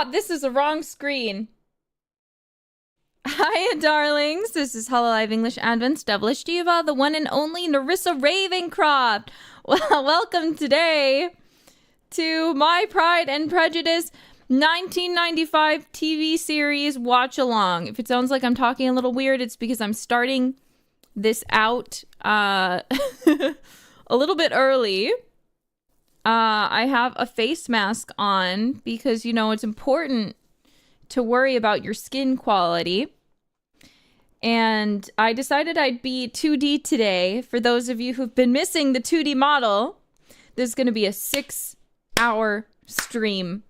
this is the wrong screen. Hiya, darlings. This is Hololive English Advent's Devilish Diva, the one and only Nerissa Ravencroft. Well, welcome today to my Pride and Prejudice 1995 TV series watch along. If it sounds like I'm talking a little weird, it's because I'm starting this out a little bit early. I have a face mask on because, you know, it's important to worry about your skin quality. And I decided I'd be 2D today. For those of you who've been missing the 2D model, this is going to be a 6-hour stream.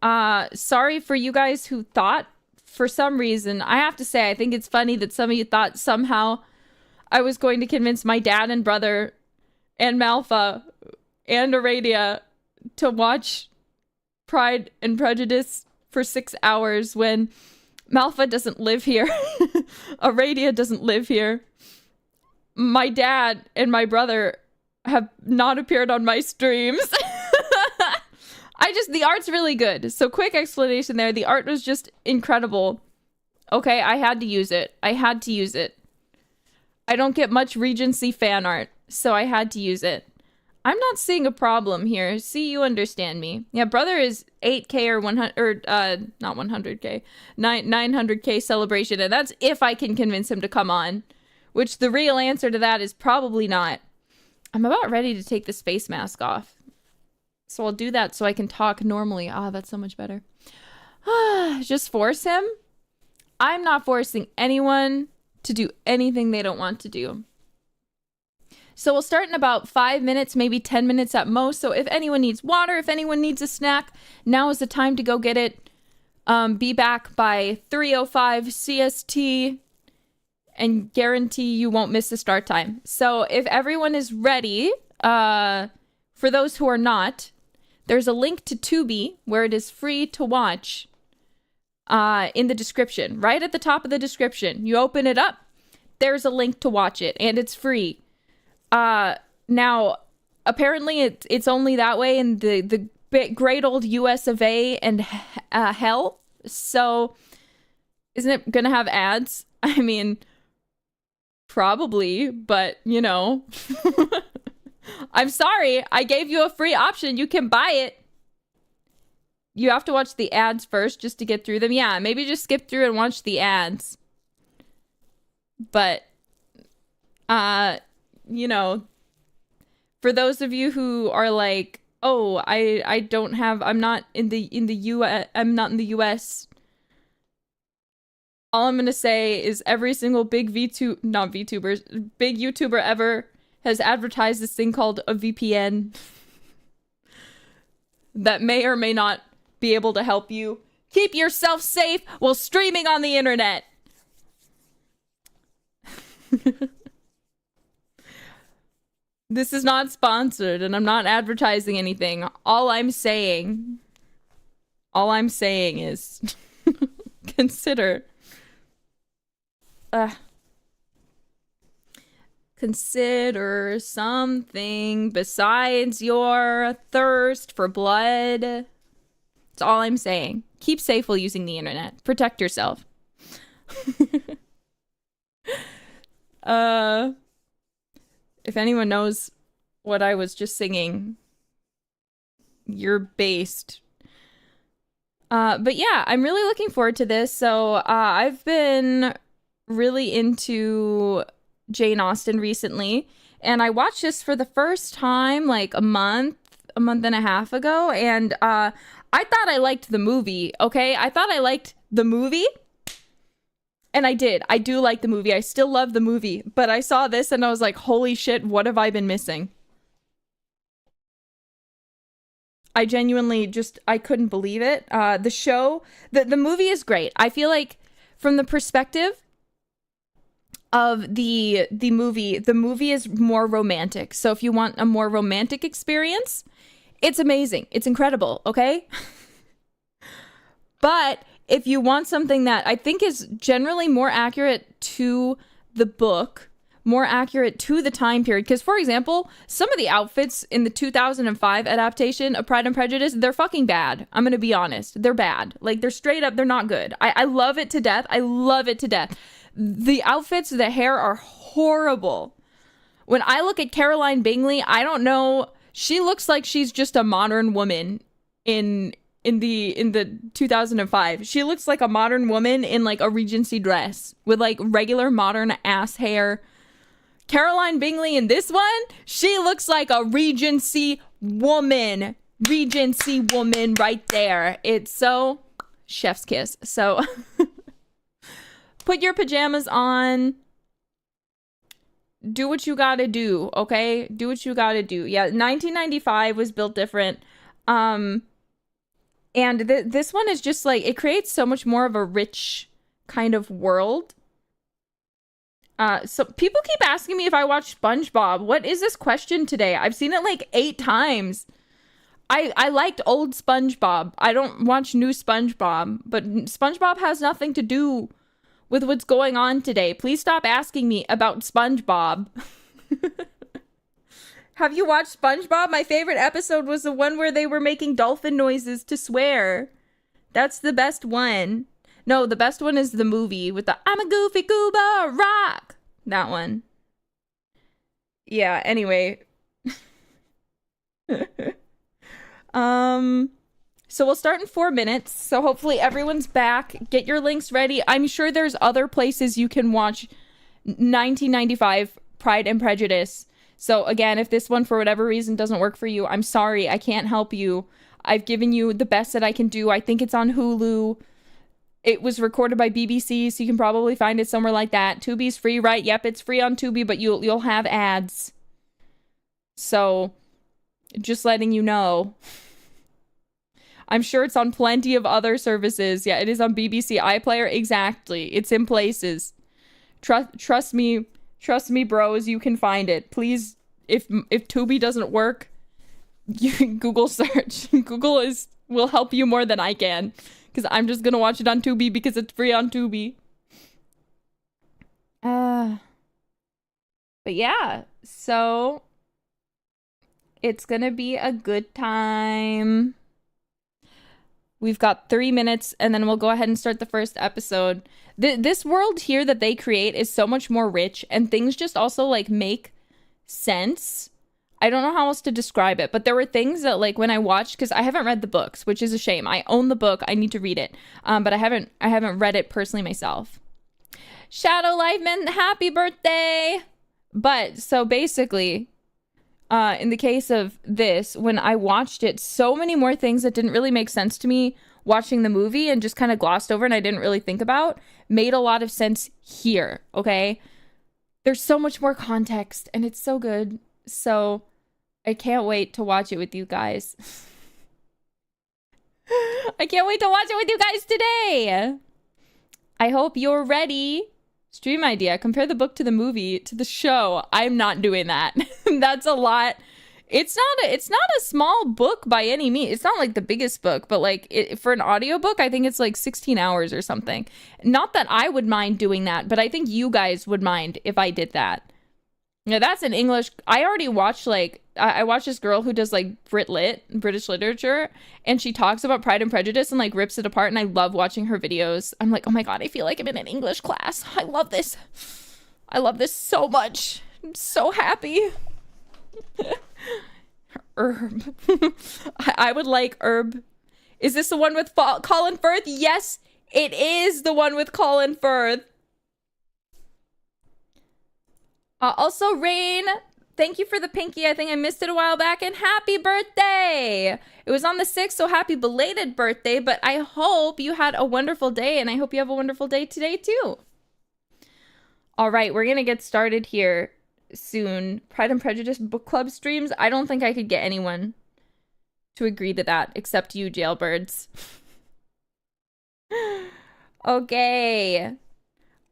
Sorry for you guys who thought, for some reason, I have to say, I think it's funny that some of you thought somehow I was going to convince my dad and brother and Malfa and Aradia to watch Pride and Prejudice for 6 hours when Malfa doesn't live here. Aradia doesn't live here. My dad and my brother have not appeared on my streams. The art's really good. So quick explanation there. The art was just incredible. Okay, I had to use it. I don't get much Regency fan art, so I had to use it. I'm not seeing a problem here. See, you understand me. Yeah, brother is 8K or 100, or not 100K, 900K celebration, and that's if I can convince him to come on, which the real answer to that is probably not. I'm about ready to take the face mask off, so I'll do that so I can talk normally. Ah, that's so much better. Just force him? I'm not forcing anyone to do anything they don't want to do. So we'll start in about 5 minutes, maybe 10 minutes at most. So if anyone needs water, if anyone needs a snack, now is the time to go get it. Be back by 3:05 CST and guarantee you won't miss the start time. So if everyone is ready, for those who are not, there's a link to Tubi where it is free to watch in the description. Right at the top of the description. You open it up, there's a link to watch it, and it's free. Now, apparently it's only that way in the great old US of A and hell. So, isn't it gonna have ads? I mean, probably, but, you know. I'm sorry, I gave you a free option. You can buy it. You have to watch the ads first just to get through them. Yeah, maybe just skip through and watch the ads. But, you know, for those of you who are like, oh, I'm not in the US. All I'm gonna say is every single big big YouTuber ever has advertised this thing called a VPN that may or may not be able to help you keep yourself safe while streaming on the internet. This is not sponsored, and I'm not advertising anything. All I'm saying is consider something besides your thirst for blood. That's all I'm saying. Keep safe while using the internet. Protect yourself. If anyone knows what I was just singing, you're based. But yeah, I'm really looking forward to this. So I've been really into Jane Austen recently, and I watched this for the first time like a month and a half ago, and I thought I liked the movie, okay? I thought I liked the movie. And I did. I do like the movie. I still love the movie. But I saw this and I was like, holy shit, what have I been missing? I genuinely I couldn't believe it. The movie is great. I feel like from the perspective of the movie is more romantic. So if you want a more romantic experience, it's amazing. It's incredible, okay? But if you want something that I think is generally more accurate to the book, more accurate to the time period. Because, for example, some of the outfits in the 2005 adaptation of Pride and Prejudice, they're fucking bad. I'm going to be honest. They're bad. Like, they're straight up, they're not good. I love it to death. I love it to death. The outfits, the hair are horrible. When I look at Caroline Bingley, I don't know. She looks like she's just a modern woman in the 2005. She looks like a modern woman in like a Regency dress with like regular modern ass hair. Caroline Bingley in this one, she looks like a Regency woman. Regency woman right there. It's so chef's kiss. So put your pajamas on. Do what you gotta do, okay? Do what you gotta do. Yeah, 1995 was built different. And this one is just like, it creates so much more of a rich kind of world. So people keep asking me if I watch SpongeBob. What is this question today? I've seen it like 8 times. I liked old SpongeBob. I don't watch new SpongeBob, but SpongeBob has nothing to do with what's going on today. Please stop asking me about SpongeBob. Have you watched SpongeBob? My favorite episode was the one where they were making dolphin noises to swear. That's the best one. No, the best one is the movie with the I'm a goofy gooba rock. That one. Yeah, anyway. So we'll start in 4 minutes. So hopefully everyone's back. Get your links ready. I'm sure there's other places you can watch 1995 Pride and Prejudice. So again, if this one for whatever reason doesn't work for you, I'm sorry. I can't help you. I've given you the best that I can do. I think it's on Hulu. It was recorded by BBC, so you can probably find it somewhere like that. Tubi's free, right? Yep, it's free on Tubi, but you'll have ads. So just letting you know. I'm sure it's on plenty of other services. Yeah, it is on BBC iPlayer. Exactly. It's in places. Trust me, bros, you can find it. Please, if Tubi doesn't work, you can Google search. Google will help you more than I can, because I'm just gonna watch it on Tubi because it's free on Tubi. But yeah, so it's gonna be a good time. We've got 3 minutes, and then we'll go ahead and start the first episode. This world here that they create is so much more rich, and things just also, like, make sense. I don't know how else to describe it, but there were things that, like, when I watched, because I haven't read the books, which is a shame. I own the book. I need to read it, but I haven't read it personally myself. Shadow Liveman, happy birthday! But, so basically, in the case of this, when I watched it, so many more things that didn't really make sense to me watching the movie and just kind of glossed over and I didn't really think about made a lot of sense here, okay? There's so much more context and it's so good. So I can't wait to watch it with you guys. I can't wait to watch it with you guys today. I hope you're ready. Stream idea. Compare the book to the movie to the show. I'm not doing that. That's a lot. It's not a small book by any means. It's not like the biggest book, but like for an audiobook, I think it's like 16 hours or something. Not that I would mind doing that, but I think you guys would mind if I did that. Yeah, that's in English. I already watched I watched this girl who does like British literature, and she talks about Pride and Prejudice and like rips it apart, and I love watching her videos. I'm like, oh my god, I feel like I'm in an English class. I love this. I love this so much. I'm so happy. Herb. I would like Herb. Is this the one with Colin Firth? Yes, it is the one with Colin Firth. Also, Rain, thank you for the pinky. I think I missed it a while back. And happy birthday! It was on the 6th, so happy belated birthday. But I hope you had a wonderful day, and I hope you have a wonderful day today, too. All right, we're going to get started here soon. Pride and Prejudice book club streams. I don't think I could get anyone to agree to that, except you, jailbirds. Okay.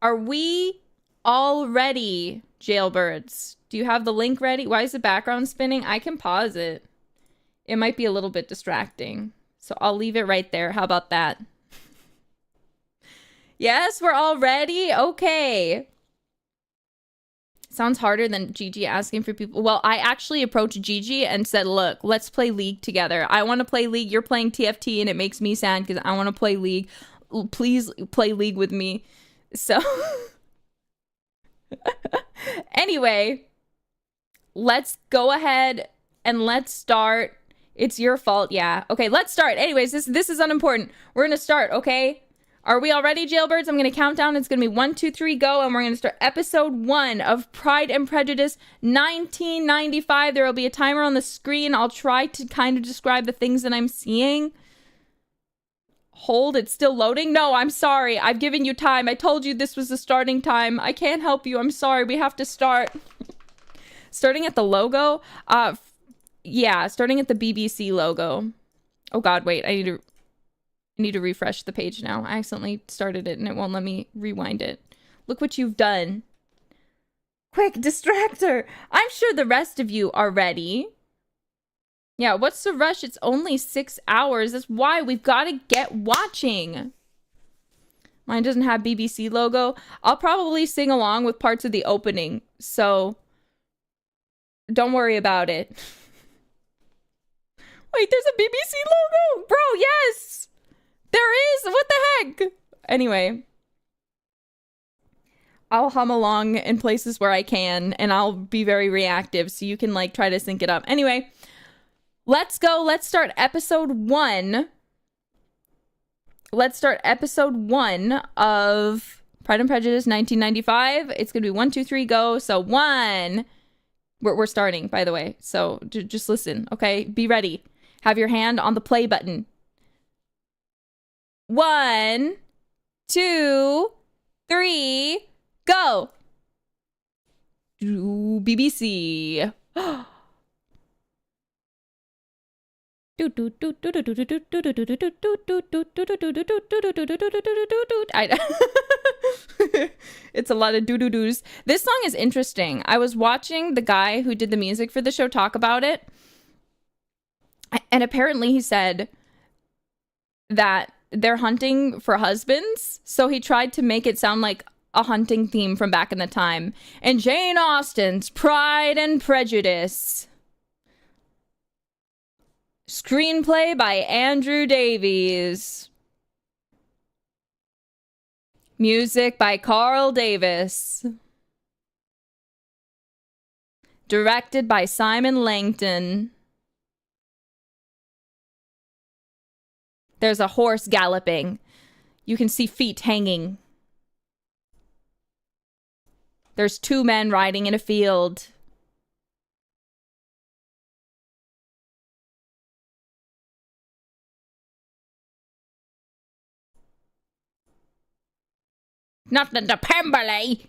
Are we all ready? Jailbirds, do you have the link ready? Why is the background spinning? I can pause it. It might be a little bit distracting, so I'll leave it right there. How about that? Yes, we're all ready? Okay. Sounds harder than Gigi asking for people. Well, I actually approached Gigi and said, look, let's play League together. I want to play League. You're playing TFT and it makes me sad because I want to play League. Please play League with me. So anyway, let's go ahead and let's start. It's your fault. Yeah. Okay, let's start. Anyways, this is unimportant. We're going to start, okay? Are we all ready, jailbirds? I'm going to count down. It's going to be 1, 2, 3, go. And we're going to start episode 1 of Pride and Prejudice 1995. There will be a timer on the screen. I'll try to kind of describe the things that I'm seeing. Hold, it's still loading? No, I'm sorry. I've given you time. I told you this was the starting time. I can't help you. I'm sorry. We have to start. Starting at the logo? Yeah, starting at the BBC logo. Oh god, wait. I need to refresh the page now. I accidentally started it and it won't let me rewind it. Look what you've done. Quick, distractor. I'm sure the rest of you are ready. Yeah, what's the rush? It's only 6 hours. That's why we've got to get watching. Mine doesn't have BBC logo. I'll probably sing along with parts of the opening, so don't worry about it. Wait, there's a BBC logo? Bro, yes! There is! What the heck? Anyway. I'll hum along in places where I can, and I'll be very reactive, so you can, like, try to sync it up. Anyway, let's go. Let's start episode 1. Let's start episode 1 of Pride and Prejudice 1995. It's gonna be 1, 2, 3, go. So 1. We're starting, by the way. So just listen, okay? Be ready. Have your hand on the play button. 1, 2, 3, go. BBC. It's a lot of doo-doo-doos. This song is interesting. I was watching the guy who did the music for the show talk about it. And apparently he said that they're hunting for husbands. So he tried to make it sound like a hunting theme from back in the time. And Jane Austen's Pride and Prejudice. Screenplay by Andrew Davies. Music by Carl Davis. Directed by Simon Langton. There's a horse galloping. You can see feet hanging. There's 2 men riding in a field. Nothing to Pemberley.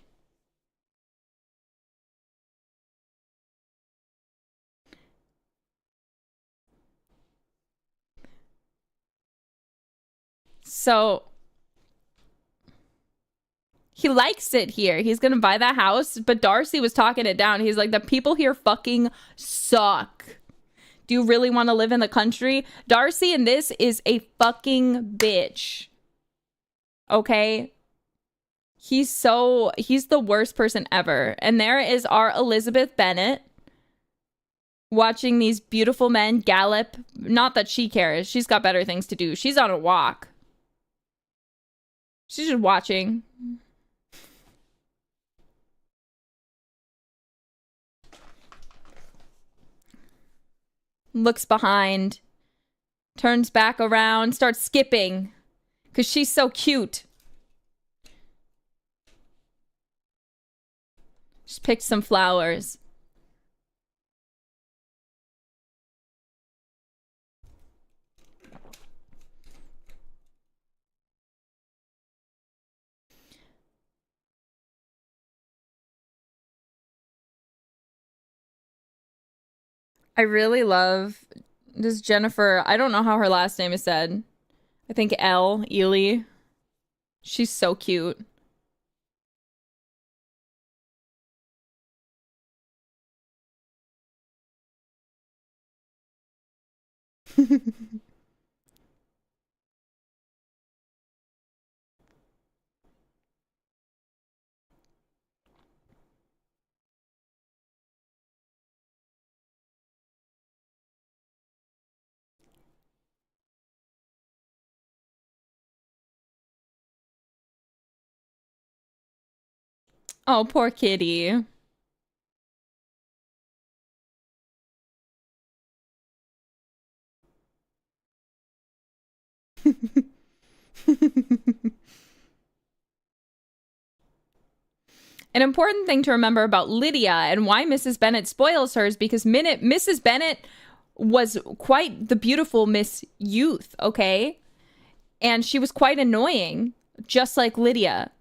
So he likes it here. He's gonna buy that house, but Darcy was talking it down. He's like, the people here fucking suck. Do you really want to live in the country? Darcy in this is a fucking bitch. Okay? He's the worst person ever. And there is our Elizabeth Bennet watching these beautiful men gallop. Not that she cares. She's got better things to do. She's on a walk. She's just watching. Looks behind. Turns back around. Starts skipping. Because she's so cute. Just picked some flowers. I really love this Jennifer. I don't know how her last name is said. I think Ely. She's so cute. Oh, poor kitty. An important thing to remember about Lydia and why Mrs. Bennet spoils her is because Mrs. Bennet was quite the beautiful Miss Youth, okay? And she was quite annoying, just like Lydia.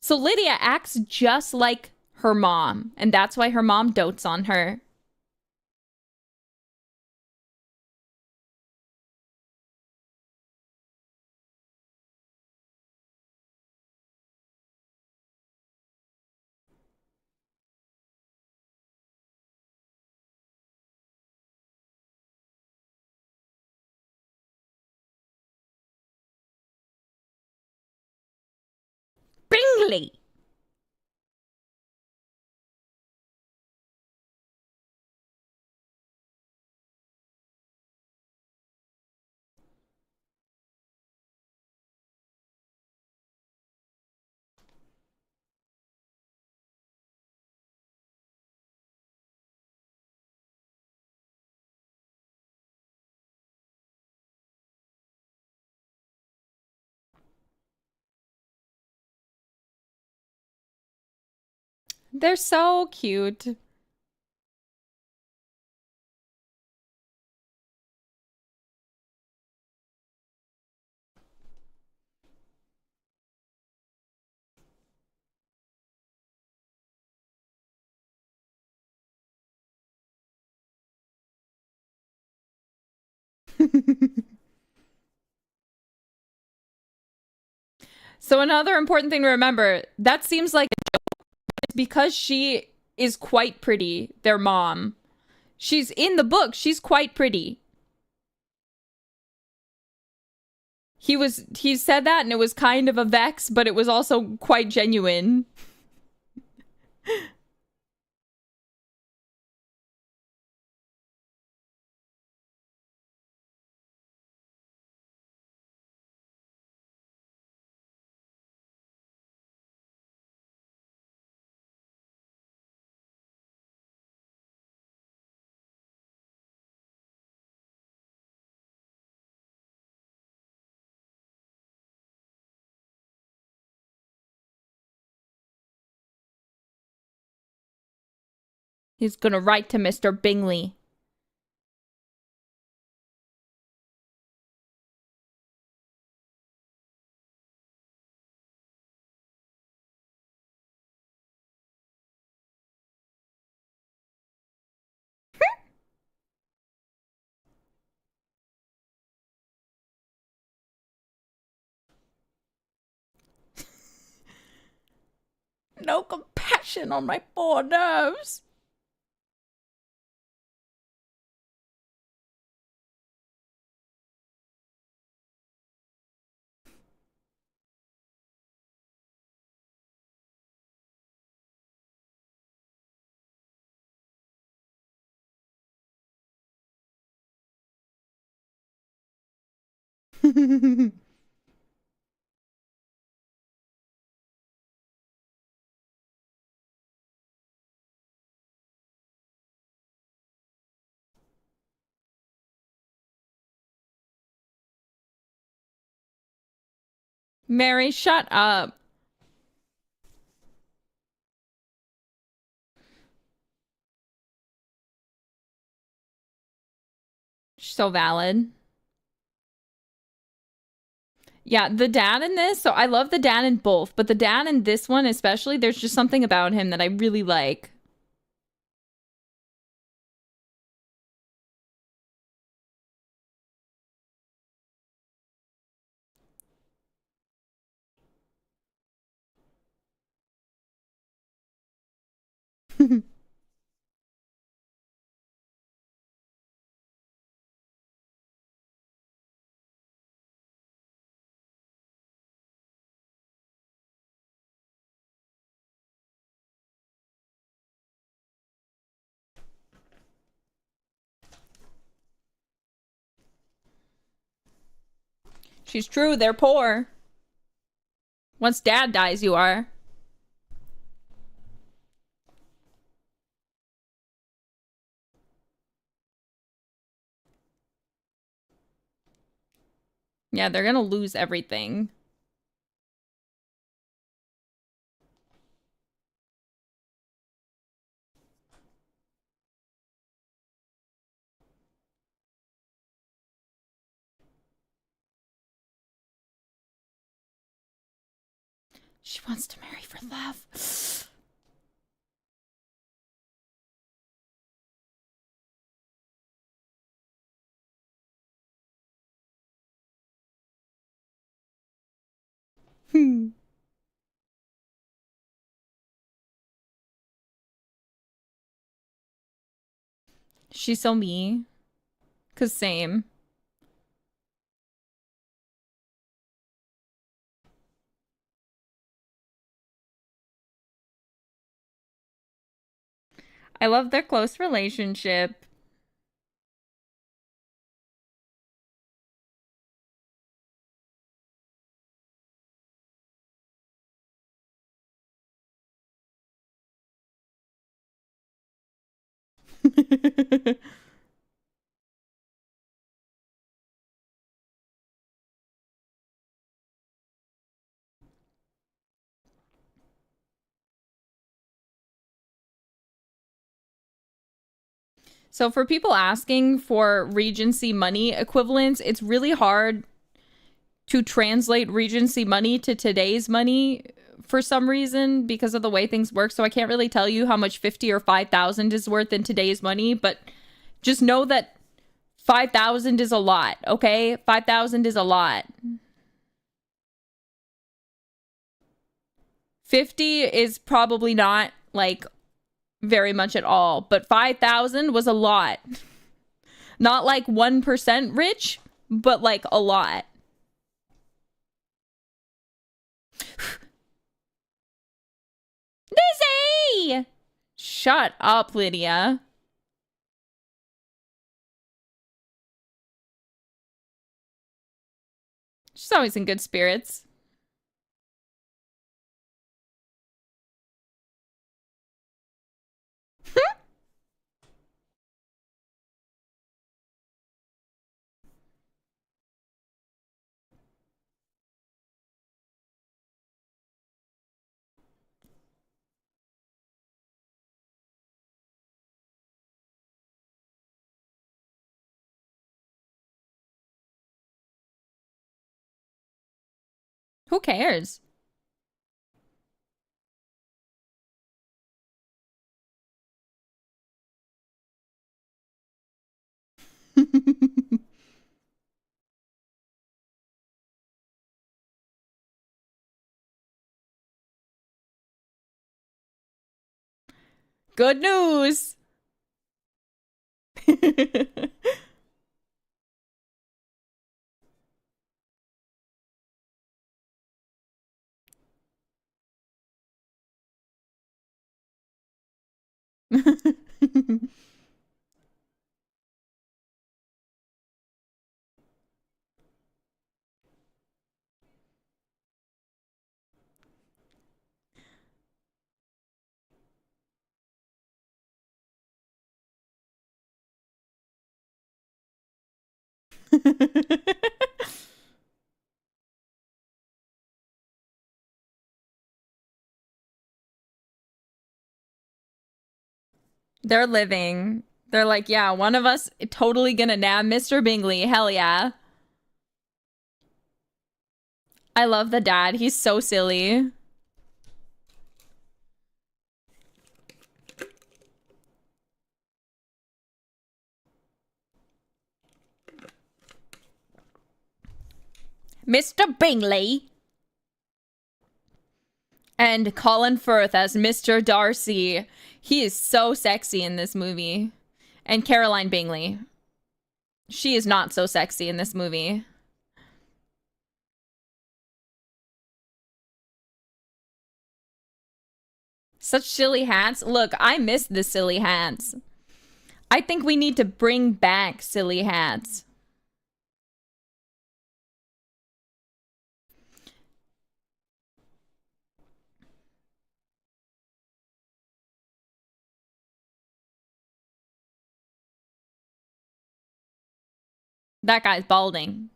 So Lydia acts just like her mom, and that's why her mom dotes on her. Bingley! They're so cute. So another important thing to remember, that seems like it's because she is quite pretty, their mom. She's in the book, she's quite pretty. He said that and it was kind of a vex, but it was also quite genuine. He's gonna write to Mr. Bingley. No compassion on my poor nerves. Mary, shut up. So valid. Yeah, the dad in this, so I love the dad in both, but the dad in this one especially, there's just something about him that I really like. She's true, they're poor. Once dad dies, you are. Yeah, they're gonna lose everything. She wants to marry for love. She's so me. 'Cause same. I love their close relationship. So for people asking for Regency money equivalents, it's really hard to translate Regency money to today's money for some reason because of the way things work. So I can't really tell you how much 50 or 5,000 is worth in today's money, but just know that 5,000 is a lot, okay? 5,000 is a lot. 50 is probably not like very much at all, but 5,000 was a lot. Not like 1% rich, but like a lot. Lizzie! Shut up, Lydia. She's always in good spirits. Who cares? Good news. They're living. They're like, yeah, one of us totally gonna nab Mr. Bingley. Hell yeah. I love the dad. He's so silly. Mr. Bingley. And Colin Firth as Mr. Darcy. He is so sexy in this movie. And Caroline Bingley. She is not so sexy in this movie. Such silly hats. Look, I miss the silly hats. I think we need to bring back silly hats. That guy's balding.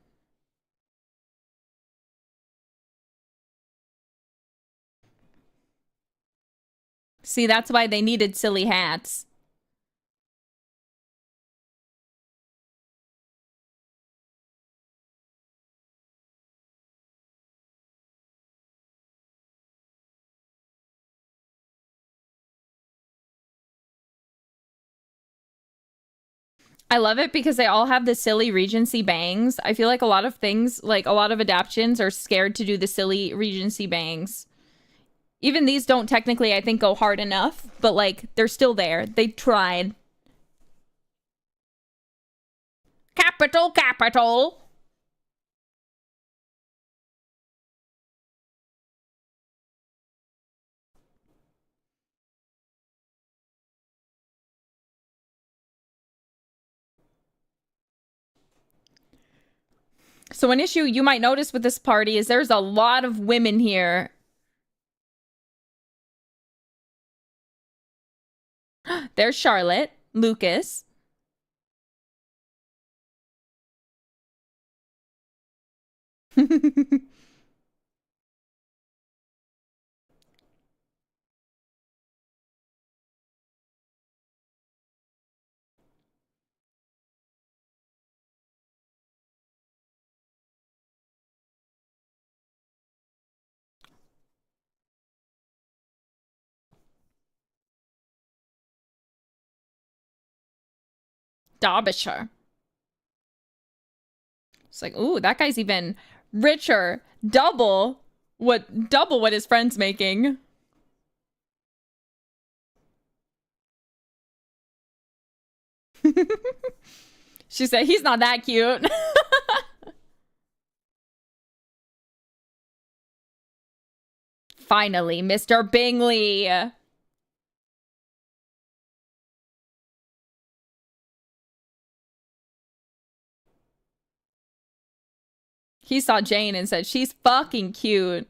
See, that's why they needed silly hats. I love it because they all have the silly Regency bangs. I feel like a lot of things, like a lot of adaptions, are scared to do the silly Regency bangs. Even these don't technically, I think, go hard enough, but like they're still there. They tried. Capital, capital. So an issue you might notice with this party is there's a lot of women here. There's Charlotte, Lucas. Derbyshire. It's like, ooh, that guy's even richer. Double what his friend's making. She said he's not that cute. Finally, Mr. Bingley. He saw Jane and said, she's fucking cute.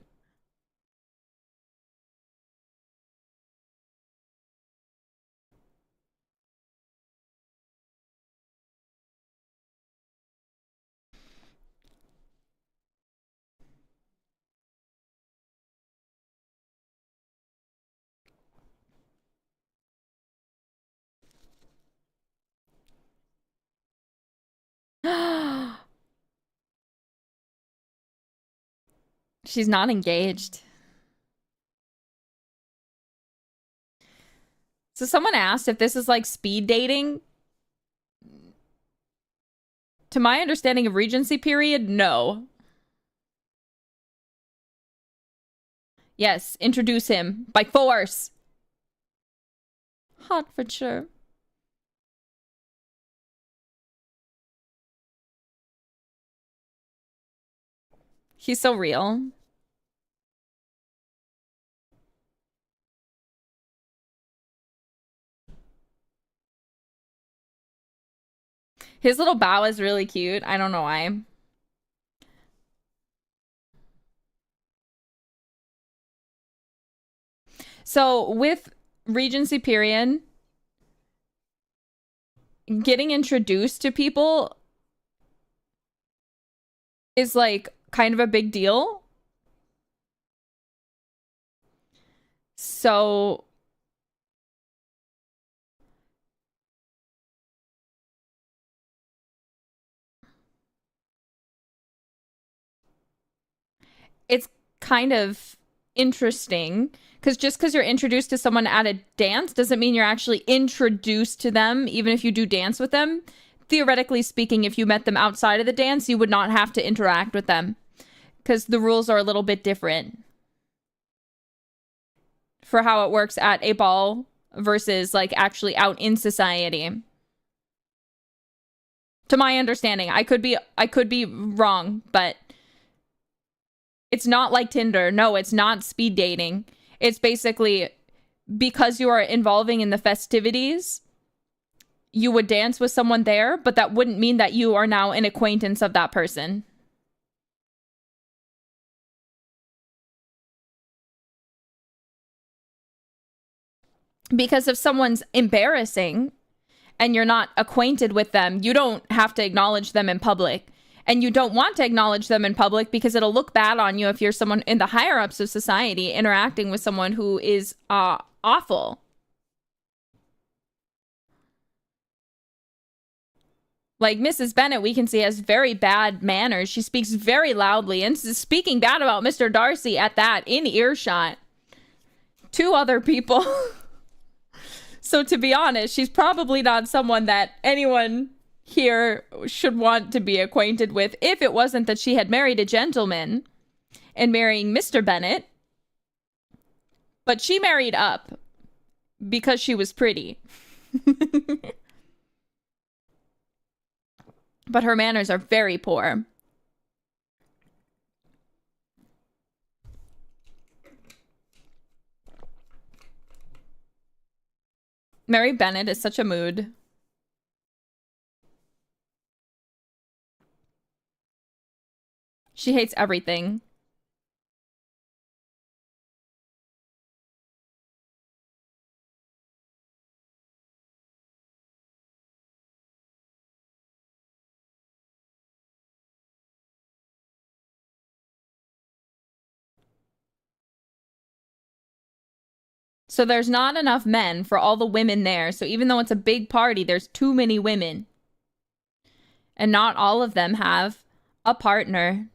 She's not engaged. So someone asked if this is like speed dating. To my understanding of Regency period, no. Yes, introduce him by force. Hertfordshire. He's so real. His little bow is really cute. I don't know why. So with Regency period, getting introduced to people is like kind of a big deal. So it's kind of interesting because just because you're introduced to someone at a dance doesn't mean you're actually introduced to them, even if you do dance with them. Theoretically speaking, if you met them outside of the dance, you would not have to interact with them because the rules are a little bit different for how it works at a ball versus like actually out in society. To my understanding, I could be wrong, but it's not like Tinder. No, it's not speed dating. It's basically because you are involving in the festivities, you would dance with someone there, but that wouldn't mean that you are now an acquaintance of that person. Because if someone's embarrassing and you're not acquainted with them, you don't have to acknowledge them in public. And you don't want to acknowledge them in public because it'll look bad on you if you're someone in the higher ups of society interacting with someone who is awful. Like, Mrs. Bennet, we can see, has very bad manners. She speaks very loudly and is speaking bad about Mr. Darcy at that, in earshot. To other people. So to be honest, she's probably not someone that anyone here should want to be acquainted with if it wasn't that she had married a gentleman and marrying Mr. Bennet. But she married up because she was pretty. But her manners are very poor. Mary Bennet is such a mood. She hates everything. So there's not enough men for all the women there. So even though it's a big party, there's too many women. And not all of them have a partner.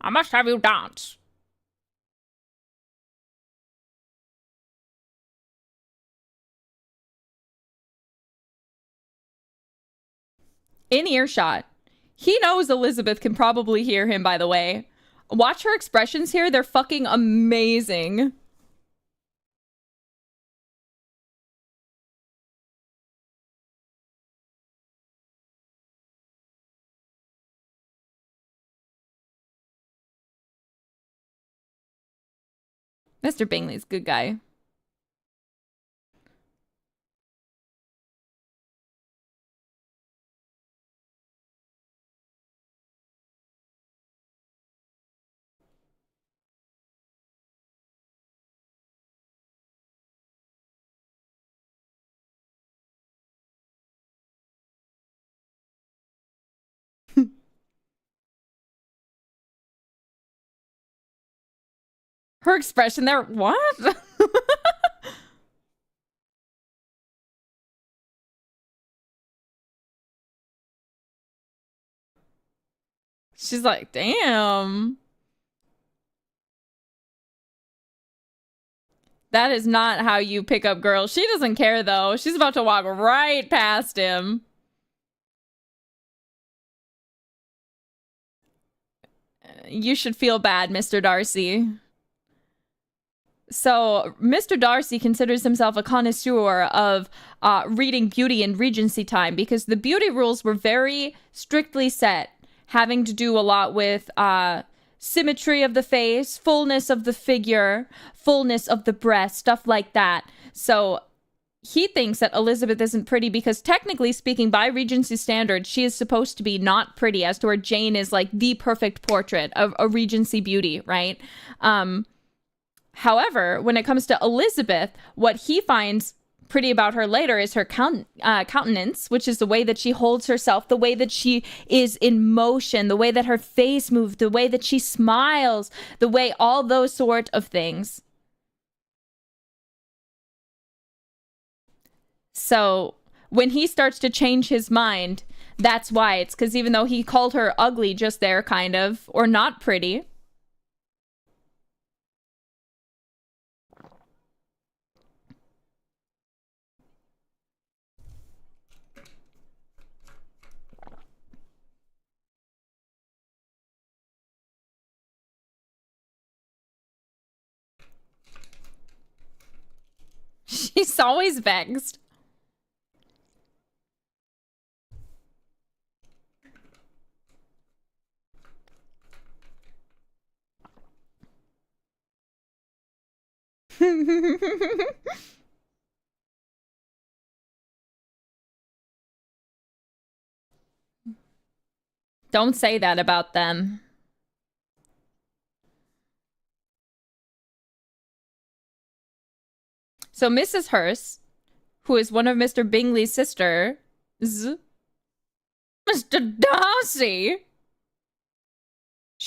I must have you dance. In earshot. He knows Elizabeth can probably hear him, by the way. Watch her expressions here. They're fucking amazing. Mr. Bingley's a good guy. Her expression there, what? She's like, damn. That is not how you pick up girls. She doesn't care, though. She's about to walk right past him. You should feel bad, Mr. Darcy. So, Mr. Darcy considers himself a connoisseur of reading beauty in Regency time because the beauty rules were very strictly set, having to do a lot with symmetry of the face, fullness of the figure, fullness of the breast, stuff like that. So, he thinks that Elizabeth isn't pretty because technically speaking, by Regency standards, she is supposed to be not pretty, as to where Jane is like the perfect portrait of a Regency beauty, right? However, when it comes to Elizabeth, what he finds pretty about her later is her countenance, which is the way that she holds herself, the way that she is in motion, the way that her face moves, the way that she smiles, the way all those sort of things. So when he starts to change his mind, that's why. It's because even though he called her ugly just there, kind of, or not pretty, she's always vexed. Don't say that about them. So Mrs. Hurst, who is one of Mr. Bingley's sisters, Mr. Darcy,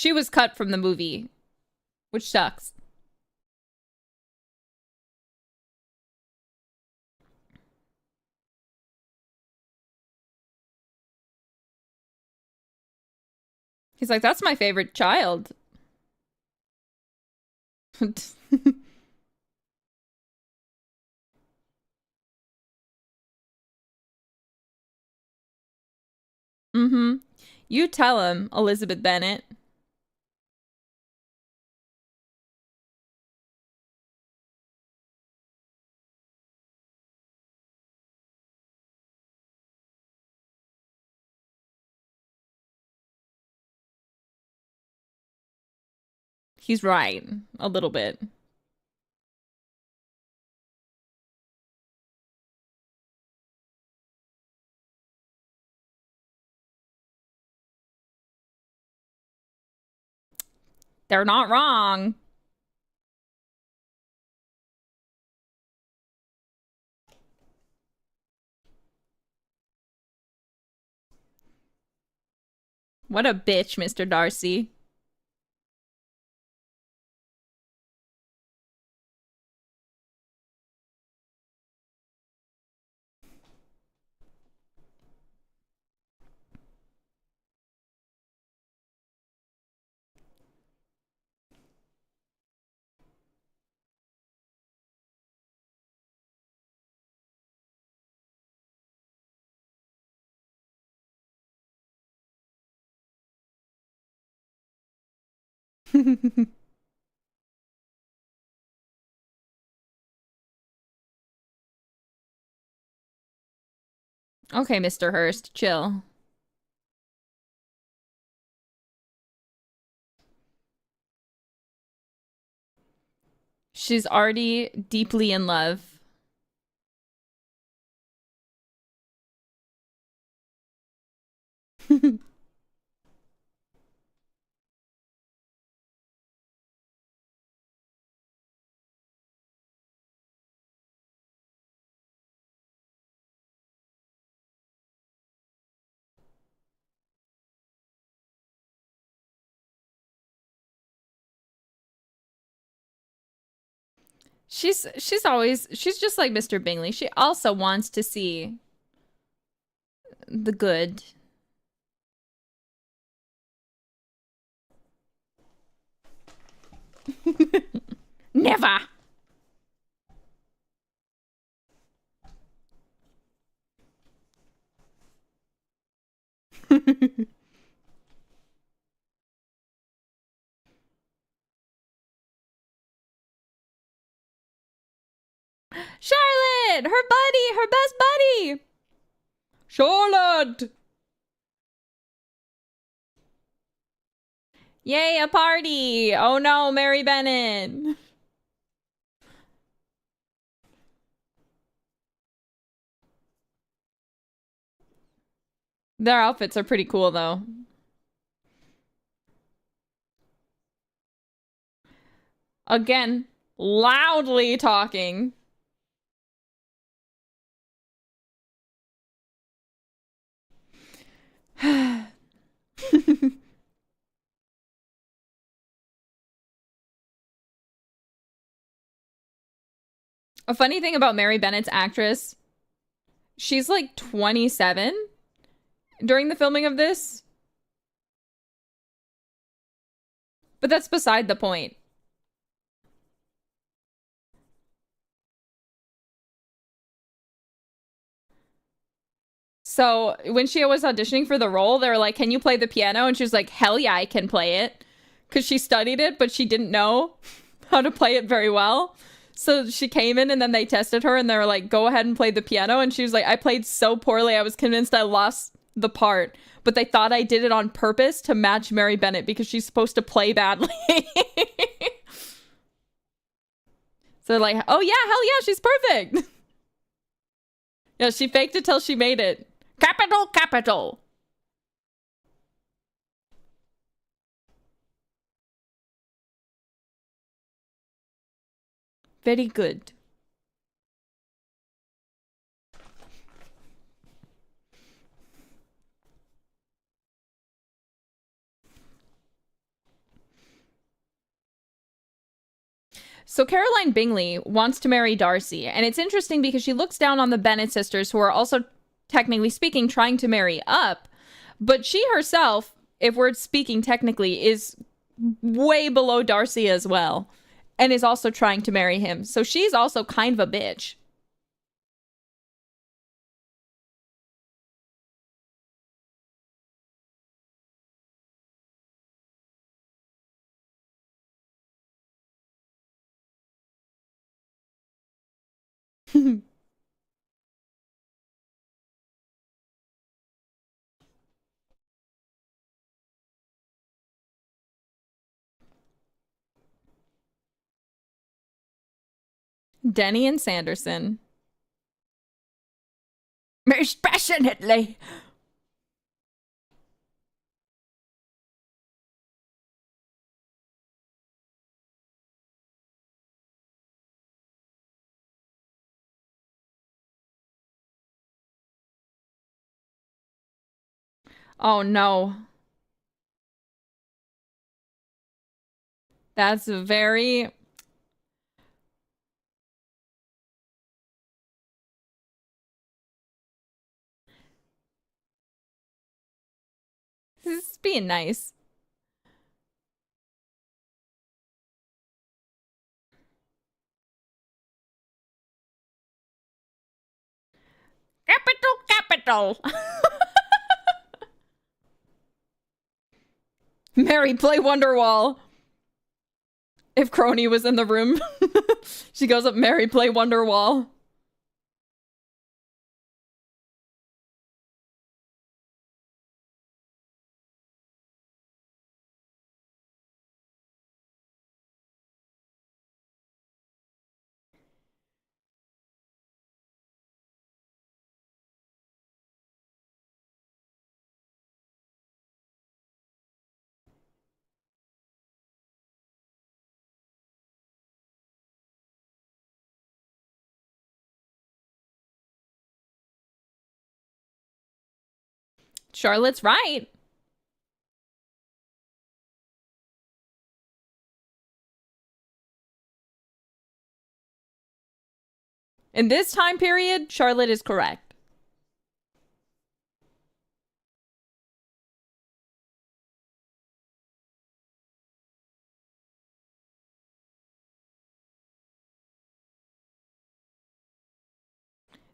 She was cut from the movie, which sucks. He's like, that's my favorite child. Mm-hmm. You tell him, Elizabeth Bennet. He's right. A little bit. They're not wrong. What a bitch, Mr. Darcy. Okay, Mr. Hurst, chill. She's already deeply in love. She's just like Mr. Bingley. She also wants to see the good. Never. Charlotte, her best buddy. Charlotte. Yay, a party. Oh no, Mary Bennet. Their outfits are pretty cool though. Again, loudly talking. A funny thing about Mary Bennett's actress, she's like 27 during the filming of this. But that's beside the point. So when she was auditioning for the role, they were like, can you play the piano? And she was like, hell yeah, I can play it. Because she studied it, but she didn't know how to play it very well. So she came in and then they tested her and they were like, go ahead and play the piano. And she was like, I played so poorly, I was convinced I lost the part. But they thought I did it on purpose to match Mary Bennet because she's supposed to play badly. So they're like, oh yeah, hell yeah, she's perfect. Yeah, she faked it till she made it. Capital, capital. Very good. So Caroline Bingley wants to marry Darcy, and it's interesting because she looks down on the Bennet sisters, who are also, technically speaking, trying to marry up, but she herself, if we're speaking technically, is way below Darcy as well, and is also trying to marry him. So she's also kind of a bitch. Denny and Sanderson. Most passionately. Oh no. That's very... This is being nice. Capital. Mary, play Wonderwall. If Crony was in the room, she goes up, Mary, play Wonderwall. Charlotte's right. In this time period, Charlotte is correct.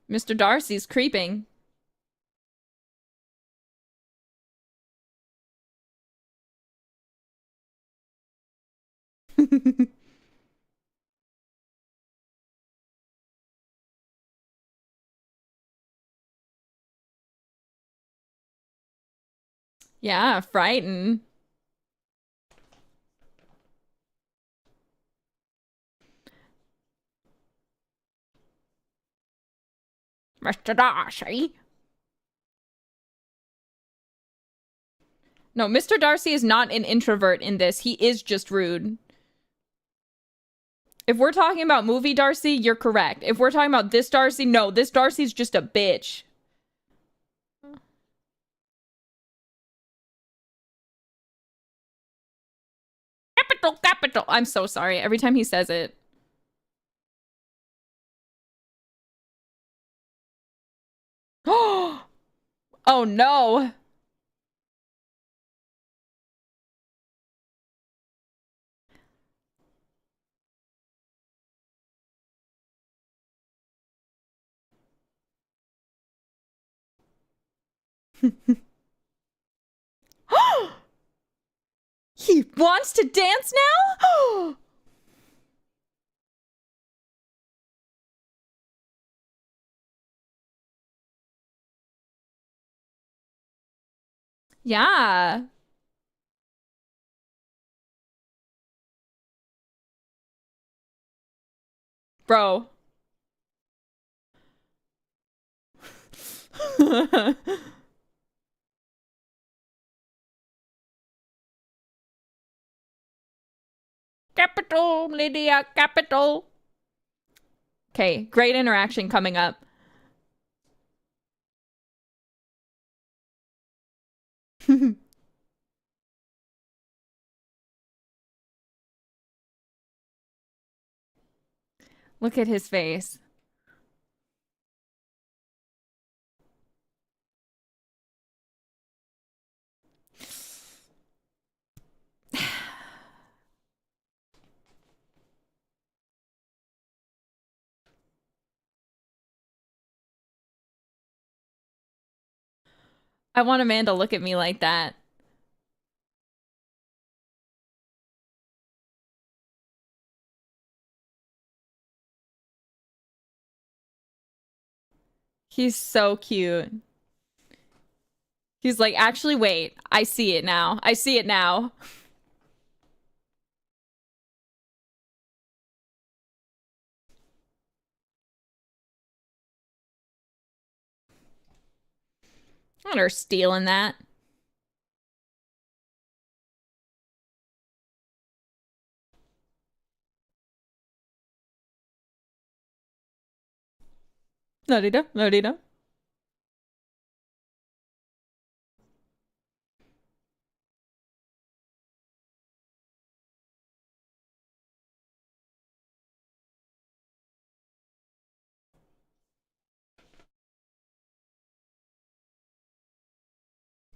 Mr. Darcy's creeping. Yeah, frightened. Mr. Darcy. No, Mr. Darcy is not an introvert in this. He is just rude. If we're talking about movie Darcy, you're correct. If we're talking about this Darcy, no, this Darcy's just a bitch. Capital. I'm so sorry. Every time he says it. Oh no. He wants to dance now? Yeah. Bro. Capital, Lydia, capital. Okay, great interaction coming up. Look at his face. I want a man to look at me like that. He's so cute. He's like, actually, wait. I see it now. I see it now. Not her stealing that. La-di-da, la-di-da.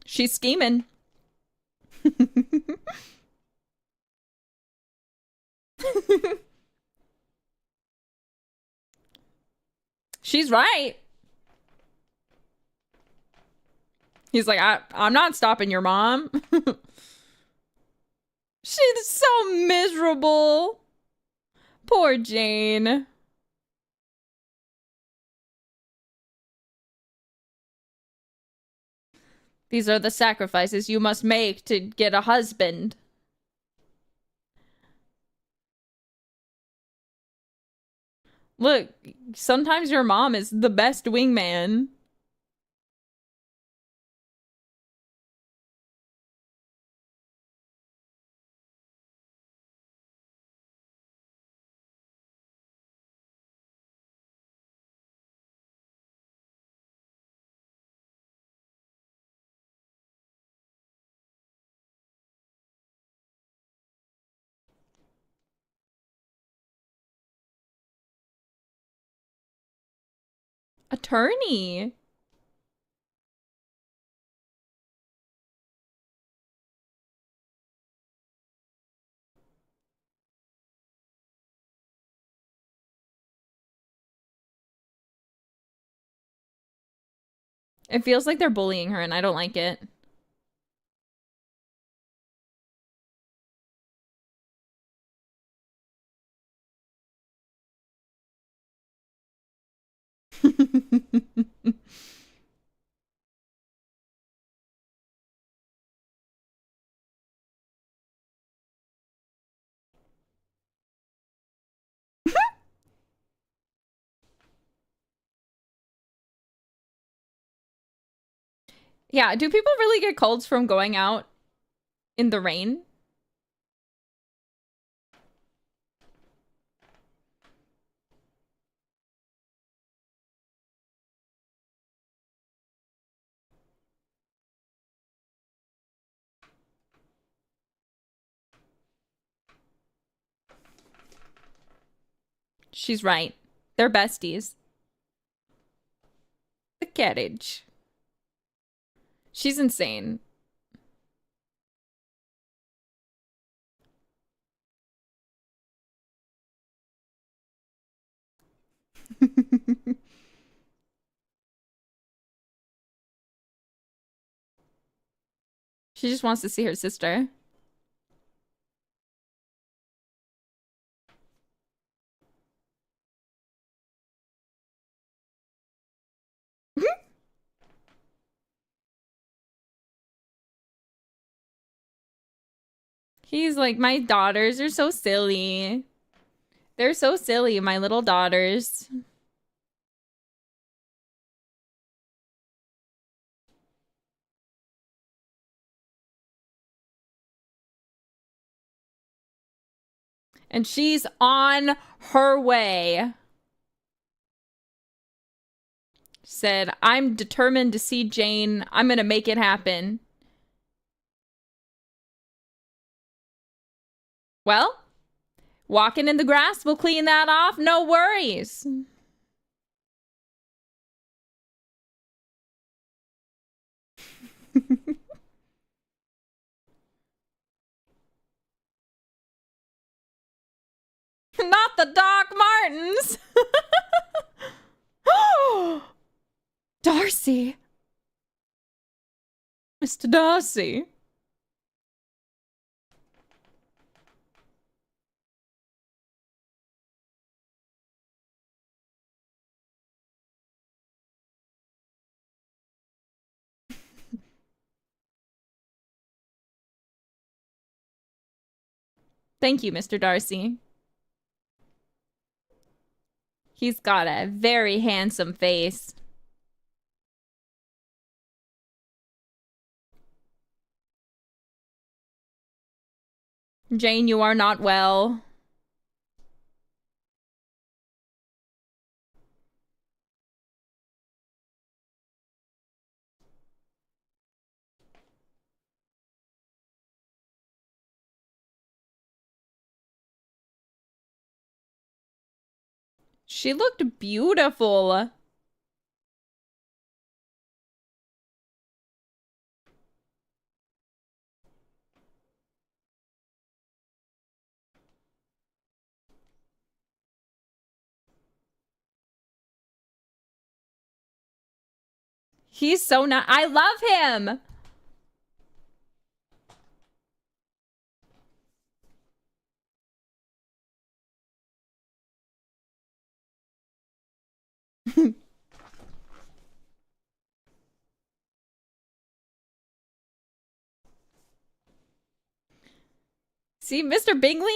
She's scheming. She's right. He's like, I'm not stopping your mom. She's so miserable. Poor Jane. These are the sacrifices you must make to get a husband. Look, sometimes your mom is the best wingman. Attorney. It feels like they're bullying her and I don't like it. Yeah, do people really get colds from going out in the rain? She's right. They're besties. The carriage. She's insane. She just wants to see her sister. He's like, my daughters are so silly. They're so silly, my little daughters. And she's on her way. Said, I'm determined to see Jane. I'm gonna make it happen. Well, Walking in the grass will clean that off. No worries. Not the Doc Martens. Darcy. Mr. Darcy. Thank you, Mr. Darcy. He's got a very handsome face. Jane, you are not well. She looked beautiful. He's so nice. I love him. See, Mr. Bingley?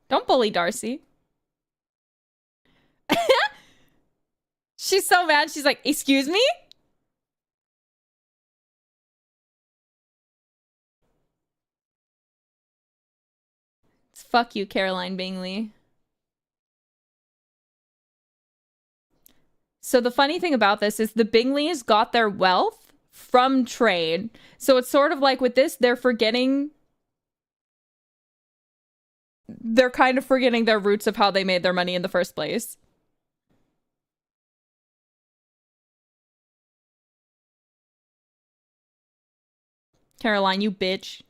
Don't bully Darcy. She's so mad. She's like, excuse me? Fuck you, Caroline Bingley. So the funny thing about this is the Bingleys got their wealth from trade. So it's sort of like with this, they're kind of forgetting their roots of how they made their money in the first place. Caroline, you bitch.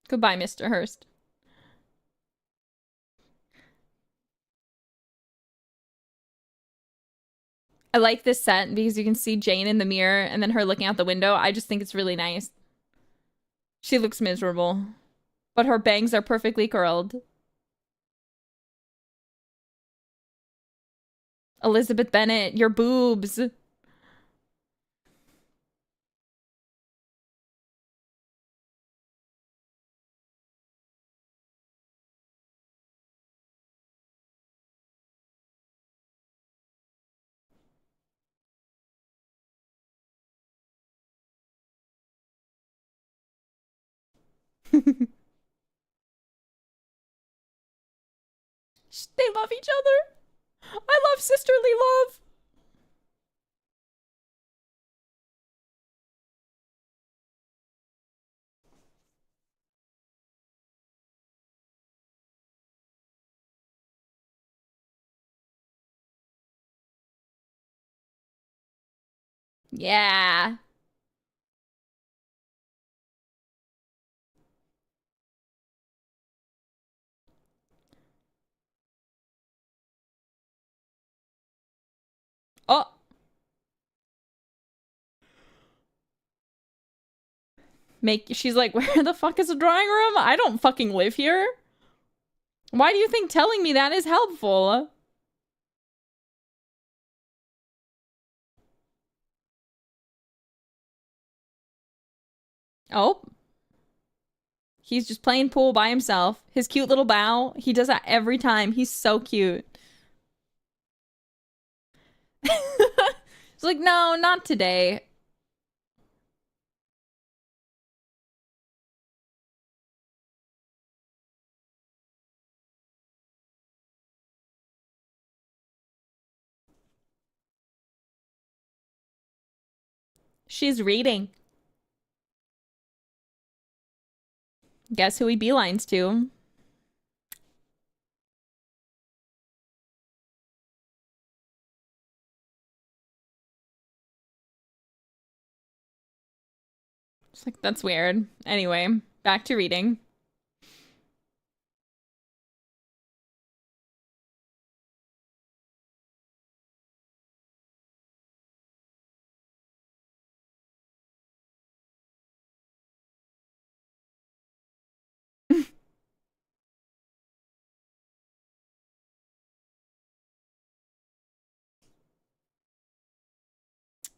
Goodbye, Mr. Hurst. I like this set because you can see Jane in the mirror and then her looking out the window. I just think it's really nice. She looks miserable, but her bangs are perfectly curled. Elizabeth Bennet, your boobs. They love each other. I love sisterly love. Yeah. Oh. She's like, where the fuck is the drawing room? I don't fucking live here. Why do you think telling me that is helpful? Oh. He's just playing pool by himself. His cute little bow. He does that every time. He's so cute. It's like, no, not today. She's reading. Guess who he beelines to? It's like, that's weird. Anyway, back to reading.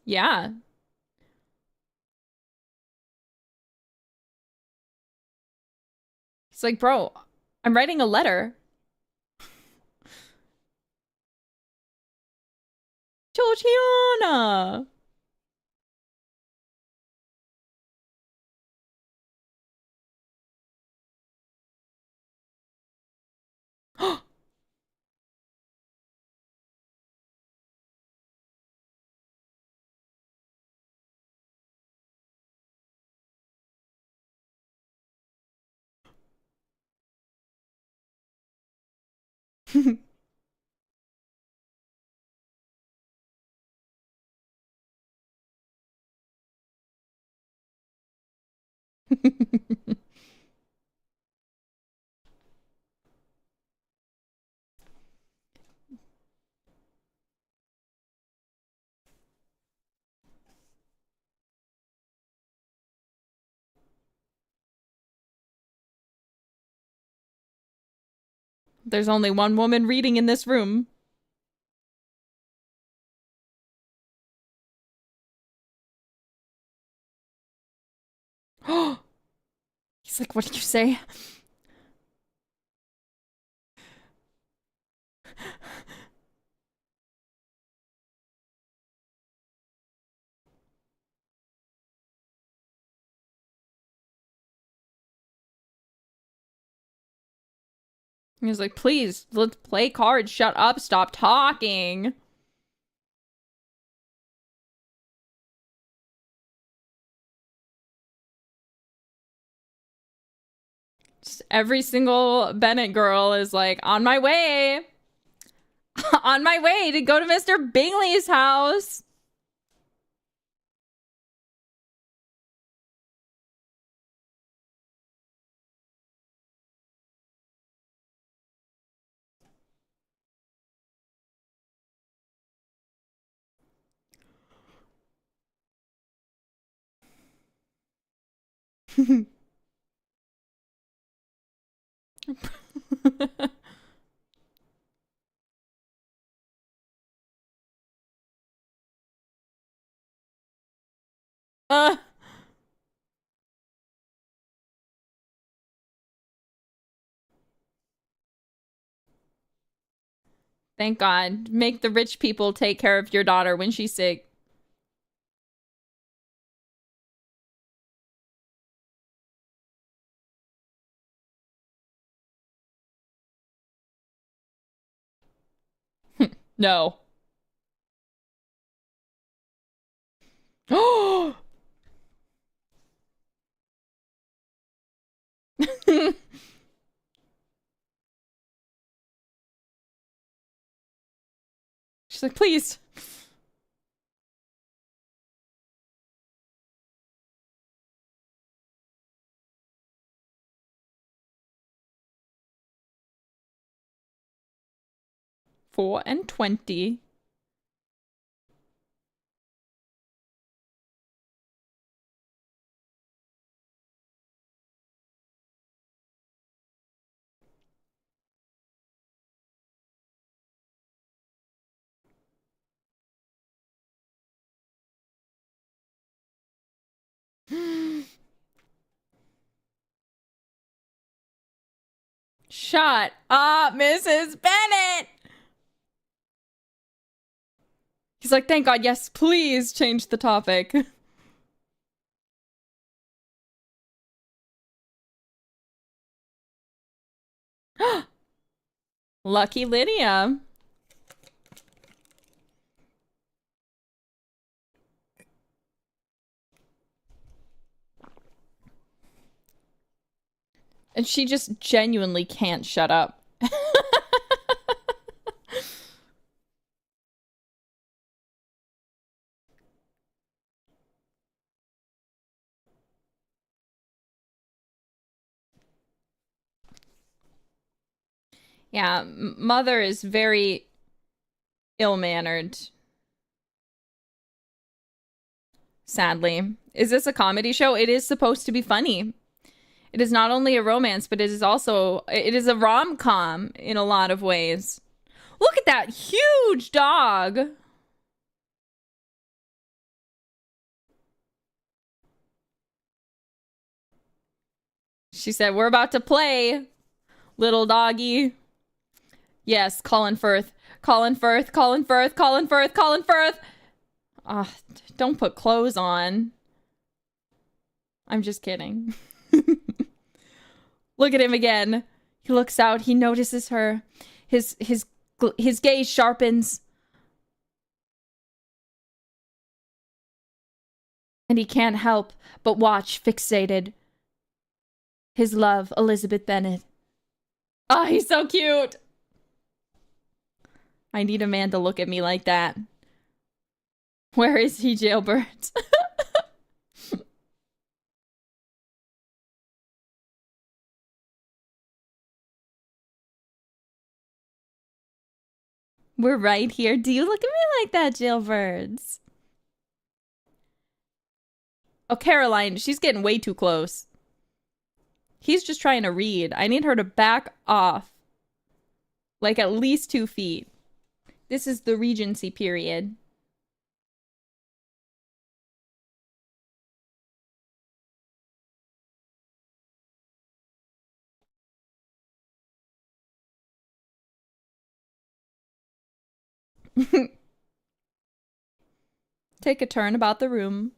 Yeah. It's like, bro, I'm writing a letter. Georgiana. There's only one woman reading in this room. He's like, what did you say? He's like, please, let's play cards. Shut up. Stop talking. Just every single Bennett girl is like, on my way. On my way to go to Mr. Bingley's house. uh, thank God. Make the rich people take care of your daughter when she's sick. No. Oh. She's like, please. $4.20. Shut up, Mrs. Bennett. He's like, thank God, yes, please change the topic. Lucky Lydia. And she just genuinely can't shut up. Yeah, Mother is very ill-mannered. Sadly. Is this a comedy show? It is supposed to be funny. It is not only a romance, but it is also, it is a rom-com in a lot of ways. Look at that huge dog. She said, we're about to play, little doggy. Yes, Colin Firth. Colin Firth, Colin Firth, Colin Firth, Colin Firth. Ah, don't put clothes on. I'm just kidding. Look at him again. He looks out. He notices her. His gaze sharpens. And he can't help but watch, fixated. His love, Elizabeth Bennet. Oh, he's so cute. I need a man to look at me like that. Where is he, Jailbird? We're right here. Do you look at me like that, Jailbirds? Oh, Caroline, she's getting way too close. He's just trying to read. I need her to back off. Like at least 2 feet. This is the Regency period. Take a turn about the room.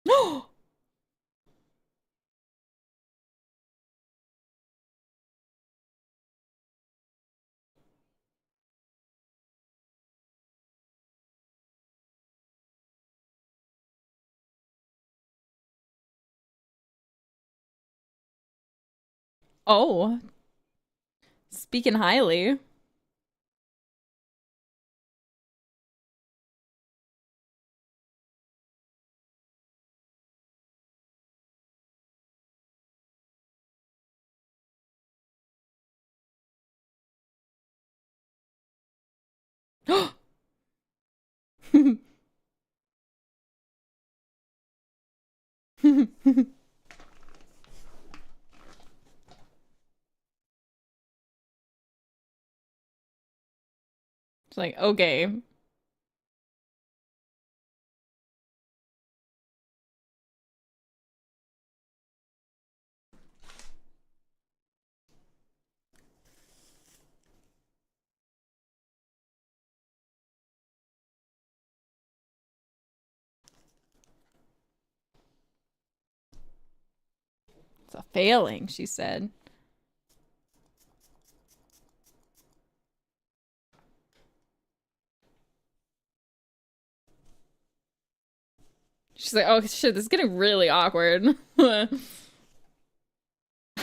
No! Oh. Speaking highly. It's like, okay. It's a failing, she said. She's like, oh shit, this is getting really awkward. I'm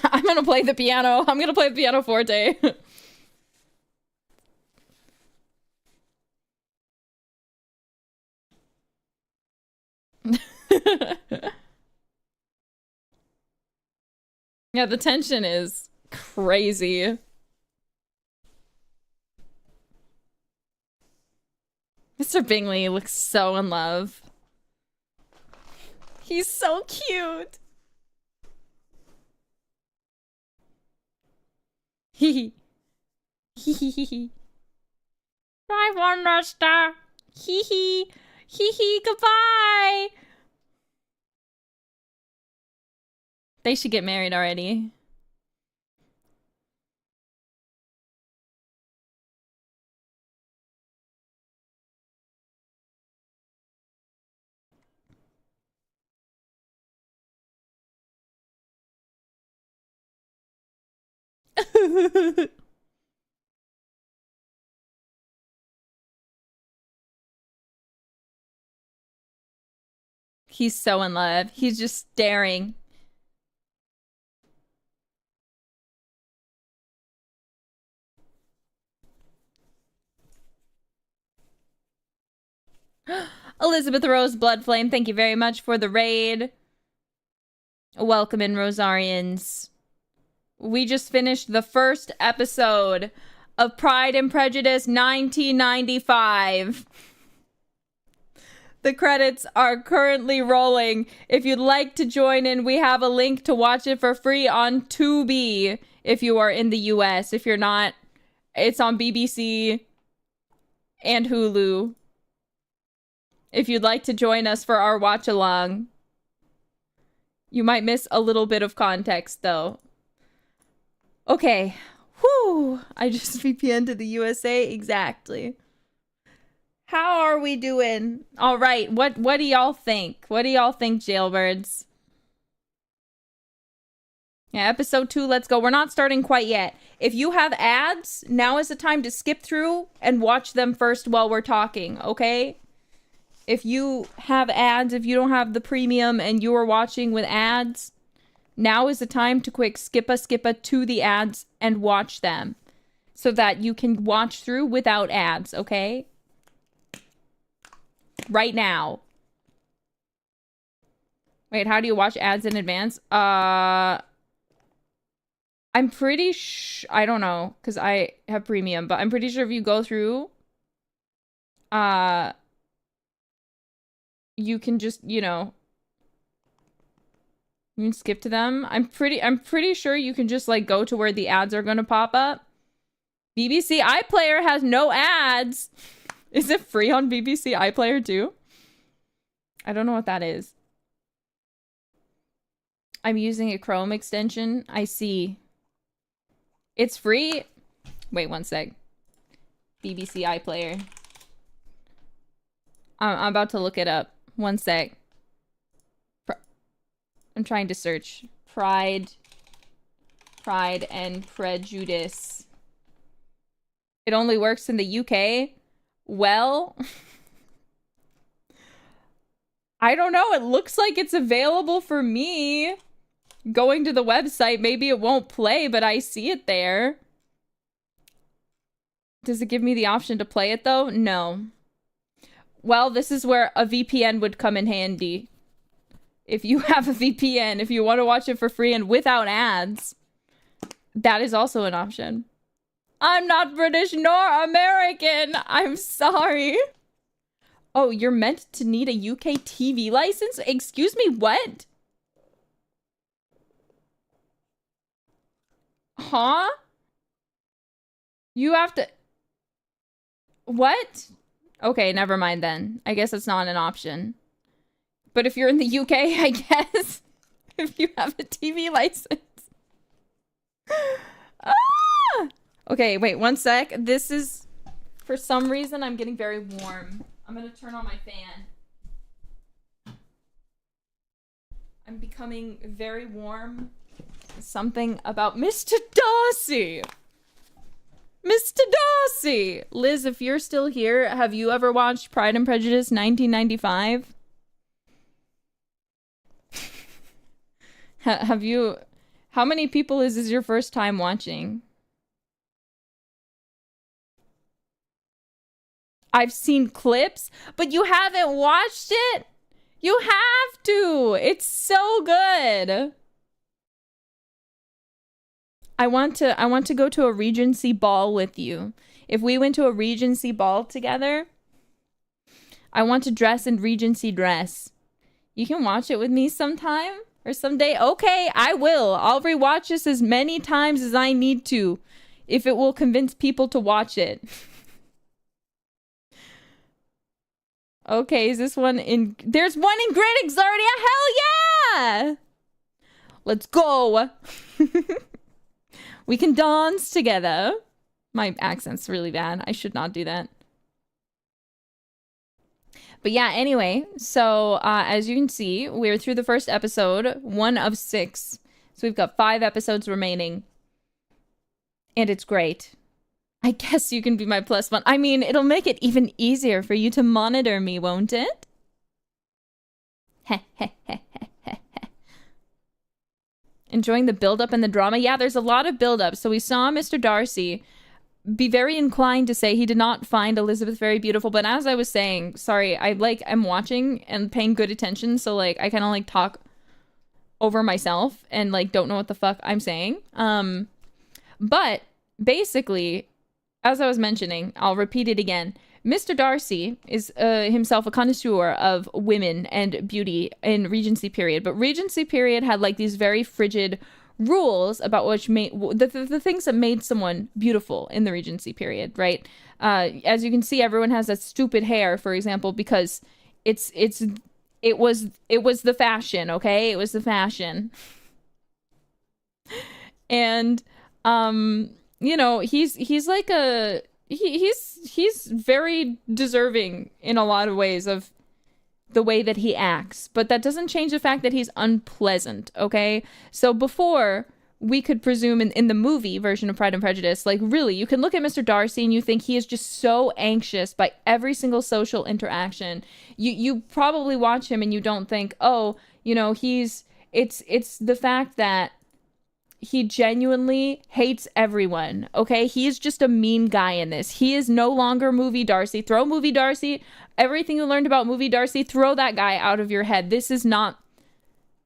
gonna play the piano. I'm gonna play the piano forte. Yeah, the tension is crazy. Mr. Bingley looks so in love. He's so cute. Hee hee. Hee hee hee. I wonder star. Hee hee. Hee hee. Goodbye. They should get married already. He's so in love. He's just staring. Elizabeth Rose Bloodflame, thank you very much for the raid. Welcome in, Rosarians. We just finished the first episode of Pride and Prejudice 1995. The credits are currently rolling. If you'd like to join in, we have a link to watch it for free on Tubi if you are in the US. If you're not, it's on BBC and Hulu. If you'd like to join us for our watch along. You might miss a little bit of context, though. Okay. Whew. I just VPN to the USA. Exactly. How are we doing? All right. What do y'all think? What do y'all think, jailbirds? Yeah, episode 2, let's go. We're not starting quite yet. If you have ads, now is the time to skip through and watch them first while we're talking, okay? If you have ads, if you don't have the premium and you are watching with ads, now is the time to quick skippa to the ads and watch them so that you can watch through without ads, okay? Right now. Wait, how do you watch ads in advance? I'm pretty I don't know, because I have premium, but I'm pretty sure if you go through, you can just, you know, you can skip to them. I'm pretty sure you can just like go to where the ads are gonna pop up. BBC iPlayer has no ads. Is it free on BBC iPlayer too? I don't know what that is. I'm using a Chrome extension. I see. It's free. Wait one sec. BBC iPlayer. I'm about to look it up. One sec. I'm trying to search. Pride and Prejudice. It only works in the UK? Well, I don't know. It looks like it's available for me. Going to the website, maybe it won't play, but I see it there. Does it give me the option to play it though? No. Well, this is where a VPN would come in handy. If you have a VPN, if you want to watch it for free and without ads, that is also an option. I'm not British nor American. I'm sorry. Oh, you're meant to need a UK TV license? Excuse me, what? Huh? You have to... What? Okay, never mind then. I guess it's not an option. But if you're in the UK, I guess. If you have a TV license. Ah! Okay, wait, one sec. This is... For some reason, I'm getting very warm. I'm gonna turn on my fan. I'm becoming very warm. Something about Mr. Darcy. Mr. Darcy! Liz, if you're still here, have you ever watched Pride and Prejudice 1995? Have you... How many people is this your first time watching? I've seen clips, but you haven't watched it? You have to! It's so good! I want to go to a Regency ball with you. If we went to a Regency ball together, I want to dress in Regency dress. You can watch it with me sometime or someday. Okay, I will. I'll rewatch this as many times as I need to. if it will convince people to watch it. Okay, is this one in... There's one in Great Exardia! Hell yeah! Let's go! We can dance together. My accent's really bad. I should not do that. But yeah, anyway, so as you can see, we're through the first episode, 1 of 6. So we've got 5 episodes remaining. And it's great. I guess you can be my +1. I mean, it'll make it even easier for you to monitor me, won't it? Enjoying the build-up and the drama? Yeah, there's a lot of build-up. So we saw Mr. Darcy be very inclined to say he did not find Elizabeth very beautiful. But as I was saying, sorry, I'm watching and paying good attention. So, like, I kind of, like, talk over myself and, like, don't know what the fuck I'm saying. But basically... As I was mentioning, I'll repeat it again. Mr. Darcy is himself a connoisseur of women and beauty in Regency period. But Regency period had like these very frigid rules about which made the things that made someone beautiful in the Regency period, right? As you can see, everyone has that stupid hair, for example, because it was the fashion, okay? It was the fashion. And you know, he's like he's very deserving in a lot of ways of the way that he acts, but that doesn't change the fact that he's unpleasant, okay? So before, we could presume in the movie version of Pride and Prejudice, like really, you can look at Mr. Darcy and you think he is just so anxious by every single social interaction. You probably watch him and you don't think, oh, you know, it's the fact that he genuinely hates everyone, okay? He's just a mean guy in this. He is no longer Movie Darcy. Throw Movie Darcy. Everything you learned about Movie Darcy, throw that guy out of your head. This is not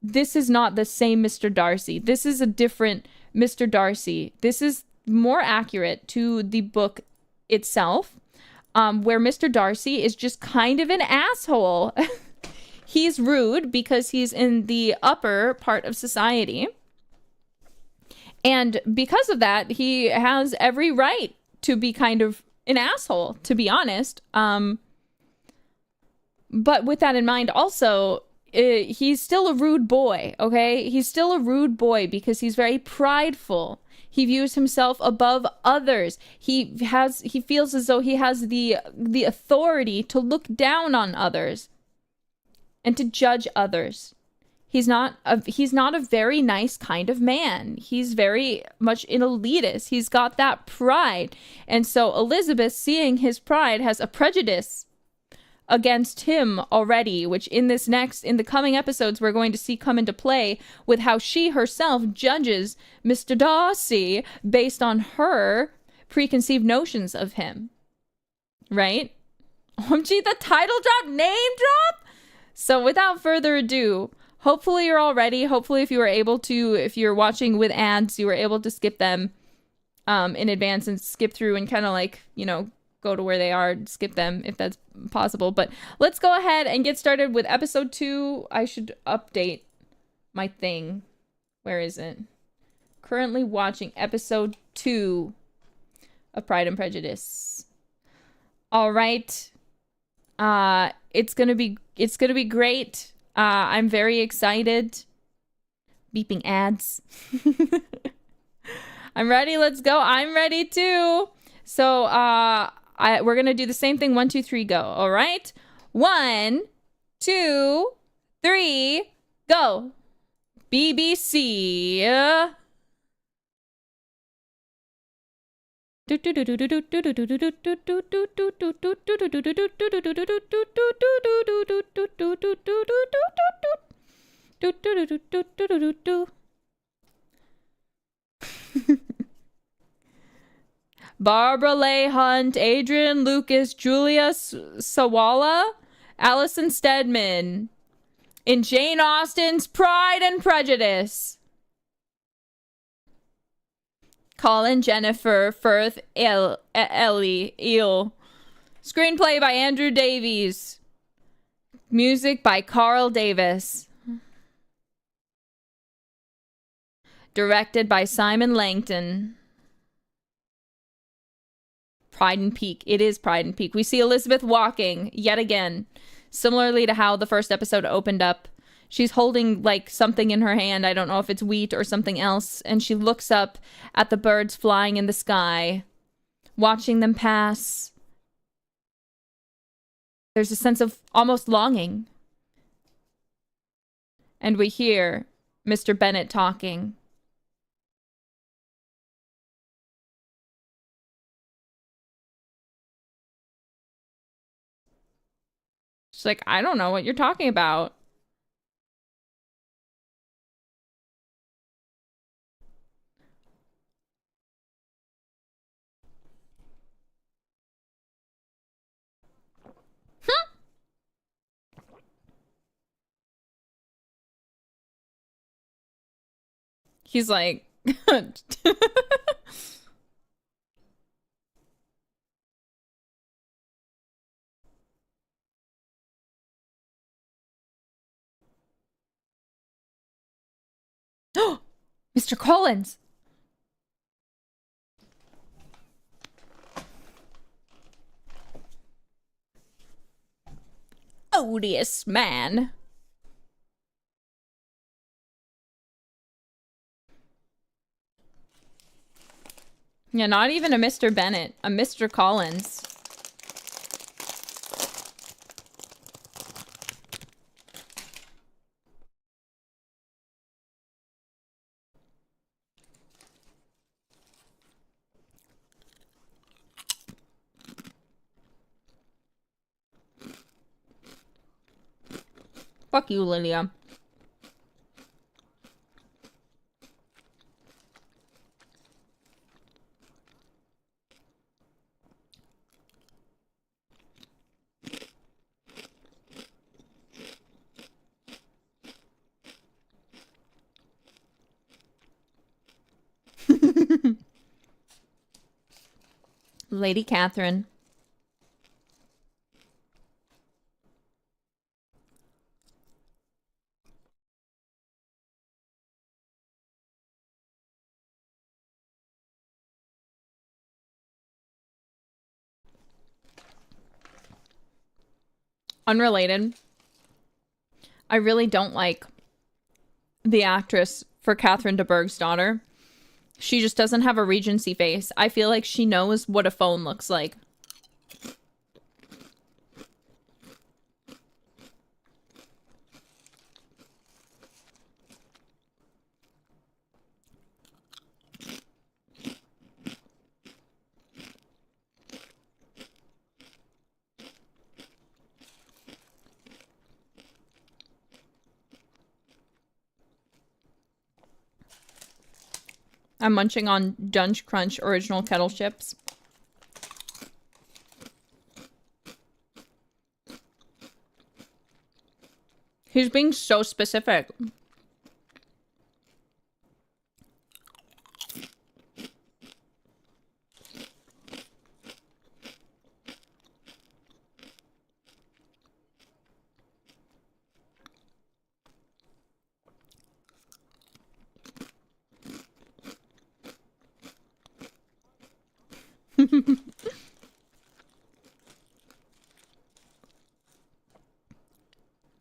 the same Mr. Darcy. This is a different Mr. Darcy. This is more accurate to the book itself, where Mr. Darcy is just kind of an asshole. He's rude because he's in the upper part of society. And because of that, he has every right to be kind of an asshole, to be honest. But with that in mind, also, he's still a rude boy, okay? He's still a rude boy because he's very prideful. He views himself above others. He feels as though he has the authority to look down on others and to judge others. He's not a very nice kind of man. He's very much an elitist. He's got that pride. And so Elizabeth, seeing his pride, has a prejudice against him already, which in the coming episodes, we're going to see come into play with how she herself judges Mr. Darcy based on her preconceived notions of him. Right? OMG, the title drop, name drop? So without further ado, hopefully you're all ready. Hopefully if you're watching with ads, you were able to skip them in advance and skip through and kind of like, you know, go to where they are, skip them if that's possible. But let's go ahead and get started with episode 2. I should update my thing. Where is it? Currently watching episode 2 of Pride and Prejudice. All right. It's gonna be great. I'm very excited. Beeping ads. I'm ready. Let's go. I'm ready too. So, we're gonna do the same thing. 1, 2, 3, go. All right. 1, 2, 3, go. BBC. Barbara Leigh Hunt, Adrian Lucas, Julia Sawala, Allison Steadman in Jane Austen's Pride and Prejudice. Colin Jennifer Firth Ellie Eel. Screenplay by Andrew Davies. Music by Carl Davis. Directed by Simon Langton. Pride and Peak. It is Pride and Peak. We see Elizabeth walking yet again, similarly to how the first episode opened up. She's holding like something in her hand. I don't know if it's wheat or something else. And she looks up at the birds flying in the sky, watching them pass. There's a sense of almost longing. And we hear Mr. Bennet talking. She's like, I don't know what you're talking about. He's like... Mr. Collins! Odious man. Yeah, not even a Mr. Bennet, a Mr. Collins. Fuck you, Lilia. Lady Catherine. Unrelated. I really don't like the actress for Catherine de Bourgh's daughter. She just doesn't have a Regency face. I feel like she knows what a phone looks like. I'm munching on Dunch Crunch original kettle chips. He's being so specific.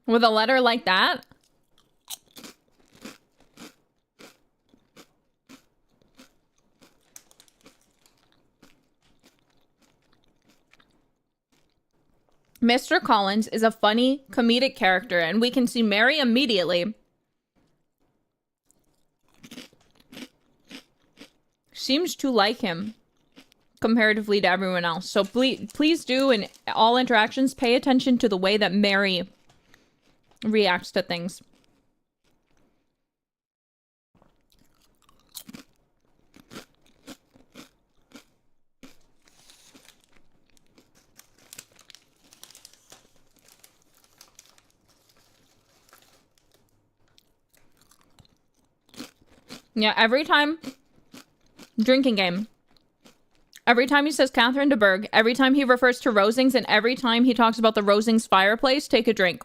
With a letter like that? Mr. Collins is a funny, comedic character, and we can see Mary immediately. Seems to like him comparatively to everyone else. So please do, in all interactions, pay attention to the way that Mary reacts to things. Yeah, every time... Drinking game. Every time he says Catherine de Bourgh, every time he refers to Rosings, and every time he talks about the Rosings fireplace, take a drink.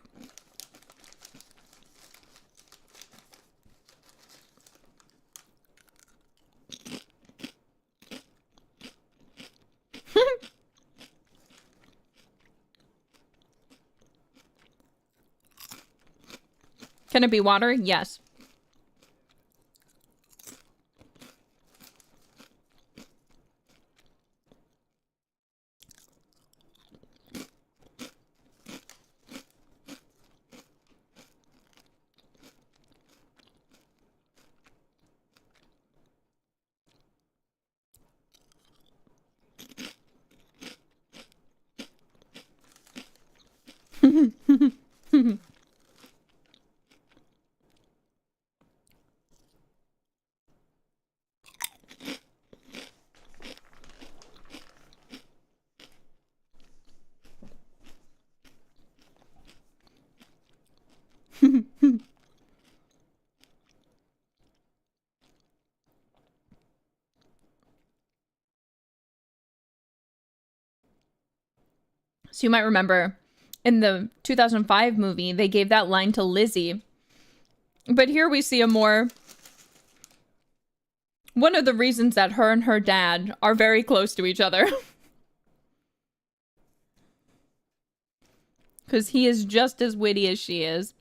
Can it be water? Yes. So you might remember in the 2005 movie, they gave that line to Lizzie. But here we see a more... One of the reasons that her and her dad are very close to each other. Because he is just as witty as she is.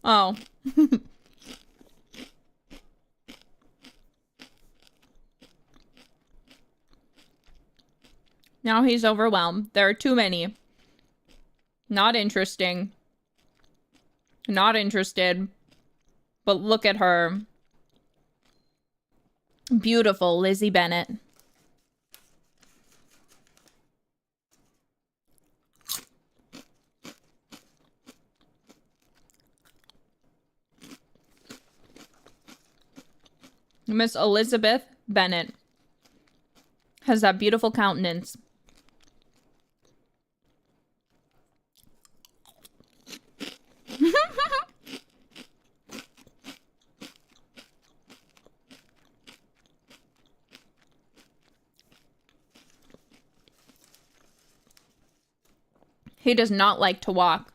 Oh. Now he's overwhelmed. There are too many. Not interesting. Not interested. But look at her. Beautiful Lizzie Bennett. Miss Elizabeth Bennet has that beautiful countenance. He does not like to walk.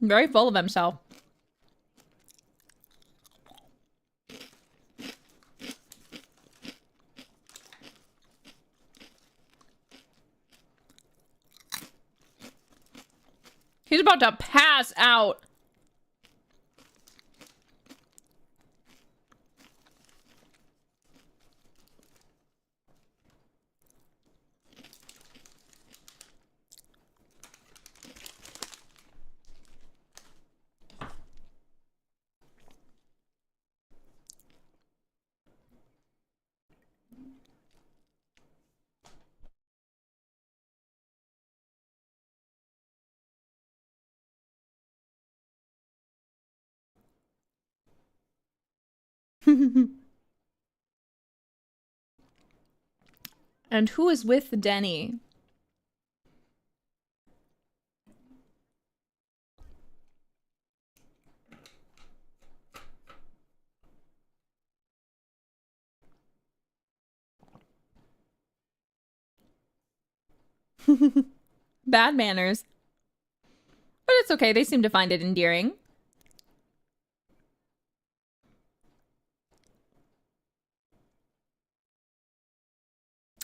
Very full of himself. He's about to pass out. And who is with Denny? Bad manners. But it's okay. They seem to find it endearing.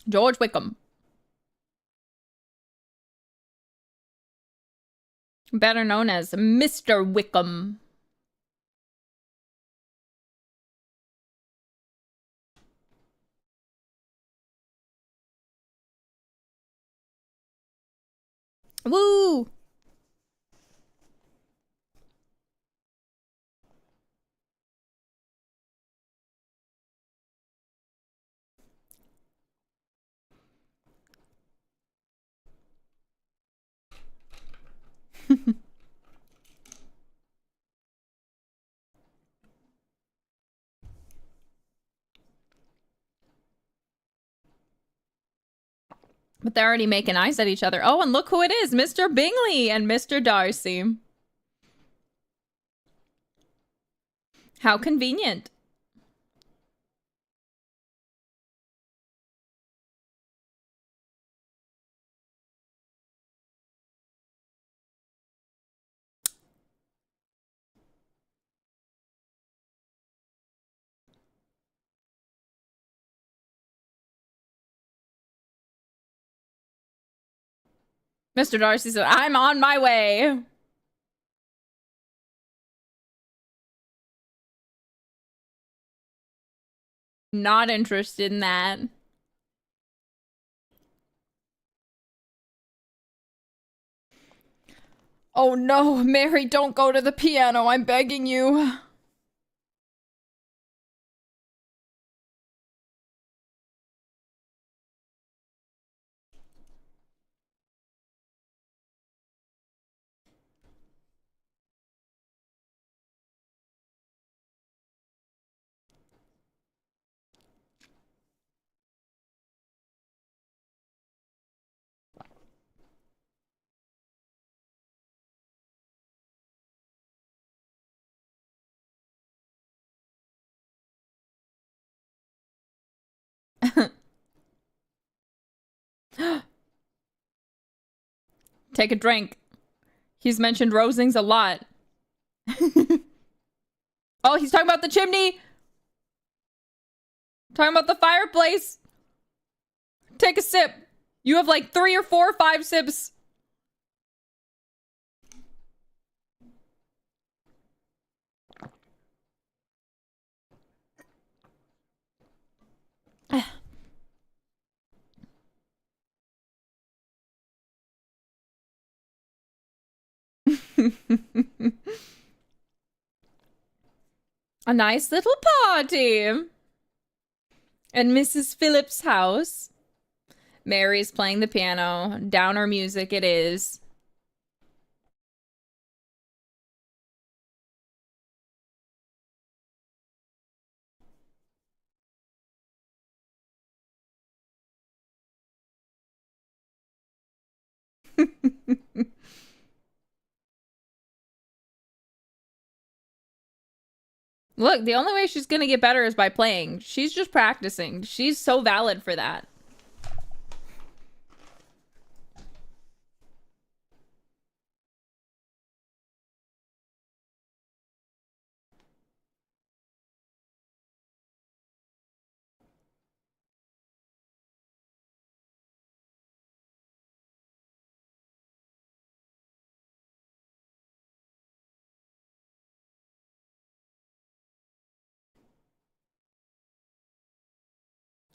George Wickham. Better known as Mr. Wickham. Woo! But they're already making eyes at each other. Oh, and look who it is, Mr. Bingley and Mr. Darcy. How convenient. Mr. Darcy said, I'm on my way. Not interested in that. Oh no, Mary, don't go to the piano. I'm begging you. Take a drink. He's mentioned Rosings a lot. Oh, he's talking about the chimney. Talking about the fireplace. Take a sip. You have like 3 or 4 or 5 sips. A nice little party. At Mrs. Phillips' house. Mary's playing the piano. Downer music it is. Look, the only way she's gonna get better is by playing. She's just practicing. She's so valid for that.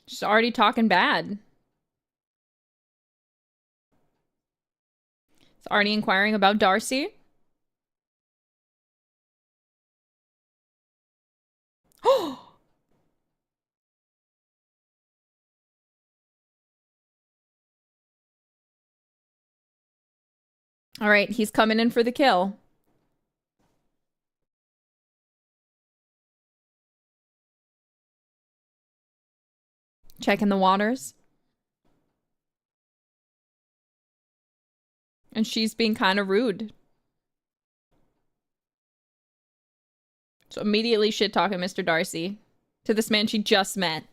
She's already talking bad. It's already inquiring about Darcy. Oh! All right, he's coming in for the kill. Checking the waters. And she's being kind of rude. So immediately shit-talking Mr. Darcy to this man she just met.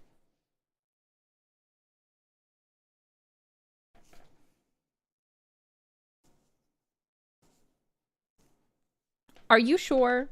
Are you sure?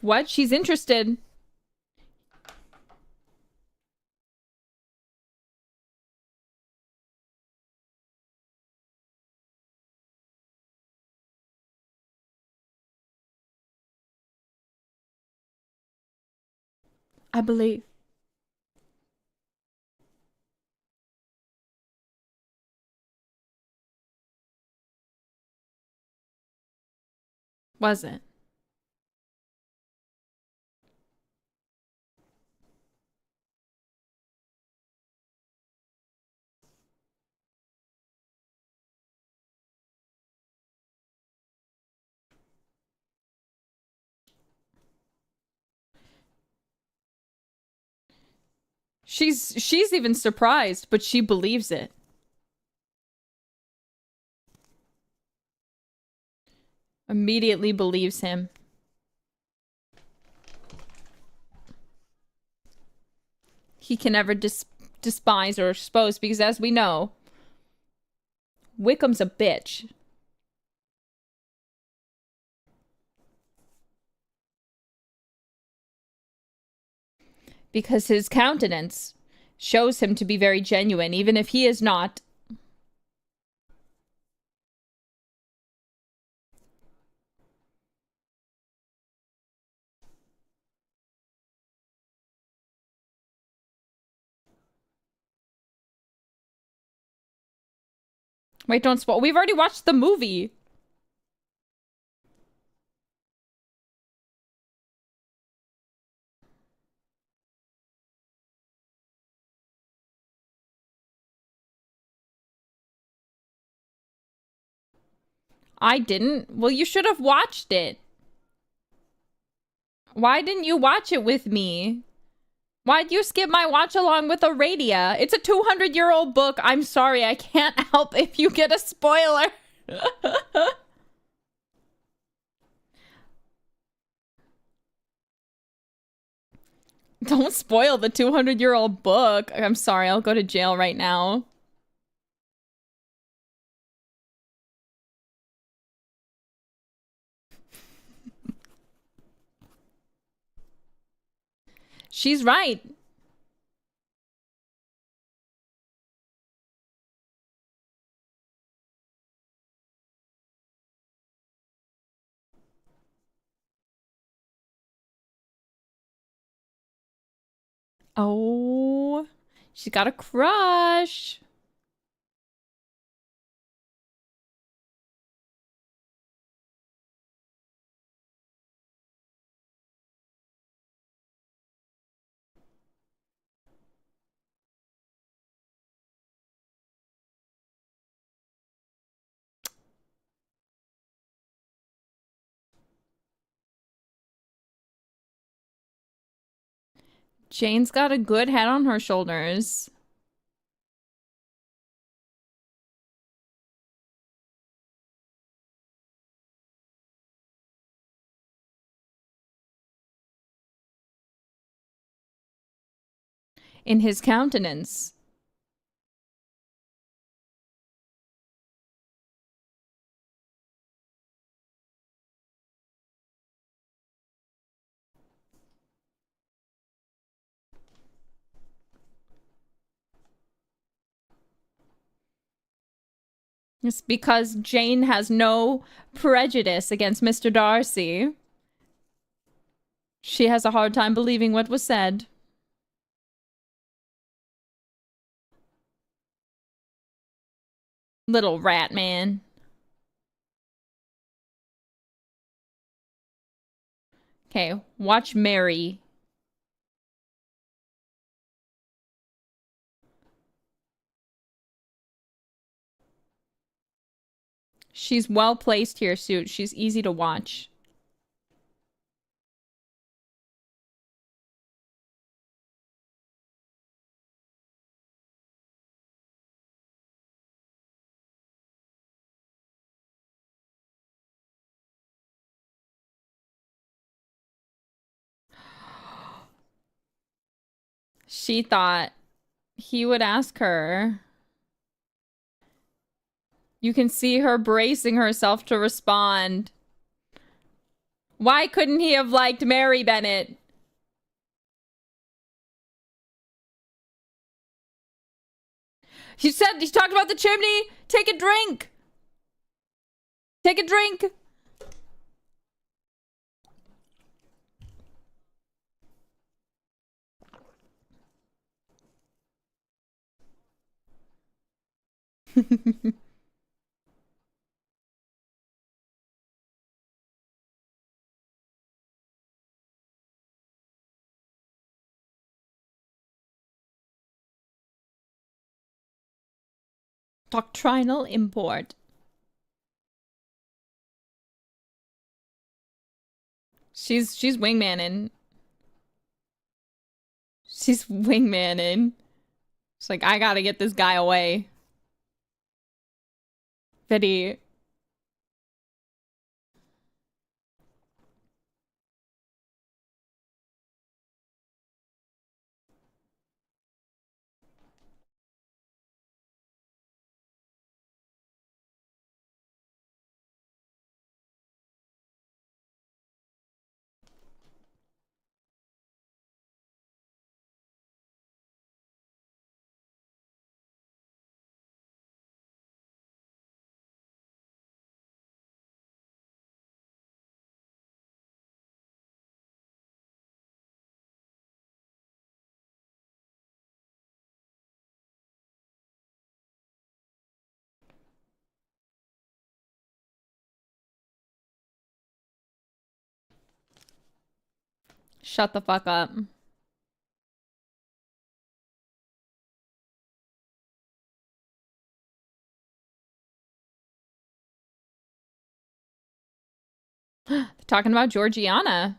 What? She's interested. I believe. Was it? She's even surprised, but she believes it. Immediately believes him. He can never despise or expose, because as we know, Wickham's a bitch. Because his countenance shows him to be very genuine, even if he is not. Wait, don't spoil. We've already watched the movie. I didn't. Well, you should have watched it. Why didn't you watch it with me? Why'd you skip my watch along with Aradia? It's a 200-year-old book. I'm sorry, I can't help if you get a spoiler. Don't spoil the 200-year-old book. I'm sorry, I'll go to jail right now. She's right. Oh, she's got a crush. Jane's got a good head on her shoulders. In his countenance. It's because Jane has no prejudice against Mr. Darcy. She has a hard time believing what was said. Little rat man. Okay, watch Mary. She's well placed here, Suit. She's easy to watch. She thought he would ask her. You can see her bracing herself to respond. Why couldn't he have liked Mary Bennett? He talked about the chimney. Take a drink. Take a drink. Doctrinal import. She's wingmanin'. She's wingmanin'. She's like, I gotta get this guy away. Viddy. Shut the fuck up. They're talking about Georgiana.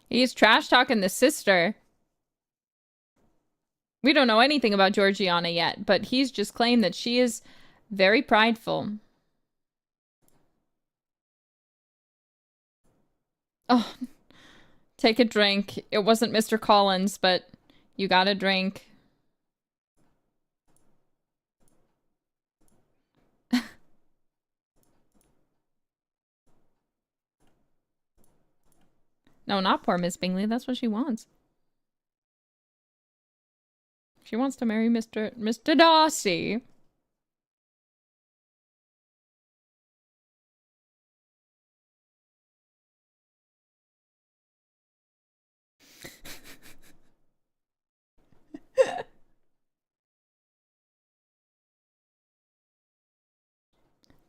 He's trash talking the sister. We don't know anything about Georgiana yet, but he's just claimed that she is very prideful. Oh, take a drink. It wasn't Mr. Collins, but you got a drink. No, not poor Miss Bingley. That's what she wants. She wants to marry Mr. Darcy.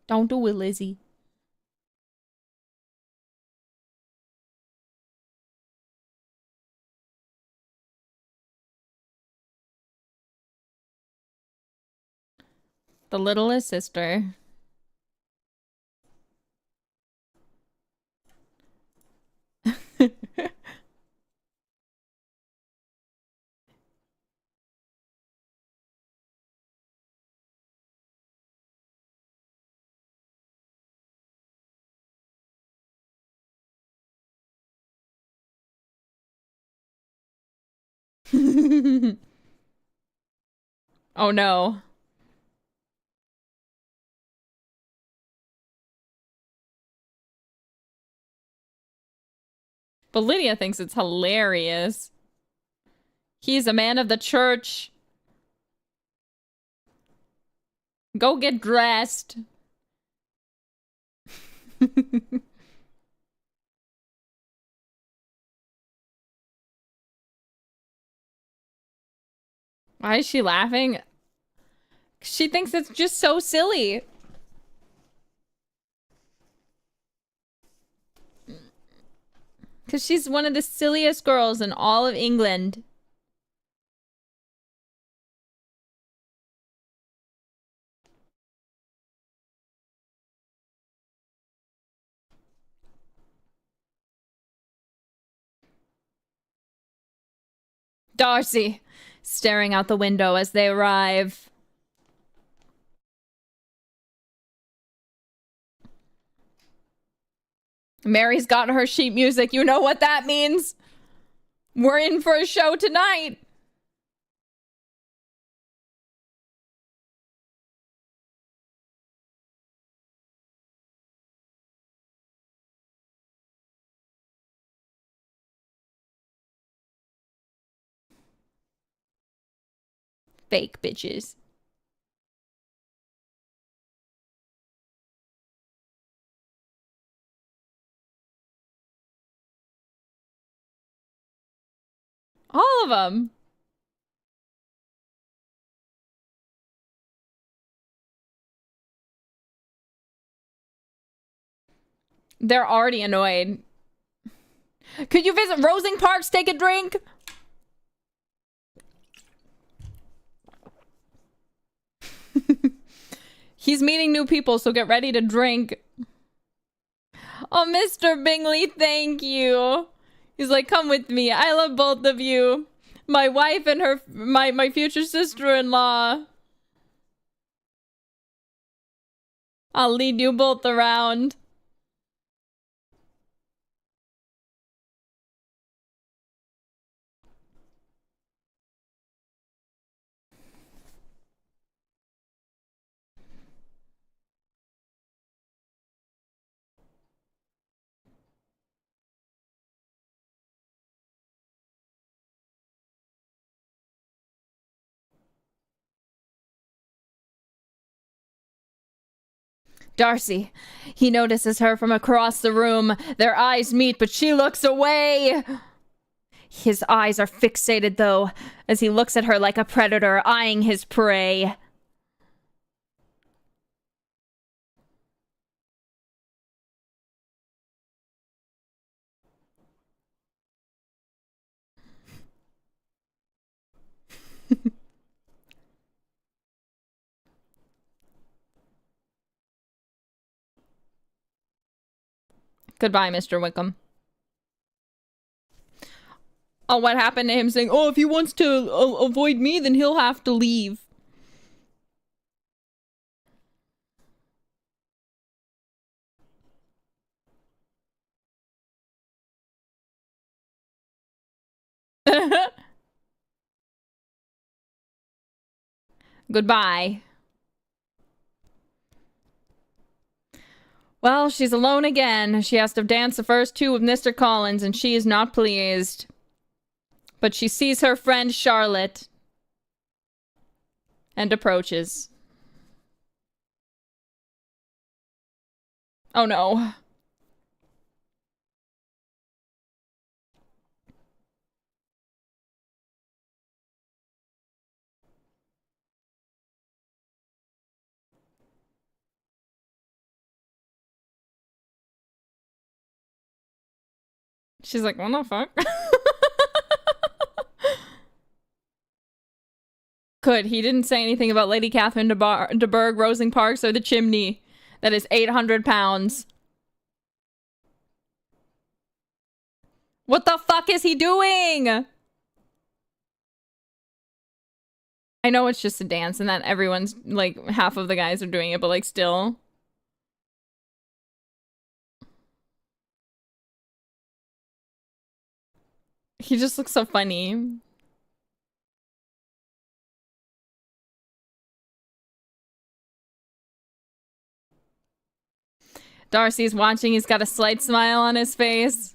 Don't do it, Lizzie. The littlest sister. Oh no. But Lydia thinks it's hilarious. He's a man of the church. Go get dressed. Why is she laughing? She thinks it's just so silly. Because she's one of the silliest girls in all of England. Darcy, staring out the window as they arrive. Mary's got her sheet music. You know what that means? We're in for a show tonight. Fake bitches. All of them. They're already annoyed. Could you visit Rosing Parks, take a drink? He's meeting new people, so get ready to drink. Oh, Mr. Bingley, thank you. He's like, come with me. I love both of you. My wife and my future sister-in-law. I'll lead you both around. Darcy. He notices her from across the room. Their eyes meet, but she looks away. His eyes are fixated, though, as he looks at her like a predator eyeing his prey. Goodbye, Mr. Wickham. Oh, what happened to him saying, oh, if he wants to avoid me, then he'll have to leave. Goodbye. Well, she's alone again. She has to dance the first two with Mr. Collins, and she is not pleased. But she sees her friend Charlotte and approaches. Oh no. She's like, what the fuck? Good. He didn't say anything about Lady Catherine de Bourgh, Rosing Parks, or the chimney that is 800 pounds. What the fuck is he doing? I know it's just a dance and that everyone's, like, half of the guys are doing it, but, like, still. He just looks so funny. Darcy's watching. He's got a slight smile on his face.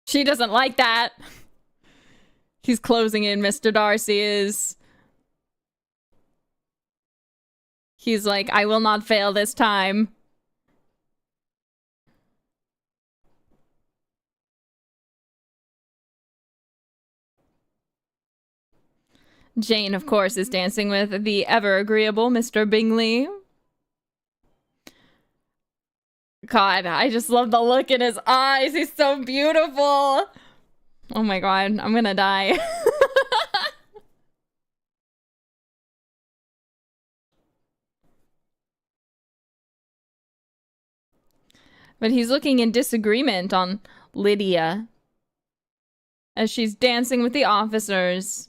She doesn't like that. He's closing in, Mr. Darcy is. He's like, I will not fail this time. Jane, of course, is dancing with the ever-agreeable Mr. Bingley. God, I just love the look in his eyes. He's so beautiful. Oh my god, I'm gonna die. But he's looking in disagreement on Lydia as she's dancing with the officers.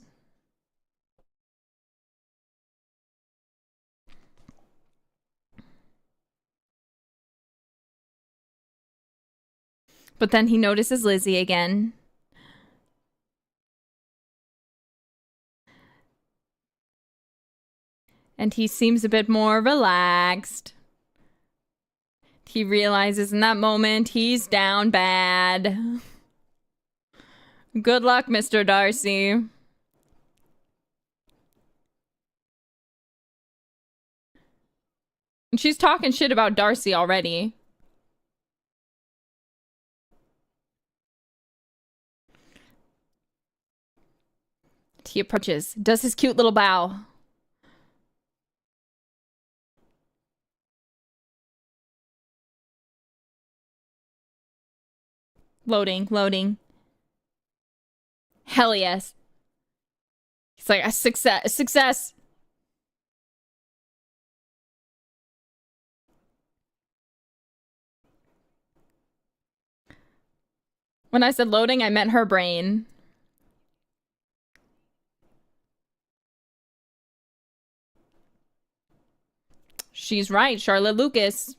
But then he notices Lizzie again. And he seems a bit more relaxed. He realizes in that moment he's down bad. Good luck, Mr. Darcy. And she's talking shit about Darcy already. He approaches, does his cute little bow. Loading, loading. Hell yes. He's like, a success, a success. When I said loading, I meant her brain. She's right, Charlotte Lucas.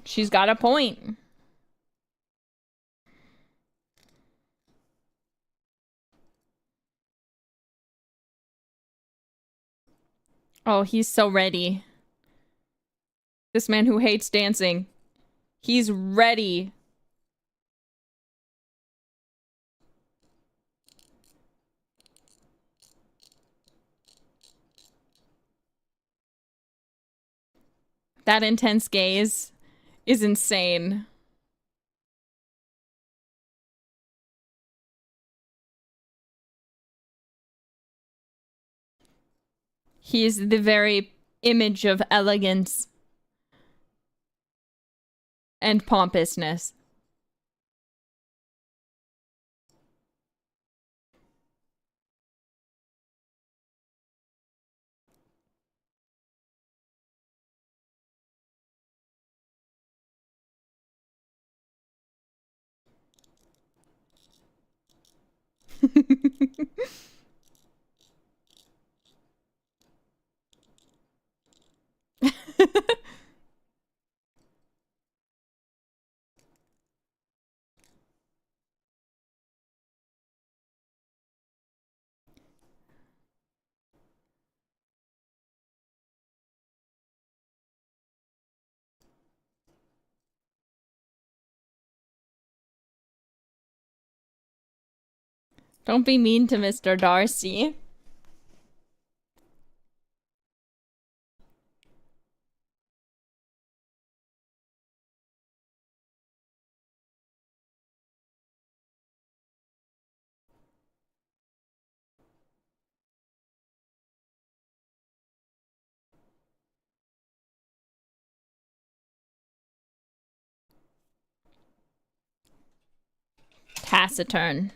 She's got a point. Oh, he's so ready. This man who hates dancing. He's ready. That intense gaze is insane. He is the very image of elegance and pompousness. Don't be mean to Mr. Darcy. Taciturn.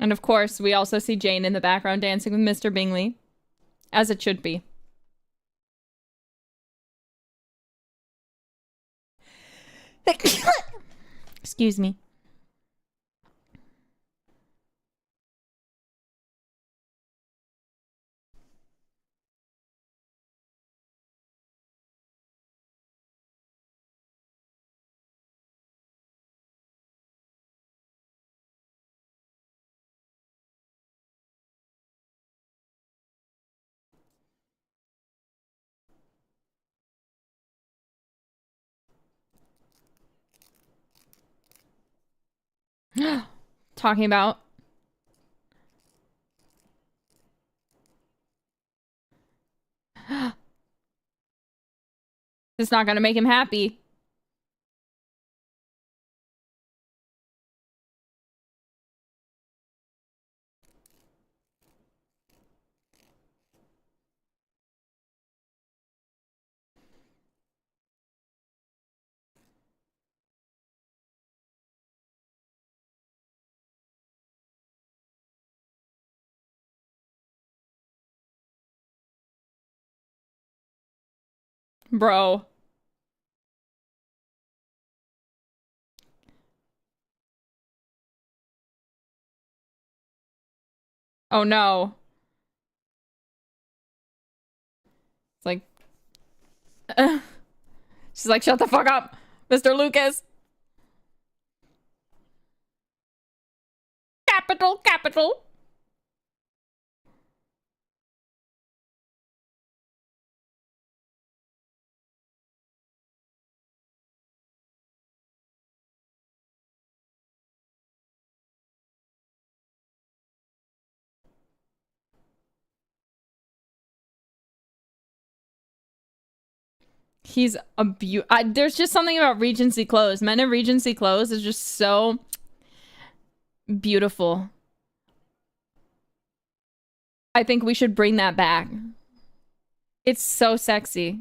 And of course, we also see Jane in the background dancing with Mr. Bingley. As it should be. Excuse me. Talking about it's not gonna make him happy. Bro. Oh no. It's like she's like, shut the fuck up, Mr. Lucas. Capital, capital. He's a there's just something about Regency clothes. Men in Regency clothes is just so beautiful. I think we should bring that back. It's so sexy.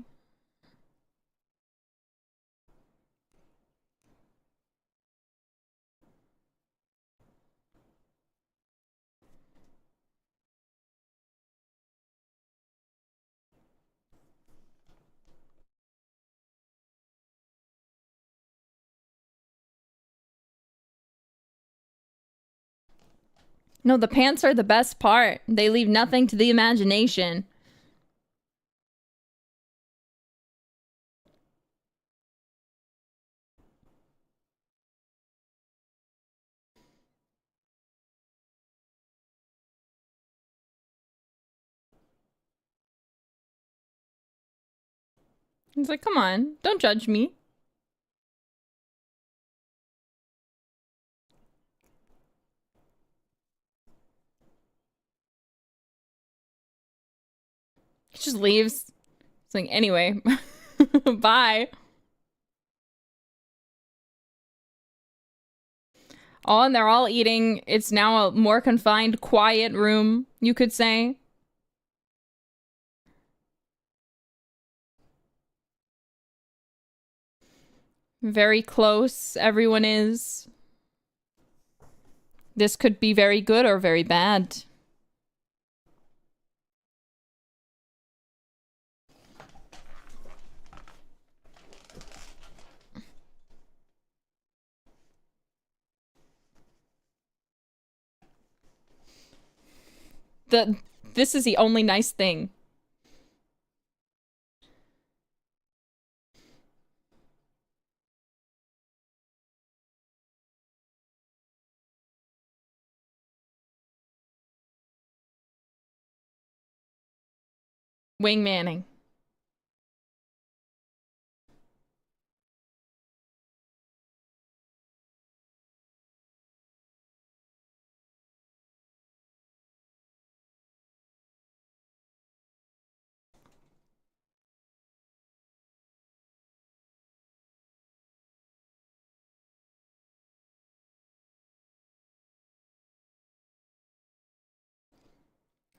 No, the pants are the best part. They leave nothing to the imagination. He's like, come on, don't judge me. He just leaves. It's like, anyway, bye. Oh, and they're all eating. It's now a more confined, quiet room, you could say. Very close, everyone is. This could be very good or very bad. This is the only nice thing. Wing Manning.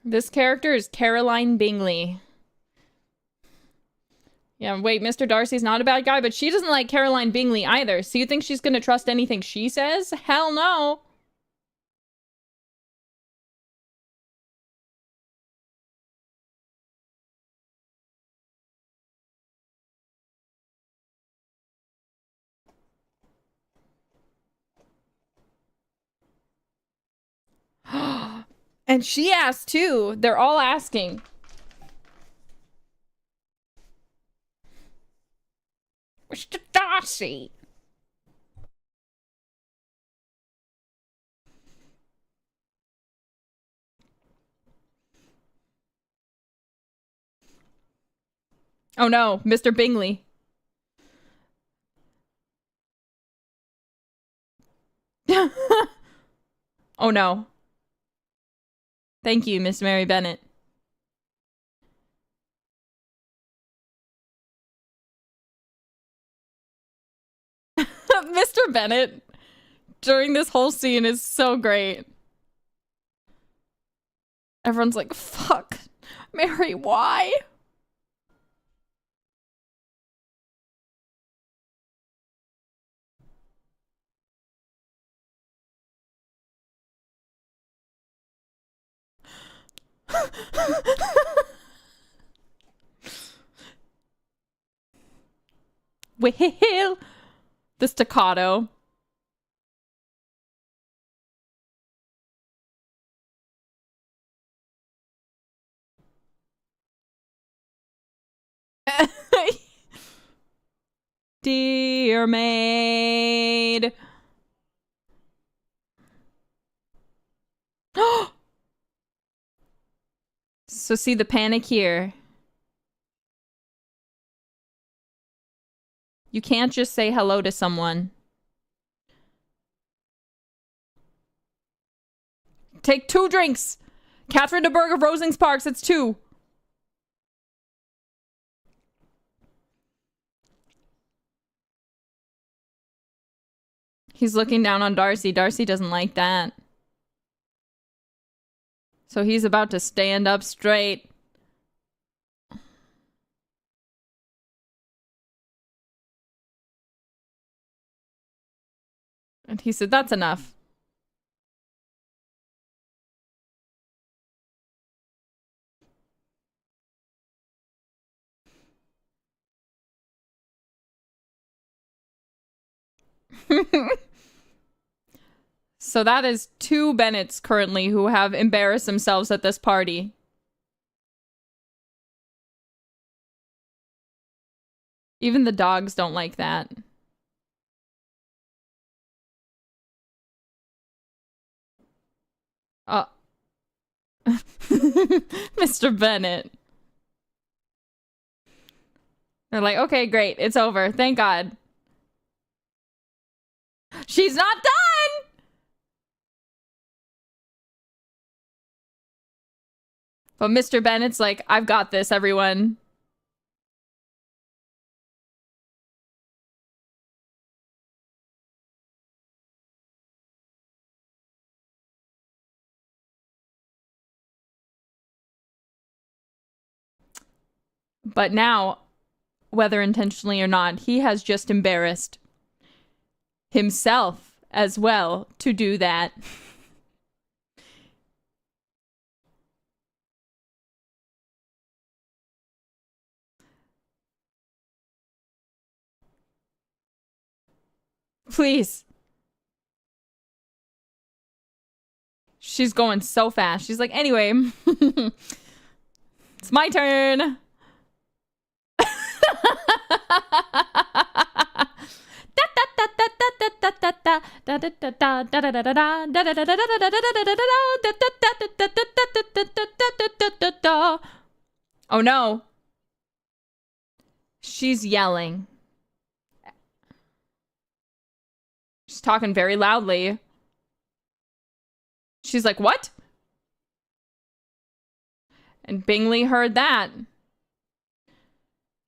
This character is Caroline Bingley. Yeah, wait, Mr. Darcy's not a bad guy, but she doesn't like Caroline Bingley either. So you think she's gonna trust anything she says? Hell no. And she asked too. They're all asking. Mr. Darcy. Oh no, Mr. Bingley. Oh no. Thank you, Miss Mary Bennet. Mr. Bennet during this whole scene is so great. Everyone's like, fuck, Mary, why? Well, the staccato. Dear maid. So see the panic here. You can't just say hello to someone. Take 2 drinks. Catherine de Bourgh of Rosings Parks, it's 2. He's looking down on Darcy. Darcy doesn't like that. So he's about to stand up straight. And he said, that's enough. So that is 2 Bennets currently who have embarrassed themselves at this party. Even the dogs don't like that. Mr. Bennet. They're like, okay, great. It's over. Thank God. She's not done! But Mr. Bennet's like, I've got this, everyone. But now, whether intentionally or not, he has just embarrassed himself as well to do that. Please. She's going so fast. She's like, anyway, it's my turn. Oh no. She's yelling. She's talking very loudly. She's like, what? And Bingley heard that.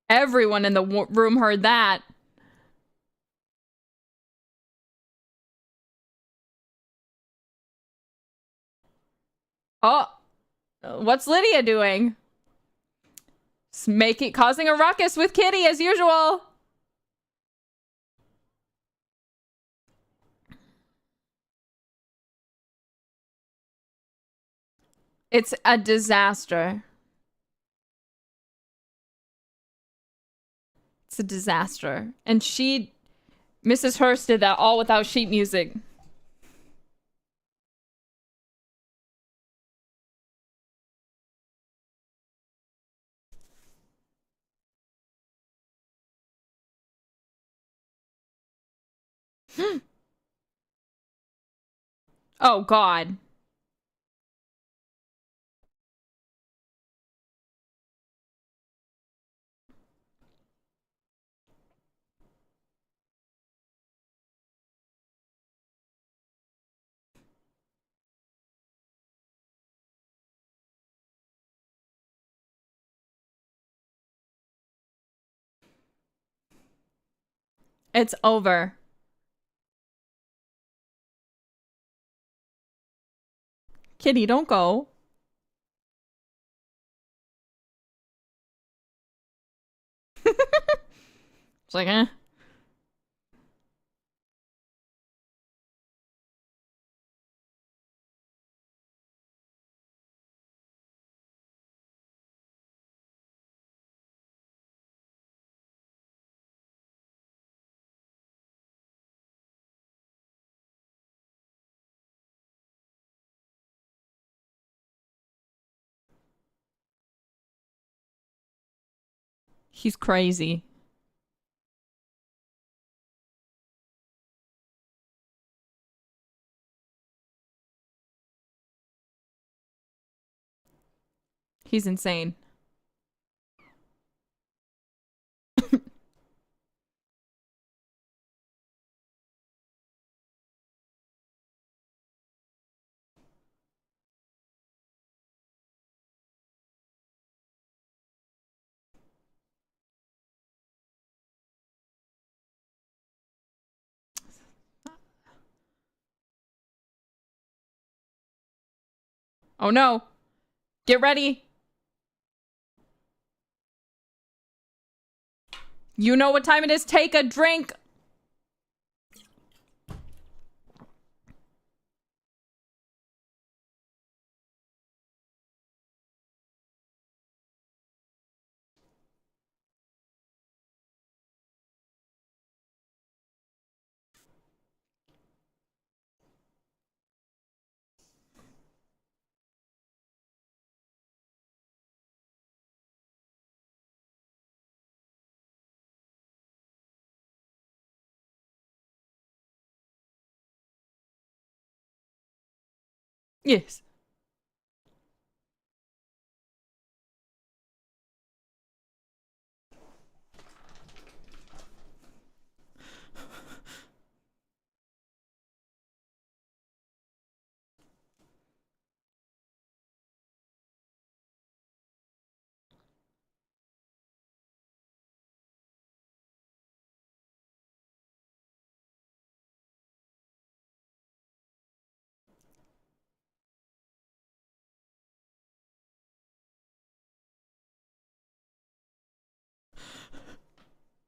Everyone in the room heard that. Oh, what's Lydia doing? Causing a ruckus with Kitty as usual. It's a disaster. It's a disaster. And Mrs. Hurst did that all without sheet music. Oh, God. It's over. Kitty, don't go. It's like, eh. He's crazy. He's insane. Oh no. Get ready. You know what time it is. Take a drink. Yes.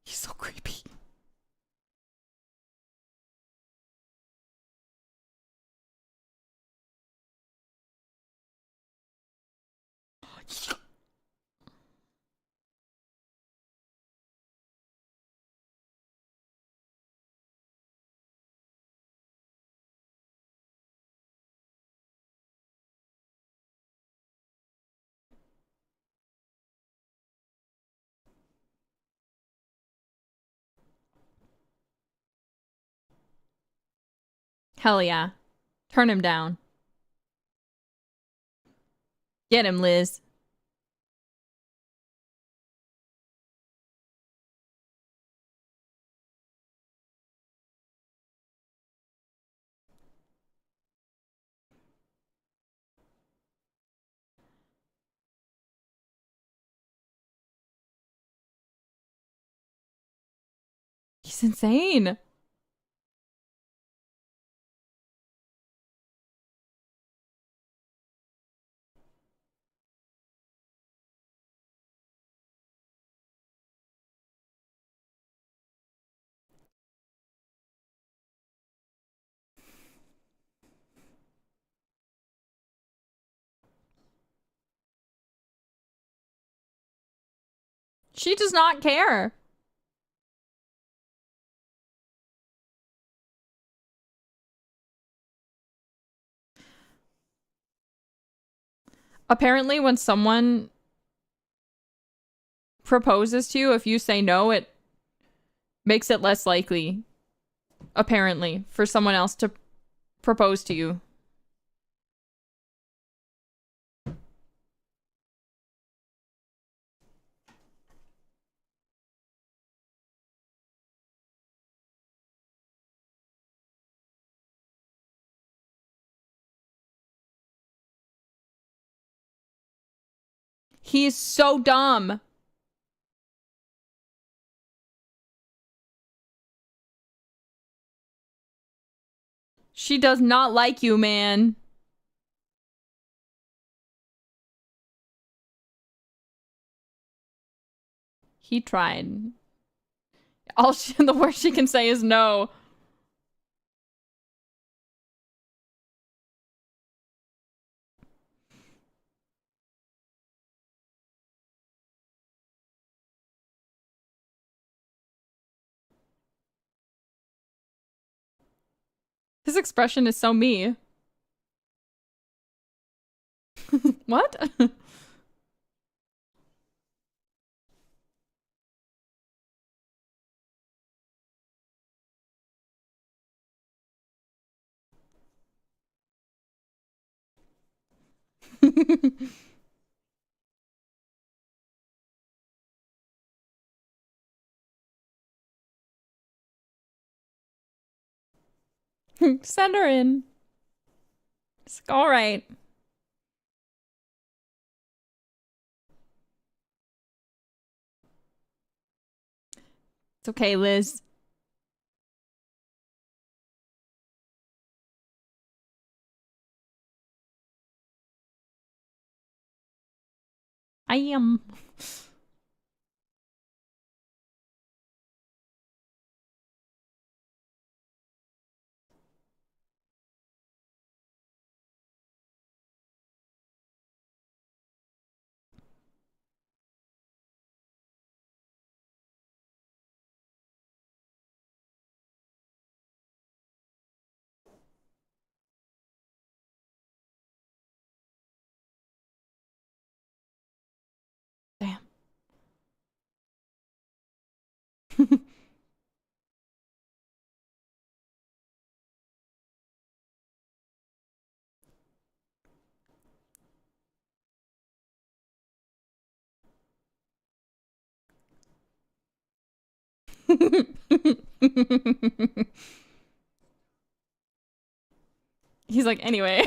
He's so creepy. Hell yeah. Turn him down. Get him, Liz. He's insane. She does not care. Apparently, when someone proposes to you, if you say no, it makes it less likely, apparently, for someone else to propose to you. He's so dumb. She does not like you, man. He tried. The worst she can say is no. His expression is so me. What? Send her in. It's all right. It's okay, Liz. I am. Damn. He's like, anyway.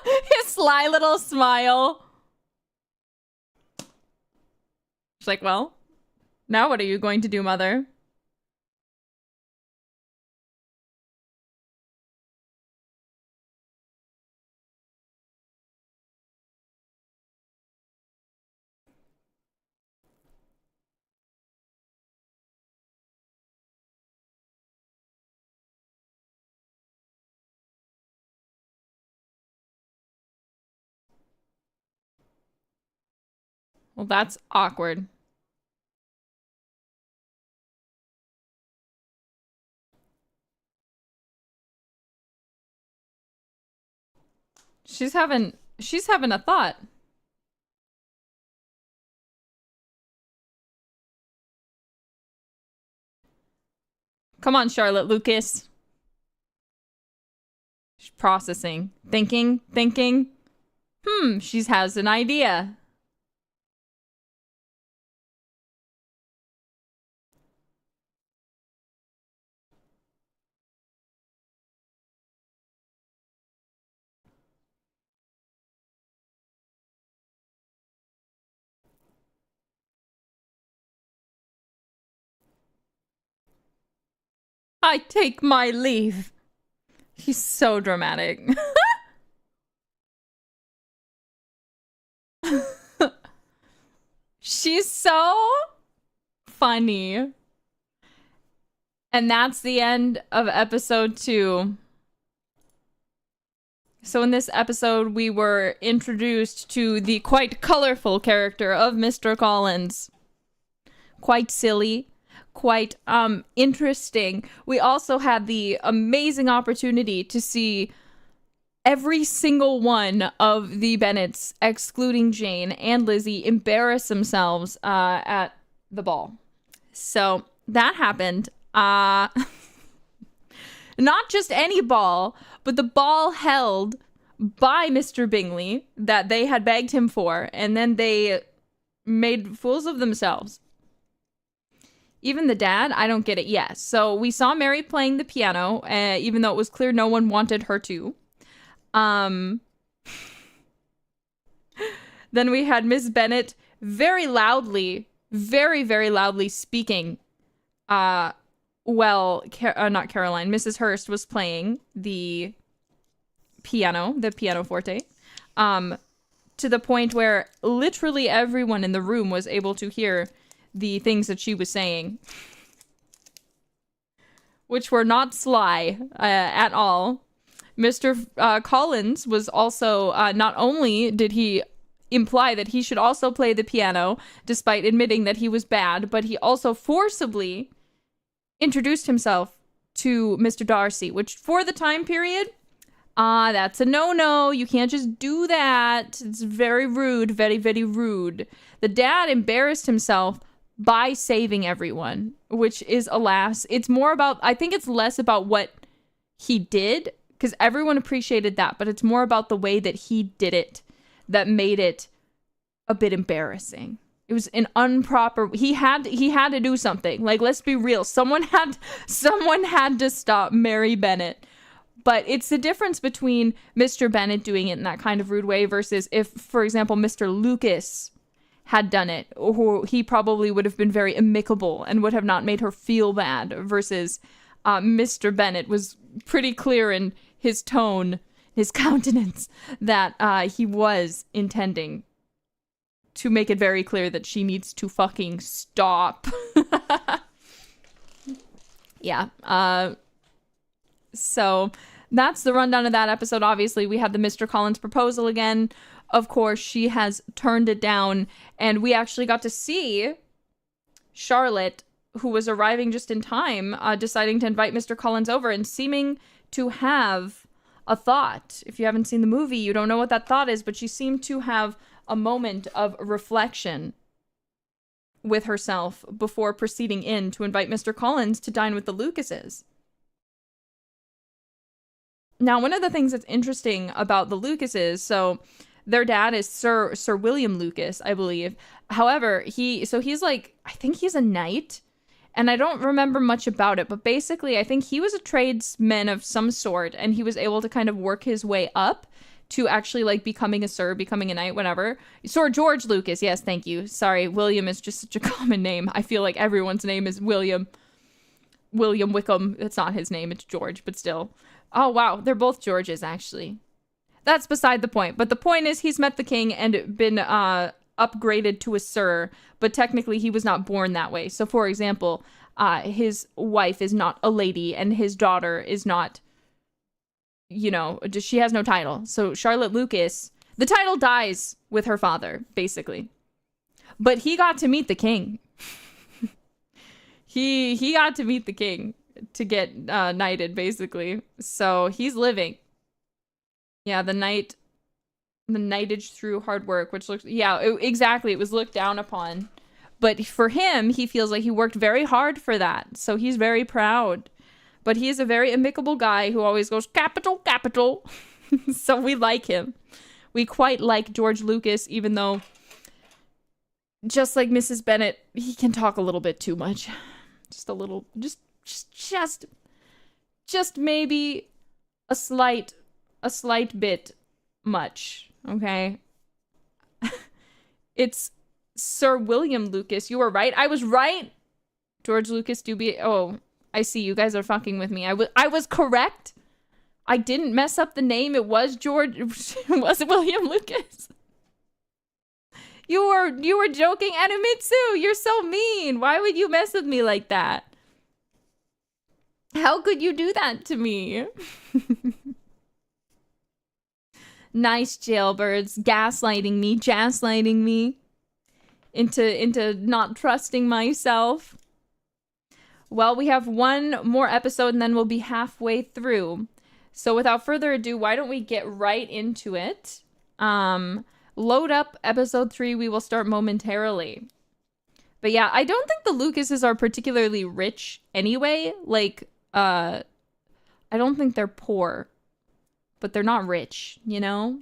His sly little smile. She's like, well, now what are you going to do, mother? Well, that's awkward. She's having a thought. Come on, Charlotte Lucas. She's processing. Thinking. She has an idea. I take my leave. He's so dramatic. She's so funny. And that's the end of episode 2. So in this episode, we were introduced to the quite colorful character of Mr. Collins. Quite silly. Quite interesting. We also had the amazing opportunity to see every single one of the Bennets, excluding Jane and Lizzie, embarrass themselves at the ball. So that happened. Not just any ball, but the ball held by Mr. Bingley that they had begged him for, and then they made fools of themselves. Even the dad, I don't get it. Yes. So we saw Mary playing the piano, even though it was clear no one wanted her to. Then we had Miss Bennet very loudly, very, very loudly speaking. Not Caroline. Mrs. Hurst was playing the pianoforte, to the point where literally everyone in the room was able to hear the things that she was saying, which were not sly at all. Mr. Collins was also, not only did he imply that he should also play the piano, despite admitting that he was bad, but he also forcibly introduced himself to Mr. Darcy, which for the time period, that's a no-no. You can't just do that. It's very rude, very, very rude. The dad embarrassed himself by saving everyone, which is, alas, it's more about, I think it's less about what he did, because everyone appreciated that, but it's more about the way that he did it that made it a bit embarrassing. It was an improper, he had to do something. Like, let's be real. Someone had to stop Mary Bennet. But it's the difference between Mr. Bennet doing it in that kind of rude way versus if, for example, Mr. Lucas had done it, or he probably would have been very amicable and would have not made her feel bad, versus Mr. Bennet was pretty clear in his tone, his countenance, that he was intending to make it very clear that she needs to fucking stop. Yeah. So that's the rundown of that episode. Obviously, we had the Mr. Collins proposal again. Of course, she has turned it down, and we actually got to see Charlotte, who was arriving just in time, deciding to invite Mr. Collins over and seeming to have a thought. If you haven't seen the movie, you don't know what that thought is, but she seemed to have a moment of reflection with herself before proceeding in to invite Mr. Collins to dine with the Lucases. Now, one of the things that's interesting about the Lucases, so their dad is Sir William Lucas, I believe. However, he's like, I think he's a knight, and I don't remember much about it, but basically I think he was a tradesman of some sort, and he was able to kind of work his way up to actually like becoming a sir, becoming a knight, whatever. Sir George Lucas, yes, thank you. Sorry, William is just such a common name. I feel like everyone's name is William. William Wickham, it's not his name, it's George, but still. Oh wow, they're both Georges actually. That's beside the point, but the point is he's met the king and been upgraded to a sir, but technically he was not born that way. So for example, his wife is not a lady and his daughter is not, you know, she has no title. So Charlotte Lucas, the title dies with her father, basically. But he got to meet the king. he got to meet the king to get knighted, basically. So he's living. Yeah, the knightage through hard work, which looks, yeah, exactly. It was looked down upon. But for him, he feels like he worked very hard for that. So he's very proud. But he is a very amicable guy who always goes, capital, capital. So we like him. We quite like George Lucas, even though, just like Mrs. Bennet, he can talk a little bit too much. Just a little, just maybe a slight bit much, okay? It's Sir William Lucas. You were right. I was right. George Lucas do be... Oh, I see. You guys are fucking with me. I was correct. I didn't mess up the name. It was George... It was William Lucas. You were joking. Animitsu, you're so mean. Why would you mess with me like that? How could you do that to me? Nice jailbirds, gaslighting me into not trusting myself. Well, we have one more episode and then we'll be halfway through. So without further ado, why don't we get right into it? Load up episode 3. We will start momentarily. But yeah, I don't think the Lucases are particularly rich anyway. Like, I don't think they're poor. But they're not rich, you know?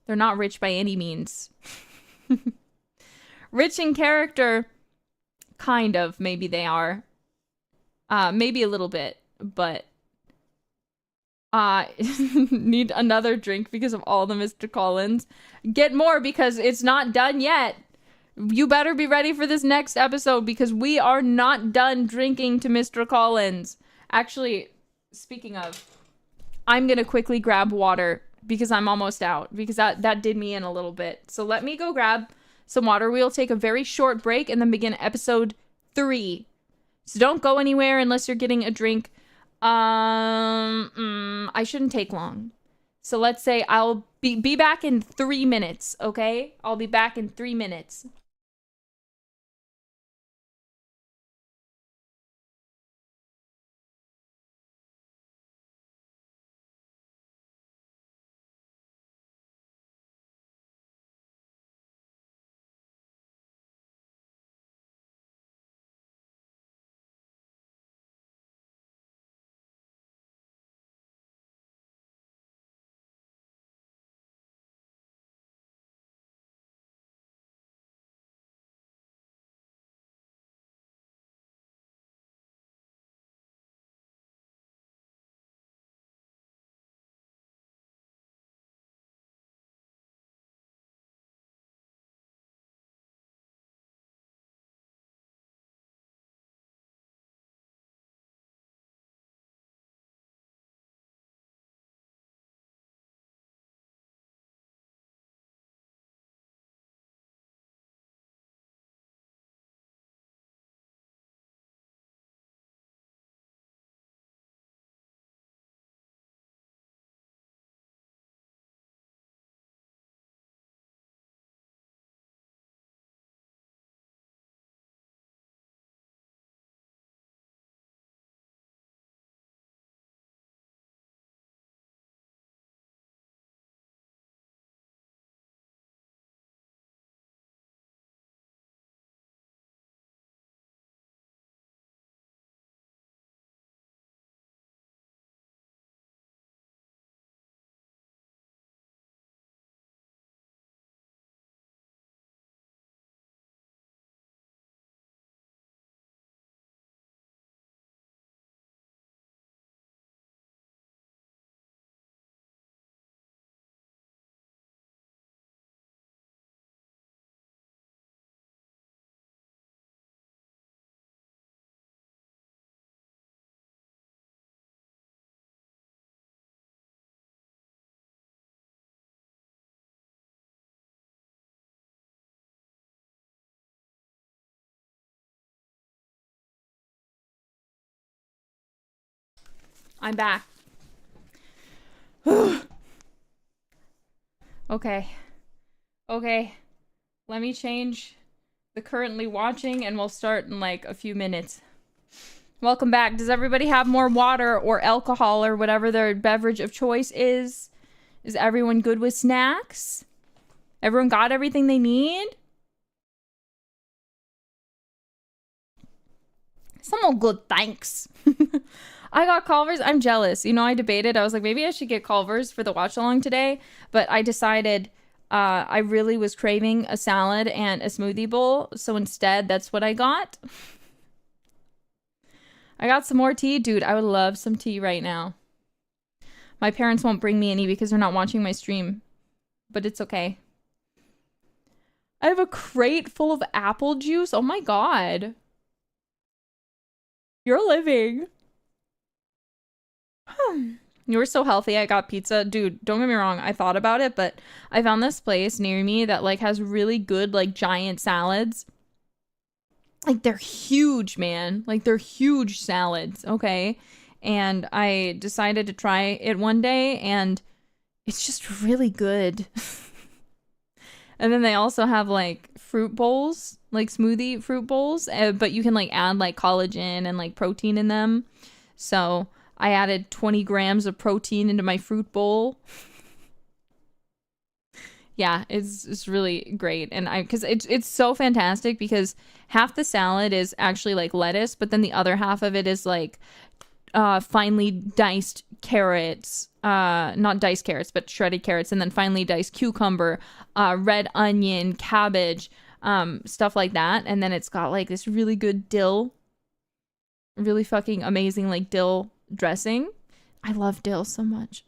They're not rich by any means. Rich in character, kind of, maybe they are. Maybe a little bit, but... need another drink because of all the Mr. Collins. Get more because it's not done yet. You better be ready for this next episode because we are not done drinking to Mr. Collins. Actually, speaking of... I'm going to quickly grab water because I'm almost out because that did me in a little bit. So let me go grab some water. We'll take a very short break and then begin episode 3. So don't go anywhere unless you're getting a drink. I shouldn't take long. So let's say I'll be back in 3 minutes, okay? I'll be back in 3 minutes. I'm back. Okay. Okay. Let me change the currently watching and we'll start in like a few minutes. Welcome back. Does everybody have more water or alcohol or whatever their beverage of choice is? Is everyone good with snacks? Everyone got everything they need? Some all good, thanks. I got Culver's. I'm jealous. You know, I debated. I was like, maybe I should get Culver's for the watch along today. But I decided I really was craving a salad and a smoothie bowl. So instead, that's what I got. I got some more tea. Dude, I would love some tea right now. My parents won't bring me any because they're not watching my stream. But it's okay. I have a crate full of apple juice. Oh my god. You're living. You were so healthy. I got pizza. Dude, don't get me wrong. I thought about it, but I found this place near me that like has really good like giant salads. Like they're huge, man. Like they're huge salads, okay? And I decided to try it one day and it's just really good. And then they also have like fruit bowls, like smoothie fruit bowls, but you can like add like collagen and like protein in them. So I added 20 grams of protein into my fruit bowl. Yeah, it's really great. And because it's so fantastic because half the salad is actually like lettuce, but then the other half of it is like finely diced carrots, not diced carrots, but shredded carrots, and then finely diced cucumber, red onion, cabbage, stuff like that. And then it's got like this really good dill, really fucking amazing like dill dressing. I love dill so much.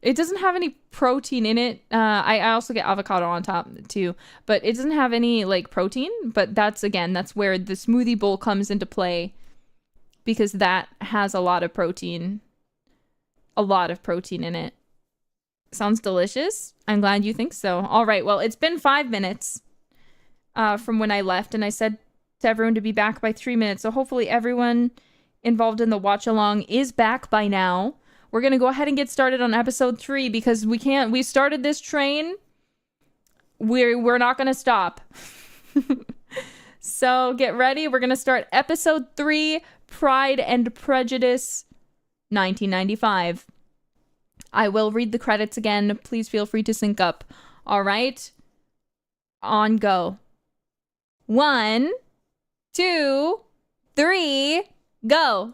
It doesn't have any protein in it. I also get avocado on top too, but it doesn't have any like protein. But that's where the smoothie bowl comes into play because that has a lot of protein in it. Sounds delicious. I'm glad you think so. All right. Well, it's been 5 minutes from when I left, and I said to everyone to be back by 3 minutes. So hopefully everyone involved in the watch along is back by now. We're going to go ahead and get started on episode 3 because we started this train. We're not going to stop. So get ready. We're going to start episode 3, Pride and Prejudice, 1995. I will read the credits again. Please feel free to sync up. All right. On go. 1, 2, 3, go.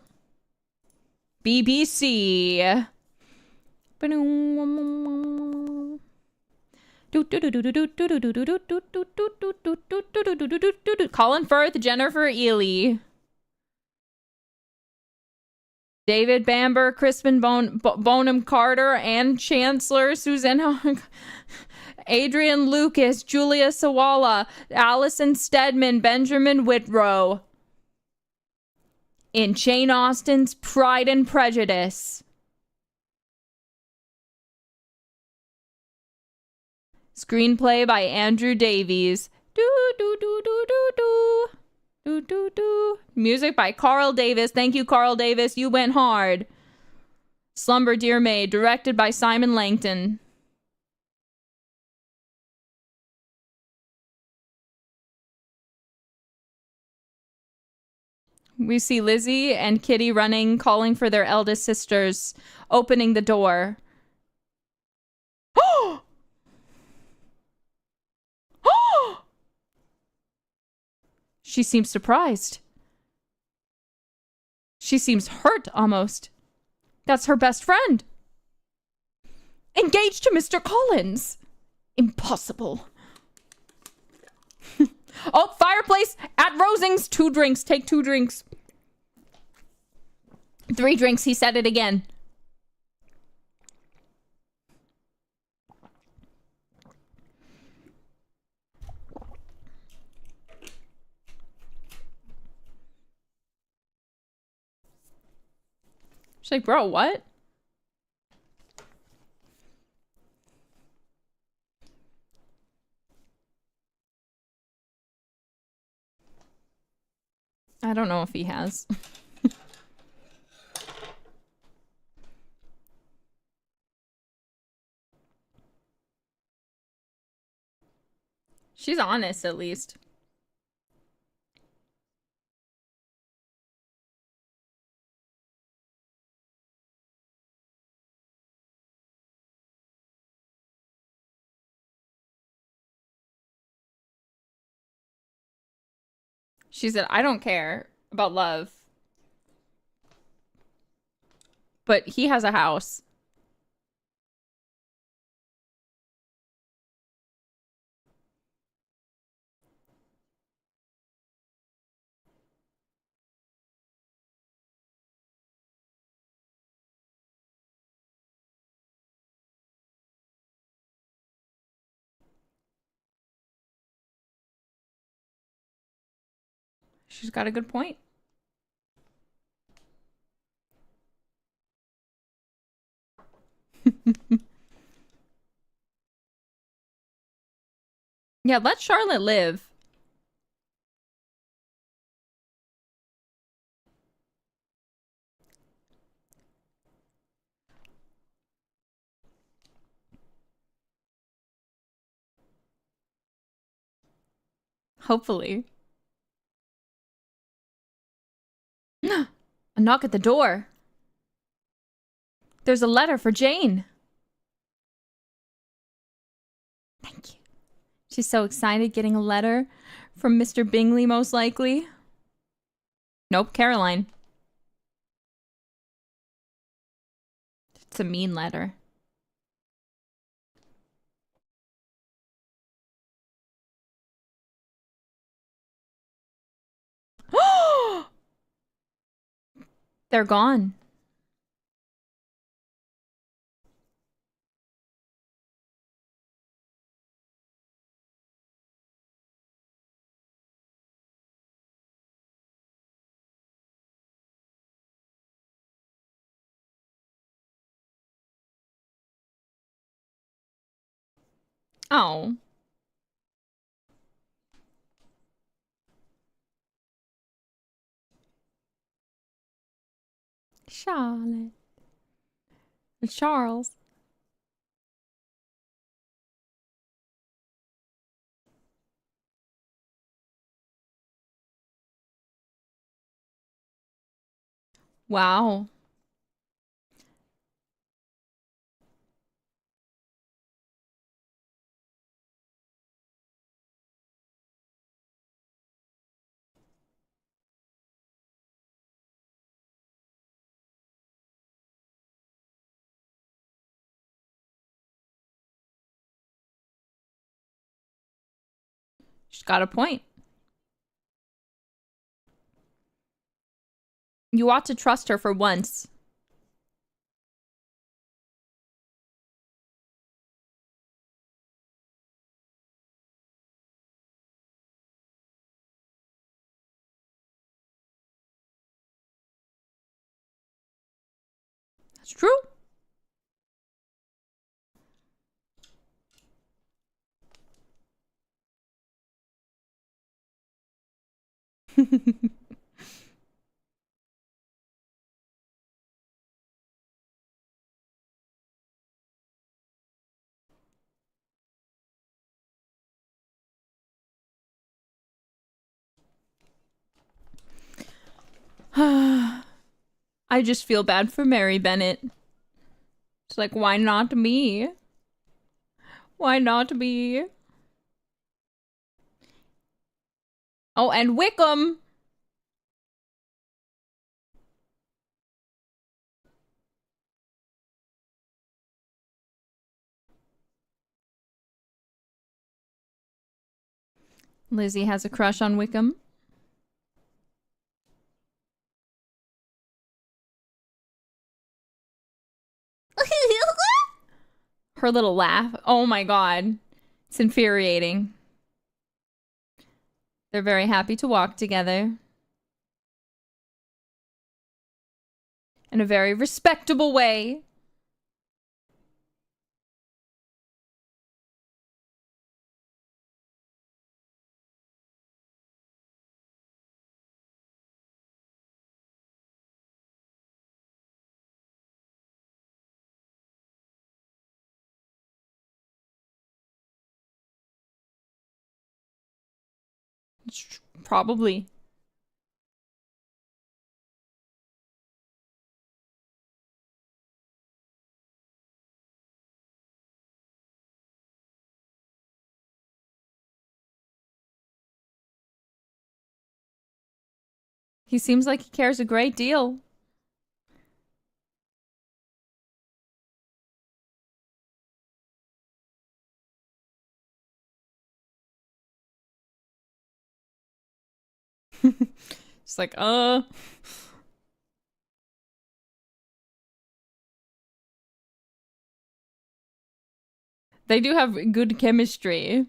BBC. Colin Firth, Jennifer Ely. David Bamber, Crispin Bonham Carter, Anne Chancellor, Suzanne Adrian Lucas, Julia Sawala, Allison Steadman, Benjamin Whitrow. In Jane Austen's Pride and Prejudice. Screenplay by Andrew Davies. Music by Carl Davis. Thank you, Carl Davis. You went hard. Slumber Dear Maid, directed by Simon Langton. We see Lizzie and Kitty running, calling for their eldest sisters, opening the door. Oh! Oh! She seems surprised. She seems hurt, almost. That's her best friend. Engaged to Mr. Collins. Impossible. Oh, fireplace at Rosings. 2 drinks. Take 2 drinks. 3 drinks. He said it again. She's like, bro, what? I don't know if he has. She's honest, at least. She said, I don't care about love, but he has a house. She's got a good point. Yeah, let Charlotte live. Hopefully. A knock at the door. There's a letter for Jane. Thank you. She's so excited getting a letter from Mr. Bingley, most likely. Nope, Caroline. It's a mean letter. They're gone. Oh. Charlotte. Charles. Wow. She's got a point. You ought to trust her for once. That's true. I just feel bad for Mary Bennett. It's like, why not me? Why not me? Oh, and Wickham. Lizzie has a crush on Wickham. Her little laugh. Oh my god. It's infuriating. They're very happy to walk together. In a very respectable way. Probably. He seems like he cares a great deal. It's like, they do have good chemistry.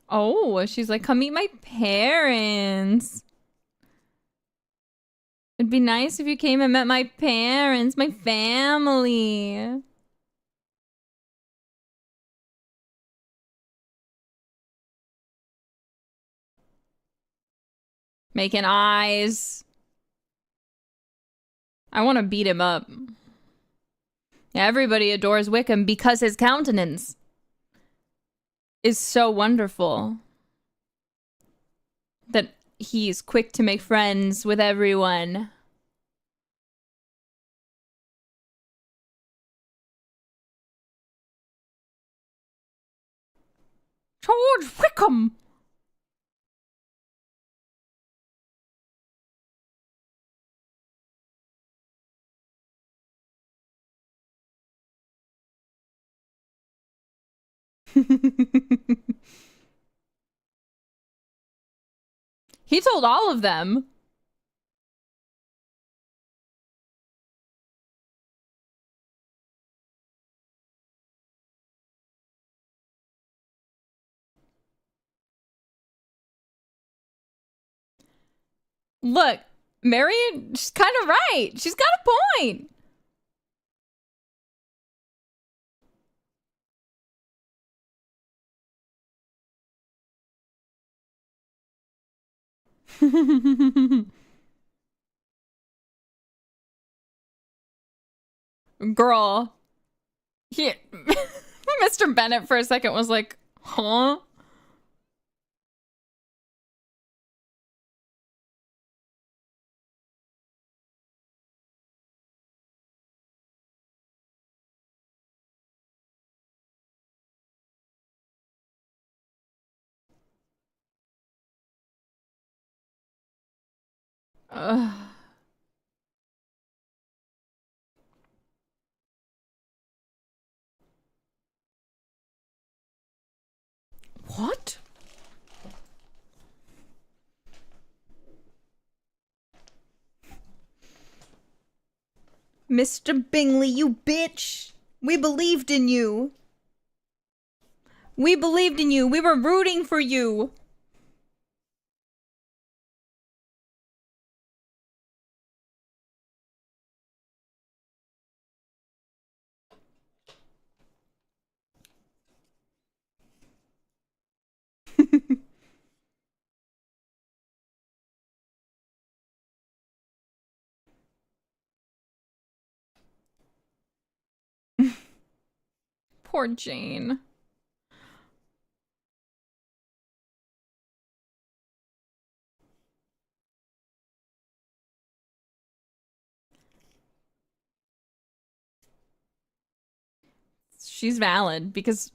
Oh, she's like, come meet my parents. It'd be nice if you came and met my parents, my family. Making eyes. I want to beat him up. Everybody adores Wickham because his countenance is so wonderful. That he's quick to make friends with everyone. George Wickham! He told all of them. Look, Marion, she's kind of right. She's got a point. Girl. He, Mr. Bennett for a second was like, huh? Ugh. What? Mr. Bingley, you bitch! We believed in you! We believed in you! We were rooting for you! Poor Jane. She's valid because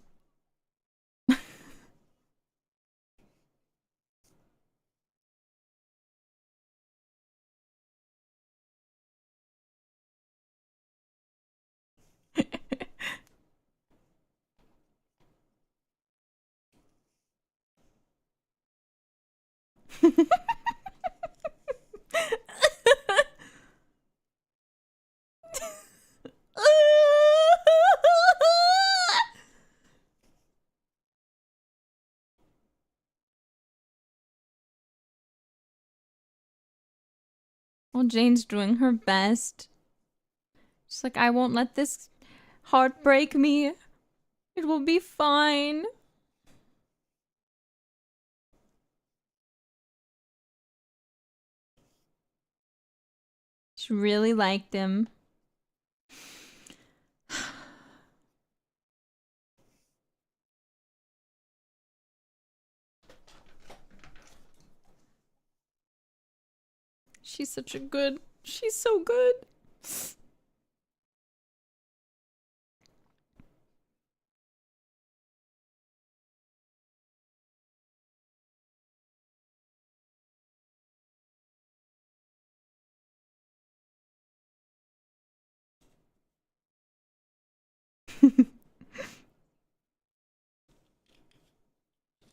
well, Jane's doing her best. She's like, I won't let this heart break me. It will be fine. She really liked him. She's such a good. She's so good.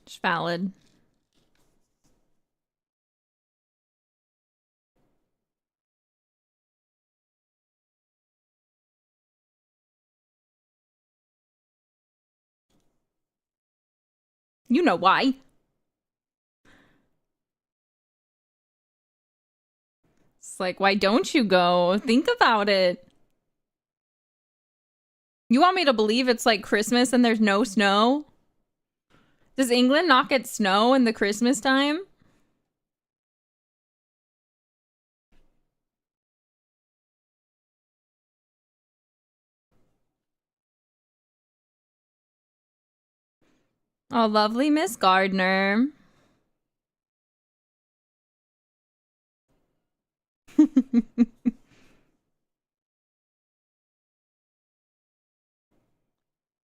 It's valid. You know why. It's like, why don't you go? Think about it. You want me to believe it's like Christmas and there's no snow? Does England not get snow in the Christmas time? Oh, lovely Miss Gardner.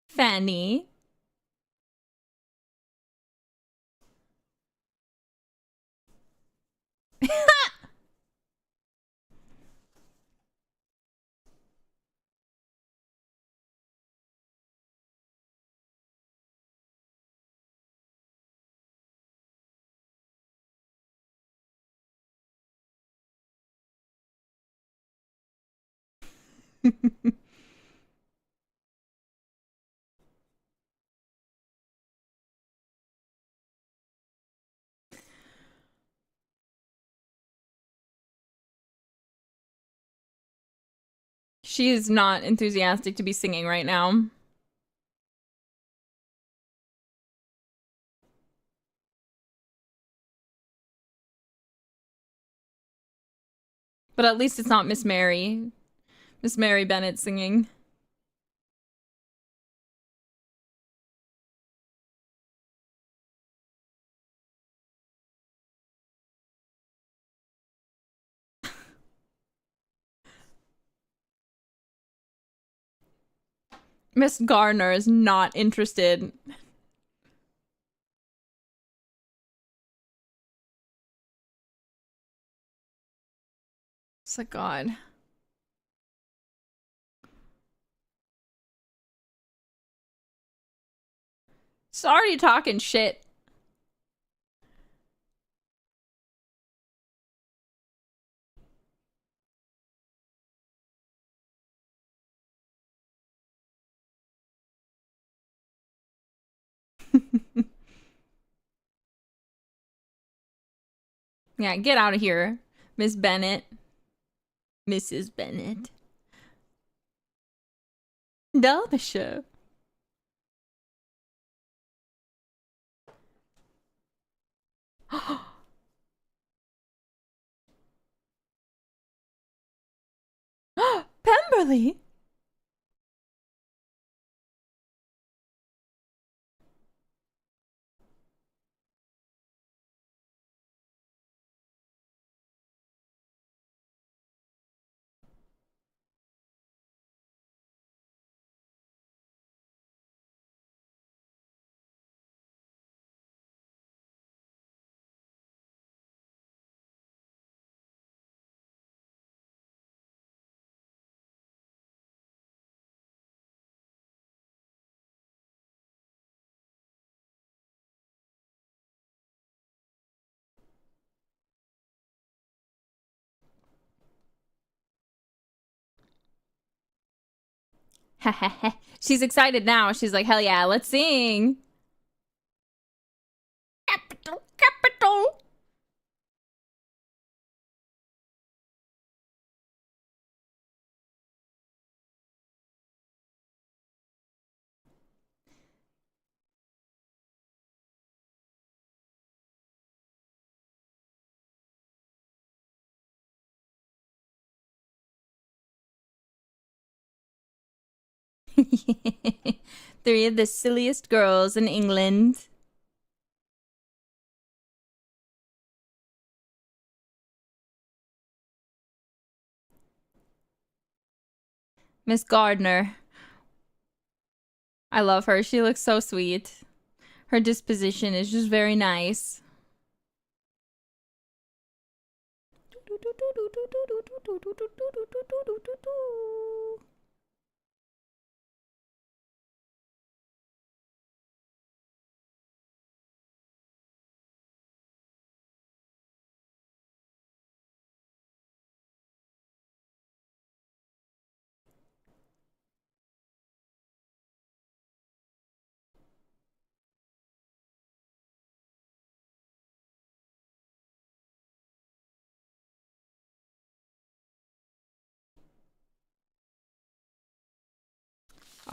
Fanny. She is not enthusiastic to be singing right now. But at least it's not Miss Mary. Miss Mary Bennett singing. Miss Gardner is not interested. It's like, God. Sorry talking shit. Yeah, get out of here, Miss Bennett. Mrs. Bennett. Derbyshire. Pemberley? She's excited now. She's like, hell yeah, let's sing. Capital, capital. Three of the silliest girls in England. Miss Gardner. I love her. She looks so sweet. Her disposition is just very nice.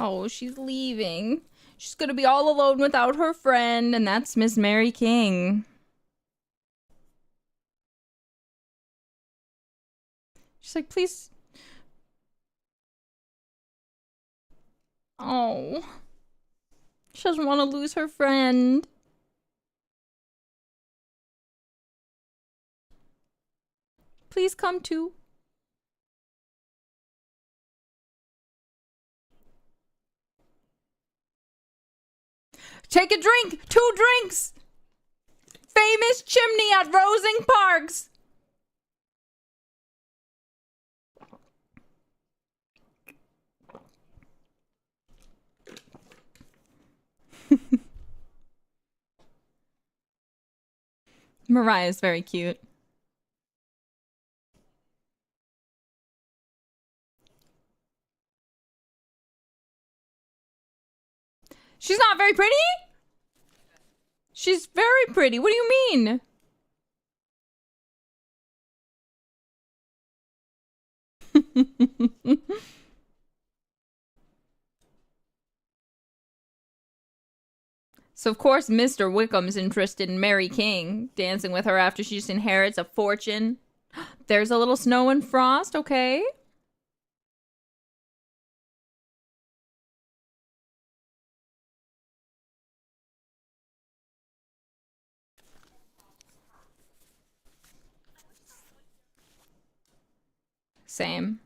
Oh, she's leaving. She's gonna be all alone without her friend, and that's Miss Mary King. She's like, please. Oh. She doesn't want to lose her friend. Please come too. Take a drink! 2 drinks! Famous chimney at Rosing Parks! Mariah's very cute. She's not very pretty? She's very pretty. What do you mean? So, of course, Mr. Wickham's interested in Mary King, dancing with her after she just inherits a fortune. There's a little snow and frost, okay? Same.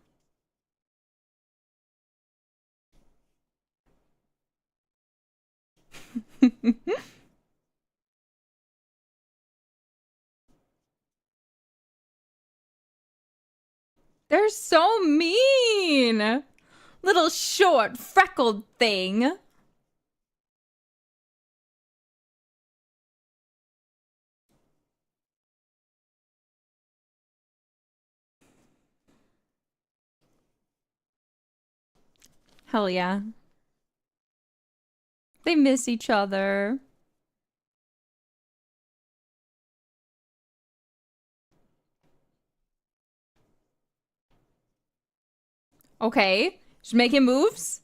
They're so mean. Little short, freckled thing. Hell yeah. They miss each other. Okay. She's making moves.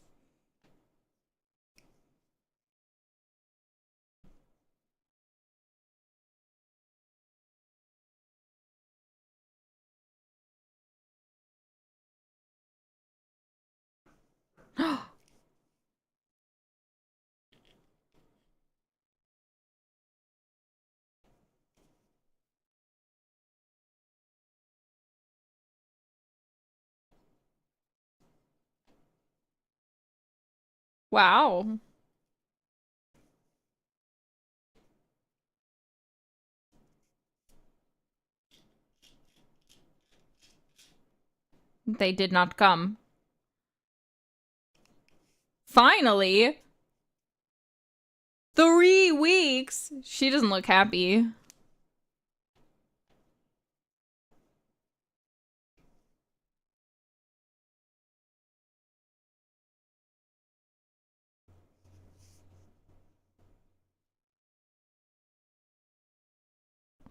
Wow. They did not come. Finally. 3 weeks. She doesn't look happy.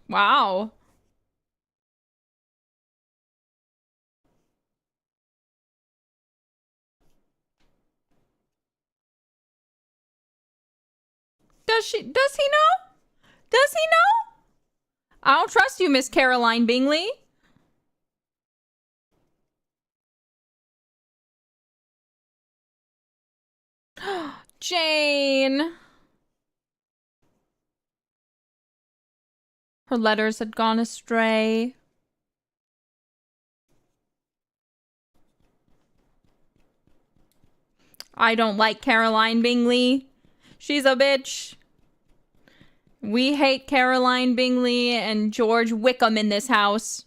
Wow. Does he know? Does he know? I don't trust you, Miss Caroline Bingley. Jane. Her letters had gone astray. I don't like Caroline Bingley. She's a bitch. We hate Caroline Bingley and George Wickham in this house.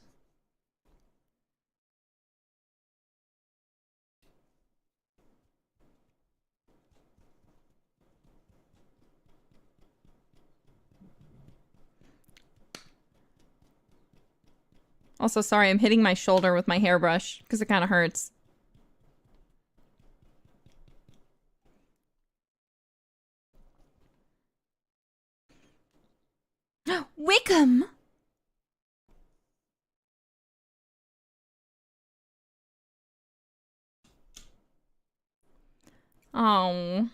Also, sorry, I'm hitting my shoulder with my hairbrush because it kind of hurts. Wickham! Oh.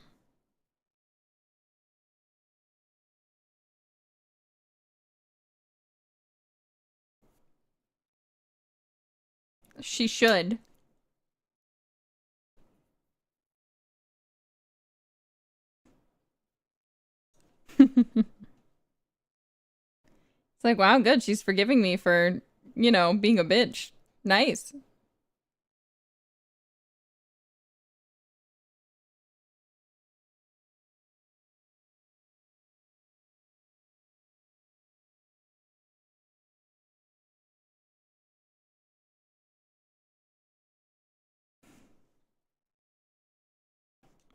She should. It's like, wow, good. She's forgiving me for, you know, being a bitch. Nice.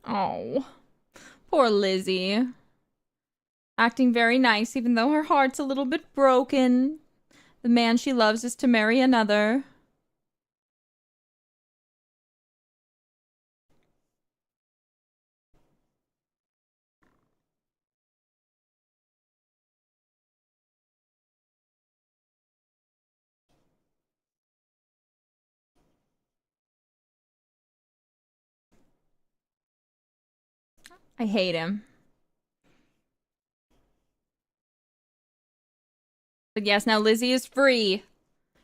Oh, poor Lizzie. Acting very nice, even though her heart's a little bit broken. The man she loves is to marry another. I hate him. But yes, now Lizzie is free.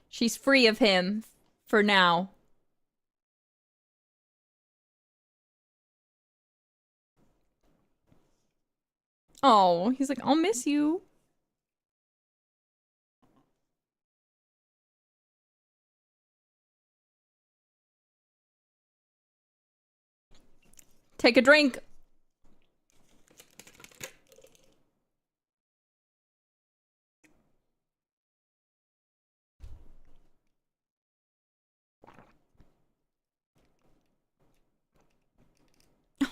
She's free of him. For now. Oh, he's like, I'll miss you. Take a drink.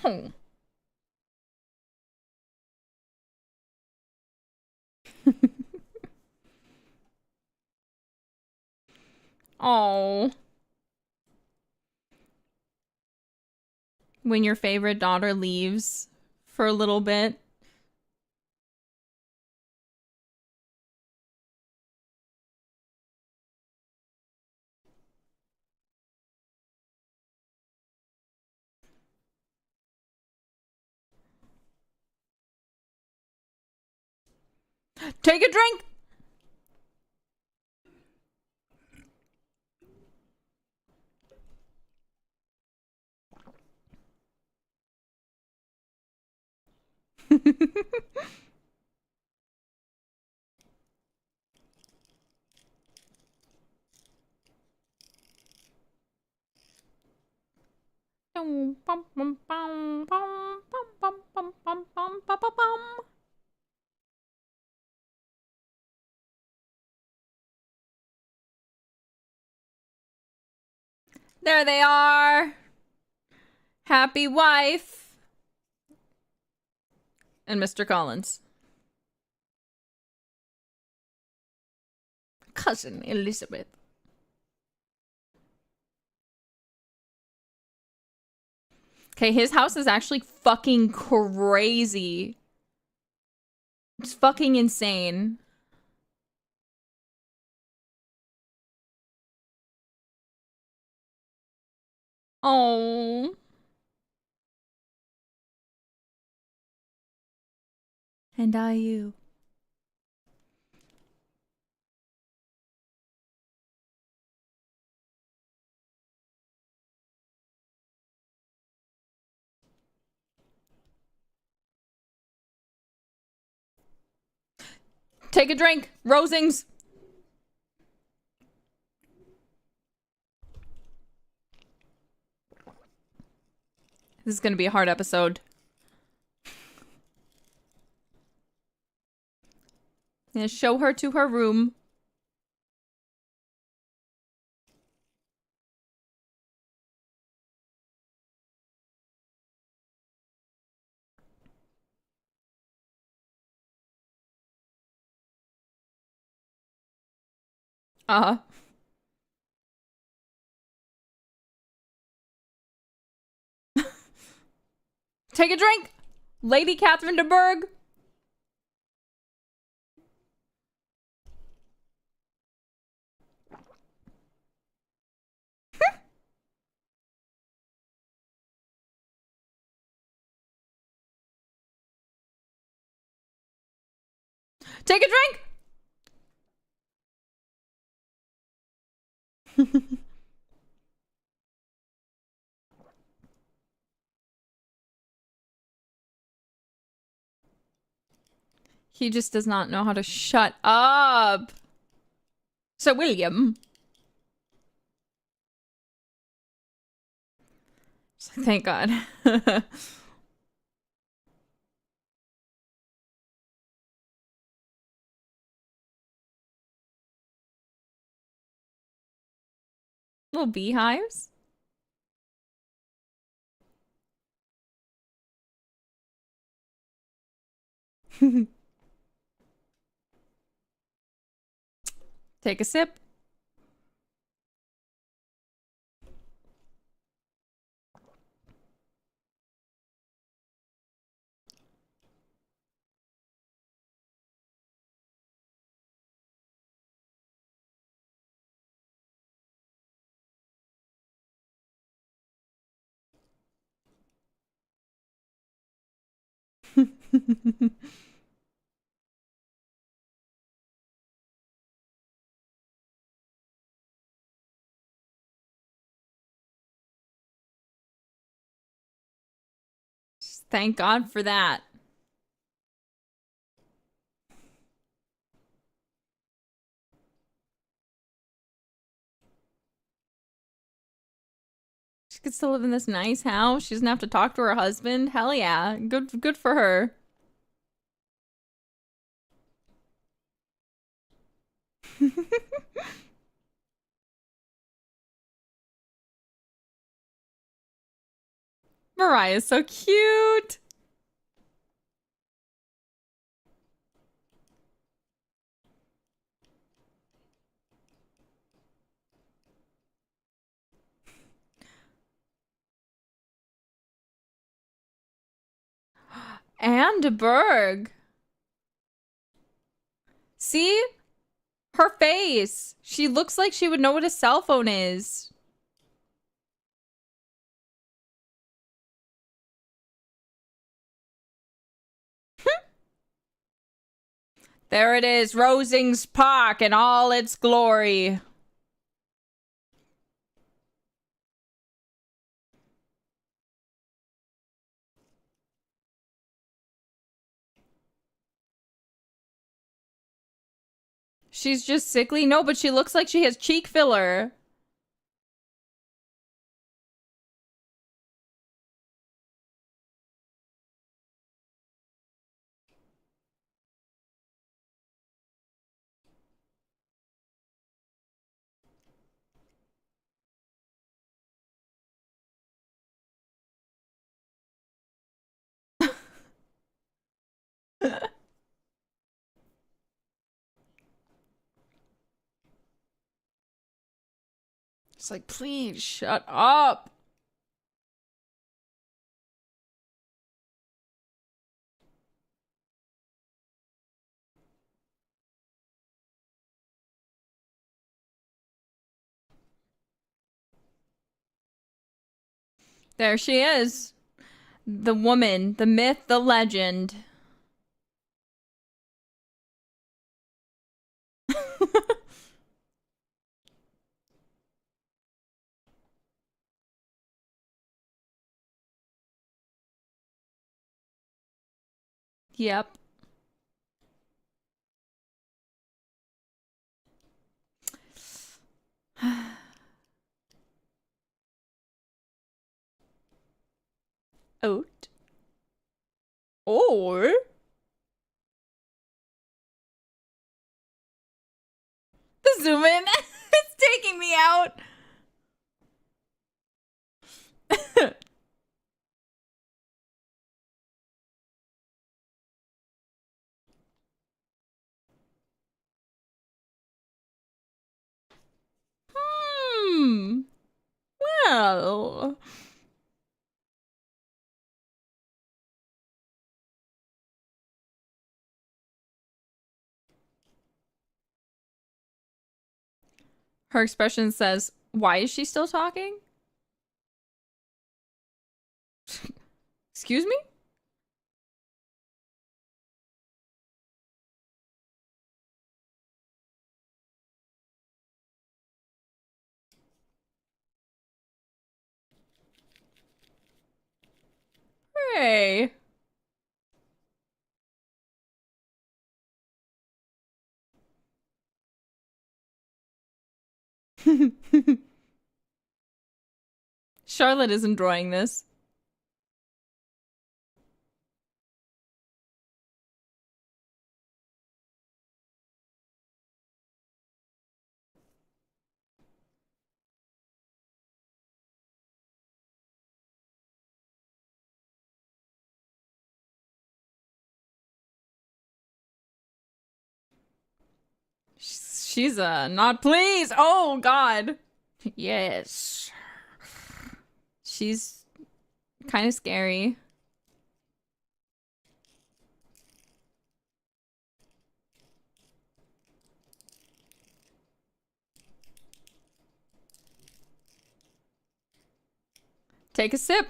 Oh. Oh. When your favorite daughter leaves for a little bit. Take a drink. There they are. Happy wife. And Mr. Collins. Cousin Elizabeth. Okay, his house is actually fucking crazy. It's fucking insane. Oh. And I you. Take a drink. Rosings. This is gonna be a hard episode. And show her to her room. Uh-huh. Take a drink! Lady Catherine de Bourgh! Take a drink! He just does not know how to shut up. Sir William. Thank God. Little beehives. Take a sip. Thank God for that. She gets to live in this nice house. She doesn't have to talk to her husband. Hell yeah. Good for her. Mariah's so cute. Anne de Bourgh. See? Her face. She looks like she would know what a cell phone is. There it is, Rosings Park in all its glory. She's just sickly? No, but she looks like she has cheek filler. It's like, please shut up. There she is. The woman, the myth, the legend. Yep. Oat. Or the zoom in. It's taking me out. Hmm. Well. Her expression says, why is she still talking? Excuse me? Hey. Charlotte is enjoying this. She's not pleased. Oh God. Yes. She's kind of scary. Take a sip.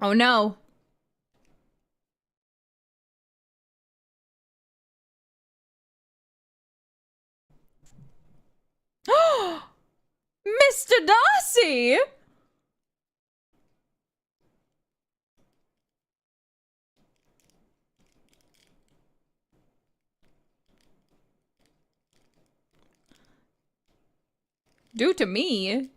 Oh no. Mr. Darcy! Due to me.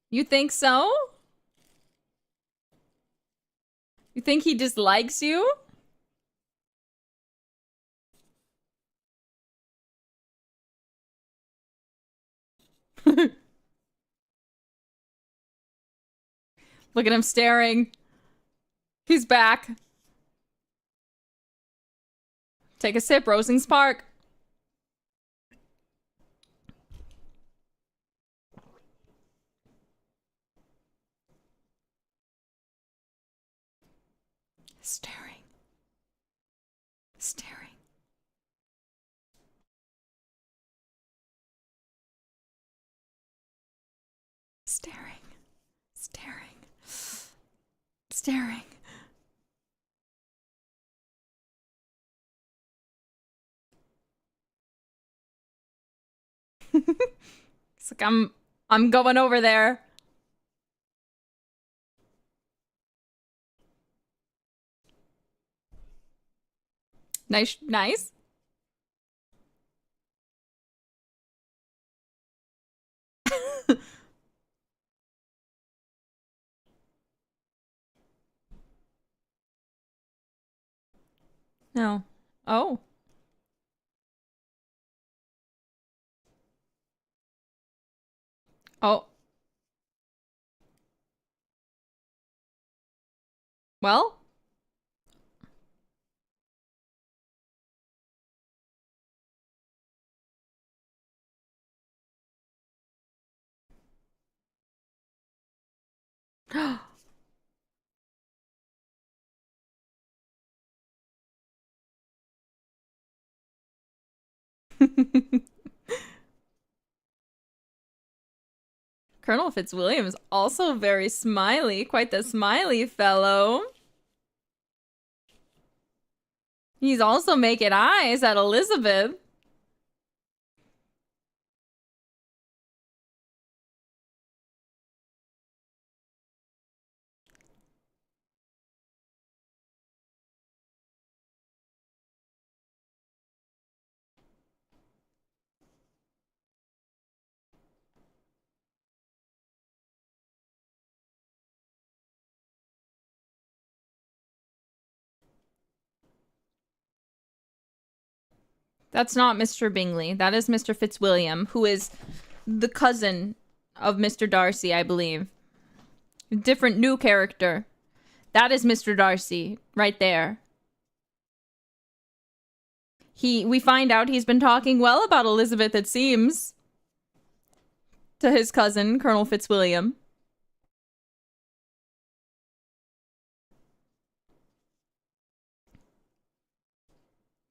You think so? You think he dislikes you? Look at him staring. He's back. Take a sip, Rosing Spark. Staring. Staring. Staring. Staring. Staring. It's like I'm going over there. Nice, nice. No. Oh. Oh. Well. Colonel Fitzwilliam's also very smiley. Quite the smiley fellow. He's also making eyes at Elizabeth. That's not Mr. Bingley. That is Mr. Fitzwilliam, who is the cousin of Mr. Darcy, I believe. Different new character. That is Mr. Darcy, right there. We find out he's been talking well about Elizabeth, it seems, to his cousin, Colonel Fitzwilliam.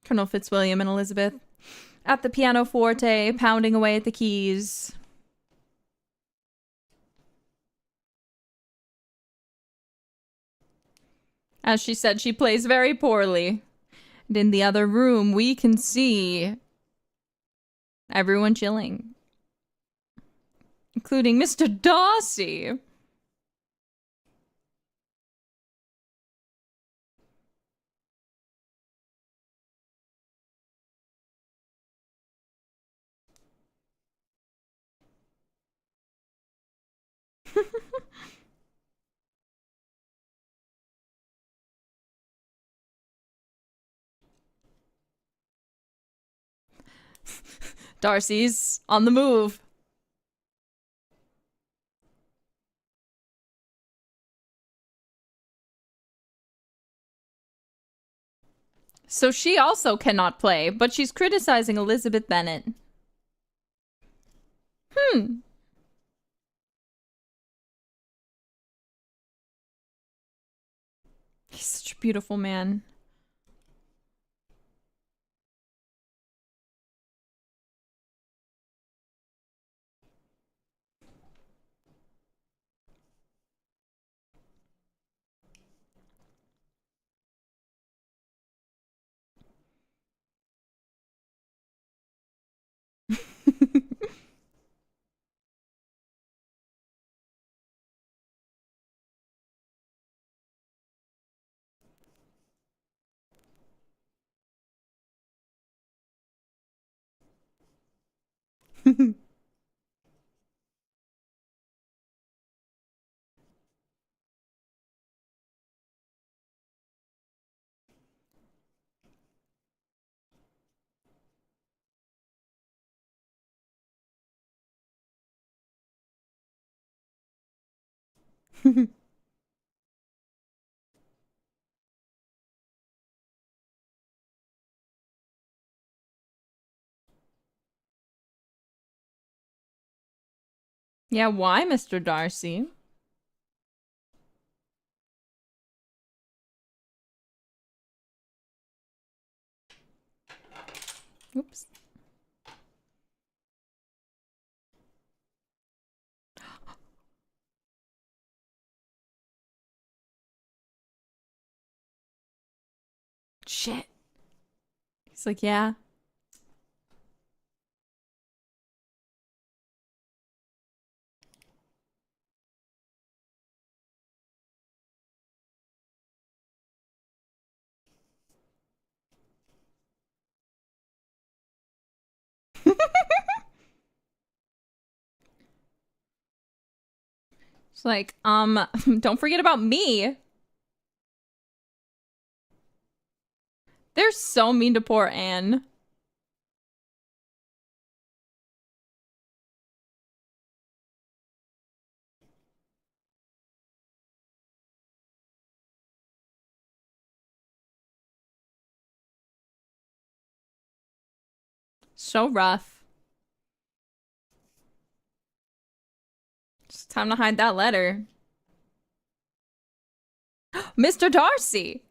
Colonel Fitzwilliam and Elizabeth at the pianoforte, pounding away at the keys. As she said, she plays very poorly. And in the other room, we can see everyone chilling, including Mr. Darcy. Darcy's on the move. So she also cannot play, but she's criticizing Elizabeth Bennet. He's such a beautiful man. Yeah, why, Mr. Darcy? Oops. Shit. He's like, yeah. It's like, don't forget about me. They're so mean to poor Anne. So rough. It's time to hide that letter. Mr. Darcy!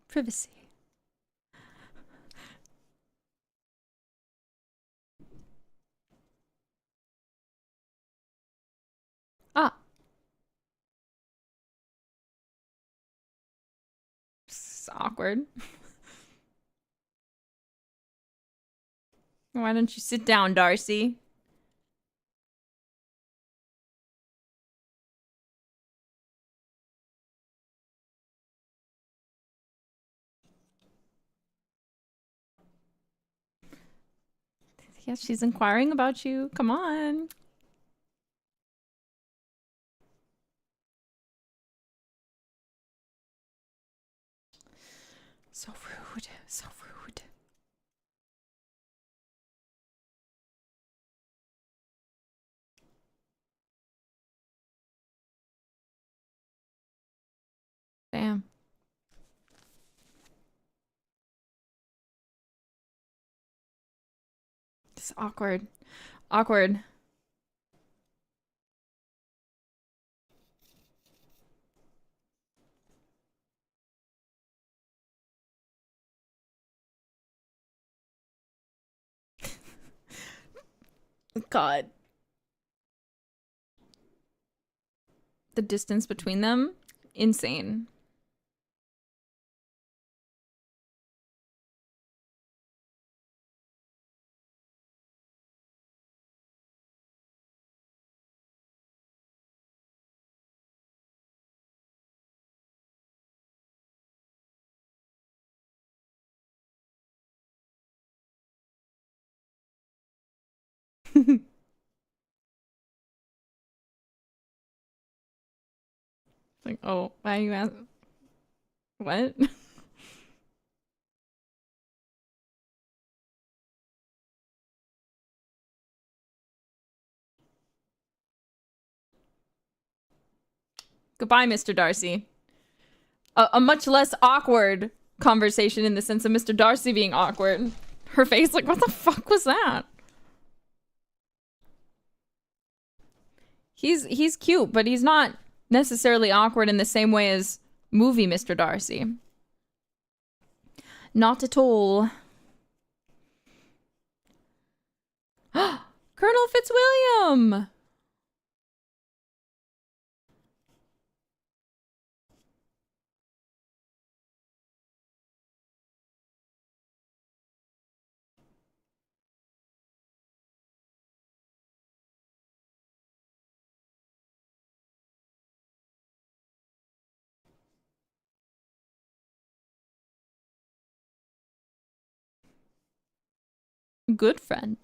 Privacy. Ah. It's awkward. Why don't you sit down, Darcy? Yes, she's inquiring about you. Come on. So rude. So rude. Damn. It's awkward. Awkward. God. The distance between them, insane. Like, oh, why are you asking? What? Goodbye, Mr. Darcy. A much less awkward conversation in the sense of Mr. Darcy being awkward. Her face, like, what the fuck was that? He's cute, but he's not necessarily awkward in the same way as movie Mr. Darcy. Not at all. Colonel Fitzwilliam! Good friend.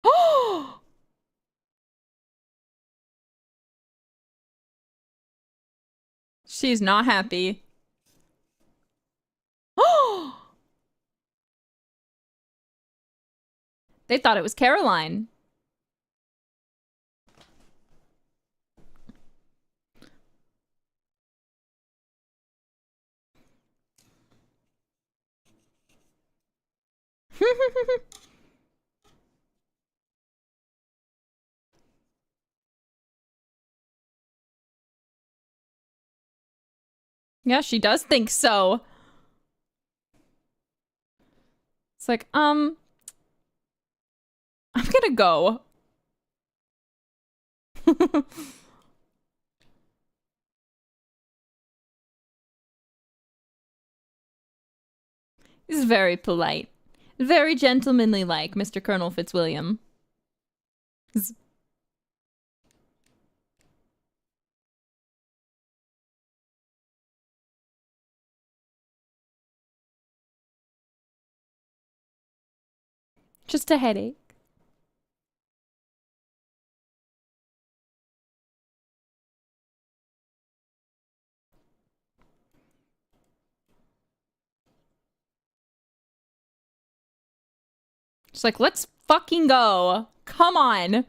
Oh! She's not happy. Oh! They thought it was Caroline. Yeah, she does think so. It's like, I'm gonna go. He's very polite. Very gentlemanly like, Mr. Colonel Fitzwilliam. Just a headache. She's like, let's fucking go. Come on.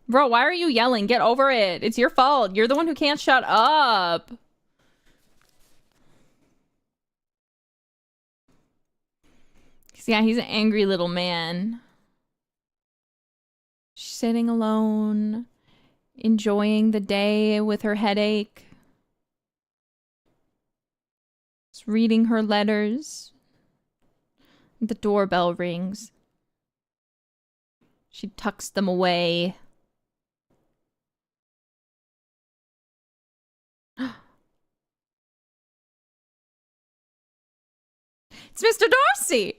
Bro, why are you yelling? Get over it. It's your fault. You're the one who can't shut up. Yeah, he's an angry little man. She's sitting alone, enjoying the day with her headache. Just reading her letters. The doorbell rings. She tucks them away. It's Mr. Darcy!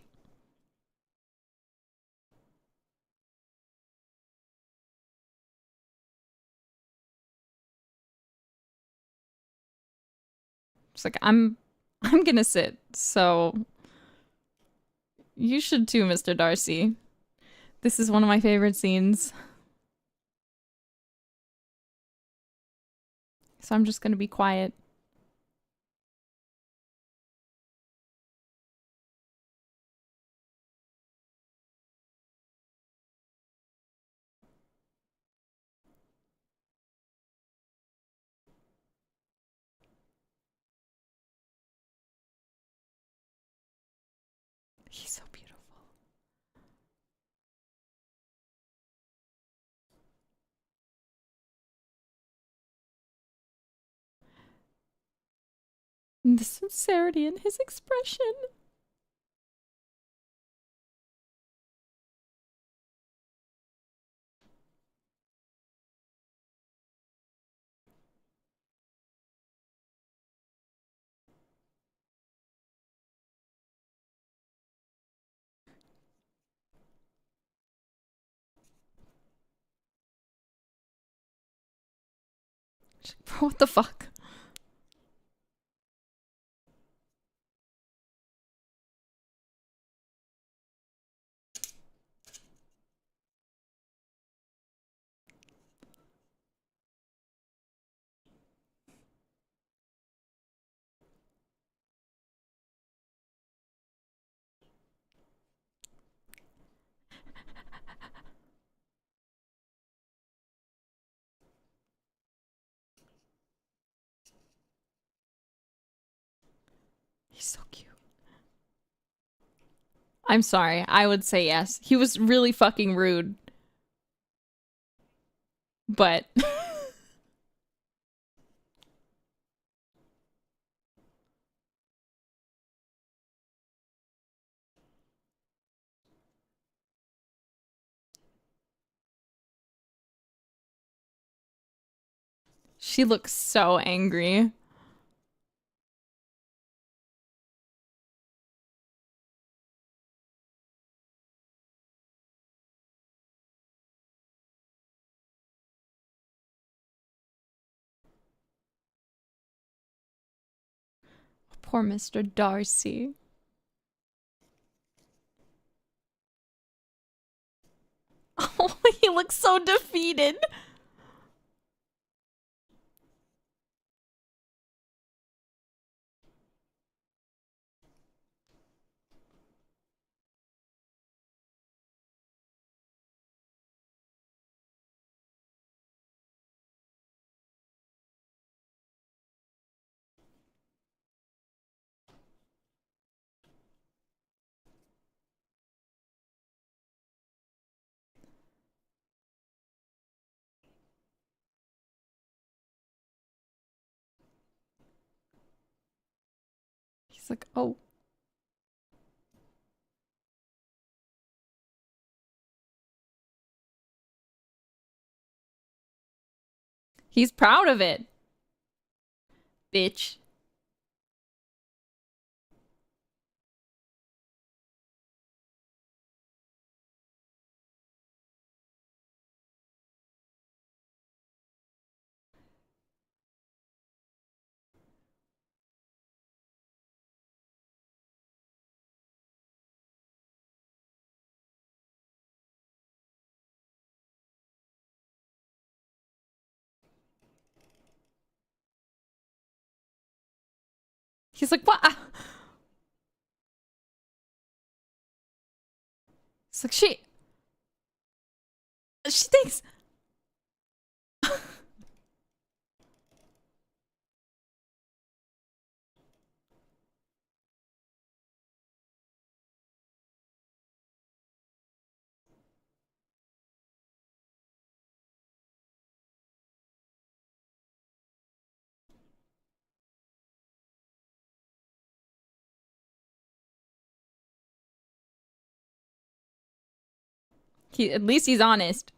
It's like, I'm gonna sit, so you should too, Mr. Darcy. This is one of my favorite scenes. So I'm just gonna be quiet. He's so beautiful. And the sincerity in his expression. What the fuck? He's so cute. I'm sorry. I would say yes. He was really fucking rude. But she looks so angry. Poor Mr. Darcy. Oh, he looks so defeated. He's like, oh. He's proud of it. Bitch. He's like, what? It's like, she thinks. At least he's honest.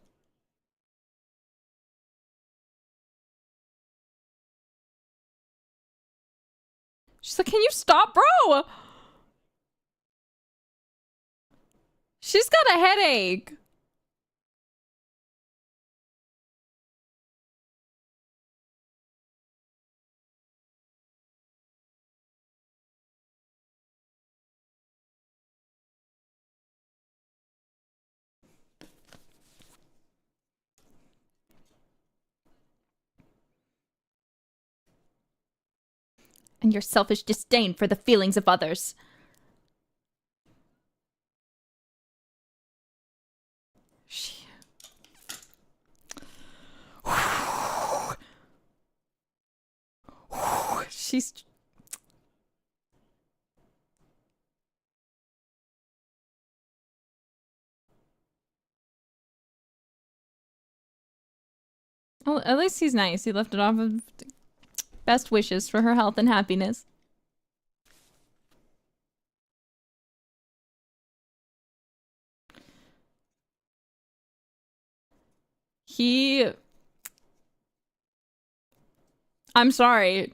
She's like, can you stop, bro? She's got a headache. And your selfish disdain for the feelings of others. She's... Well, at least he's nice. He left it off of best wishes for her health and happiness. I'm sorry.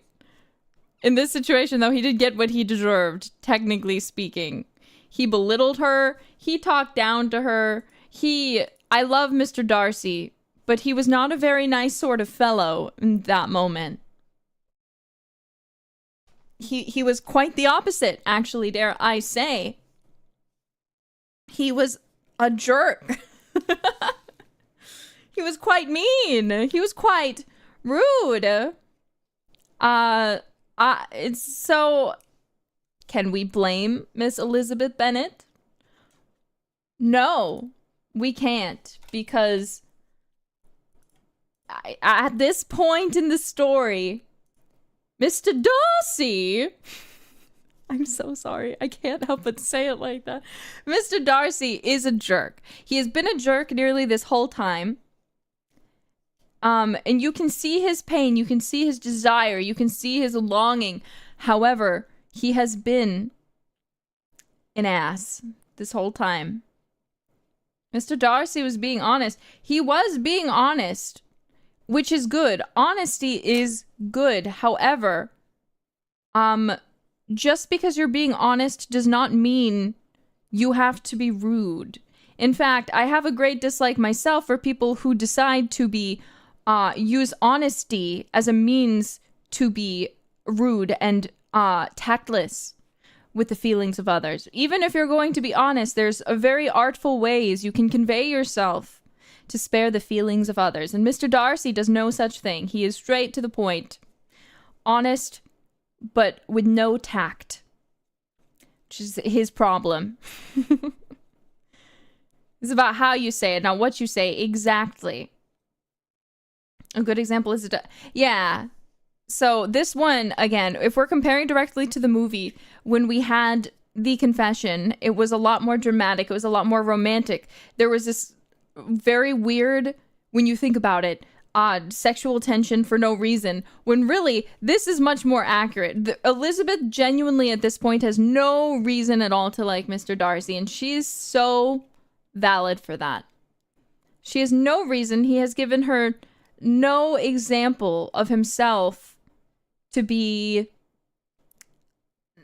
In this situation, though, he did get what he deserved, technically speaking. He belittled her. He talked down to her. I love Mr. Darcy, but he was not a very nice sort of fellow in that moment. He was quite the opposite, actually, dare I say. He was a jerk. He was quite mean. He was quite rude. It's so... Can we blame Miss Elizabeth Bennet? No, we can't, because at this point in the story, Mr. Darcy... I'm so sorry. I can't help but say it like that. Mr. Darcy is a jerk. He has been a jerk nearly this whole time. And you can see his pain, you can see his desire, you can see his longing. However, he has been an ass this whole time. Mr. Darcy was being honest. He was being honest, which is good. Honesty is good. However, just because you're being honest does not mean you have to be rude. In fact, I have a great dislike myself for people who decide to be use honesty as a means to be rude and tactless with the feelings of others. Even if you're going to be honest, there's a very artful ways you can convey yourself to spare the feelings of others. And Mr. Darcy does no such thing. He is straight to the point. Honest, but with no tact. Which is his problem. It's about how you say it, not what you say exactly. A good example is... Yeah. So this one, again, if we're comparing directly to the movie, when we had the confession, it was a lot more dramatic. It was a lot more romantic. There was this very weird, when you think about it, odd sexual tension for no reason, when really, this is much more accurate. Elizabeth genuinely at this point has no reason at all to like Mr. Darcy, and she's so valid for that. She has no reason. He has given her no example of himself to be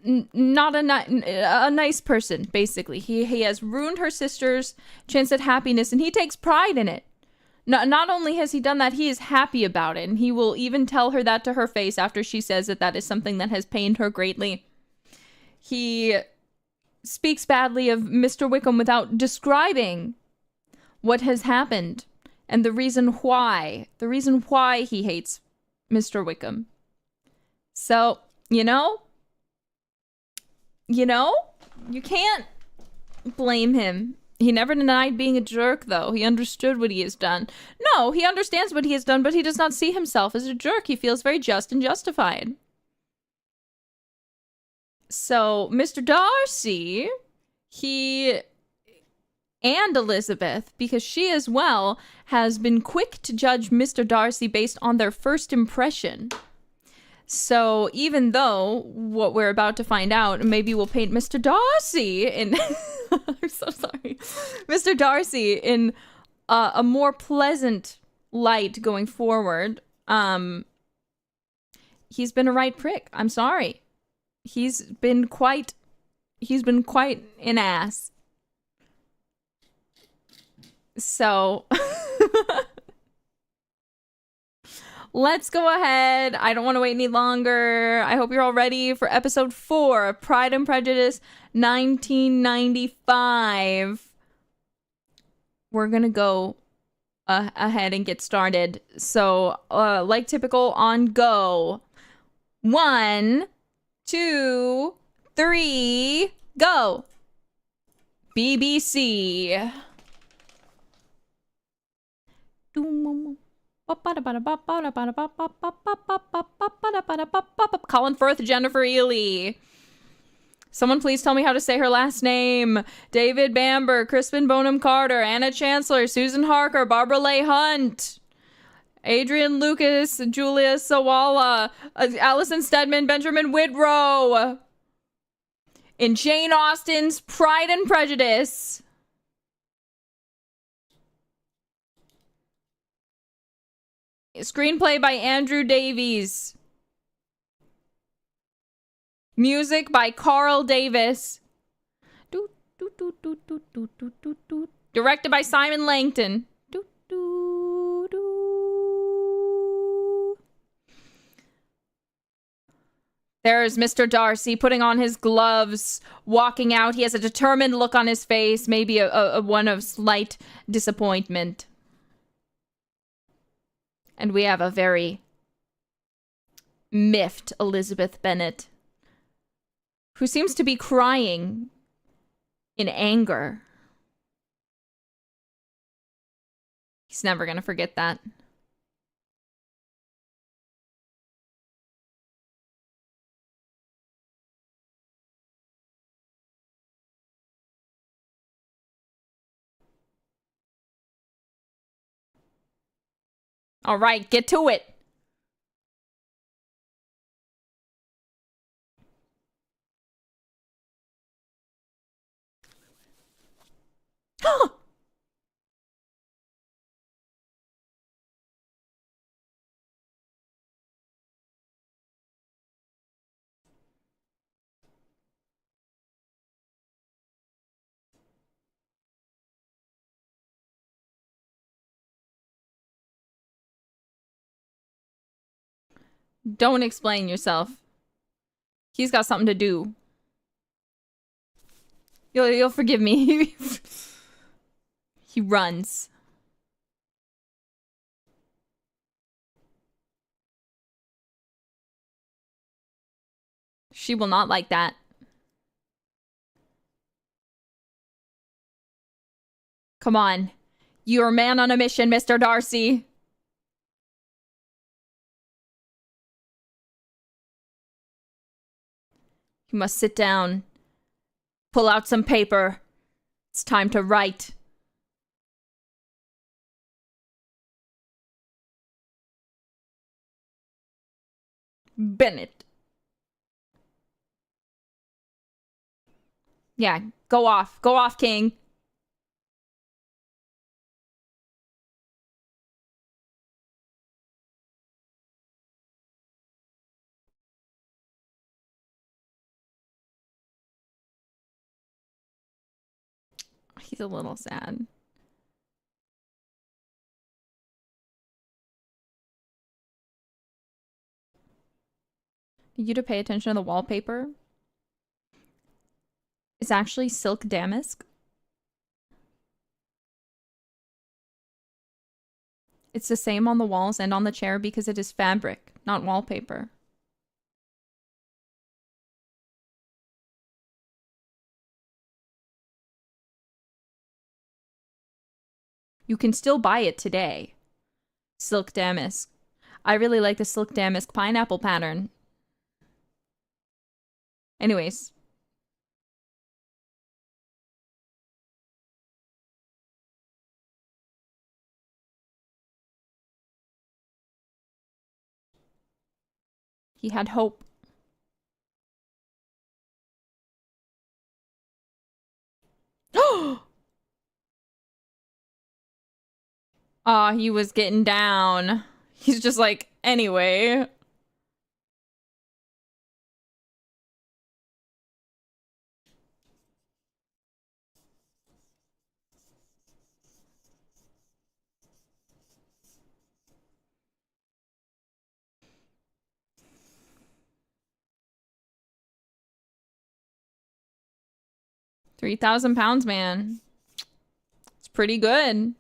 not a nice person, basically. He has ruined her sister's chance at happiness, and he takes pride in it. Not only has he done that, he is happy about it, and he will even tell her that to her face after she says that that is something that has pained her greatly. He speaks badly of Mr. Wickham without describing what has happened. And the reason why he hates Mr. Wickham. So, you can't blame him. He never denied being a jerk, though. He understood what he has done. No, he understands what he has done, but he does not see himself as a jerk. He feels very just and justified. So, Mr. Darcy, and Elizabeth, because she as well has been quick to judge Mr. Darcy based on their first impression. So even though what we're about to find out maybe will paint Mr. Darcy in I'm so sorry. Mr. Darcy in a more pleasant light going forward, he's been a right prick. I'm sorry. He's been quite an ass. So let's go ahead. I don't want to wait any longer. I hope you're all ready for episode 4 of Pride and Prejudice 1995. We're going to go ahead and get started. So, like typical, on go. 1, 2, 3, go. BBC. Colin Firth, Jennifer Ely. Someone please tell me how to say her last name. David Bamber, Crispin Bonham Carter, Anna Chancellor, Susan Harker, Barbara Leigh Hunt, Adrian Lucas, Julia Sawala, Alison Steadman, Benjamin Whitrow. In Jane Austen's Pride and Prejudice. Screenplay by Andrew Davies. Music by Carl Davis. Directed by Simon Langton. There's Mr. Darcy putting on his gloves, walking out. He has a determined look on his face, maybe a one of slight disappointment. And we have a very miffed Elizabeth Bennet, who seems to be crying in anger. He's never going to forget that. All right, get to it. Don't explain yourself. He's got something to do. You'll forgive me. He runs. She will not like that. Come on. You're a man on a mission, Mr. Darcy. You must sit down. Pull out some paper. It's time to write. Bennett. Yeah, go off. Go off, King. He's a little sad. Need you to pay attention to the wallpaper. It's actually silk damask. It's the same on the walls and on the chair because it is fabric, not wallpaper. You can still buy it today. Silk damask. I really like the silk damask pineapple pattern. Anyways. He had hope. Aw, he was getting down. He's just like, anyway. £3,000, man. It's pretty good.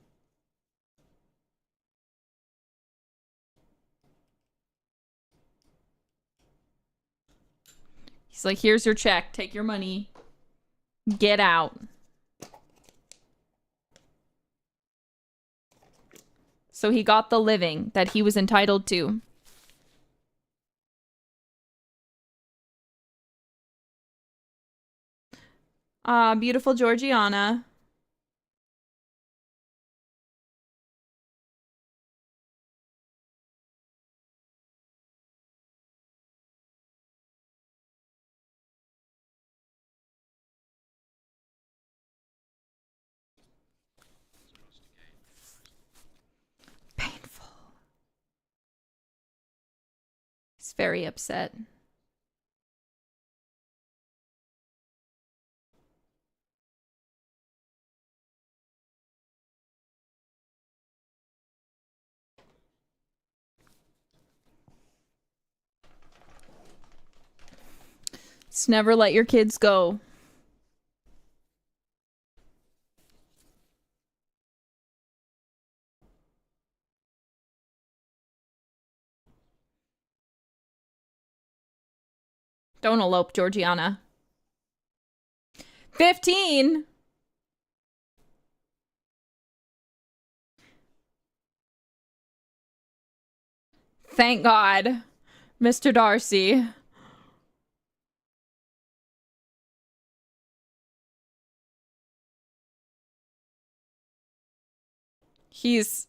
He's like, here's your check. Take your money. Get out. So he got the living that he was entitled to. Ah, beautiful Georgiana. Painful. He's very upset. Just never let your kids go. Don't elope, Georgiana. 15? Thank God, Mr. Darcy. He's...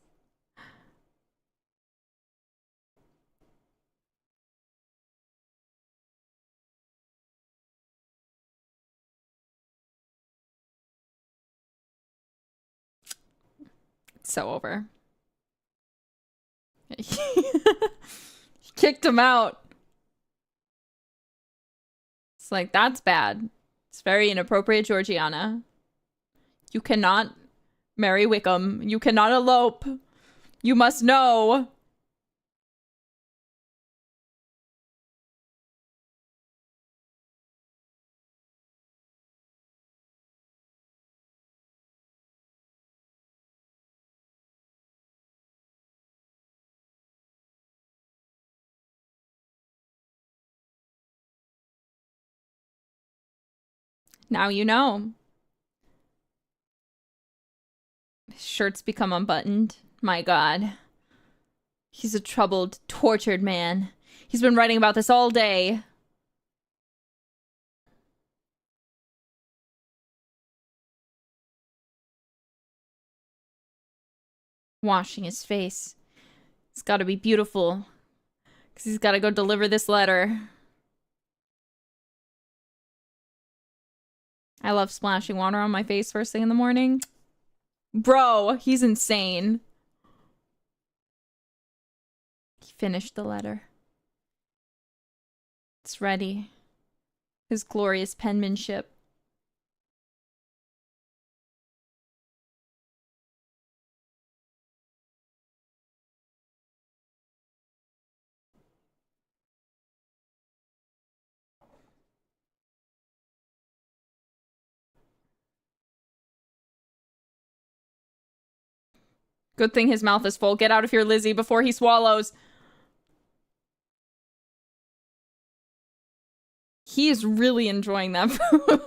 It's so over. He kicked him out. It's like, that's bad. It's very inappropriate, Georgiana. You cannot marry Wickham. You cannot elope. You must know. Now you know. His shirt's become unbuttoned. My God. He's a troubled, tortured man. He's been writing about this all day. Washing his face. It's gotta be beautiful. Because he's gotta go deliver this letter. I love splashing water on my face first thing in the morning. Bro, he's insane. He finished the letter. It's ready. His glorious penmanship. Good thing his mouth is full. Get out of here, Lizzie, before he swallows. He is really enjoying that food.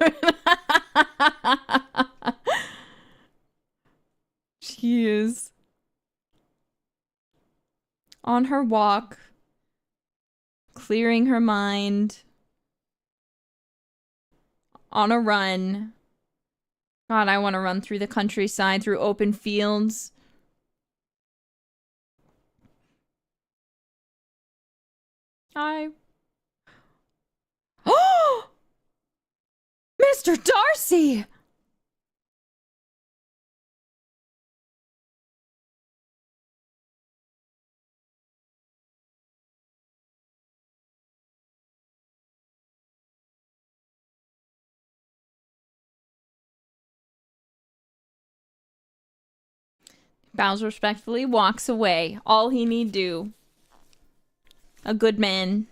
She is. On her walk. Clearing her mind. On a run. God, I want to run through the countryside, through open fields. Oh! Mr. Darcy! Bows respectfully, walks away. All he need do. A good man.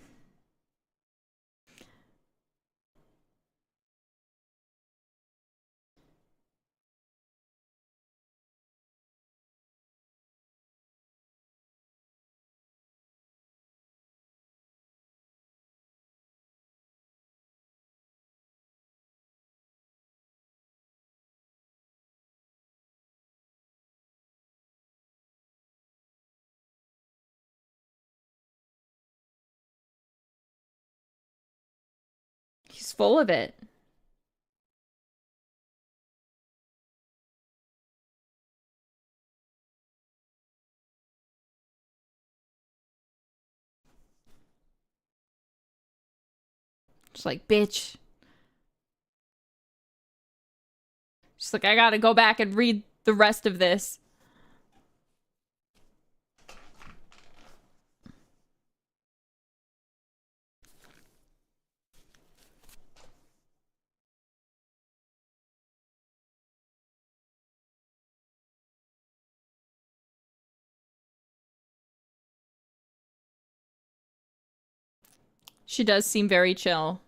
She's full of it. She's like, bitch. She's like, I gotta go back and read the rest of this. She does seem very chill.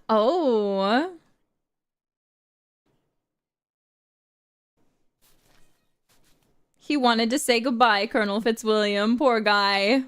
Oh. He wanted to say goodbye, Colonel Fitzwilliam. Poor guy.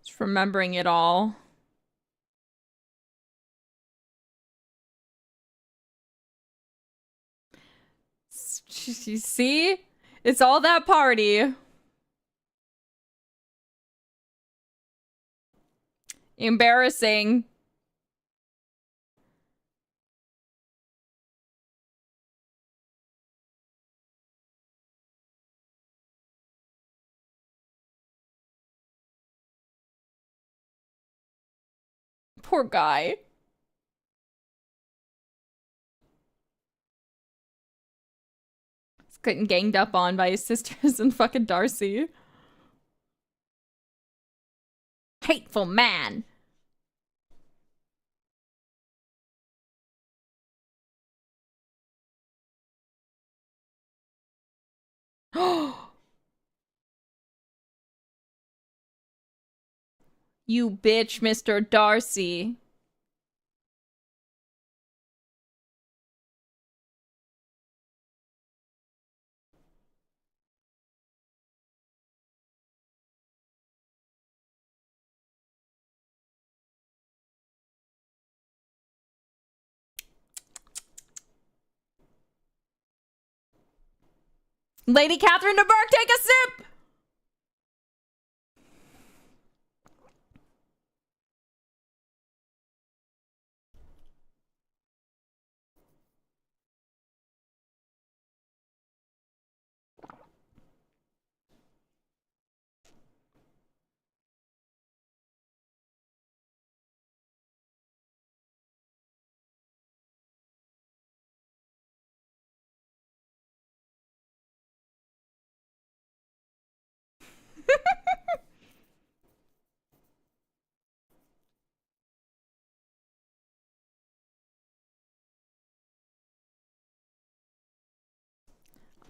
Just remembering it all. You see? It's all that party. Embarrassing. Poor guy. He's getting ganged up on by his sisters and fucking Darcy. Hateful man. You bitch, Mr. Darcy. Lady Catherine de Bourgh, take a sip!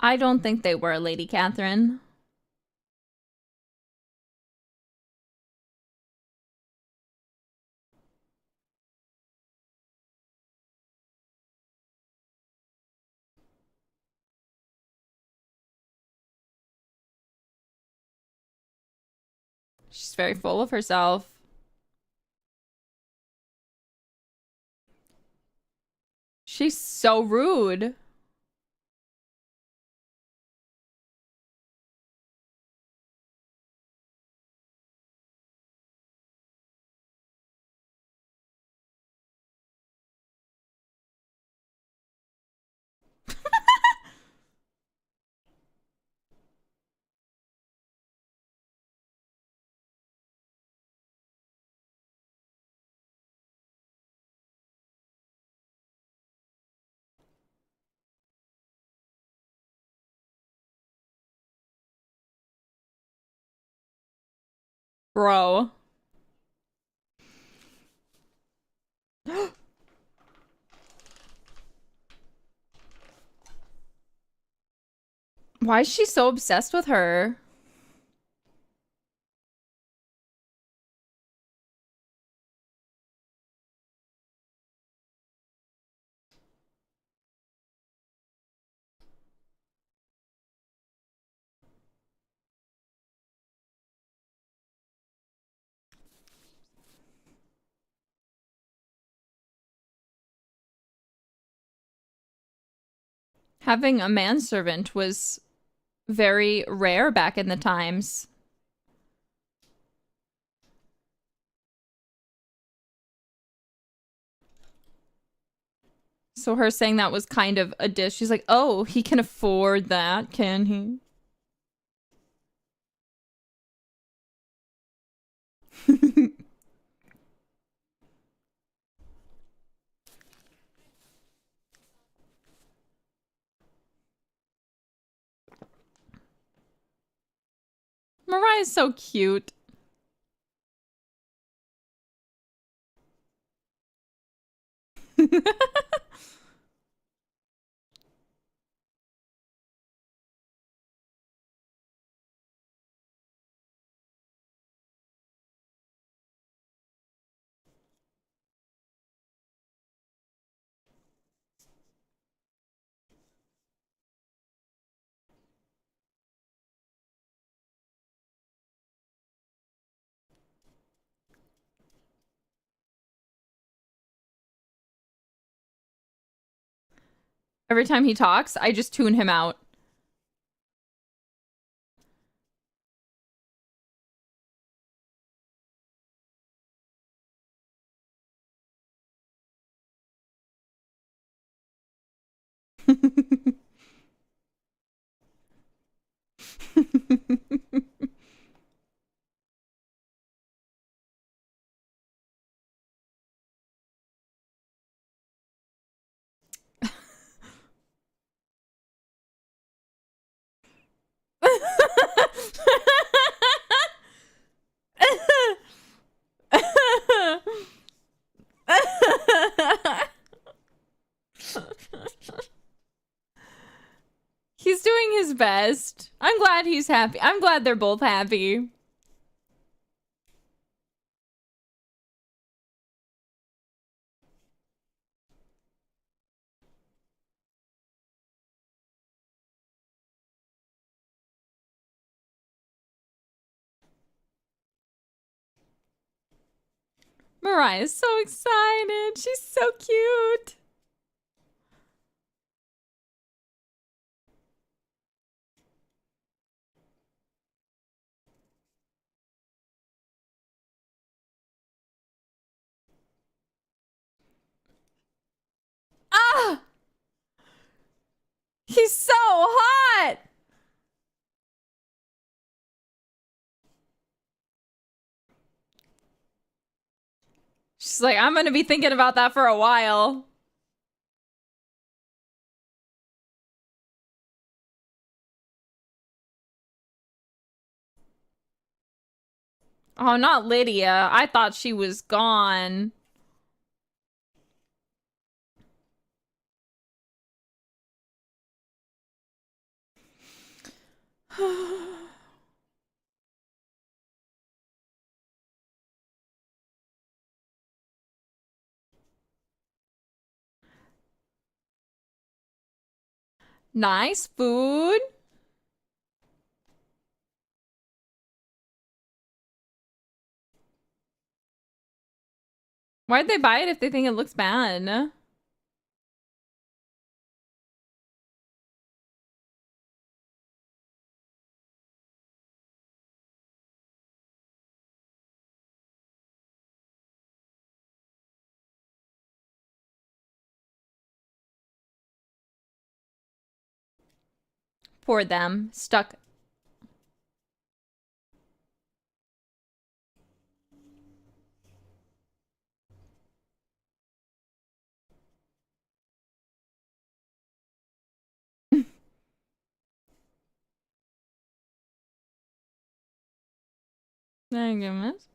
I don't think they were, Lady Catherine. She's very full of herself. She's so rude. Bro. Why is she so obsessed with her? Having a manservant was very rare back in the times. So her saying that was kind of a dish. She's like, oh, he can afford that, can he? Mariah's so cute. Every time he talks, I just tune him out. He's doing his best. I'm glad he's happy. I'm glad they're both happy. Mariah's so excited. She's so cute. Ah! He's so hot! She's like, I'm gonna be thinking about that for a while. Oh, not Lydia. I thought she was gone. Nice food. Why'd they buy it if they think it looks bad? Poor them. Stuck. Thank goodness.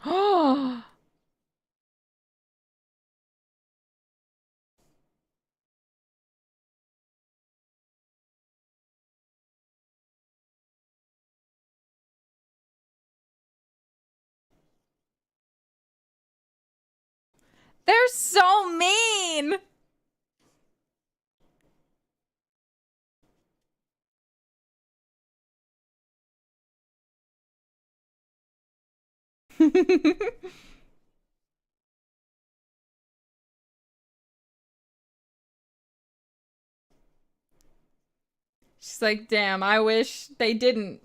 Oh, They're so mean. She's like, damn, I wish they didn't.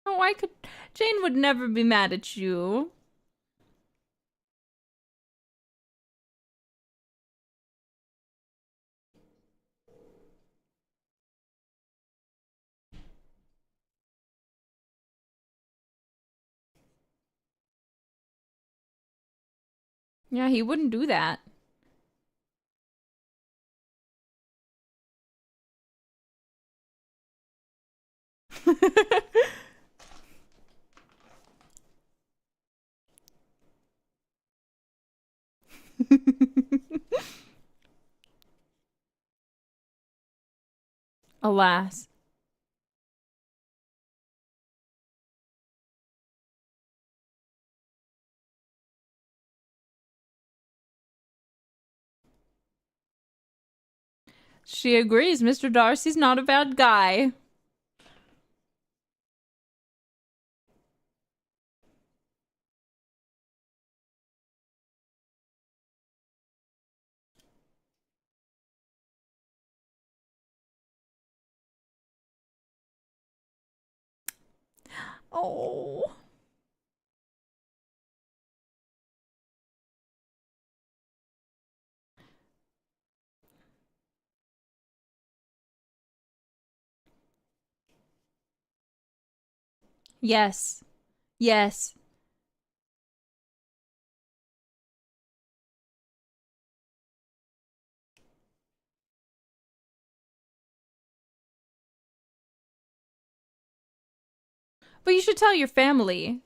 Oh, I could. Jane would never be mad at you. Yeah, he wouldn't do that. Alas. She agrees Mr. Darcy's not a bad guy. Oh. Yes. Yes. But you should tell your family.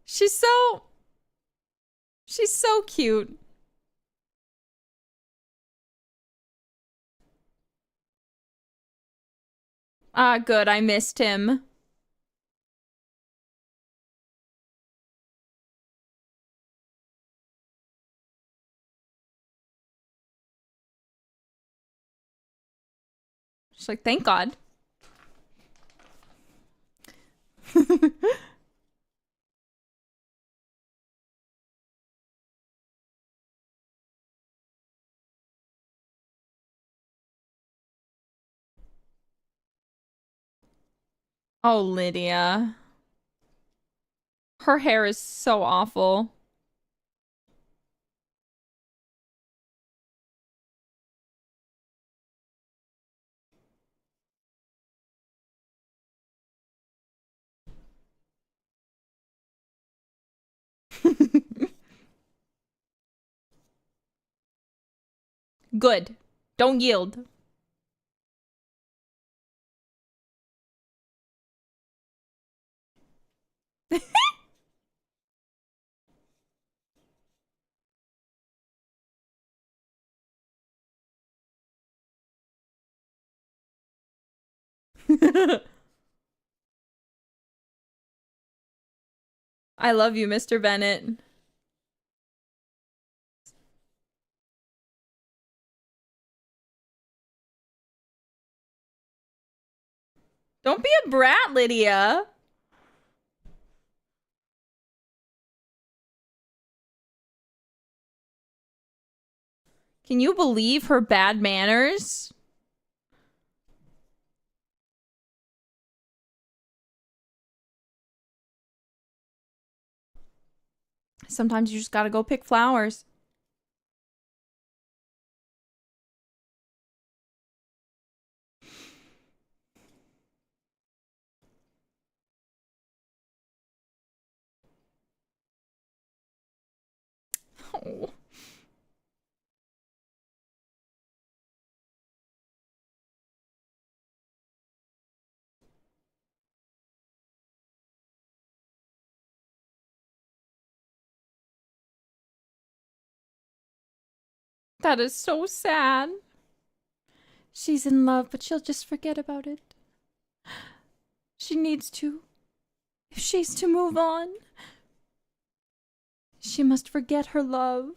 She's so... She's so cute. Ah, good. I missed him. She's like, thank God. Oh, Lydia. Her hair is so awful. Good. Don't yield. I love you, Mr. Bennett. Don't be a brat, Lydia. Can you believe her bad manners? Sometimes you just gotta go pick flowers. Oh. That is so sad. She's in love, but she'll just forget about it. She needs to. If she's to move on, she must forget her love.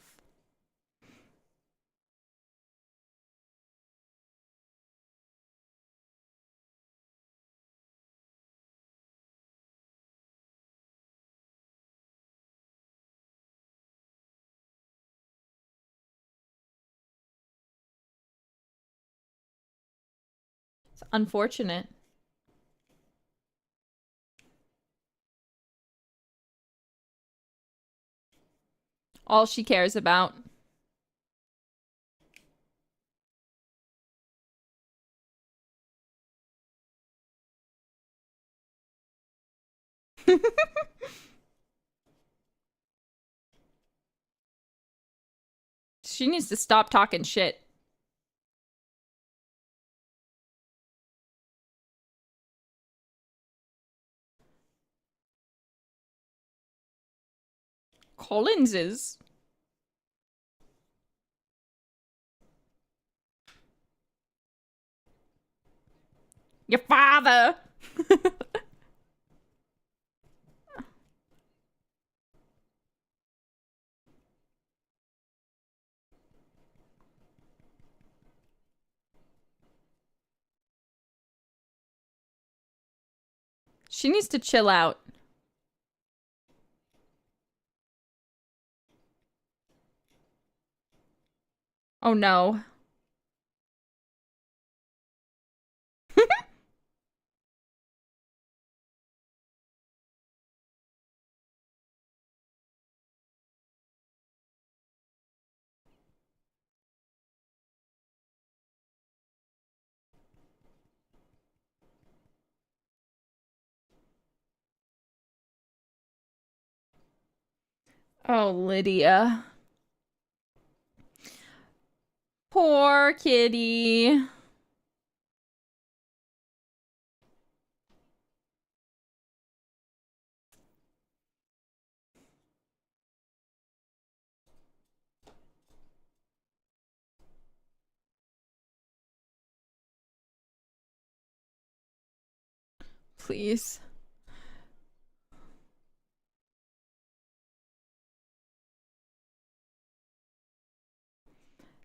It's unfortunate. All she cares about. She needs to stop talking shit. Collins's? Your father! She needs to chill out. Oh no. Oh, Lydia. Poor kitty. Please.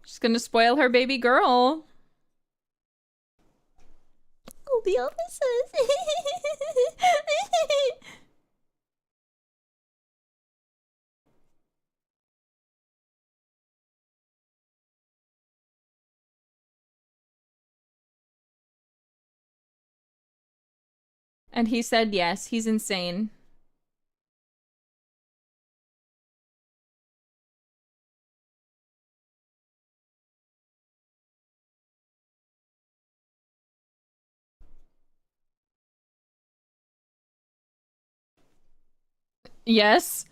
She's gonna spoil her baby girl. Oh, the officers. And he said yes, he's insane. Yes.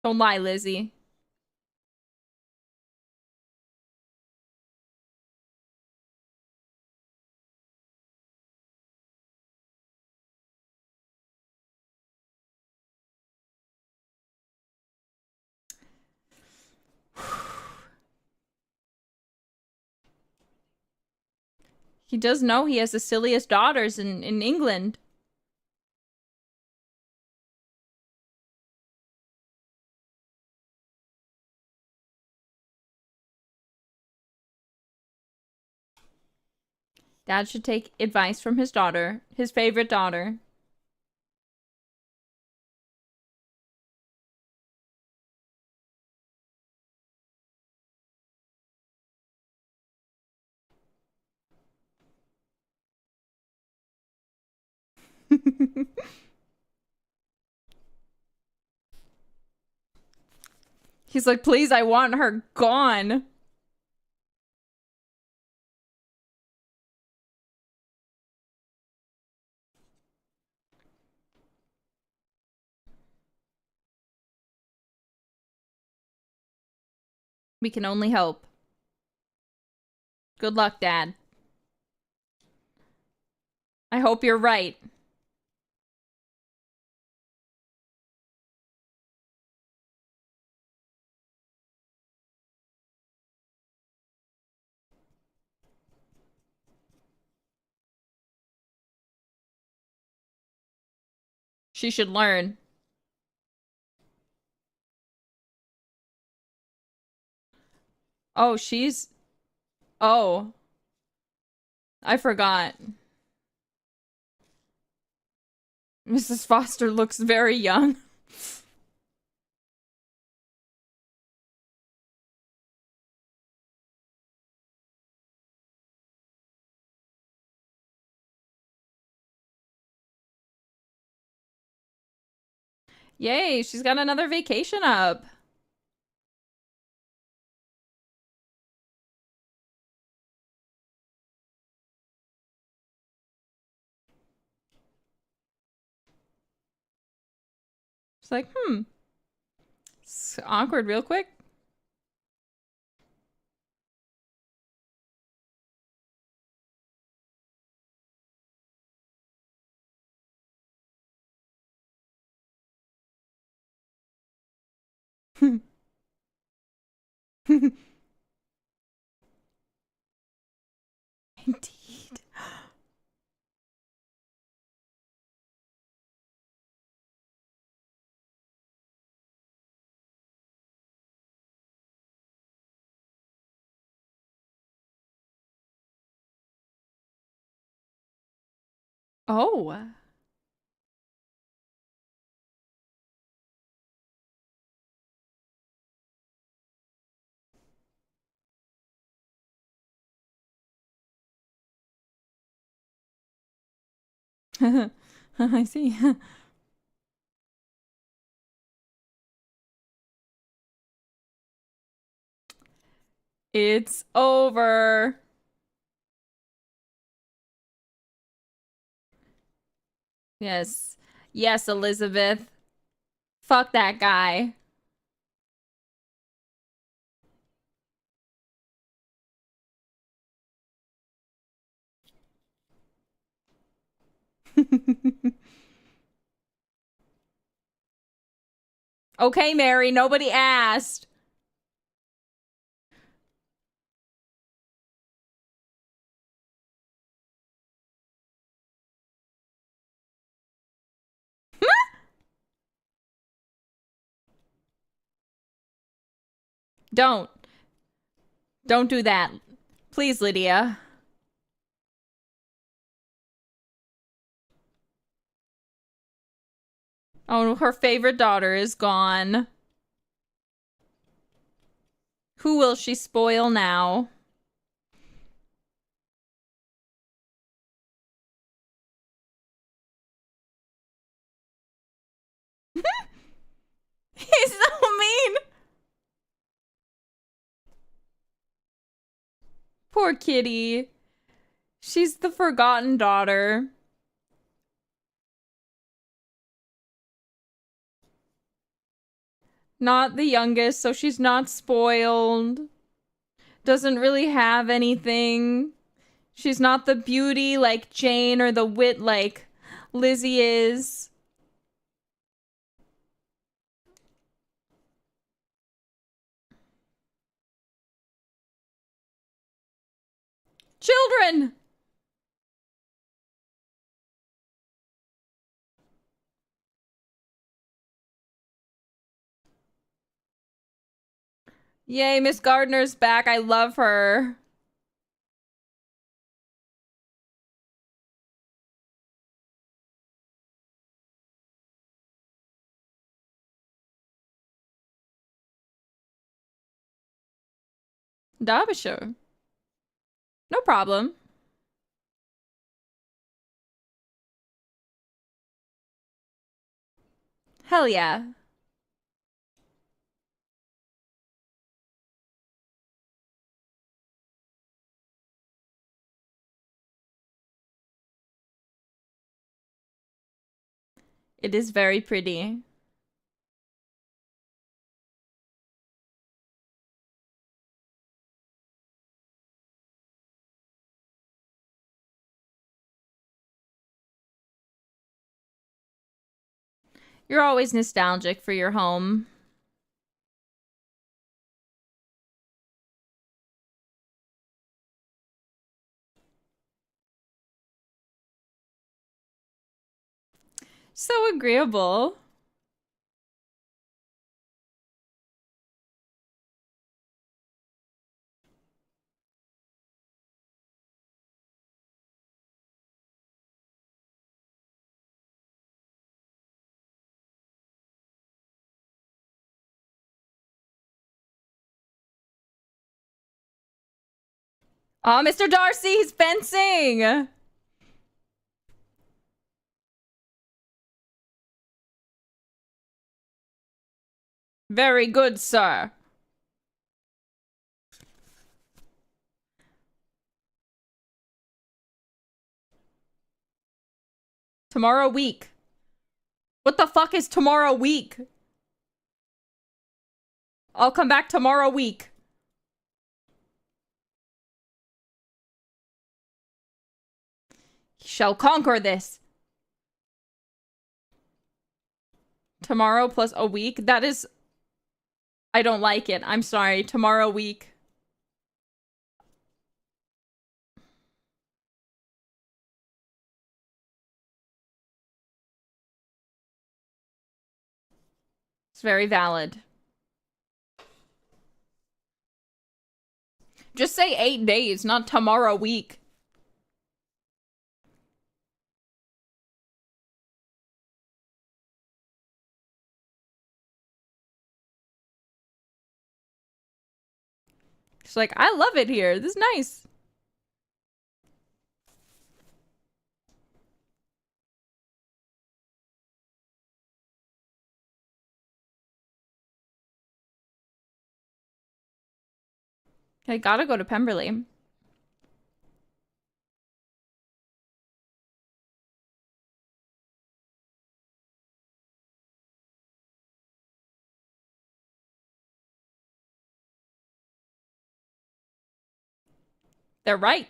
Don't lie, Lizzie. He does know he has the silliest daughters in England. Dad should take advice from his daughter, his favorite daughter. He's like, please, I want her gone. We can only hope. Good luck, Dad. I hope you're right. She should learn. Oh, she's... Oh. I forgot. Mrs. Foster looks very young. Yay, she's got another vacation up. It's like, it's awkward real quick. Indeed. Oh. I see. It's over. Yes. Yes, Elizabeth. Fuck that guy. Okay, Mary, nobody asked. Don't. Don't do that. Please, Lydia. Oh, her favorite daughter is gone. Who will she spoil now? He's so mean. Poor kitty. She's the forgotten daughter. Not the youngest, so she's not spoiled. Doesn't really have anything. She's not the beauty like Jane or the wit like Lizzie is. Children! Yay, Miss Gardner's back. I love her. Derbyshire. No problem. Hell yeah. It is very pretty. You're always nostalgic for your home. So agreeable. Oh, Mr. Darcy, he's fencing. Very good, sir. Tomorrow week. What the fuck is tomorrow week? I'll come back tomorrow week. He shall conquer this. Tomorrow plus a week? That is... I don't like it. I'm sorry. Tomorrow week. It's very valid. Just say 8 days, not tomorrow week. She's like, I love it here. This is nice. I gotta go to Pemberley. They're right.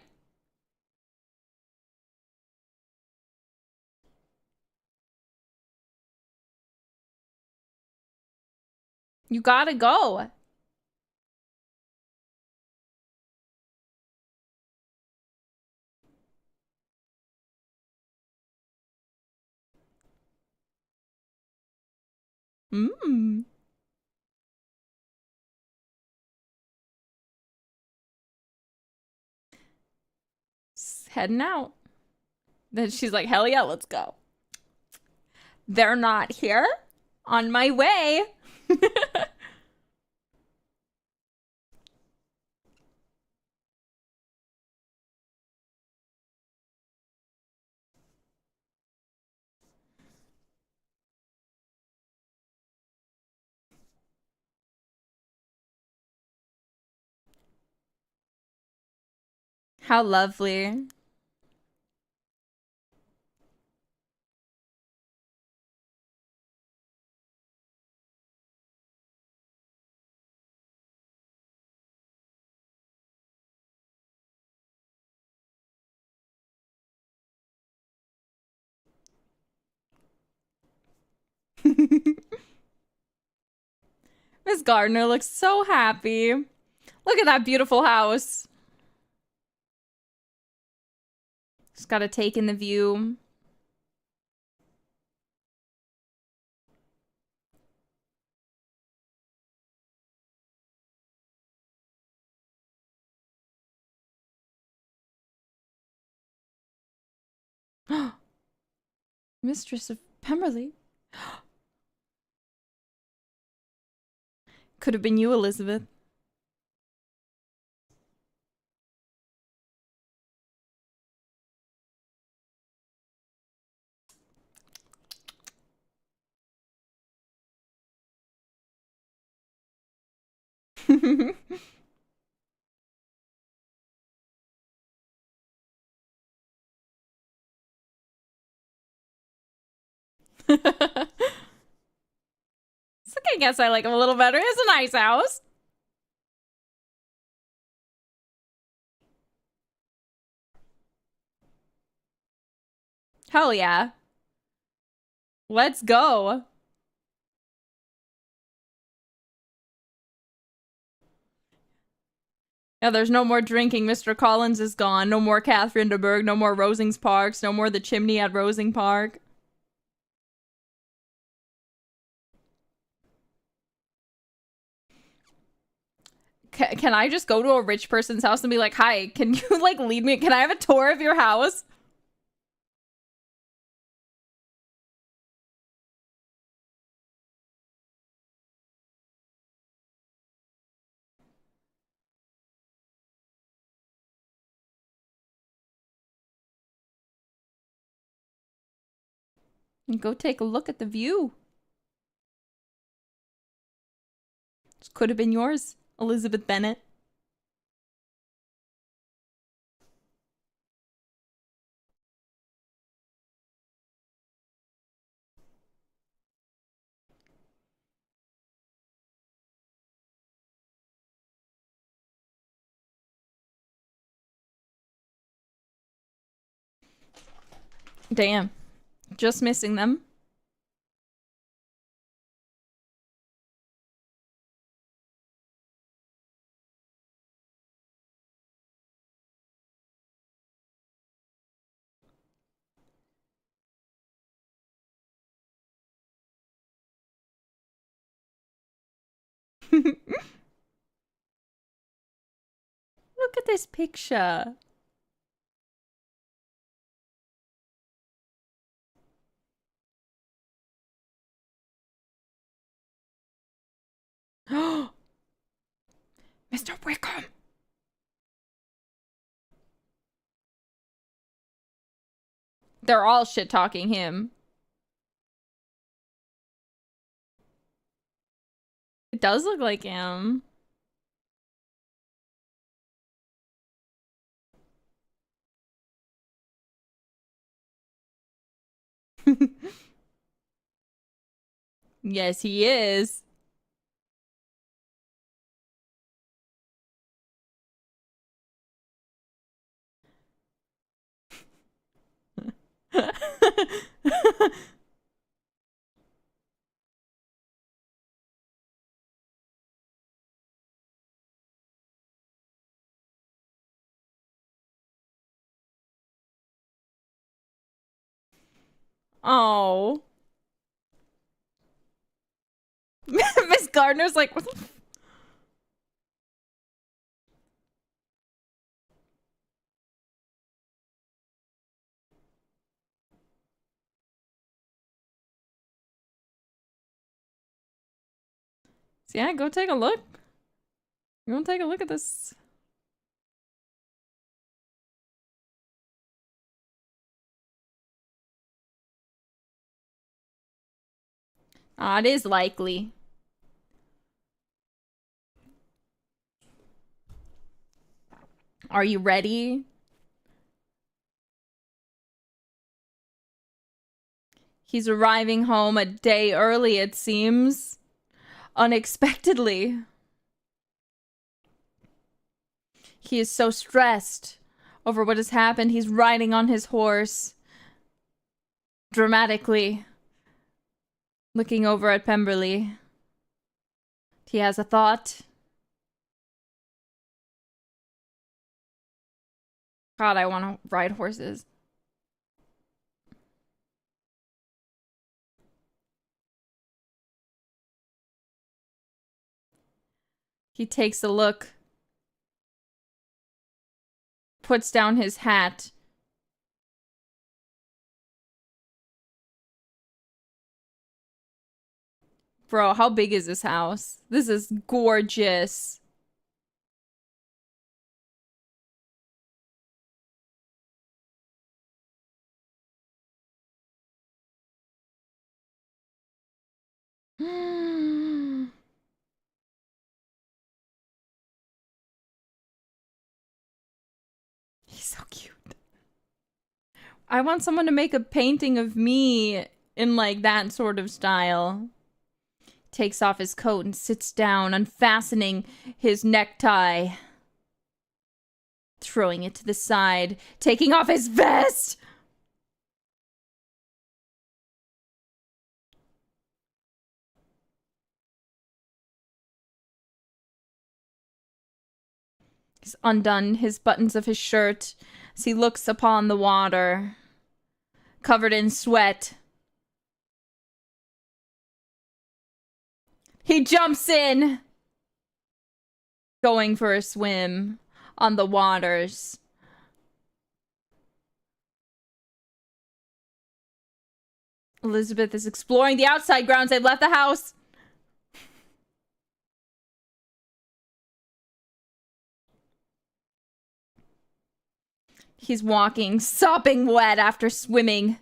You gotta go. Mmm. Heading out. Then she's like, hell yeah, let's go. They're not here? On my way. How lovely. Miss Gardner looks so happy. Look at that beautiful house. Just gotta take in the view. Mistress of Pemberley. Could have been you, Elizabeth. It's like, I guess I like him a little better. It's a nice house. Hell yeah. Let's go. Yeah, there's no more drinking. Mr. Collins is gone. No more Catherine de Bourgh. No more Rosings Parks. No more the chimney at Rosing Park. Can I just go to a rich person's house and be like, hi, can you like lead me? Can I have a tour of your house? And go take a look at the view. This could have been yours, Elizabeth Bennet. Damn. Just missing them. Look at this picture. Mr. Wickham. They're all shit talking him. It does look like him. Yes, he is. Oh. Miss Gardner's like, what the yeah, go take a look. Go take a look at this. Ah, it is likely. Are you ready? He's arriving home a day early, it seems. Unexpectedly. He is so stressed over what has happened. He's riding on his horse. Dramatically. Looking over at Pemberley. He has a thought. God, I want to ride horses. He takes a look. Puts down his hat. Bro, how big is this house? This is gorgeous. so cute. I want someone to make a painting of me in like that sort of style. Takes off his coat and sits down, unfastening his necktie. Throwing it to the side, taking off his vest. He's undone his buttons of his shirt as he looks upon the water, covered in sweat. He jumps in, going for a swim on the waters. Elizabeth is exploring the outside grounds. They've left the house. He's walking, sopping wet after swimming.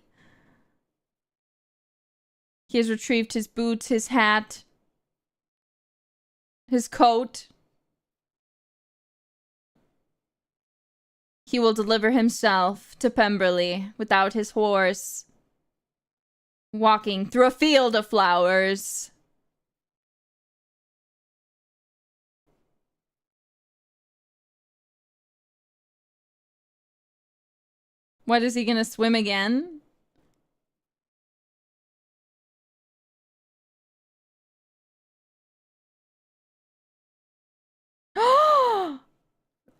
He has retrieved his boots, his hat, his coat. He will deliver himself to Pemberley without his horse, walking through a field of flowers. What, is he gonna swim again?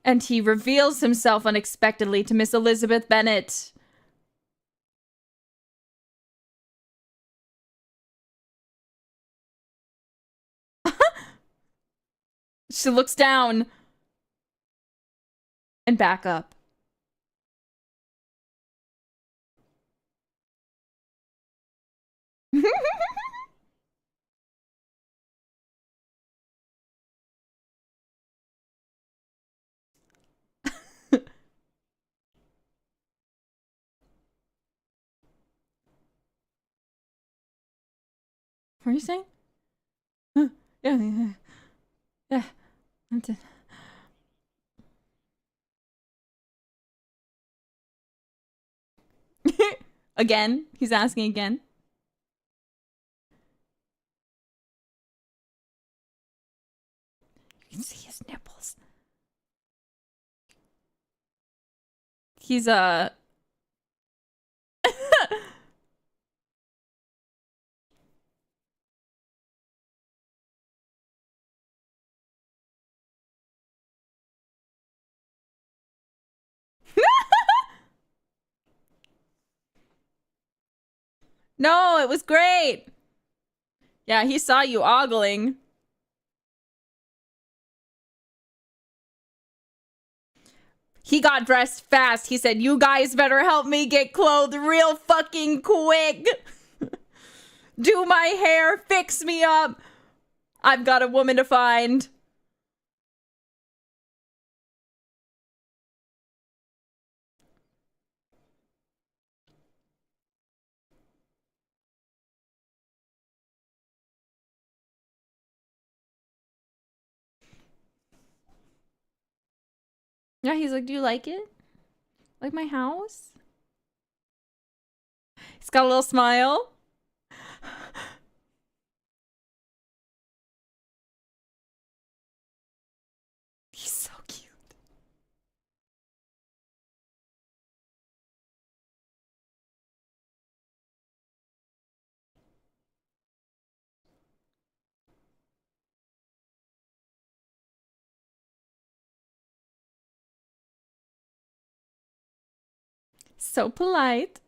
And he reveals himself unexpectedly to Miss Elizabeth Bennet. She looks down and back up. What are you saying? Yeah. That's it. Again? He's asking again. You can see his nipples. He's No, it was great. Yeah, he saw you ogling. He got dressed fast. He said, "You guys better help me get clothed real fucking quick. Do my hair, fix me up. I've got a woman to find." Yeah, he's like, "Do you like it? Like my house?" He's got a little smile. He's so cute. So polite.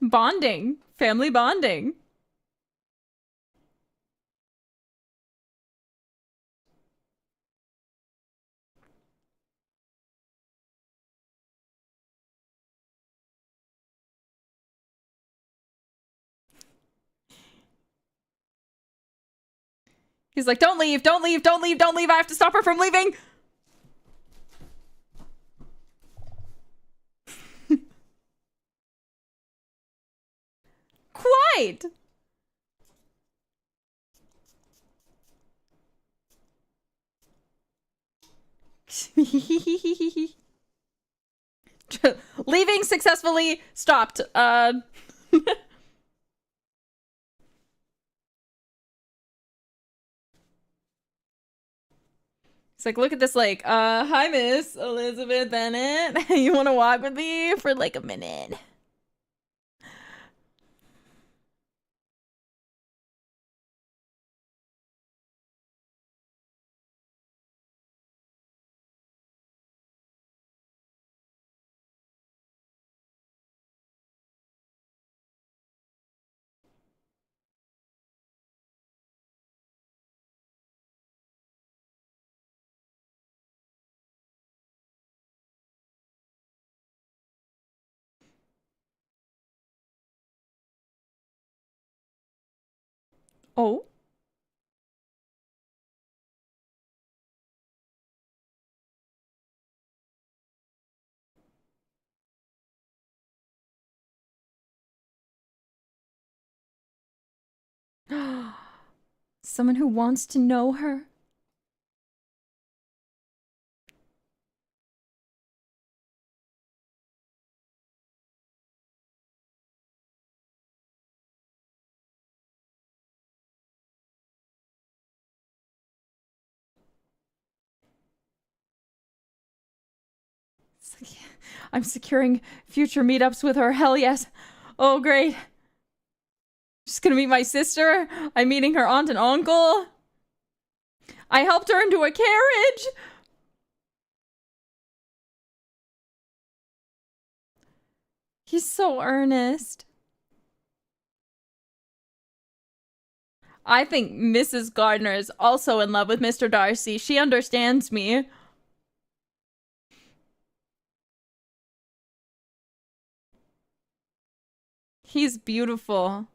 Bonding. Family bonding. He's like, "Don't leave, don't leave, don't leave, don't leave. I have to stop her from leaving." right. Leaving successfully stopped. It's like, look at this lake. Hi, Miss Elizabeth Bennet. You want to walk with me for like a minute? Oh. Someone who wants to know her. I'm securing future meetups with her. Hell yes. Oh, great. She's gonna meet my sister. I'm meeting her aunt and uncle. I helped her into a carriage. He's so earnest. I think Mrs. Gardner is also in love with Mr. Darcy. She understands me. He's beautiful.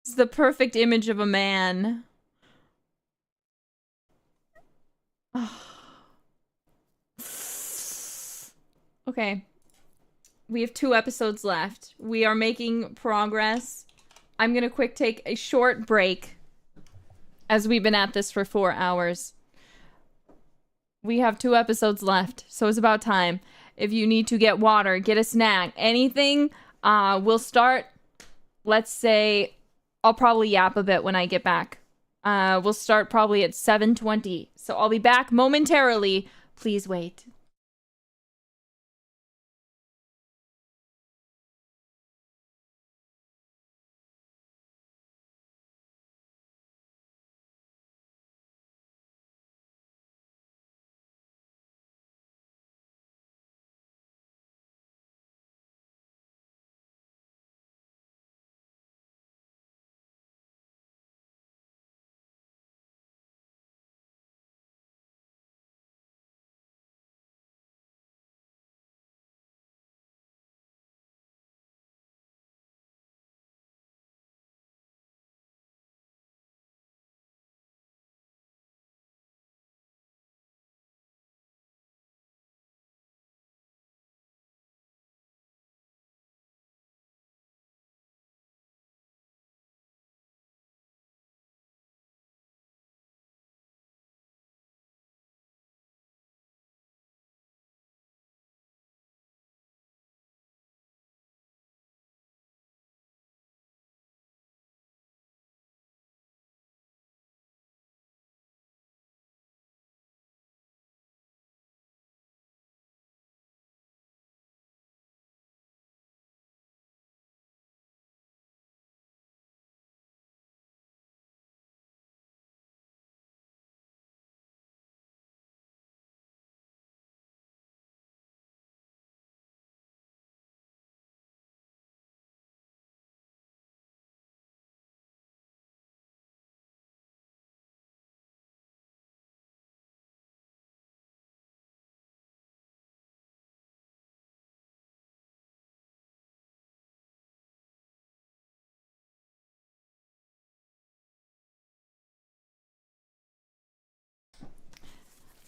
He's the perfect image of a man. Okay. We have 2 episodes left. We are making progress. I'm gonna quick take a short break as we've been at this for 4 hours. We have 2 episodes left, so it's about time. If you need to get water, get a snack, anything, we'll start, let's say, I'll probably yap a bit when I get back. We'll start probably at 7:20, so I'll be back momentarily. Please wait.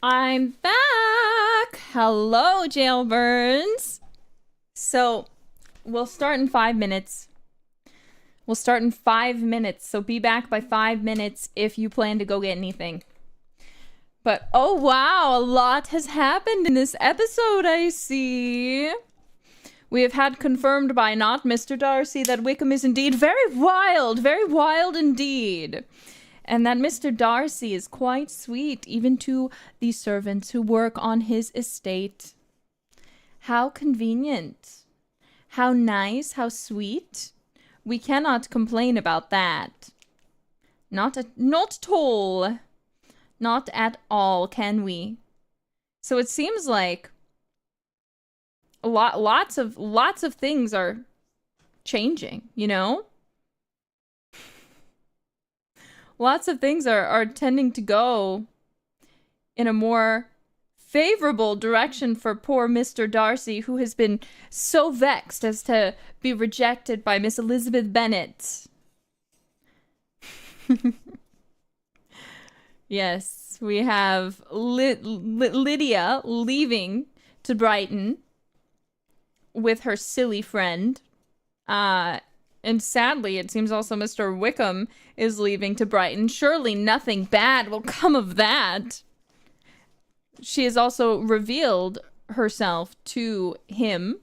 I'm back. Hello, Jailburns. So, we'll start in 5 minutes. We'll start in 5 minutes, so be back by 5 minutes if you plan to go get anything. But, oh wow, a lot has happened in this episode, I see. We have had confirmed by not Mr. Darcy that Wickham is indeed very wild indeed. And that Mr. Darcy is quite sweet, even to the servants who work on his estate. How convenient. How nice, how sweet. We cannot complain about that. Not at all. Not at all, can we? So it seems like lots of things are changing, you know? Lots of things are tending to go in a more favorable direction for poor Mr. Darcy, who has been so vexed as to be rejected by Miss Elizabeth Bennet. Yes, we have Lydia leaving to Brighton with her silly friend. And sadly, it seems also Mr. Wickham is leaving to Brighton. Surely nothing bad will come of that. She has also revealed herself to him,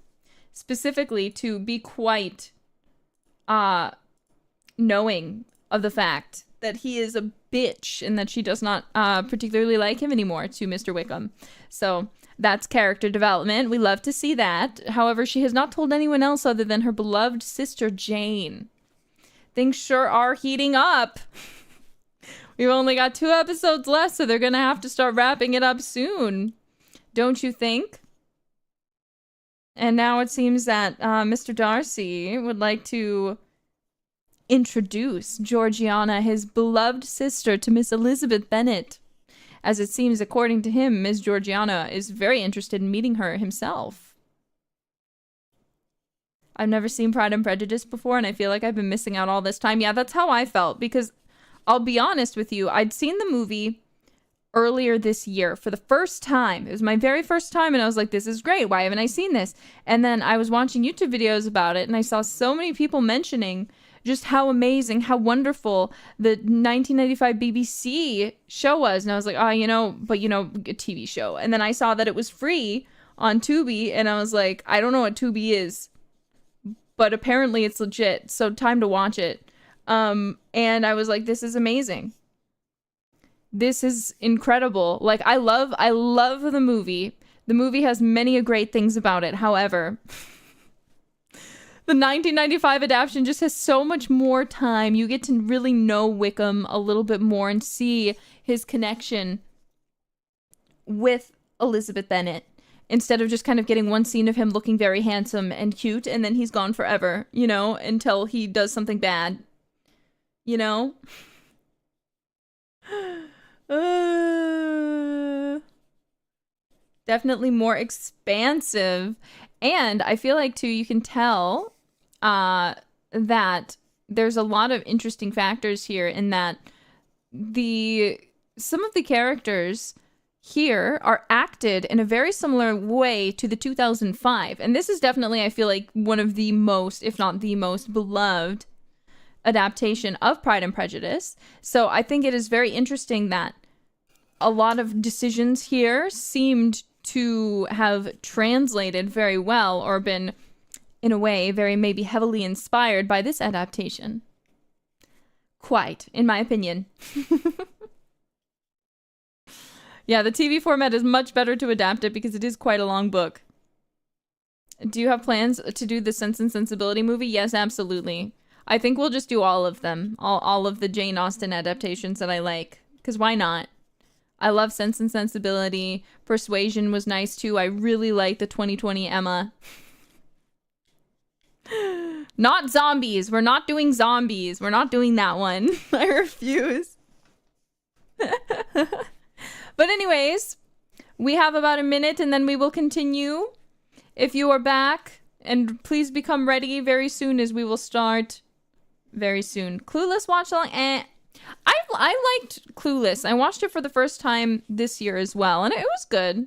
specifically to be quite knowing of the fact that he is a bitch and that she does not particularly like him anymore, to Mr. Wickham. So that's character development. We love to see that. However, she has not told anyone else other than her beloved sister Jane. Things sure are heating up. We've only got 2 episodes left, so they're gonna have to start wrapping it up soon. Don't you think? And now it seems that Mr. Darcy would like to introduce Georgiana, his beloved sister, to Miss Elizabeth Bennet. As it seems, according to him, Miss Georgiana is very interested in meeting her himself. I've never seen Pride and Prejudice before, and I feel like I've been missing out all this time. Yeah, that's how I felt, because I'll be honest with you, I'd seen the movie earlier this year for the first time. It was my very first time, and I was like, this is great. Why haven't I seen this? And then I was watching YouTube videos about it, and I saw so many people mentioning just how amazing, how wonderful the 1995 BBC show was. And I was like, a TV show. And then I saw that it was free on Tubi, and I was like, I don't know what Tubi is, but apparently it's legit, so time to watch it. And I was like, this is amazing. This is incredible. Like, I love the movie. The movie has many great things about it. However, the 1995 adaptation just has so much more time. You get to really know Wickham a little bit more and see his connection with Elizabeth Bennet, instead of just kind of getting one scene of him looking very handsome and cute, and then he's gone forever, you know, until he does something bad, you know? Definitely more expansive. And I feel like, too, you can tell that there's a lot of interesting factors here in that some of the characters here are acted in a very similar way to the 2005. And this is definitely, I feel like, one of the most, if not the most beloved adaptation of Pride and Prejudice. So I think it is very interesting that a lot of decisions here seemed to have translated very well, or been, in a way, very maybe heavily inspired by this adaptation. Quite, in my opinion. Yeah, the TV format is much better to adapt it because it is quite a long book. Do you have plans to do the Sense and Sensibility movie? Yes, absolutely. I think we'll just do all of them. All of the Jane Austen adaptations that I like. Because why not? I love Sense and Sensibility. Persuasion was nice too. I really like the 2020 Emma. Not zombies. We're not doing zombies. We're not doing that one. I refuse. But anyways, we have about a minute and then we will continue. If you are back, and please become ready very soon, as we will start very soon. Clueless watch along. I liked Clueless. I watched it for the first time this year as well, and it was good.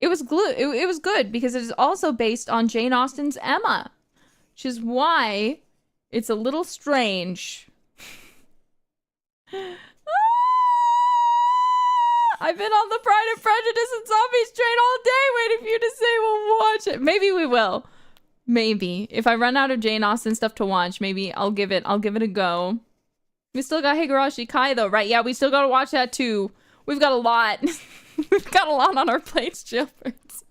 It was good because it is also based on Jane Austen's Emma, which is why It's a little strange. I've been on the Pride and Prejudice and Zombies train all day waiting for you to say we'll watch it. Maybe we will. Maybe. If I run out of Jane Austen stuff to watch, maybe I'll give it a go. We still got Higurashi Kai though, right? Yeah, we still gotta watch that too. We've got a lot. We've got a lot on our plates, Jailbirds.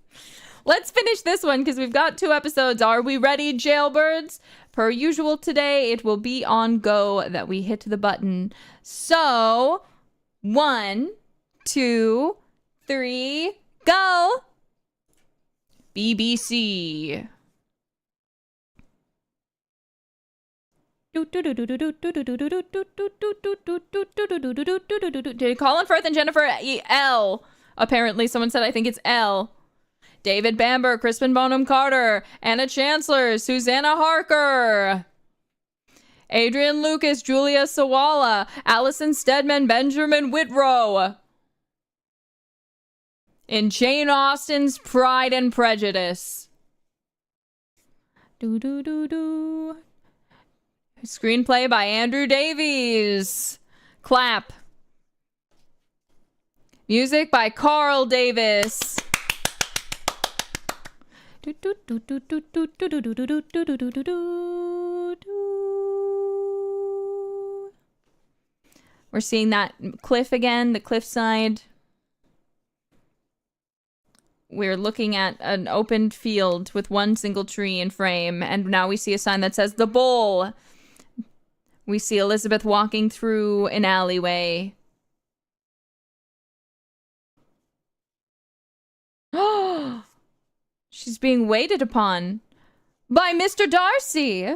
Let's finish this one because we've got 2 episodes. Are we ready, Jailbirds? Per usual today, it will be on go that we hit the button. So, 1, 2, 3, go! BBC. Colin Firth and Jennifer L. Apparently, someone said I think it's L. David Bamber, Crispin Bonham Carter, Anna Chancellor, Susanna Harker, Adrian Lucas, Julia Sawala, Allison Steadman, Benjamin Whitrow. In Jane Austen's Pride and Prejudice. Screenplay by Andrew Davies. Clap. Music by Carl Davis. We're seeing that cliff again, the cliffside. We're looking at an open field with one single tree in frame, and now we see a sign that says The Bull. We see Elizabeth walking through an alleyway. Oh! She's being waited upon by Mr. Darcy.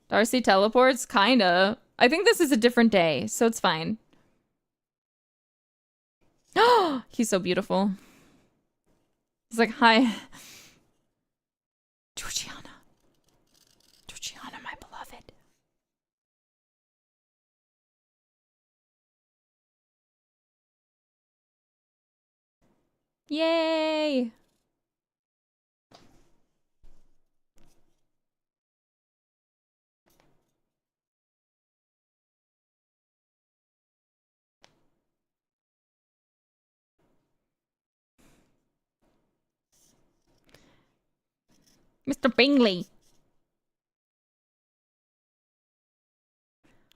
Darcy teleports? Kinda. I think this is a different day, so it's fine. Oh, he's so beautiful. He's like, hi. Georgiana. Georgiana, my beloved. Yay! Mr. Bingley.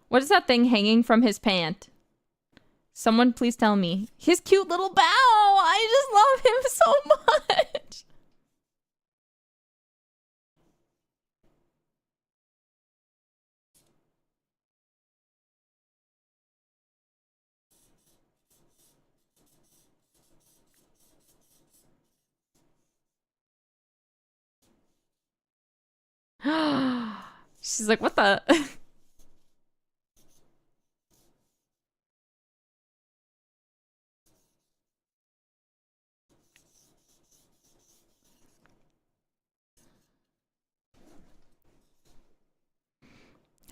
What is that thing hanging from his pant? Someone please tell me. His cute little bow! I just love him so much! She's like, what the?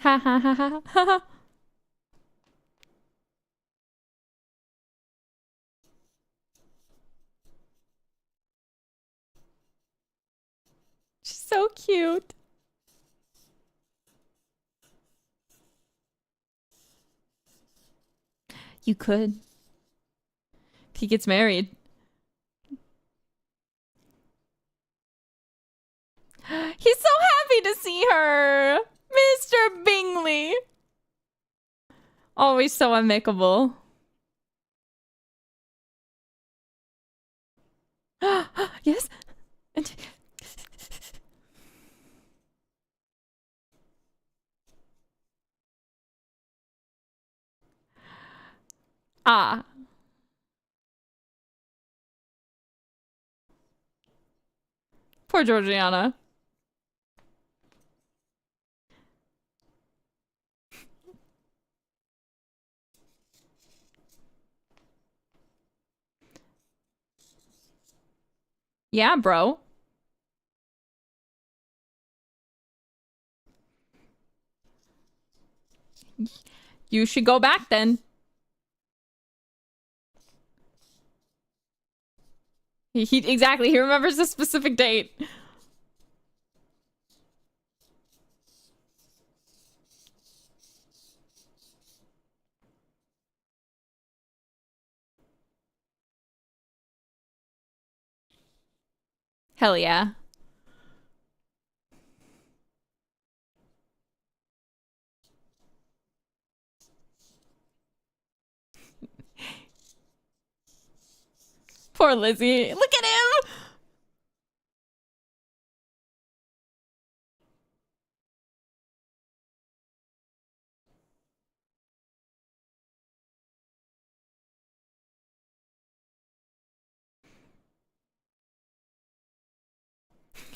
Ha ha ha ha ha. She's so cute. You could. He gets married. He's so happy to see her. Mr. Bingley. Always so amicable. Yes. Ah. Poor Georgiana. Yeah, bro. You should go back then. Exactly, he remembers the specific date. Hell yeah. Poor Lizzie. Look at him!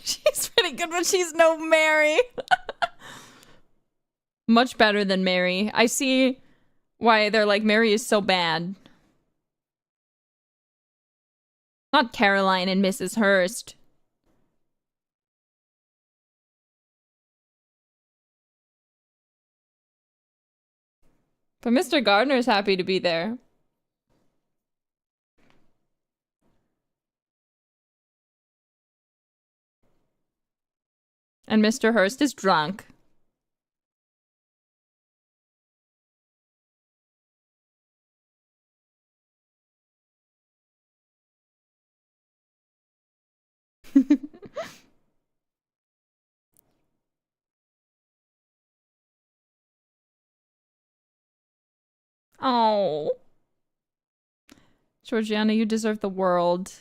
She's pretty good, but she's no Mary. Much better than Mary. I see why they're like, Mary is so bad. Not Caroline and Mrs. Hurst. But Mr. Gardner's happy to be there. And Mr. Hurst is drunk. Oh. Georgiana, you deserve the world.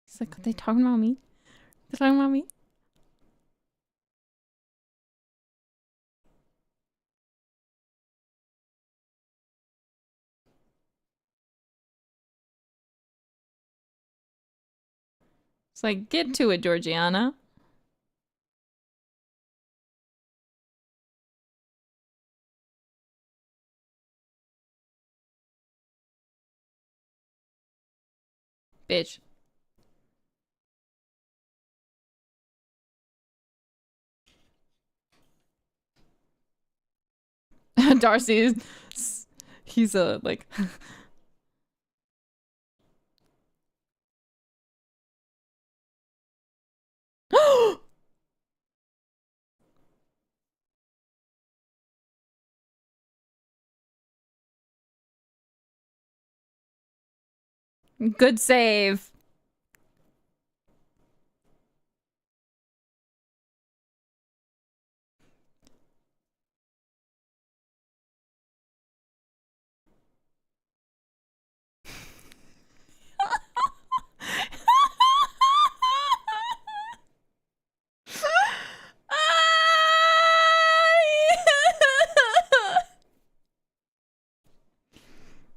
He's like, are they talking about me? They're talking about me? It's like, get to it, Georgiana. Bitch. Darcy is... He's a, like... Good save.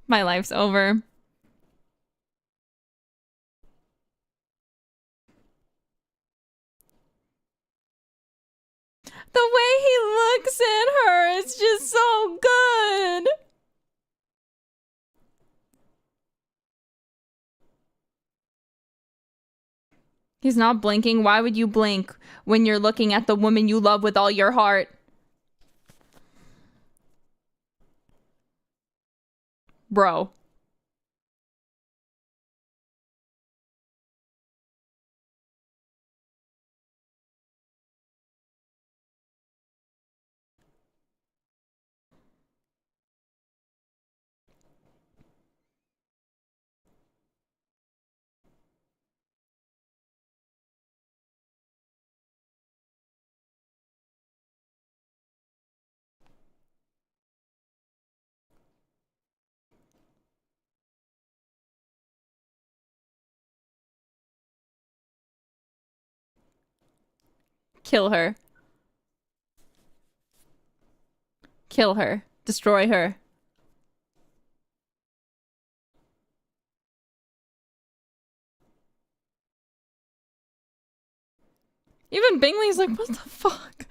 My life's over. The way he looks at her is just so good. He's not blinking. Why would you blink when you're looking at the woman you love with all your heart? Bro. Kill her. Kill her. Destroy her. Even Bingley's like, what the fuck?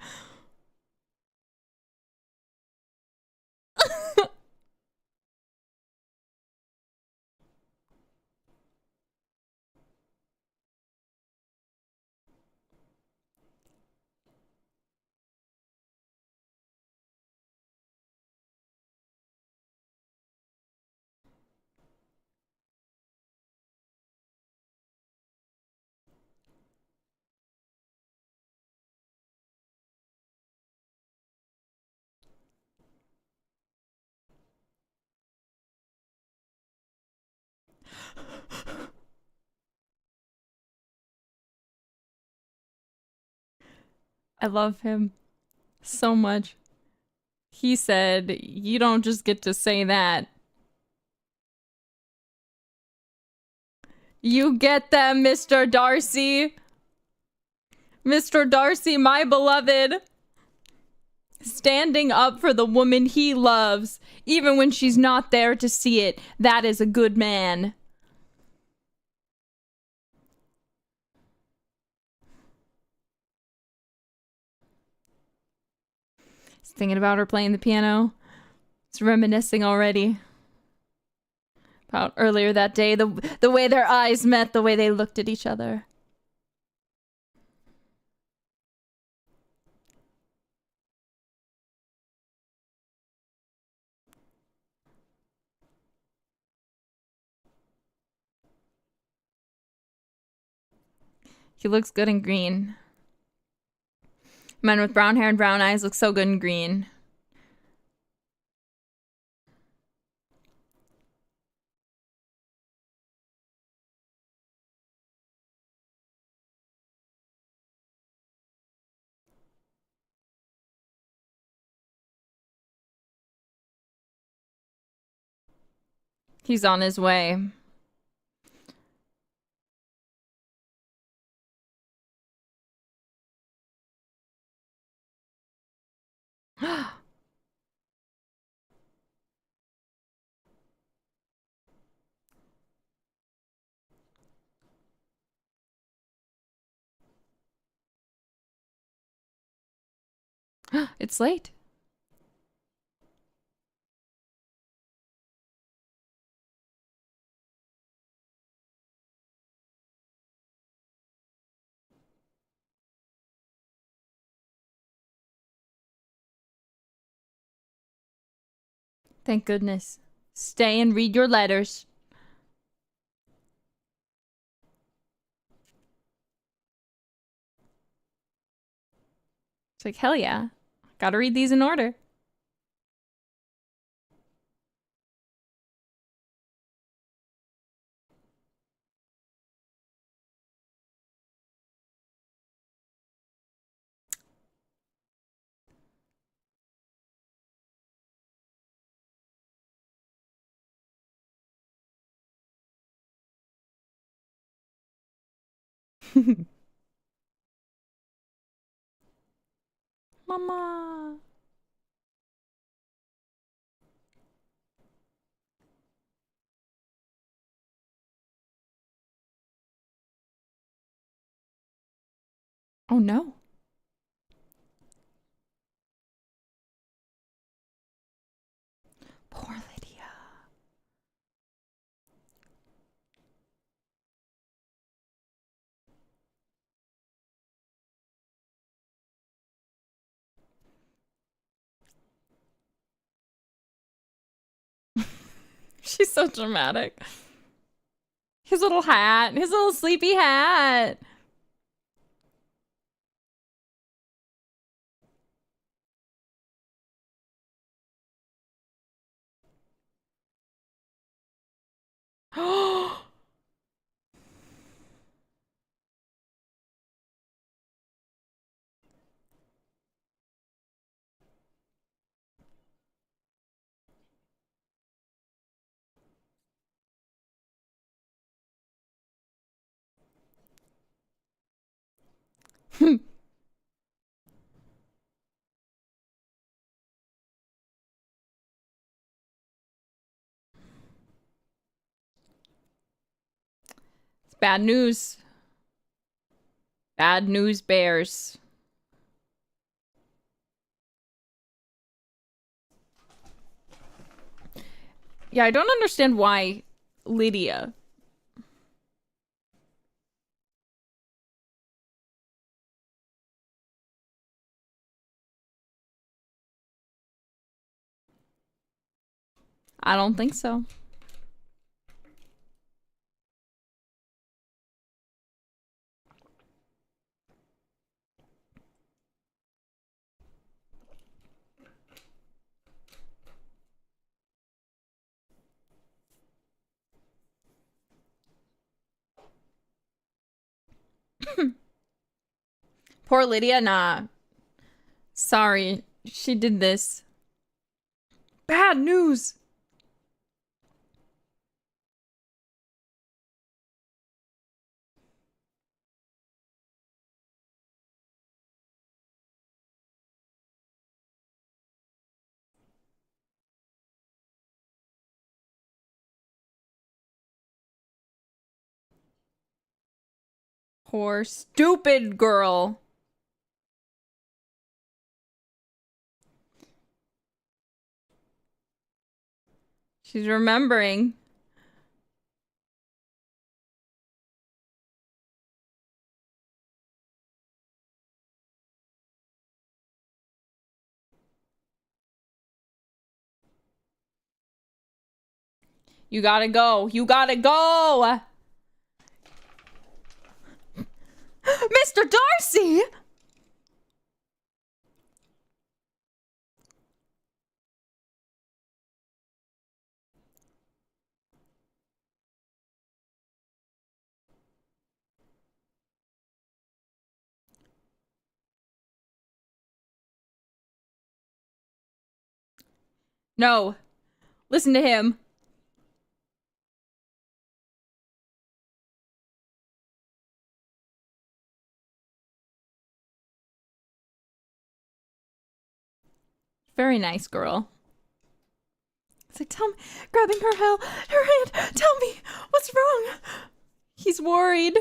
I love him so much. He said, "You don't just get to say that. You get them, Mr. Darcy. Mr. Darcy, my beloved. Standing up for the woman he loves, even when she's not there to see it. That is a good man." He's thinking about her playing the piano. It's reminiscing already. About earlier that day, the way their eyes met, the way they looked at each other. He looks good in green. Men with brown hair and brown eyes look so good in green. He's on his way. It's late. Thank goodness. Stay and read your letters. It's like, hell yeah. Gotta read these in order. Mama. Oh no. Poor Lydia. She's so dramatic. His little hat. His little sleepy hat. It's bad news. Bad news bears. Yeah, I don't understand why Lydia. I don't think so. Poor Lydia, nah. Sorry, she did this. Bad news. Poor stupid girl. She's remembering. You gotta go. You gotta go. Mr. Darcy! No. Listen to him. Very nice girl. It's like, tell me, grabbing her hand, tell me, what's wrong? He's worried.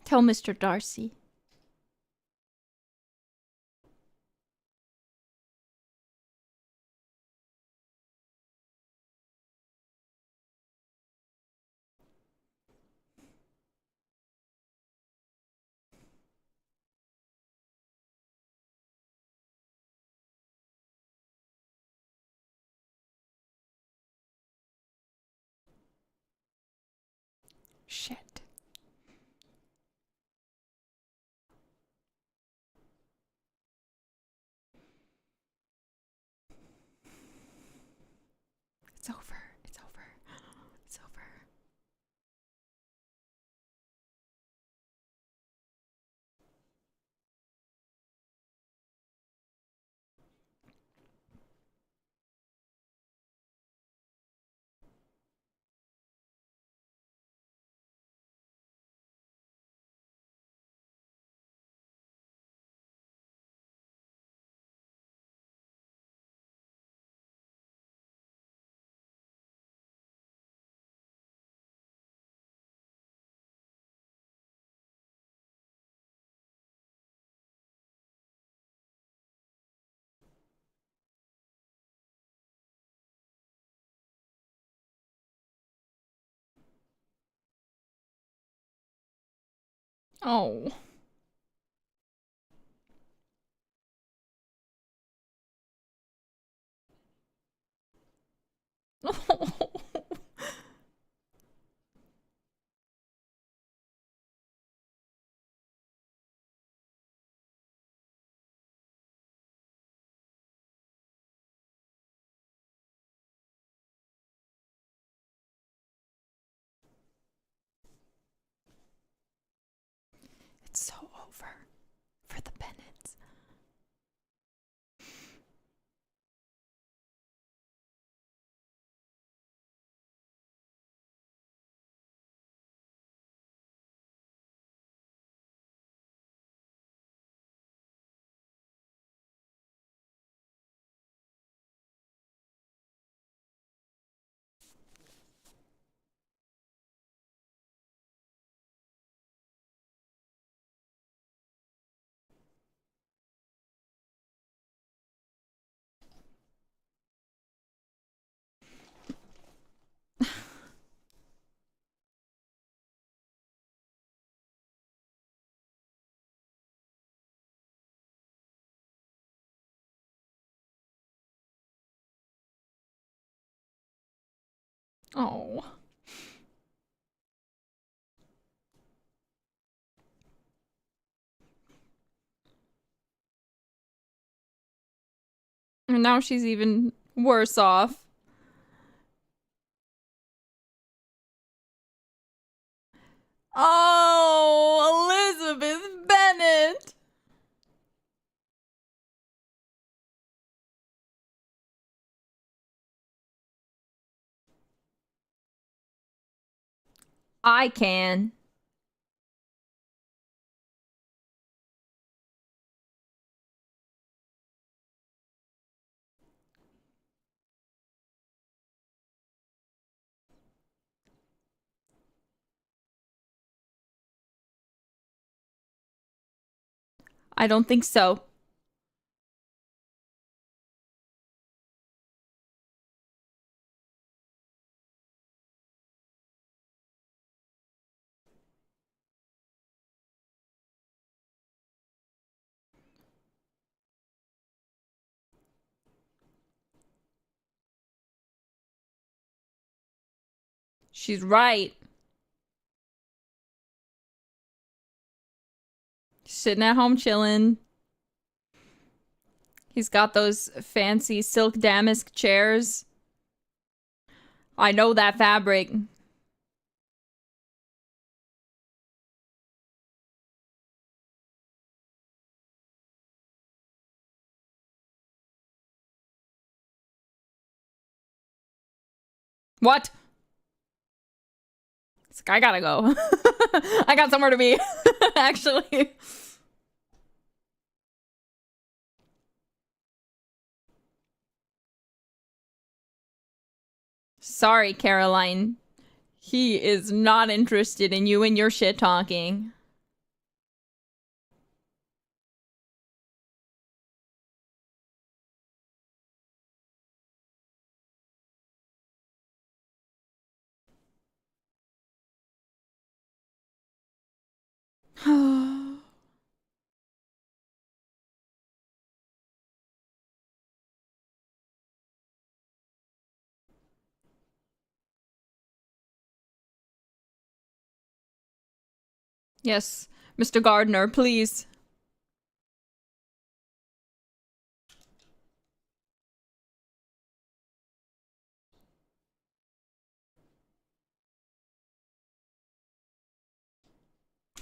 Tell Mr. Darcy. Shit. It's over. It's over. It's over. Oh. It's so over for the Bennets. Oh. And now she's even worse off. Oh, Elizabeth Bennet. I can. I don't think so. She's right. Sitting at home chilling. He's got those fancy silk damask chairs. I know that fabric. What? It's like, I gotta go. I got somewhere to be, actually. Sorry, Caroline. He is not interested in you and your shit talking. Yes, Mr. Gardner, please.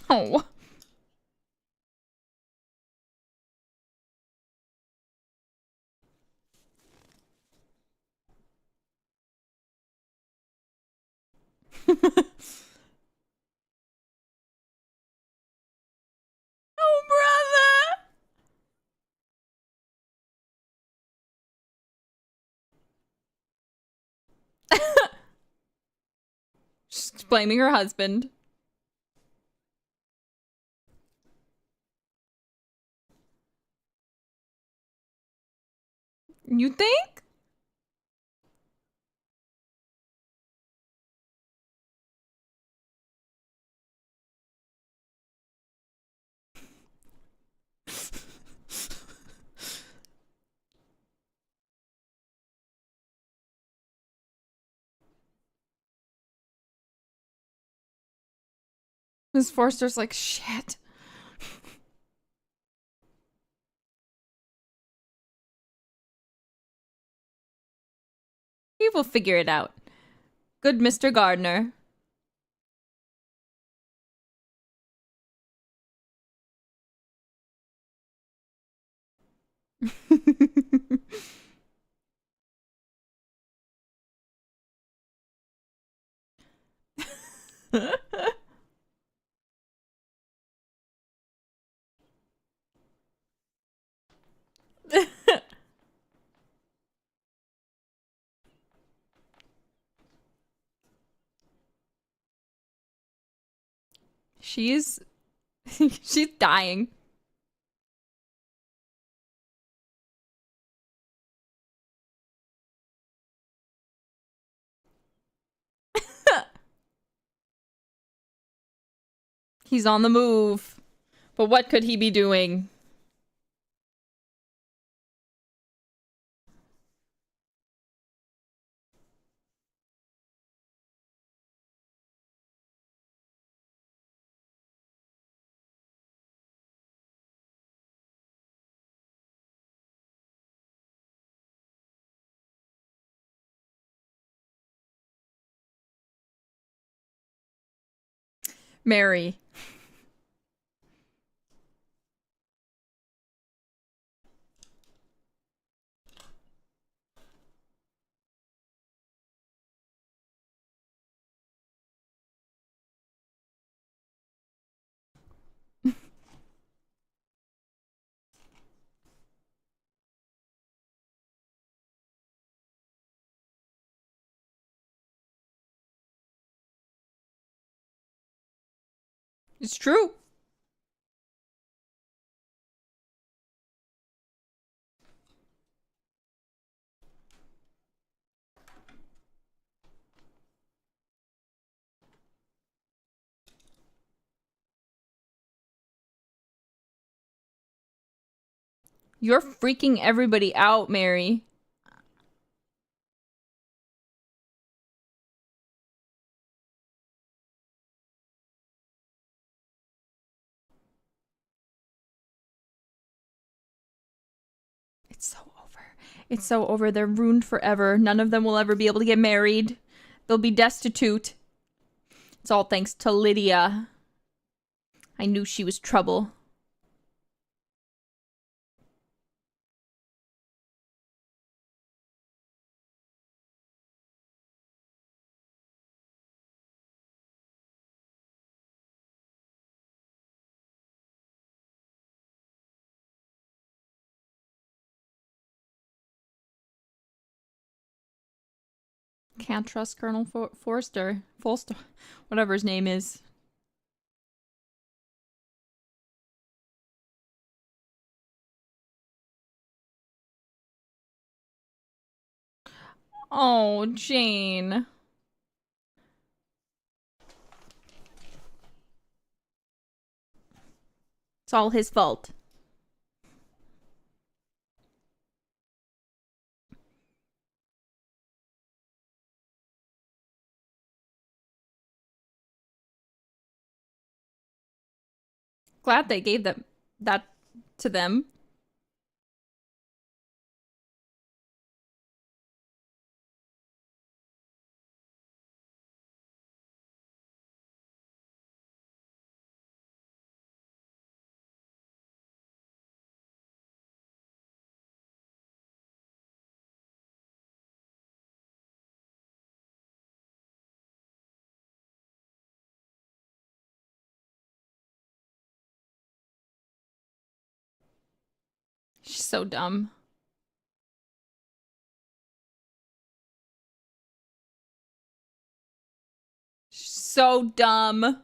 Oh. Oh, brother! She's blaming her husband. You think? Miss Forster's like, shit. We will figure it out. Good Mr. Gardner. She's she's dying. He's on the move. But what could he be doing? Mary. It's true. You're freaking everybody out, Mary. It's so over. It's so over. They're ruined forever. None of them will ever be able to get married. They'll be destitute. It's all thanks to Lydia. I knew she was trouble. Can't trust Colonel Forster. Whatever his name is. Oh, Jane. It's all his fault. Glad they gave that to them. She's so dumb. She's so dumb.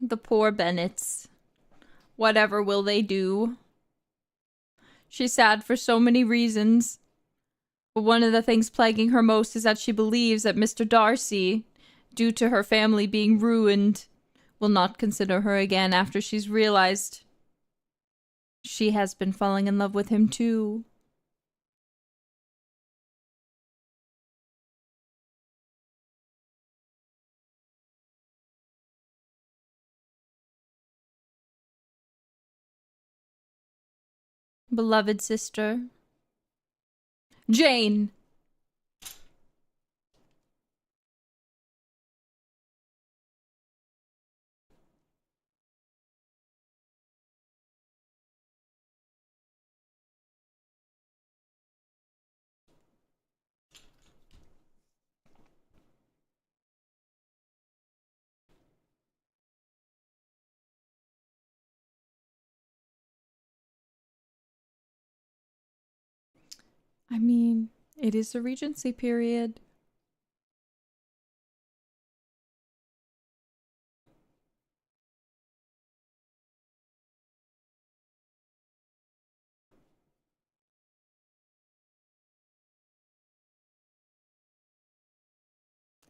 The poor Bennets. Whatever will they do? She's sad for so many reasons. But one of the things plaguing her most is that she believes that Mr. Darcy, due to her family being ruined, will not consider her again after she's realized she has been falling in love with him too. Beloved sister. Jane! I mean, it is a Regency period.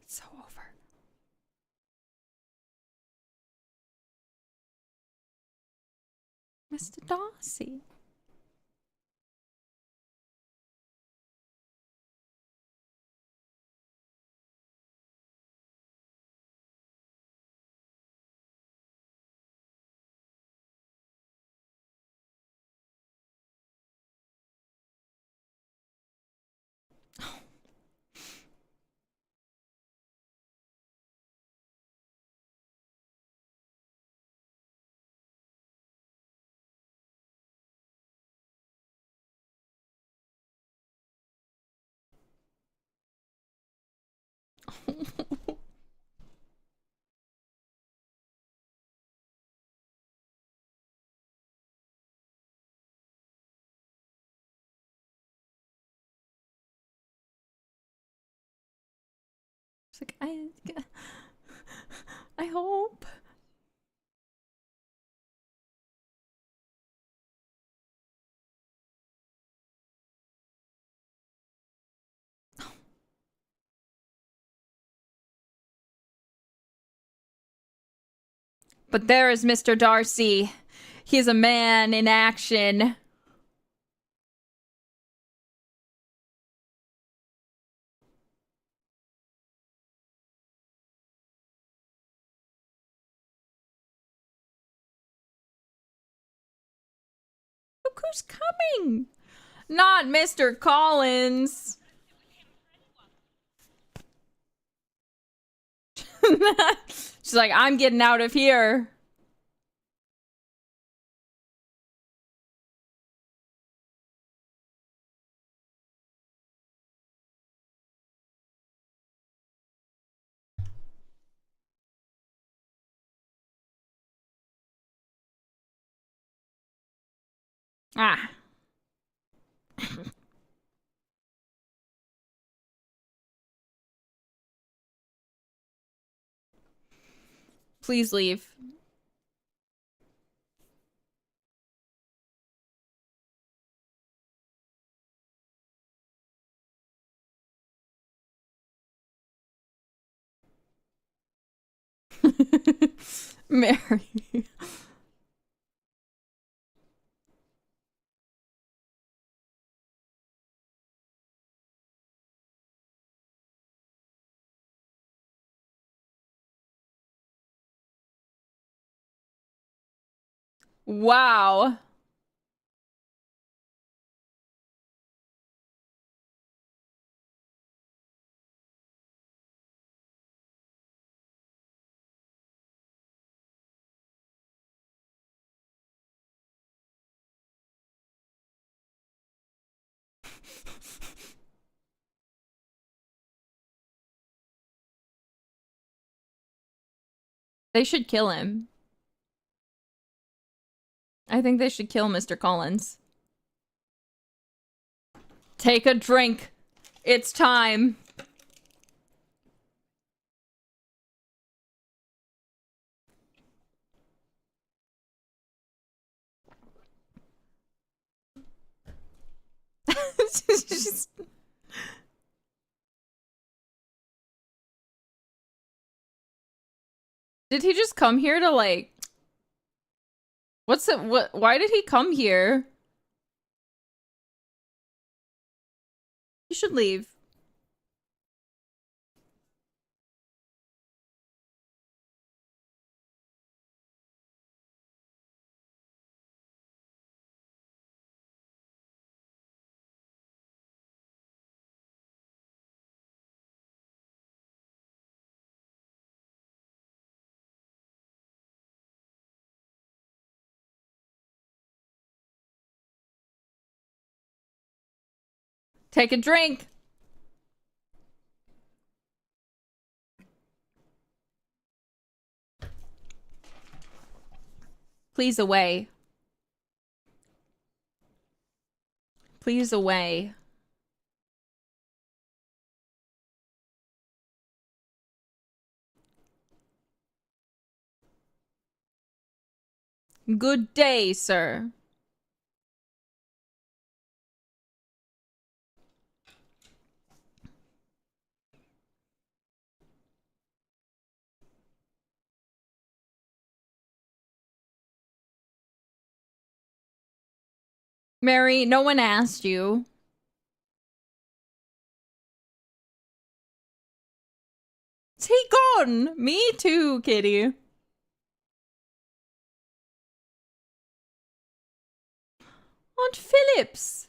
It's so over. Mr. Darcy. It's like, I hope. But there is Mr. Darcy. He is a man in action. Look who's coming! Not Mr. Collins. She's like, I'm getting out of here. Ah. Please leave. Mary. Wow. They should kill him. I think they should kill Mr. Collins. Take a drink. It's time. Did he just come here to like... What's it? What? Why did he come here? You should leave. Take a drink. Please away. Please away. Good day, sir. Mary, no one asked you. Take on! Me too, kitty. Aunt Phillips.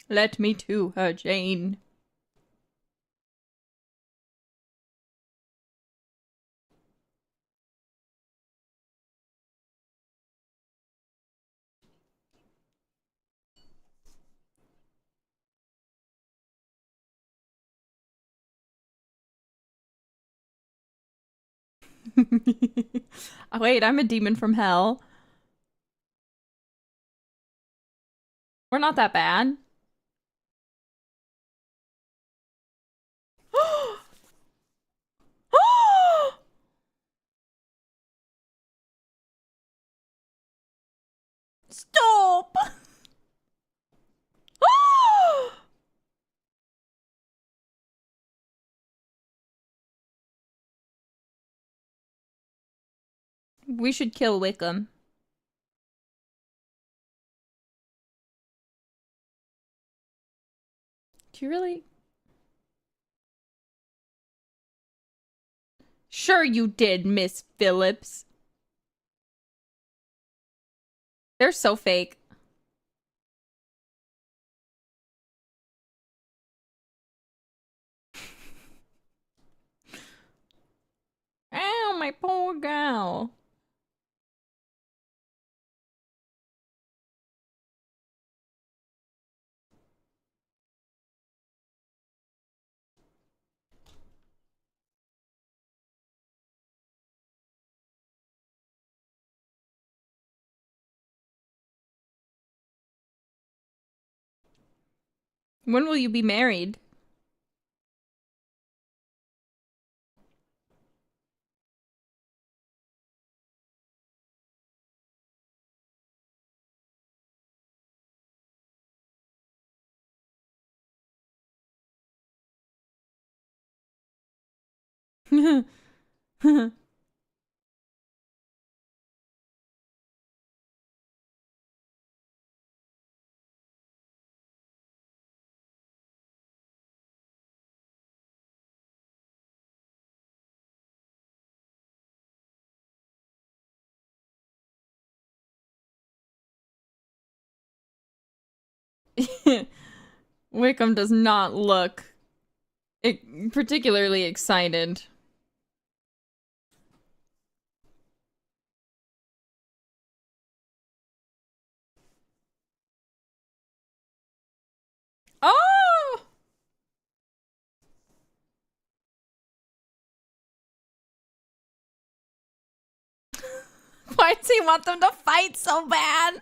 Let me to her, Jane. Oh, wait, I'm a demon from hell. We're not that bad. Stop! We should kill Wickham. Do you really? Sure you did, Miss Phillips. They're so fake. Ow, my poor gal. When will you be married? Wickham does not look particularly excited. Oh! Why does he want them to fight so bad?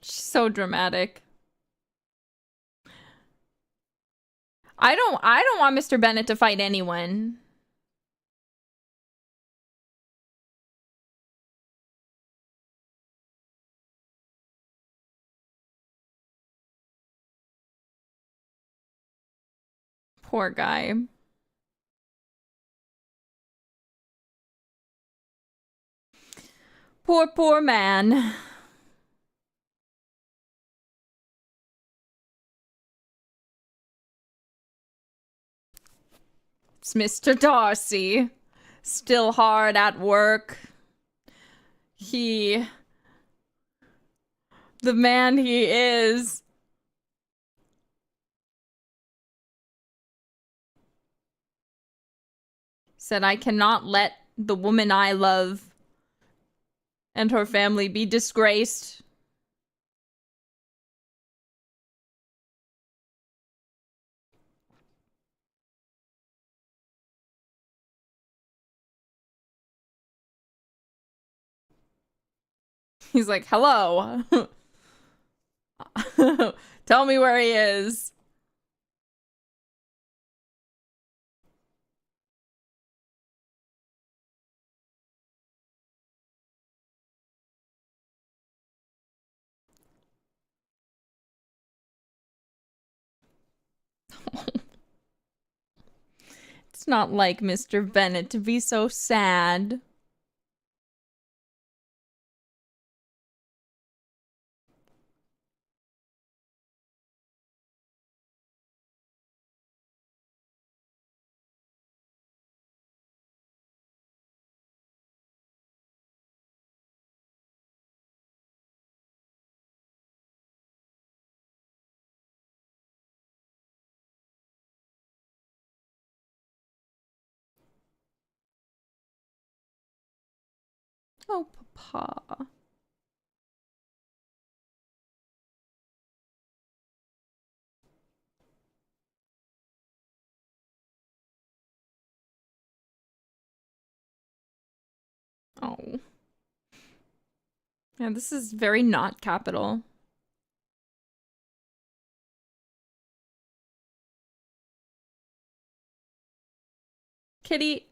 She's so dramatic. I don't want Mr. Bennett to fight anyone. Poor guy. Poor man. It's Mr. Darcy. Still hard at work. The man he is. Said, I cannot let the woman I love and her family be disgraced. He's like, hello. Tell me where he is. It's not like Mr. Bennet to be so sad. Oh, Papa. Oh. Yeah, this is very not capital. Kitty.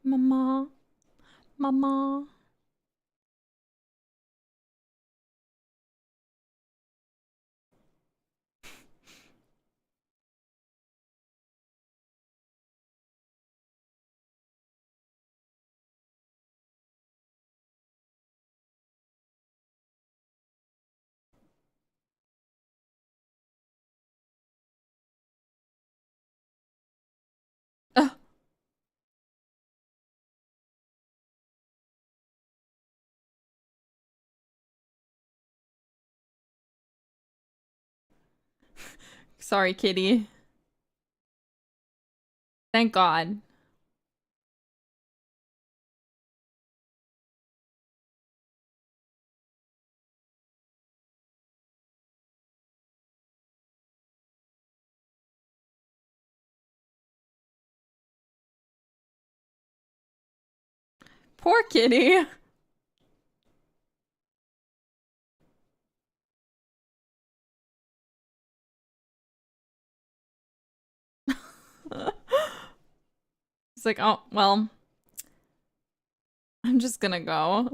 Mama. Mama. Ugh. Sorry, Kitty. Thank God. Poor Kitty. It's like, oh, well, I'm just gonna go.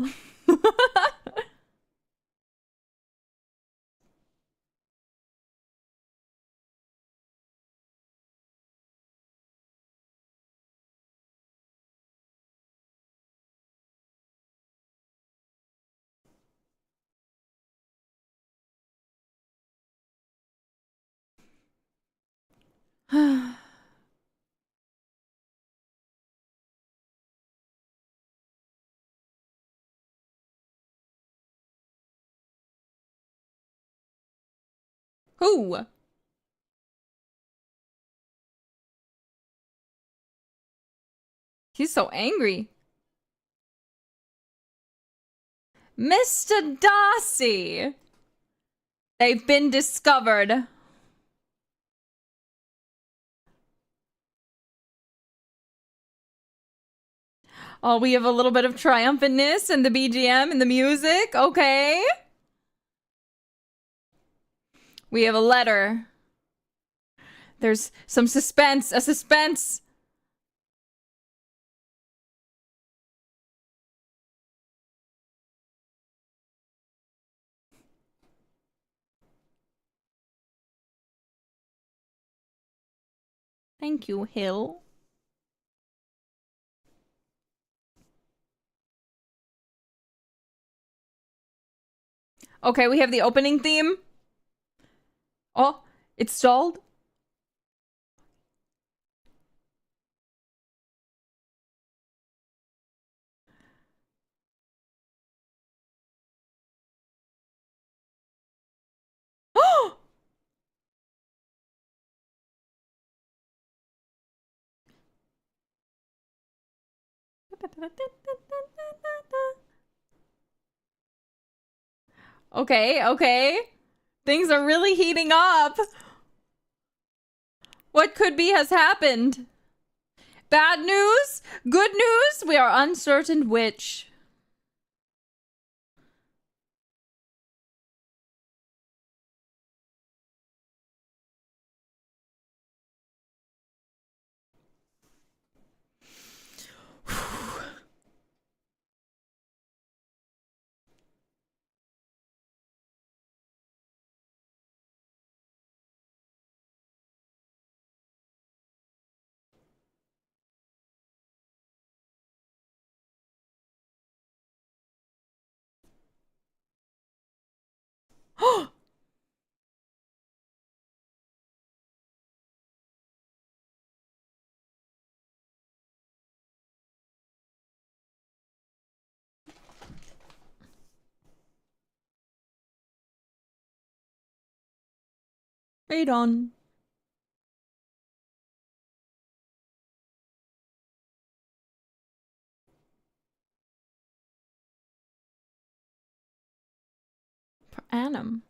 Who? He's so angry. Mr. Darcy! They've been discovered. Oh, we have a little bit of triumphantness in the BGM and the music. Okay. We have a letter. There's some suspense. A suspense. Thank you, Hill. Okay, we have the opening theme. Oh, it's stalled? Okay, okay. Things are really heating up. What could be has happened? Bad news? Good news? We are uncertain which. Right on. Per annum.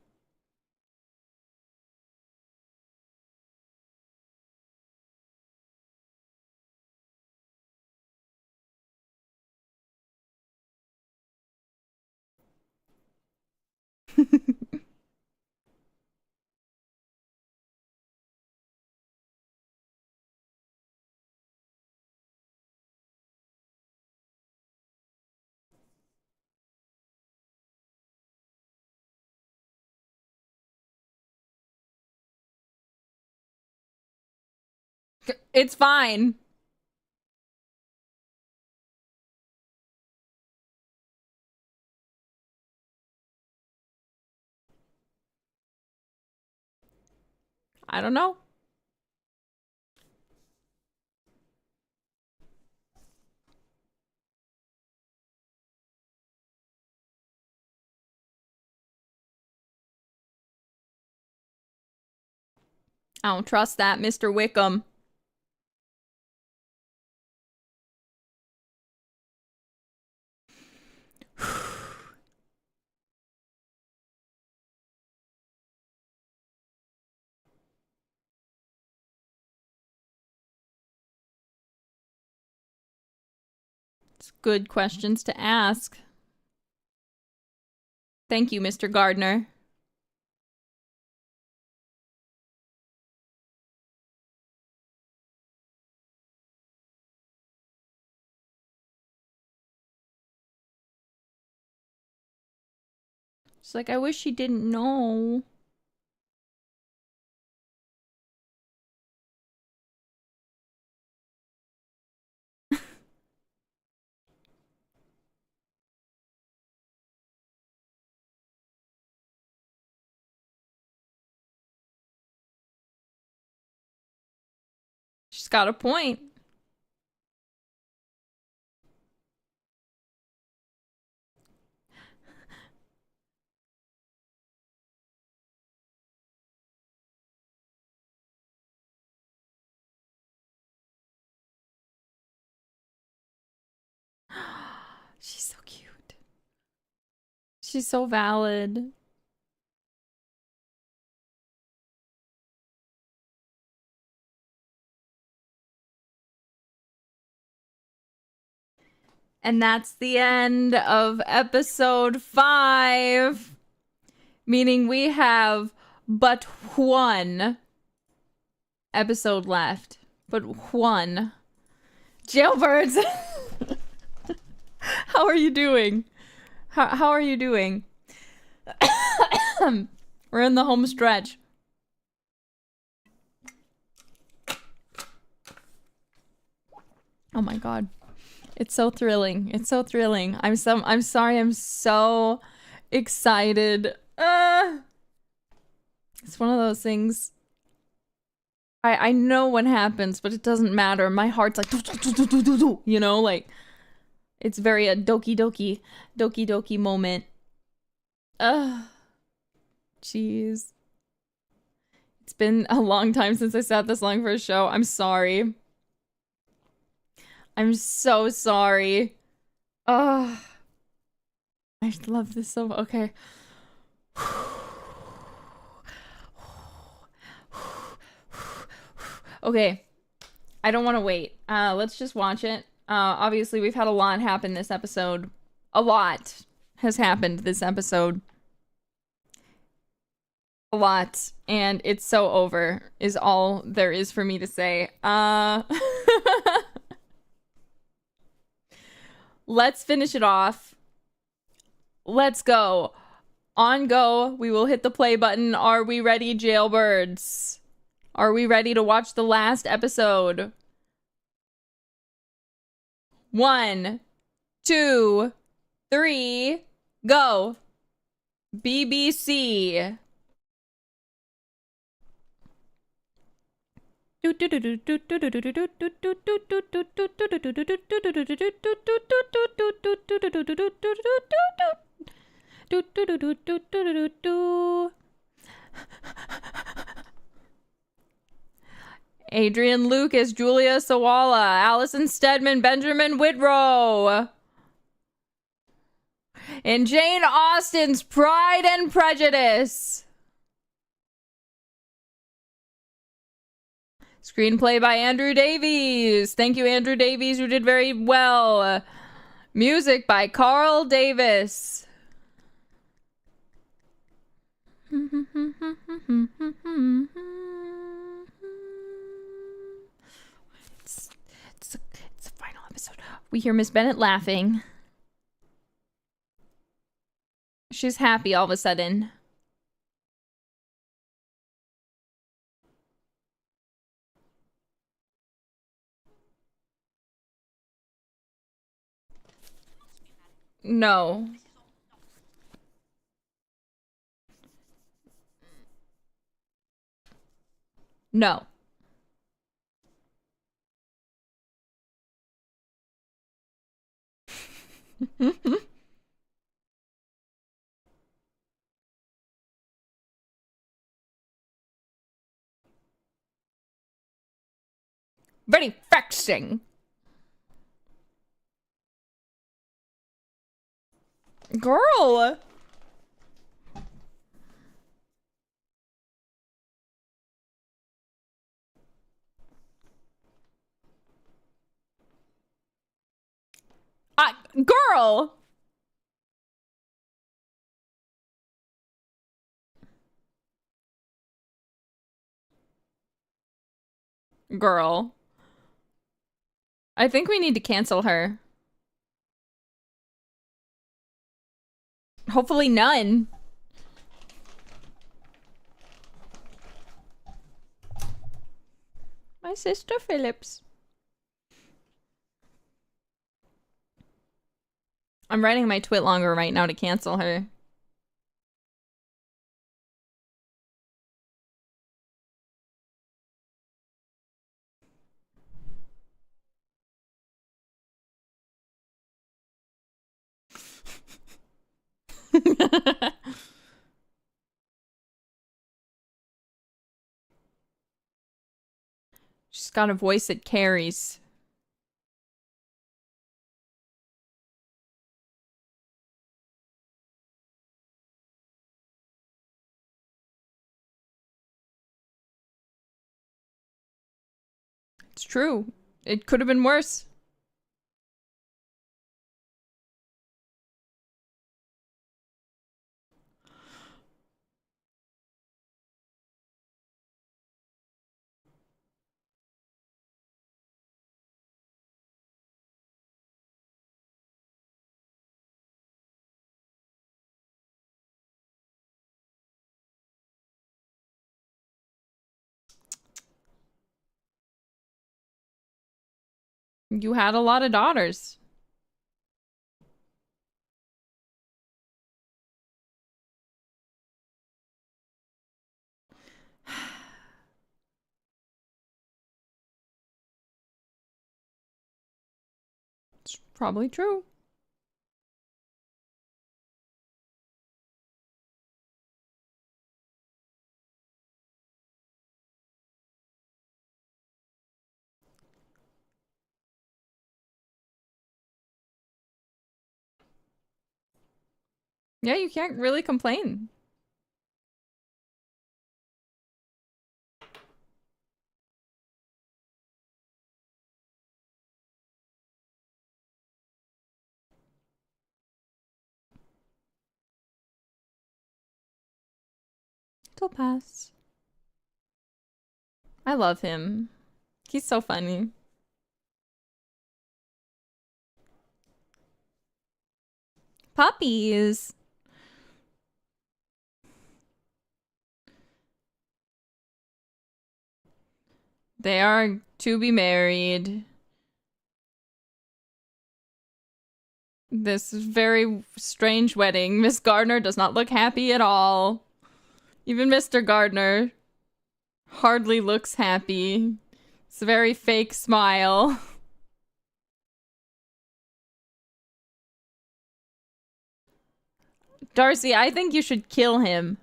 It's fine. I don't know. I don't trust that, Mr. Wickham. It's good questions to ask. Thank you, Mr. Gardner. She's like, I wish she didn't know. She's got a point. She's so cute. She's so valid. And that's the end of episode 5. Meaning we have but one episode left. But one. Jailbirds! How are you doing? How are you doing? We're in the home stretch. Oh my god. It's so thrilling. It's so thrilling. I'm sorry. I'm so excited. It's one of those things. I know what happens, but it doesn't matter. My heart's like, you know, like, it's very a doki doki moment. Ugh. Jeez. It's been a long time since I sat this long for a show. I'm sorry. I'm so sorry. Ugh. I love this so. Okay. Okay. I don't want to wait. Let's just watch it. Obviously, we've had a lot happen this episode. A lot has happened this episode. A lot. And it's so over, is all there is for me to say. Let's finish it off. Let's go. On go. We will hit the play button. Are we ready, jailbirds? Are we ready to watch the last episode? 1, 2, 3, go. BBC. Adrian Lucas, Julia Sawala, Allison Steadman, Benjamin Whitrow. And Jane Austen's Pride and Prejudice. Screenplay by Andrew Davies. Thank you, Andrew Davies. You did very well. Music by Carl Davis. It's a final episode. We hear Miss Bennett laughing. She's happy all of a sudden. No. No. Very vexing. Girl. Girl. Girl. I think we need to cancel her. Hopefully none. My sister Phillips. I'm writing my twit longer right now to cancel her. She's got a voice that carries. It's true. It could have been worse. You had a lot of daughters. It's probably true. Yeah, you can't really complain. It'll pass. I love him. He's so funny. Puppies. They are to be married. This very strange wedding. Miss Gardner does not look happy at all. Even Mr. Gardner hardly looks happy. It's a very fake smile. Darcy, I think you should kill him.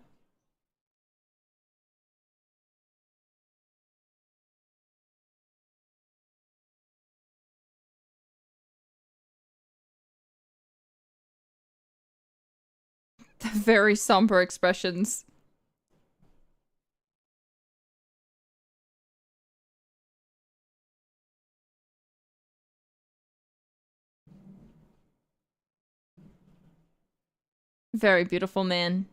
Very somber expressions. Very beautiful man.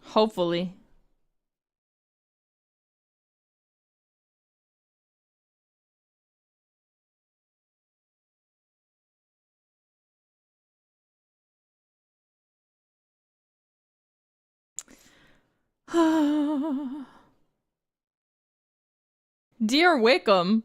Hopefully. Dear Wickham.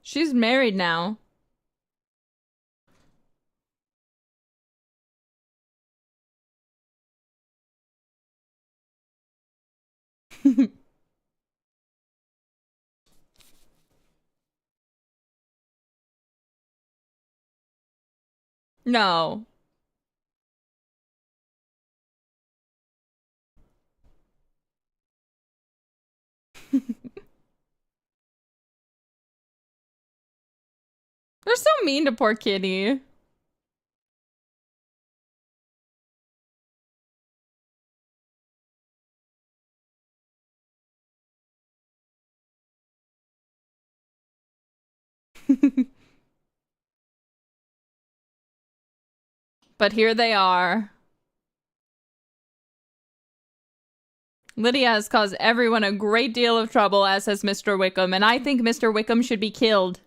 She's married now. No. They're so mean to poor Kitty. But here they are. Lydia has caused everyone a great deal of trouble, as has Mr. Wickham, and I think Mr. Wickham should be killed.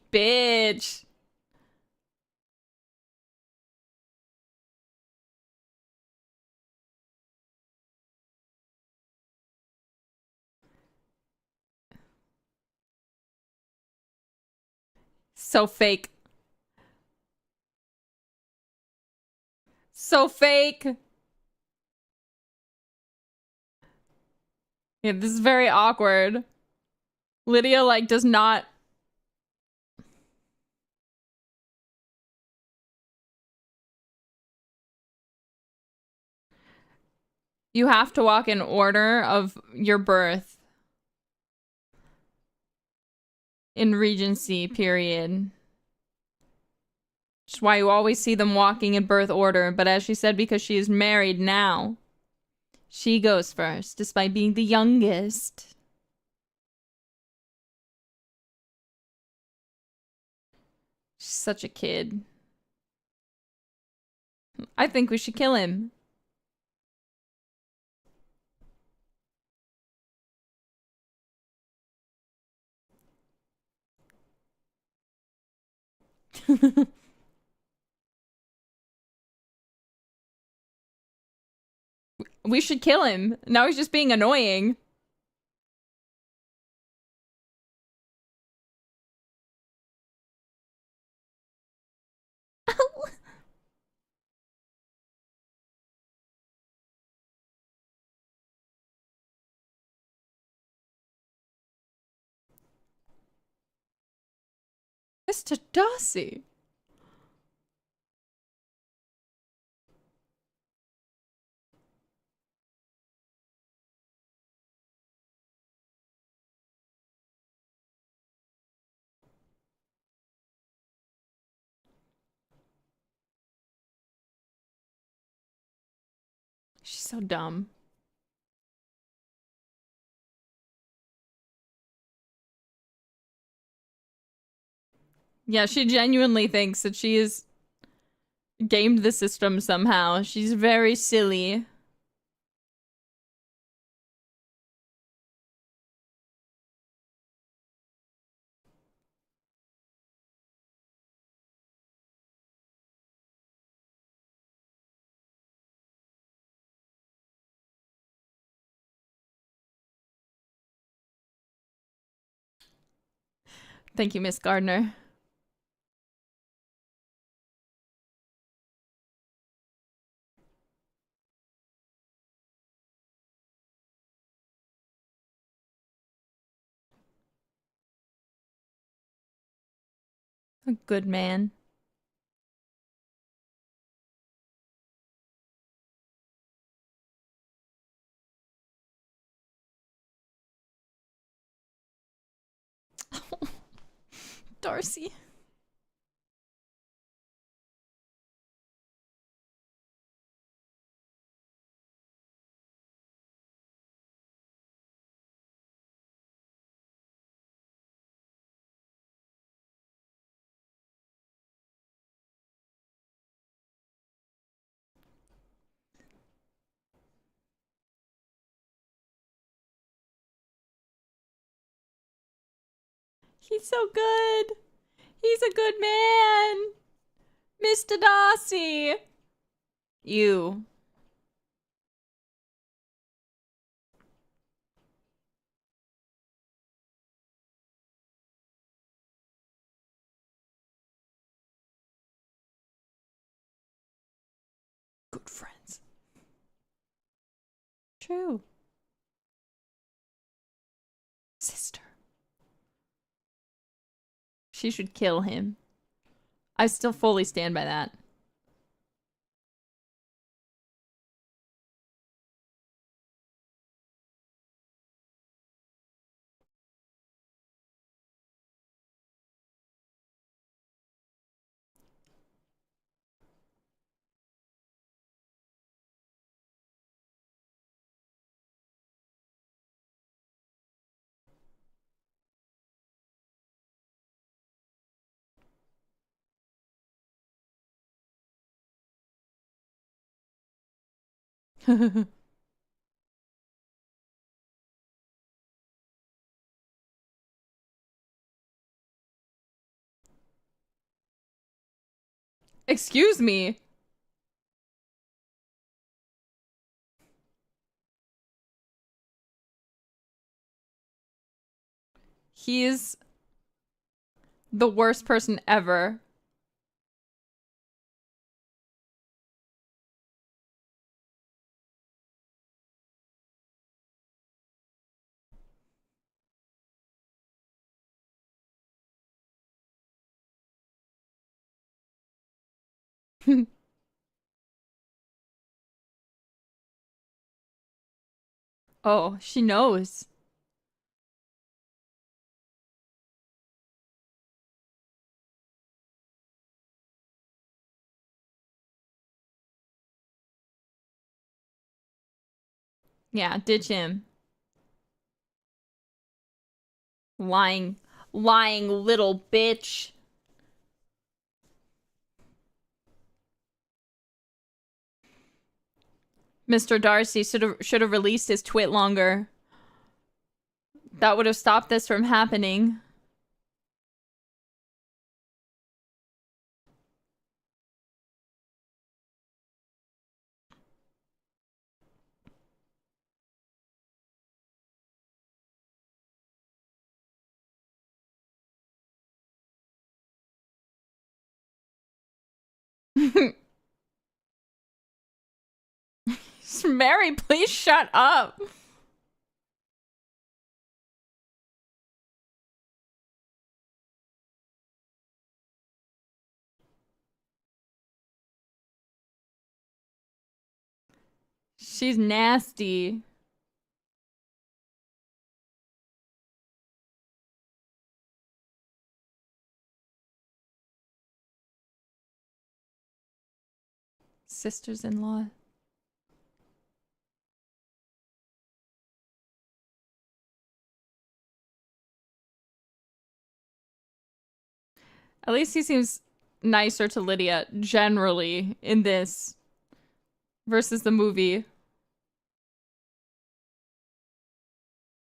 Bitch. So fake. So fake. Yeah, this is very awkward. Lydia, like, does not... You have to walk in order of your birth. In Regency, period. Which is why you always see them walking in birth order. But as she said, because she is married now, she goes first, despite being the youngest. She's such a kid. I think we should kill him. We should kill him. Now he's just being annoying. Mr. Darcy. She's so dumb. Yeah, she genuinely thinks that she has gamed the system somehow. She's very silly. Thank you, Miss Gardner. A good man. Darcy. He's so good. He's a good man. Mr. Darcy. You. Good friends. True. Sister. She should kill him. I still fully stand by that. Excuse me. He's the worst person ever. Oh, she knows. Yeah, ditch him. Lying little bitch. Mr. Darcy should have released his twit longer. That would have stopped this from happening. Mary, please shut up. She's nasty. Sisters-in-law. At least he seems nicer to Lydia generally in this versus the movie.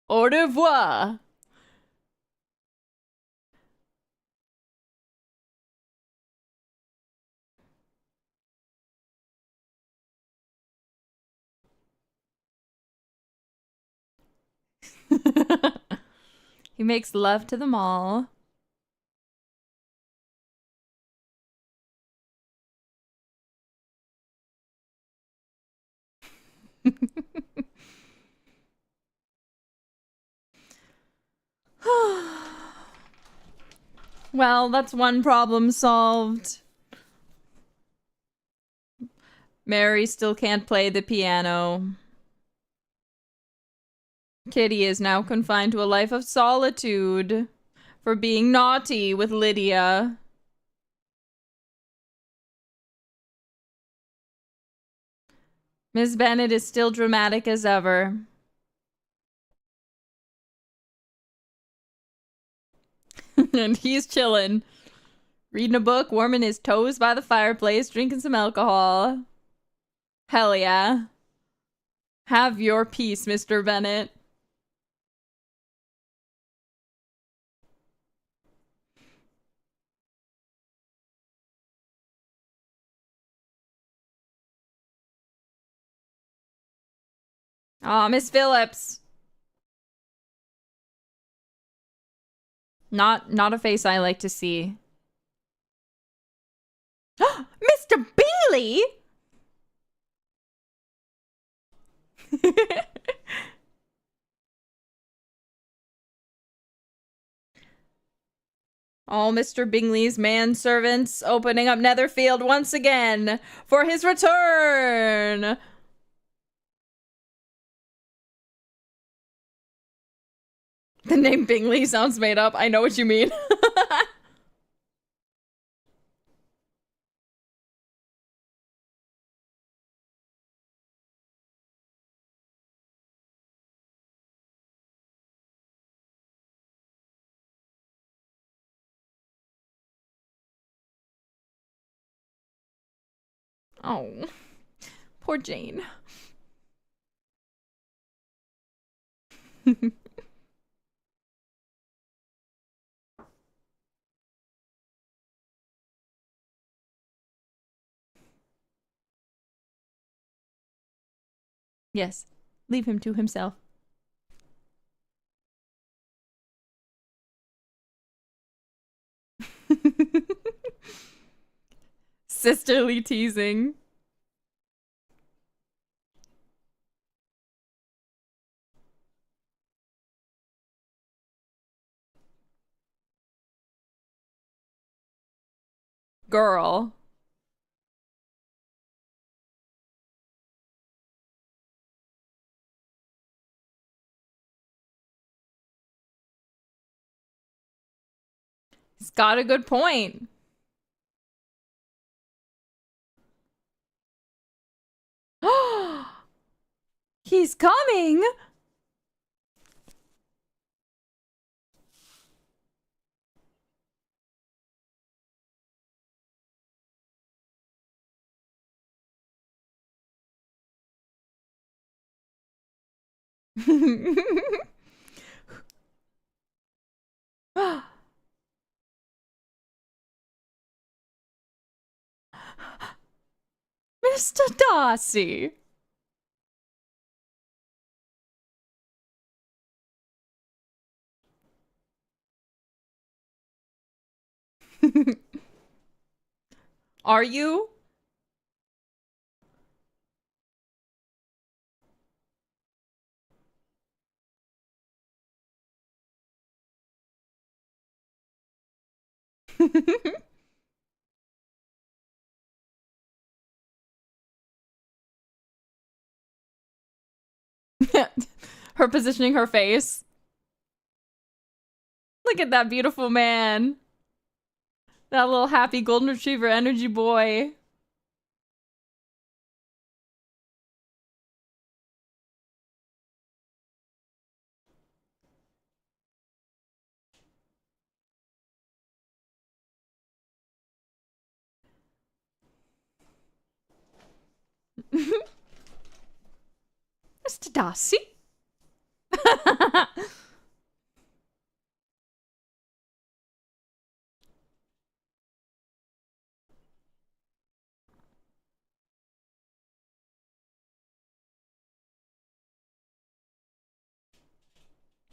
Au revoir. He makes love to them all. Well, that's one problem solved. Mary still can't play the piano. Kitty is now confined to a life of solitude for being naughty with Lydia. Miss Bennet is still dramatic as ever. And he's chilling. Reading a book, warming his toes by the fireplace, drinking some alcohol. Hell yeah. Have your peace, Mr. Bennet. Aw, Miss Phillips. Not a face I like to see. Mr. Bingley! All Mr. Bingley's manservants opening up Netherfield once again for his return. The name Bingley sounds made up. I know what you mean. Oh, poor Jane. Yes, leave him to himself. Sisterly teasing. Girl. He's got a good point. He's coming! Mr. Darcy! Are you? Her positioning her face. Look at that beautiful man. That little happy golden retriever energy boy. Mr. Darcy?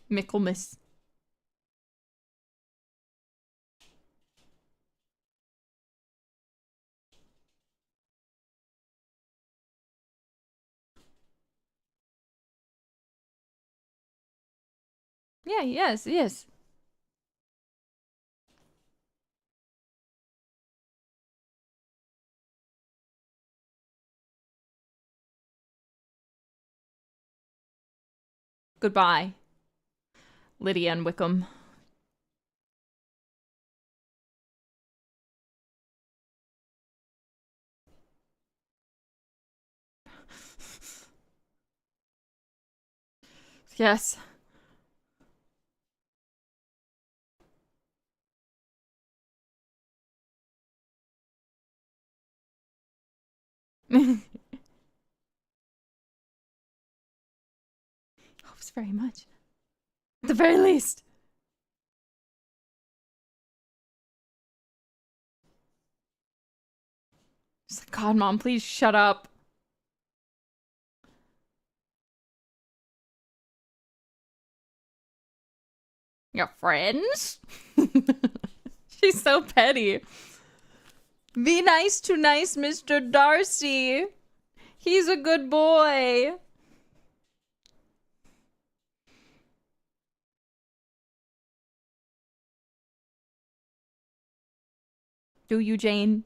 Michaelmas. Yeah, yes, yes. Goodbye, Lydia and Wickham. Yes. Hopes very much. At the very least. Just like, God, Mom, please shut up. Your friends? She's so petty. Be nice to nice Mr. Darcy. He's a good boy. Do you, Jane?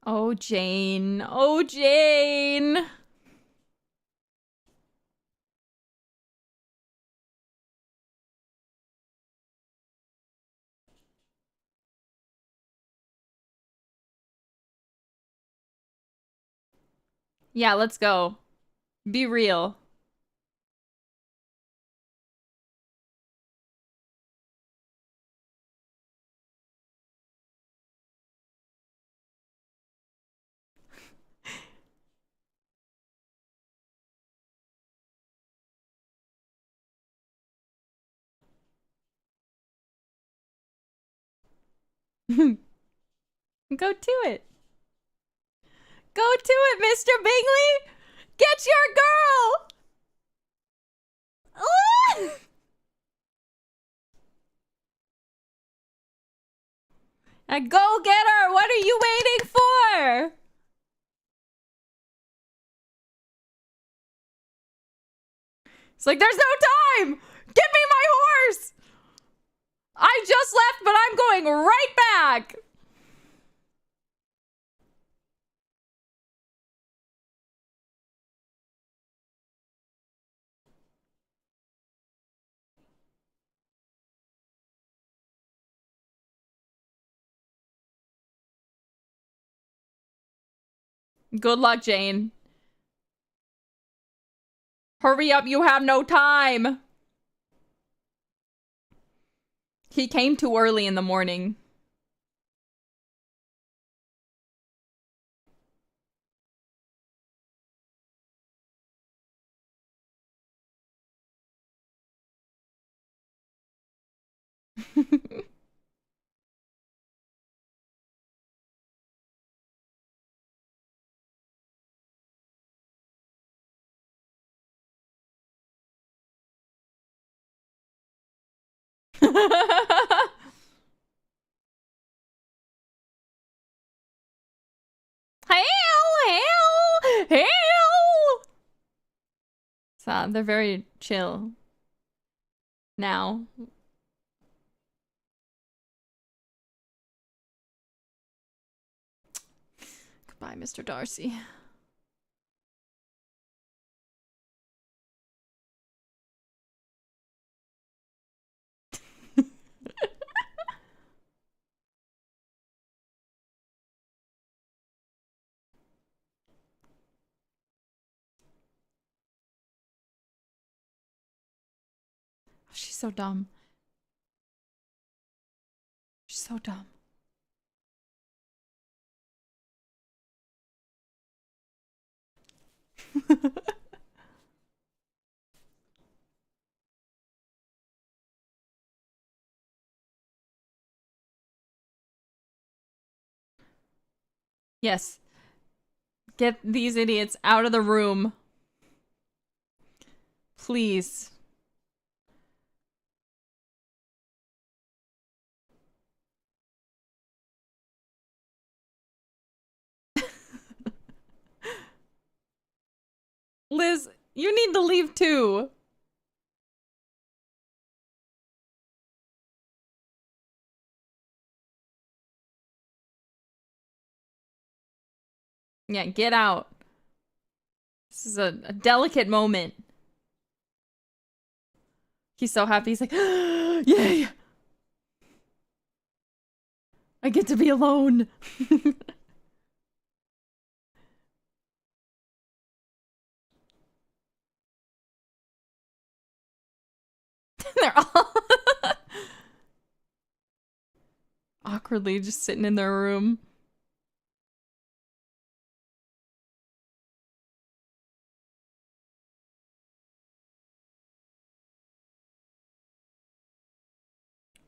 Oh, Jane. Oh, Jane. Yeah, let's go. Be real. Go to it. Go to it, Mr. Bingley! Get your girl! Go get her! What are you waiting for? It's like, there's no time! Give me my horse! I just left, but I'm going right back! Good luck, Jane. Hurry up, you have no time! He came too early in the morning. Hail! So they're very chill now. Goodbye, Mr. Darcy. She's so dumb. She's so dumb. Yes. Get these idiots out of the room. Please. Liz, you need to leave too. Yeah, get out. This is a delicate moment. He's so happy. He's like, yay! I get to be alone. They're all awkwardly just sitting in their room.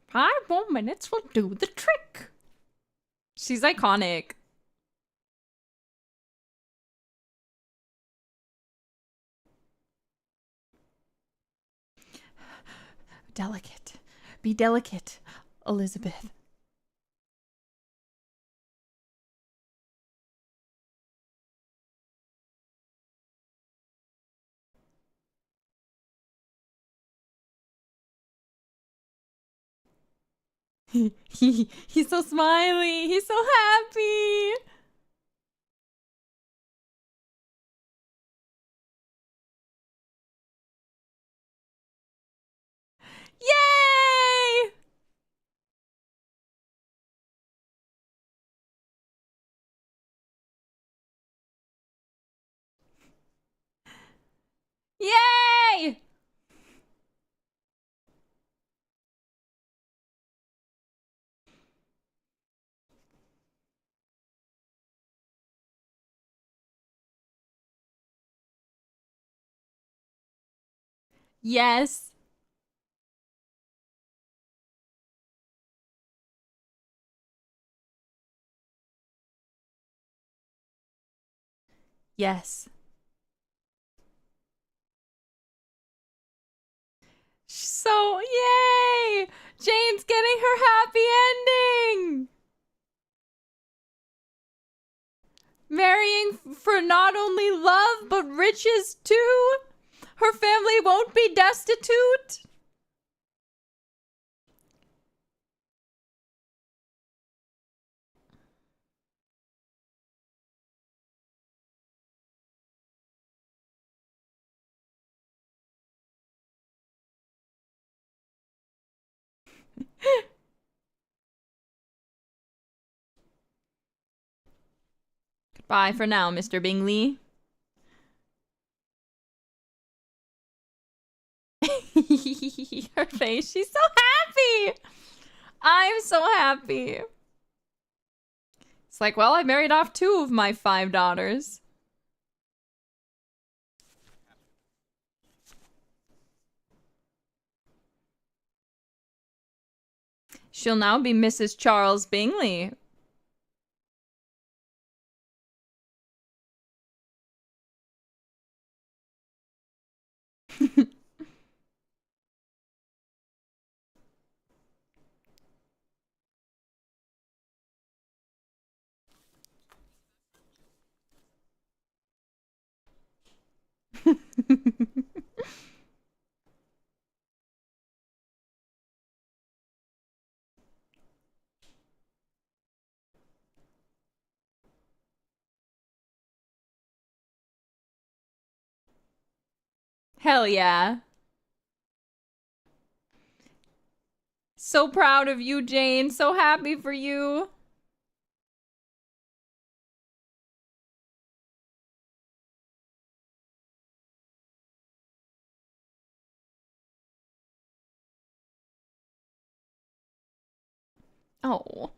"5 more minutes will do the trick." She's iconic. Delicate. Be delicate, Elizabeth. He's so smiley. He's so happy. Yay! Yay! Yes. Yes. So, yay! Jane's getting her happy ending! Marrying for not only love, but riches too? Her family won't be destitute. Bye for now, Mr. Bingley. Her face, she's so happy. I'm so happy. It's like, well, I married off 2 of my 5 daughters. She'll now be Mrs. Charles Bingley. Hell yeah. So proud of you, Jane. So happy for you. Oh.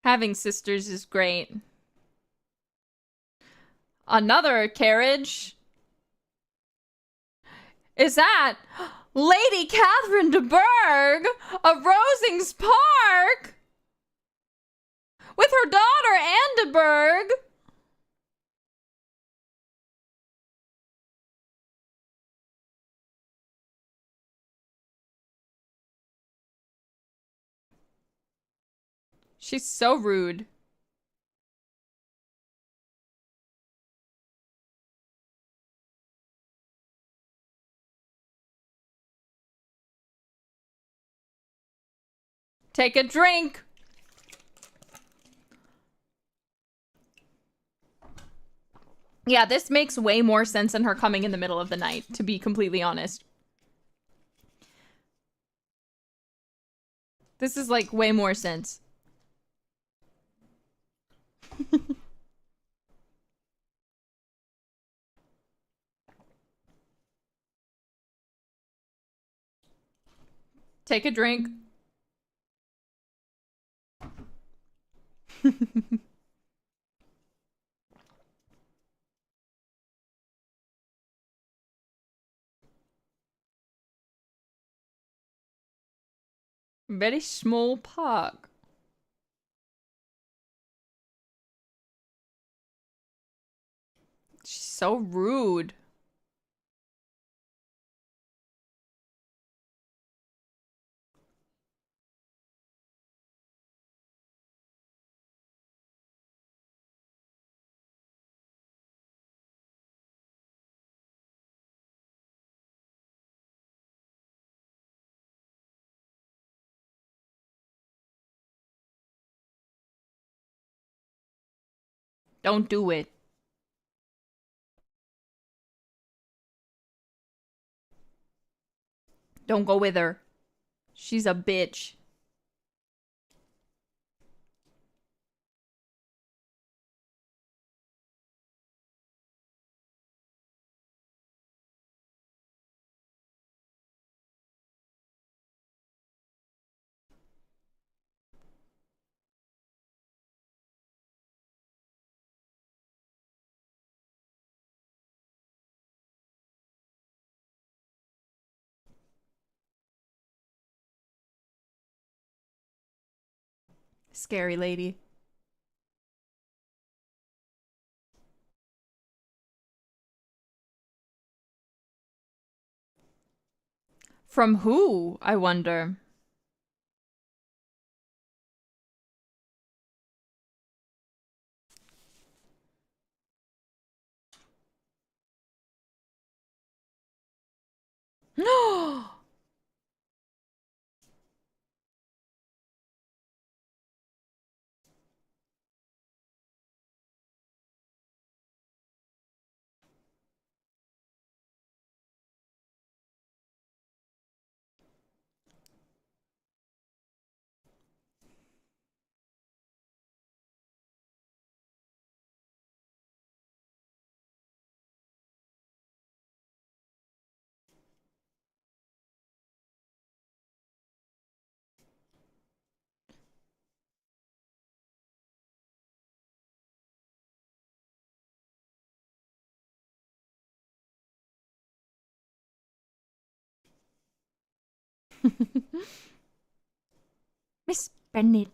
Having sisters is great. Another carriage. Is that Lady Catherine de Bourgh of Rosings Park? With her daughter Anne de Bourgh. She's so rude. Take a drink. Yeah, this makes way more sense than her coming in the middle of the night, to be completely honest. This is like way more sense. Take a drink. Very small park. She's so rude. Don't do it. Don't go with her. She's a bitch. Scary lady. From who, I wonder? No. Miss Bennett.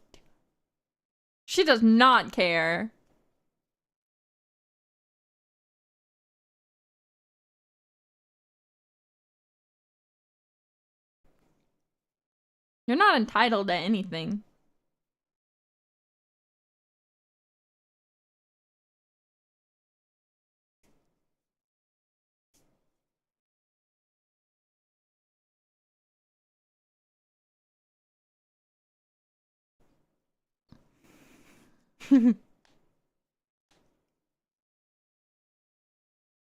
She does not care. You're not entitled to anything.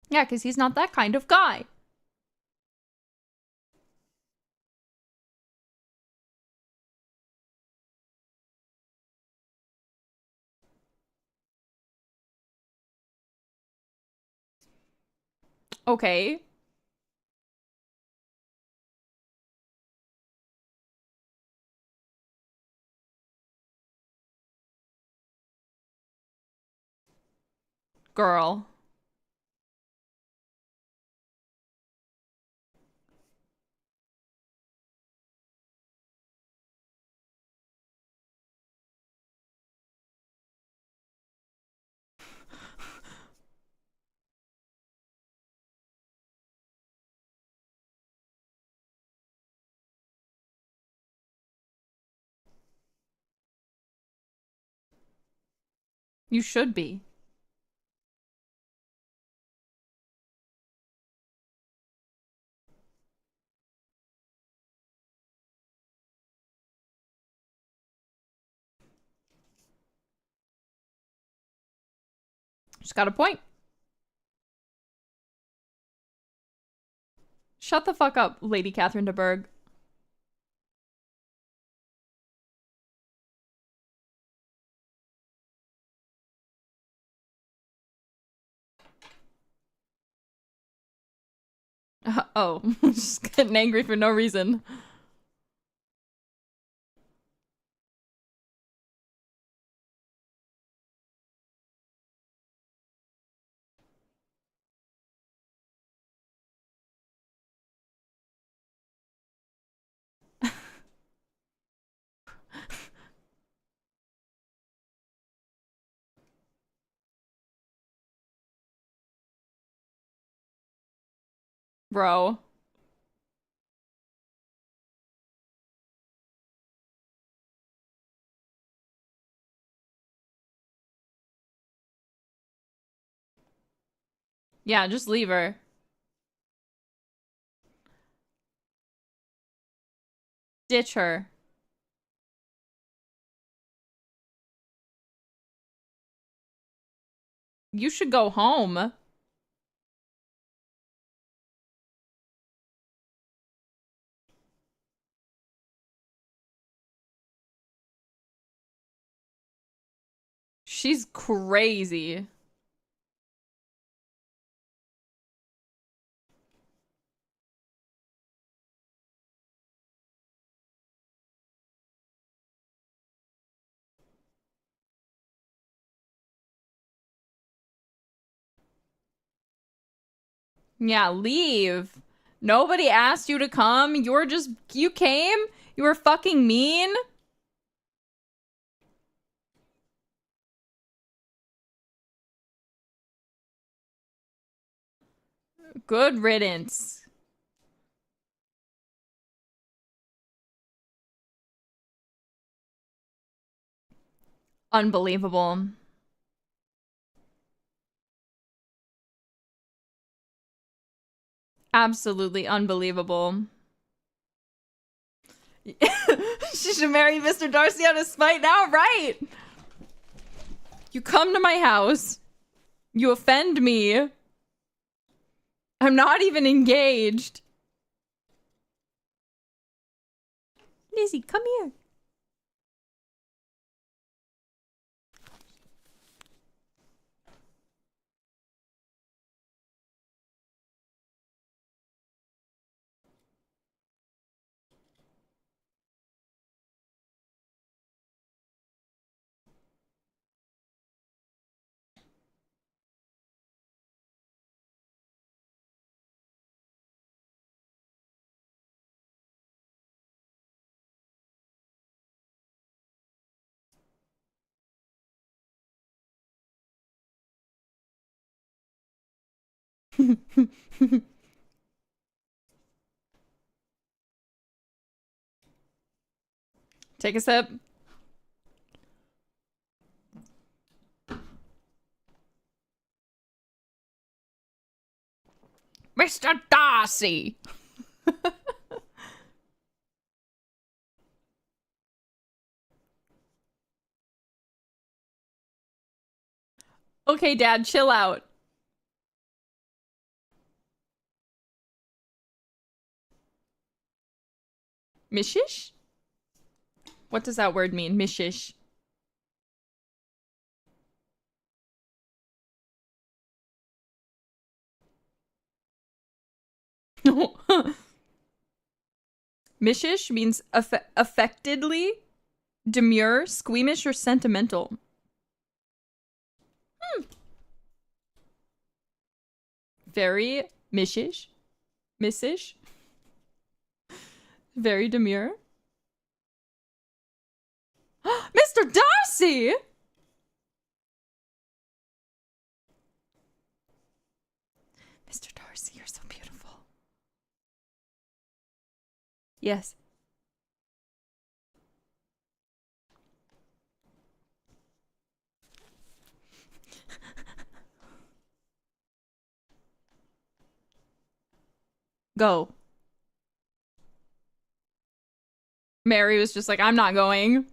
Yeah, because he's not that kind of guy. Okay. Girl. You should be. She's got a point. Shut the fuck up, Lady Catherine de Bourgh. Oh, just getting angry for no reason. Bro. Yeah, just leave her. Ditch her. You should go home. She's crazy. Yeah, leave. Nobody asked you to come. You came? You were fucking mean? Good riddance. Unbelievable. Absolutely unbelievable. She should marry Mr. Darcy out of spite now, right? You come to my house. You offend me. I'm not even engaged. Lizzie, come here. Take a sip. Mr. Darcy. Okay, Dad, chill out. Mishish? What does that word mean? Mishish. Mishish means affectedly, demure, squeamish, or sentimental. Very mishish. Missish. Very demure. Mr. Darcy! Mr. Darcy, you're so beautiful. Yes. Go. Mary was just like, I'm not going.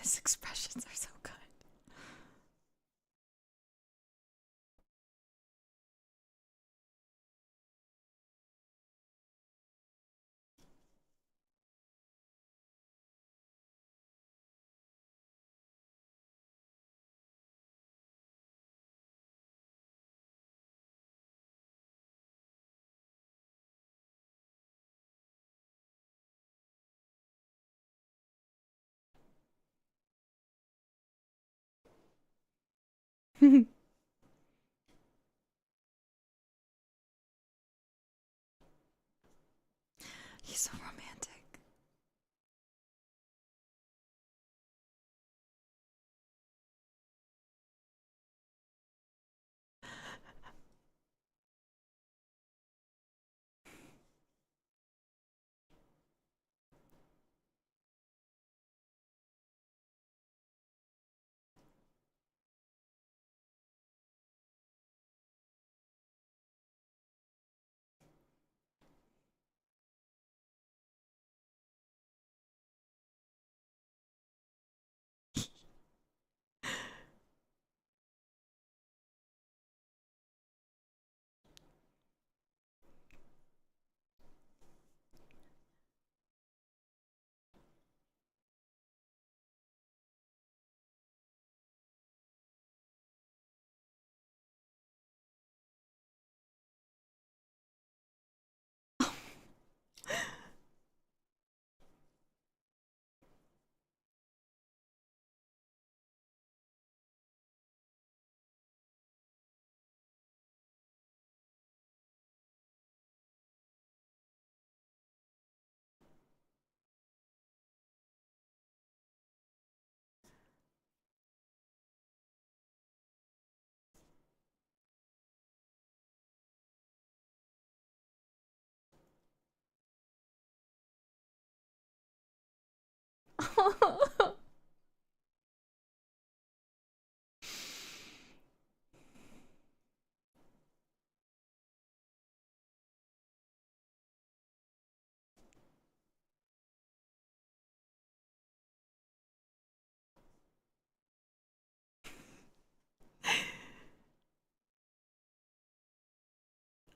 His expressions are so good. He's so romantic.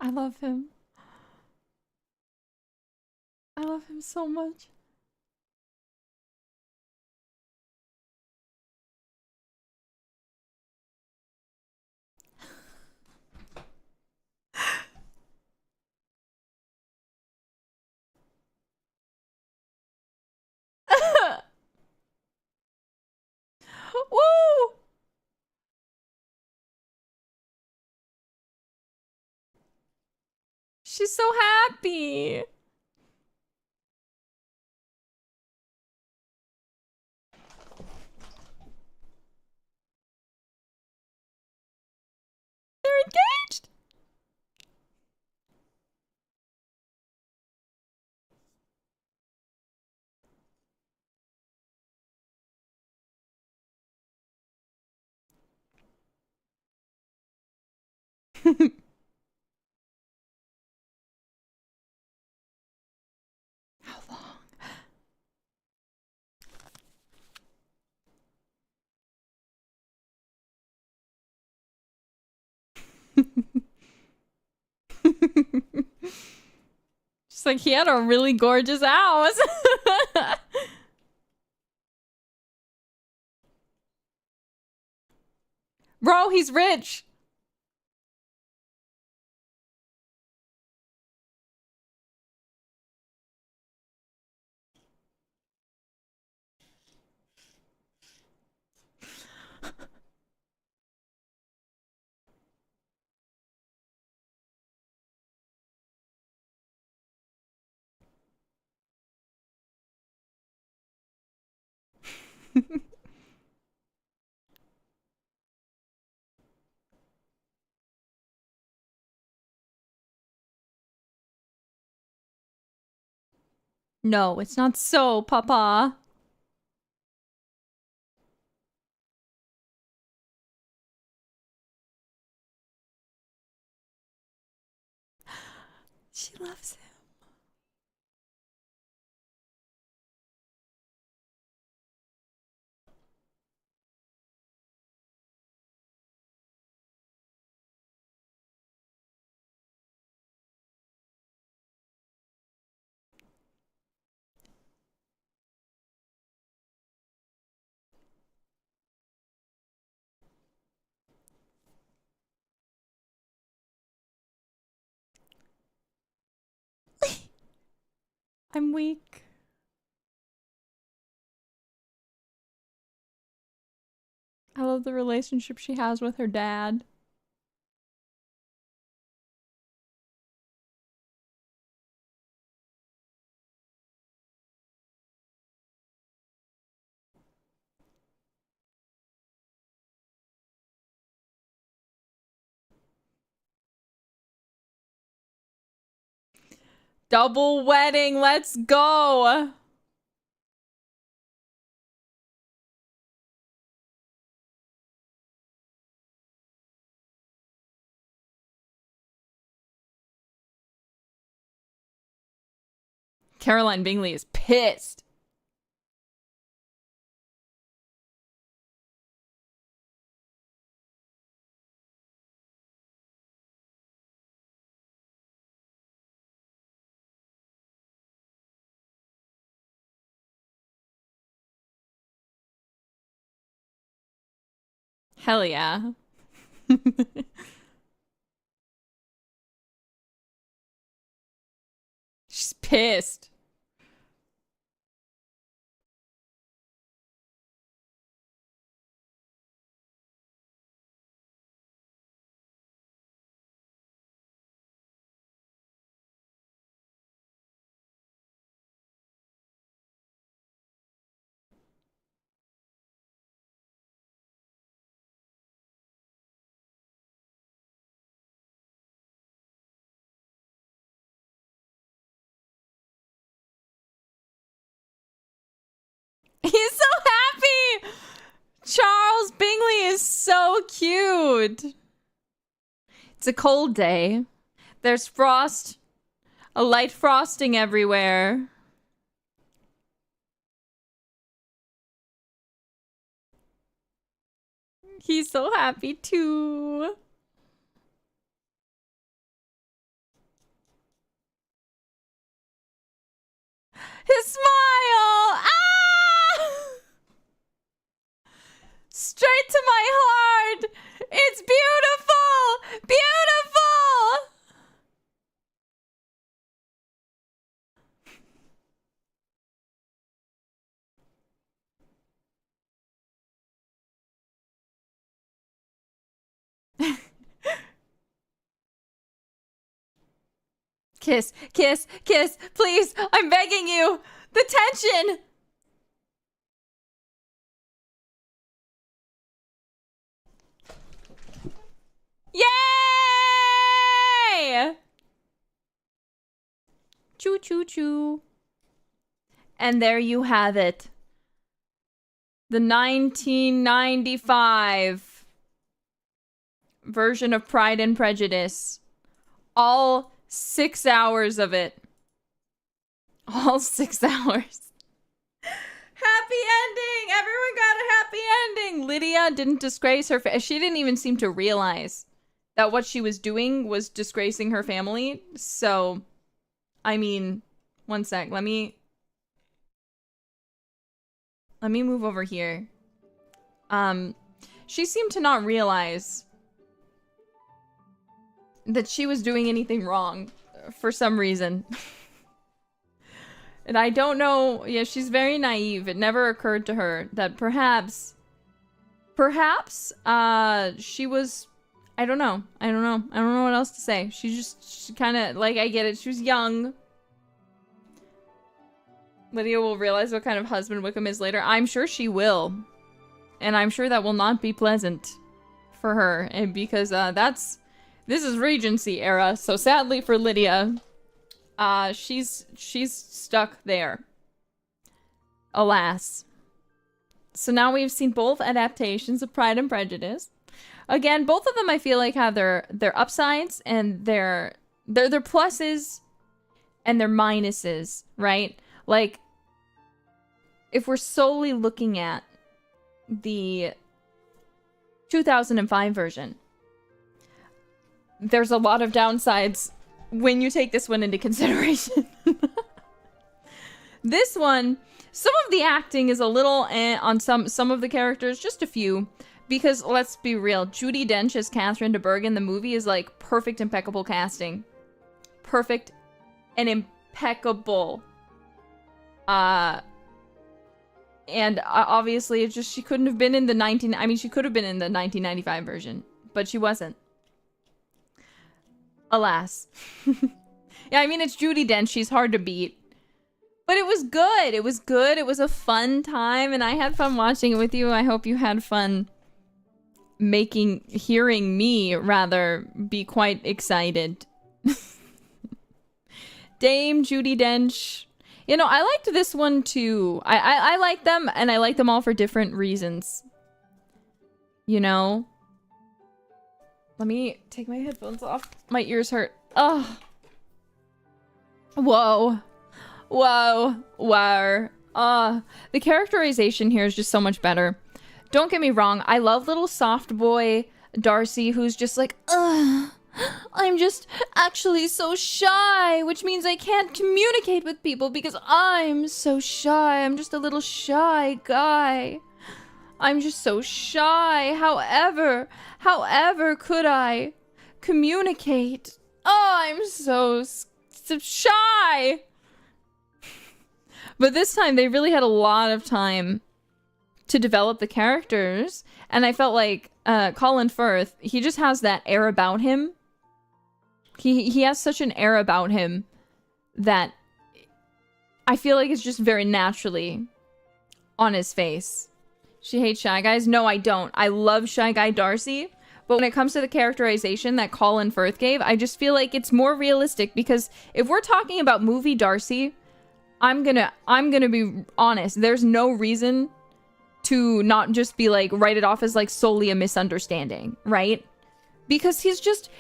I love him. I love him so much. Woo! She's so happy. They're engaged. How long? Just like he had a really gorgeous house. Bro, he's rich. No, it's not so, Papa. She loves him. I'm weak. I love the relationship she has with her dad. Double wedding, let's go. Caroline Bingley is pissed. Hell yeah. She's pissed. He's so happy! Charles Bingley is so cute. It's a cold day. There's frost. A light frosting everywhere. He's so happy too. His smile! Ah! Straight to my heart! It's beautiful! Beautiful! Kiss, kiss, kiss, please, I'm begging you. The tension. Yay! Choo choo choo. And there you have it. The 1995 version of Pride and Prejudice. All 6 hours of it. All 6 hours. Happy ending! Everyone got a happy ending! Lydia didn't disgrace her she didn't even seem to realize that what she was doing was disgracing her family. So, I mean, one sec. Let me move over here. She seemed to not realize that she was doing anything wrong for some reason. And I don't know, yeah, she's very naive. It never occurred to her that perhaps, she was, I don't know what else to say. She kind of, like, I get it, she was young. Lydia will realize what kind of husband Wickham is later. I'm sure she will. And I'm sure that will not be pleasant for her. And because, this is Regency era, so sadly for Lydia, she's stuck there. Alas. So now we've seen both adaptations of Pride and Prejudice. Again, both of them I feel like have their upsides and their pluses and their minuses, right? Like, if we're solely looking at the 2005 version, there's a lot of downsides when you take this one into consideration. This one, some of the acting is a little on some of the characters, just a few. Because, let's be real, Judi Dench as Catherine de Bourgh in the movie is like perfect, impeccable casting. Perfect and impeccable. And obviously, it's just, she couldn't have been in the she could have been in the 1995 version, but she wasn't. Alas. Yeah, I mean, it's Judi Dench. She's hard to beat. But it was good. It was good. It was a fun time, and I had fun watching it with you. I hope you had fun hearing me, rather, be quite excited. Dame Judi Dench. You know, I liked this one, too. I like them, and I like them all for different reasons. You know? Let me take my headphones off. My ears hurt. Ugh. Whoa. Whoa. Wow. The characterization here is just so much better. Don't get me wrong. I love little soft boy Darcy who's just like, ugh. I'm just actually so shy, which means I can't communicate with people because I'm so shy. I'm just a little shy guy. I'm just so shy. However could I communicate? Oh, I'm so shy. But this time, they really had a lot of time to develop the characters. And I felt like Colin Firth, he just has that air about him. He has such an air about him that I feel like it's just very naturally on his face. She hates Shy Guys? No, I don't. I love Shy Guy Darcy. But when it comes to the characterization that Colin Firth gave, I just feel like it's more realistic because if we're talking about movie Darcy, I'm gonna be honest. There's no reason to not just be like, write it off as like solely a misunderstanding, right? Because he's just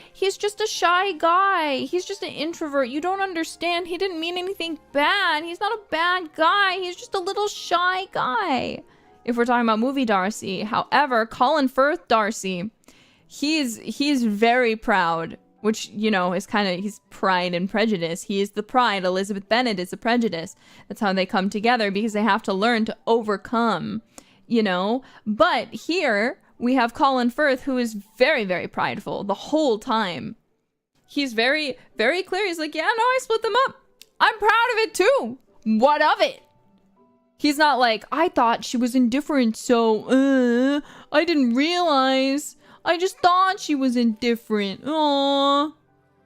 a shy guy. He's just an introvert. You don't understand. He didn't mean anything bad. He's not a bad guy. He's just a little shy guy. If we're talking about movie Darcy. However, Colin Firth Darcy, he's very proud, which, you know, is kind of, he's Pride and Prejudice. He is the Pride. Elizabeth Bennet is the Prejudice. That's how they come together, because they have to learn to overcome, you know? But here we have Colin Firth, who is very, very prideful the whole time. He's very, very clear. He's like, yeah, no, I split them up. I'm proud of it too. What of it? He's not like, I thought she was indifferent, so, I didn't realize. I just thought she was indifferent. Aww.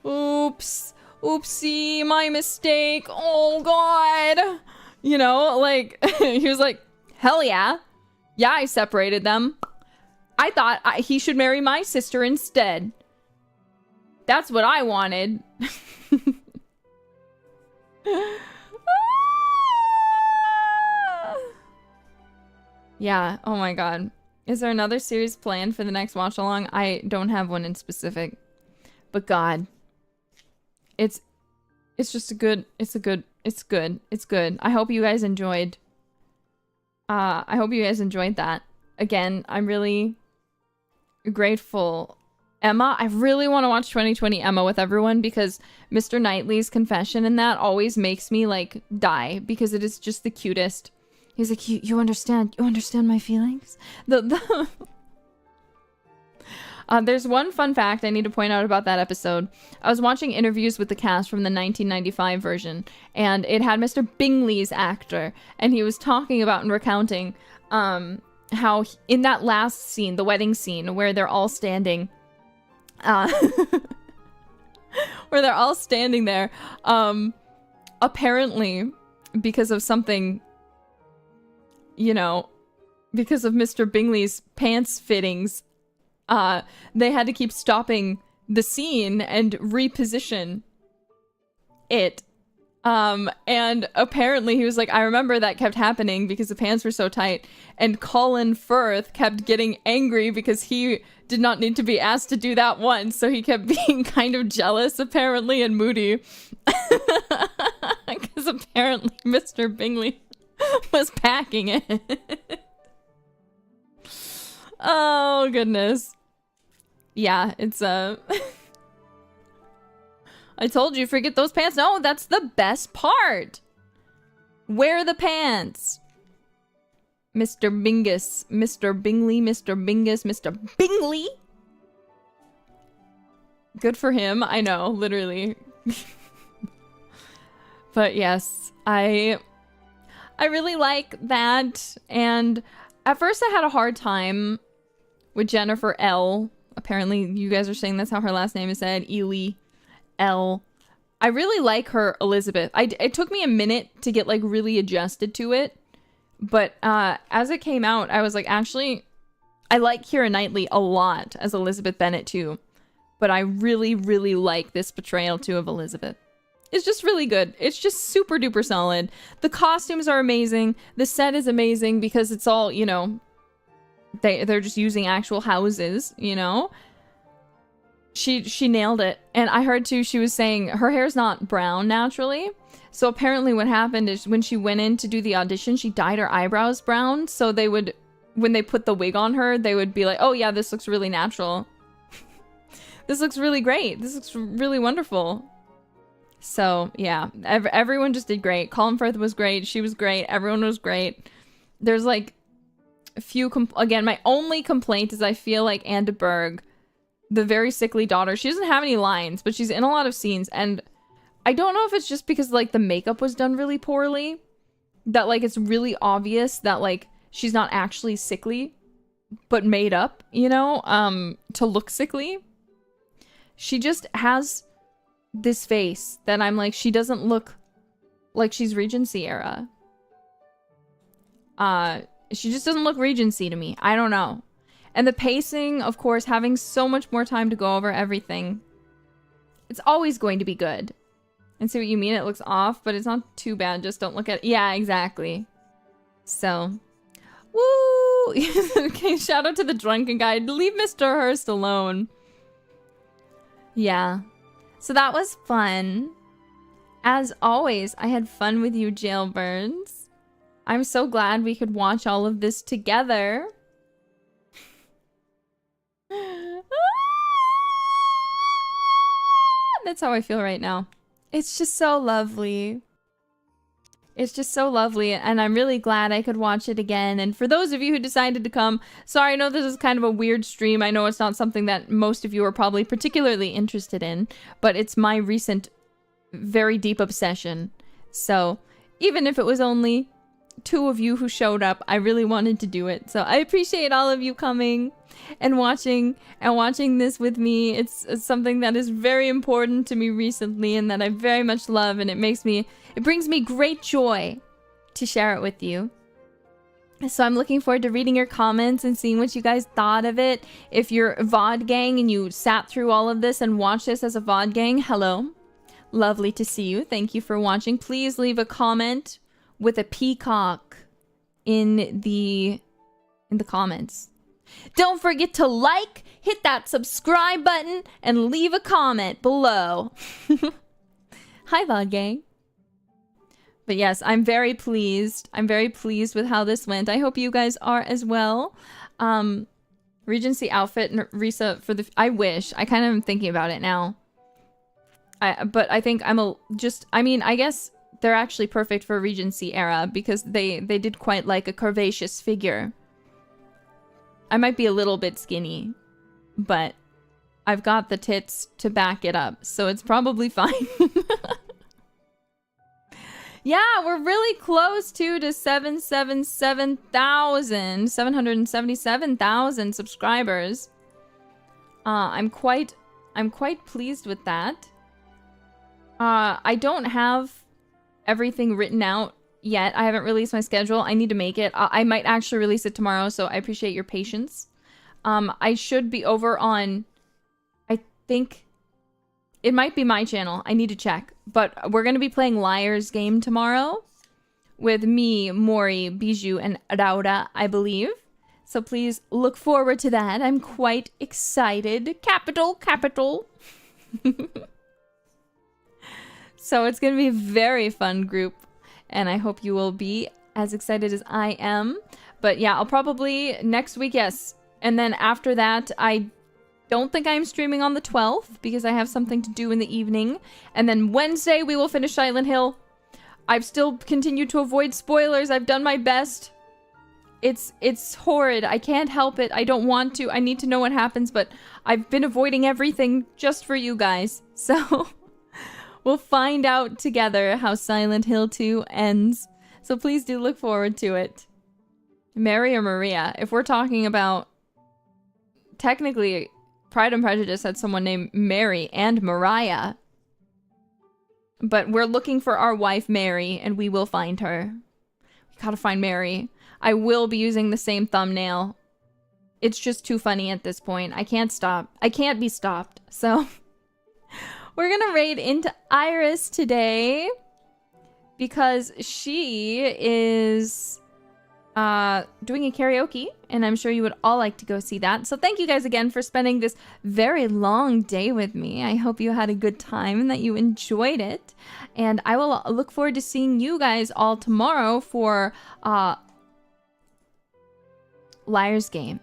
Oops. Oopsie, my mistake. Oh, God. You know, like, he was like, hell yeah. Yeah, I separated them. I thought he should marry my sister instead. That's what I wanted. Yeah, oh my god. Is there another series planned for the next watch along? I don't have one in specific. But god. It's just a good, it's good. I hope you guys enjoyed. I hope you guys enjoyed that. Again, I'm really grateful. Emma, I really want to watch 2020 Emma with everyone, because Mr. Knightley's confession in that always makes me like die, because it is just the cutest. He's like, you understand my feelings? There's one fun fact I need to point out about that episode. I was watching interviews with the cast from the 1995 version, and it had Mr. Bingley's actor, and he was talking about and recounting how in that last scene, the wedding scene, where they're all standing, there, apparently, because of something, you know, because of Mr. Bingley's pants fittings, they had to keep stopping the scene and reposition it. And apparently he was like, I remember that kept happening because the pants were so tight. And Colin Firth kept getting angry because he did not need to be asked to do that once. So he kept being kind of jealous, apparently, and moody. Because apparently Mr. Bingley was packing it. Oh, goodness. Yeah, it's I told you, forget those pants. No, that's the best part. Wear the pants. Mr. Bingus. Mr. Bingley. Mr. Bingus. Mr. Bingley. Good for him. I know, literally. But yes, I really like that. And at first I had a hard time with Jennifer L. Apparently you guys are saying that's how her last name is said. Ely L. I really like her Elizabeth. It took me a minute to get like really adjusted to it. But as it came out, I was like, actually, I like Keira Knightley a lot as Elizabeth Bennet too. But I really, really like this portrayal too of Elizabeth. It's just really good. It's just super duper solid. The costumes are amazing. The set is amazing because it's all, you know, they're just using actual houses, you know. She nailed it. And I heard too, she was saying her hair's not brown naturally. So apparently what happened is when she went in to do the audition, she dyed her eyebrows brown. So they would, when they put the wig on her, they would be like, oh yeah, this looks really natural. This looks really great. This looks really wonderful. So yeah, everyone just did great. Colin Firth was great. She was great. Everyone was great. There's like a few, again, my only complaint is I feel like Anne Berg, the very sickly daughter, she doesn't have any lines, but she's in a lot of scenes. And I don't know if it's just because like the makeup was done really poorly, that like it's really obvious that like she's not actually sickly, but made up, you know, to look sickly. She just has this face that I'm like, she doesn't look like she's Regency era. She just doesn't look Regency to me. I don't know. And the pacing, of course, having so much more time to go over everything. It's always going to be good. And see what you mean. It looks off, but it's not too bad. Just don't look at it. Yeah, exactly. So, woo! Okay, shout out to the drunken guy. Leave Mr. Hurst alone. Yeah. So that was fun. As always, I had fun with you, jailbirds. I'm so glad we could watch all of this together. That's how I feel right now. It's just so lovely. It's just so lovely, and I'm really glad I could watch it again. And for those of you who decided to come, sorry, I know this is kind of a weird stream. I know it's not something that most of you are probably particularly interested in, but it's my recent, very deep obsession. So even if it was only 2 of you who showed up, I really wanted to do it. So I appreciate all of you coming and watching this with me. It's something that is very important to me recently and that I very much love, and it brings me great joy to share it with you. So I'm looking forward to reading your comments and seeing what you guys thought of it. If you're a VOD gang and you sat through all of this and watched this as a VOD gang, hello. Lovely to see you. Thank you for watching. Please leave a comment with a peacock in the comments. Don't forget to like, hit that subscribe button, and leave a comment below. Hi, VOD gang. But yes, I'm very pleased. I'm very pleased with how this went. I hope you guys are as well. Regency outfit, Nerissa, for the... I wish. I kind of am thinking about it now. But I think I mean, I guess they're actually perfect for Regency era because they did quite like a curvaceous figure. I might be a little bit skinny, but I've got the tits to back it up, so it's probably fine. Yeah, we're really close to 777,000 subscribers. I'm quite pleased with that. I don't have everything written out yet. I haven't released my schedule. I need to make it. I might actually release it tomorrow, so I appreciate your patience. I should be over on, I think, it might be my channel. I need to check. But we're going to be playing Liar's Game tomorrow with me, Mori, Bijou, and Rauda, I believe. So please look forward to that. I'm quite excited. Capital. So it's going to be a very fun group, and I hope you will be as excited as I am. But yeah, I'll probably next week, yes. And then after that, I don't think I'm streaming on the 12th because I have something to do in the evening. And then Wednesday, we will finish Silent Hill. I've still continued to avoid spoilers. I've done my best. It's horrid. I can't help it. I don't want to. I need to know what happens, but I've been avoiding everything just for you guys. So we'll find out together how Silent Hill 2 ends. So please do look forward to it. Mary or Maria? If we're talking about... Technically, Pride and Prejudice had someone named Mary and Mariah. But we're looking for our wife, Mary, and we will find her. We gotta find Mary. I will be using the same thumbnail. It's just too funny at this point. I can't stop. I can't be stopped. So... We're gonna raid into Iris today because she is doing a karaoke, and I'm sure you would all like to go see that. So thank you guys again for spending this very long day with me. I hope you had a good time and that you enjoyed it. And I will look forward to seeing you guys all tomorrow for Liar's Game.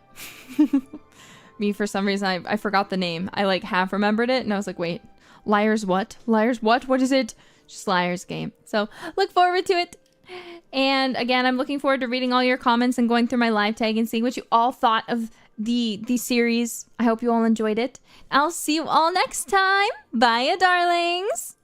Me, for some reason, I forgot the name. I like half remembered it, and I was like, wait. Liars what? Liars what? What is it? Just Liar's Game. So look forward to it. And again, I'm looking forward to reading all your comments and going through my live tag and seeing what you all thought of the series. I hope you all enjoyed it. I'll see you all next time. Bye, darlings.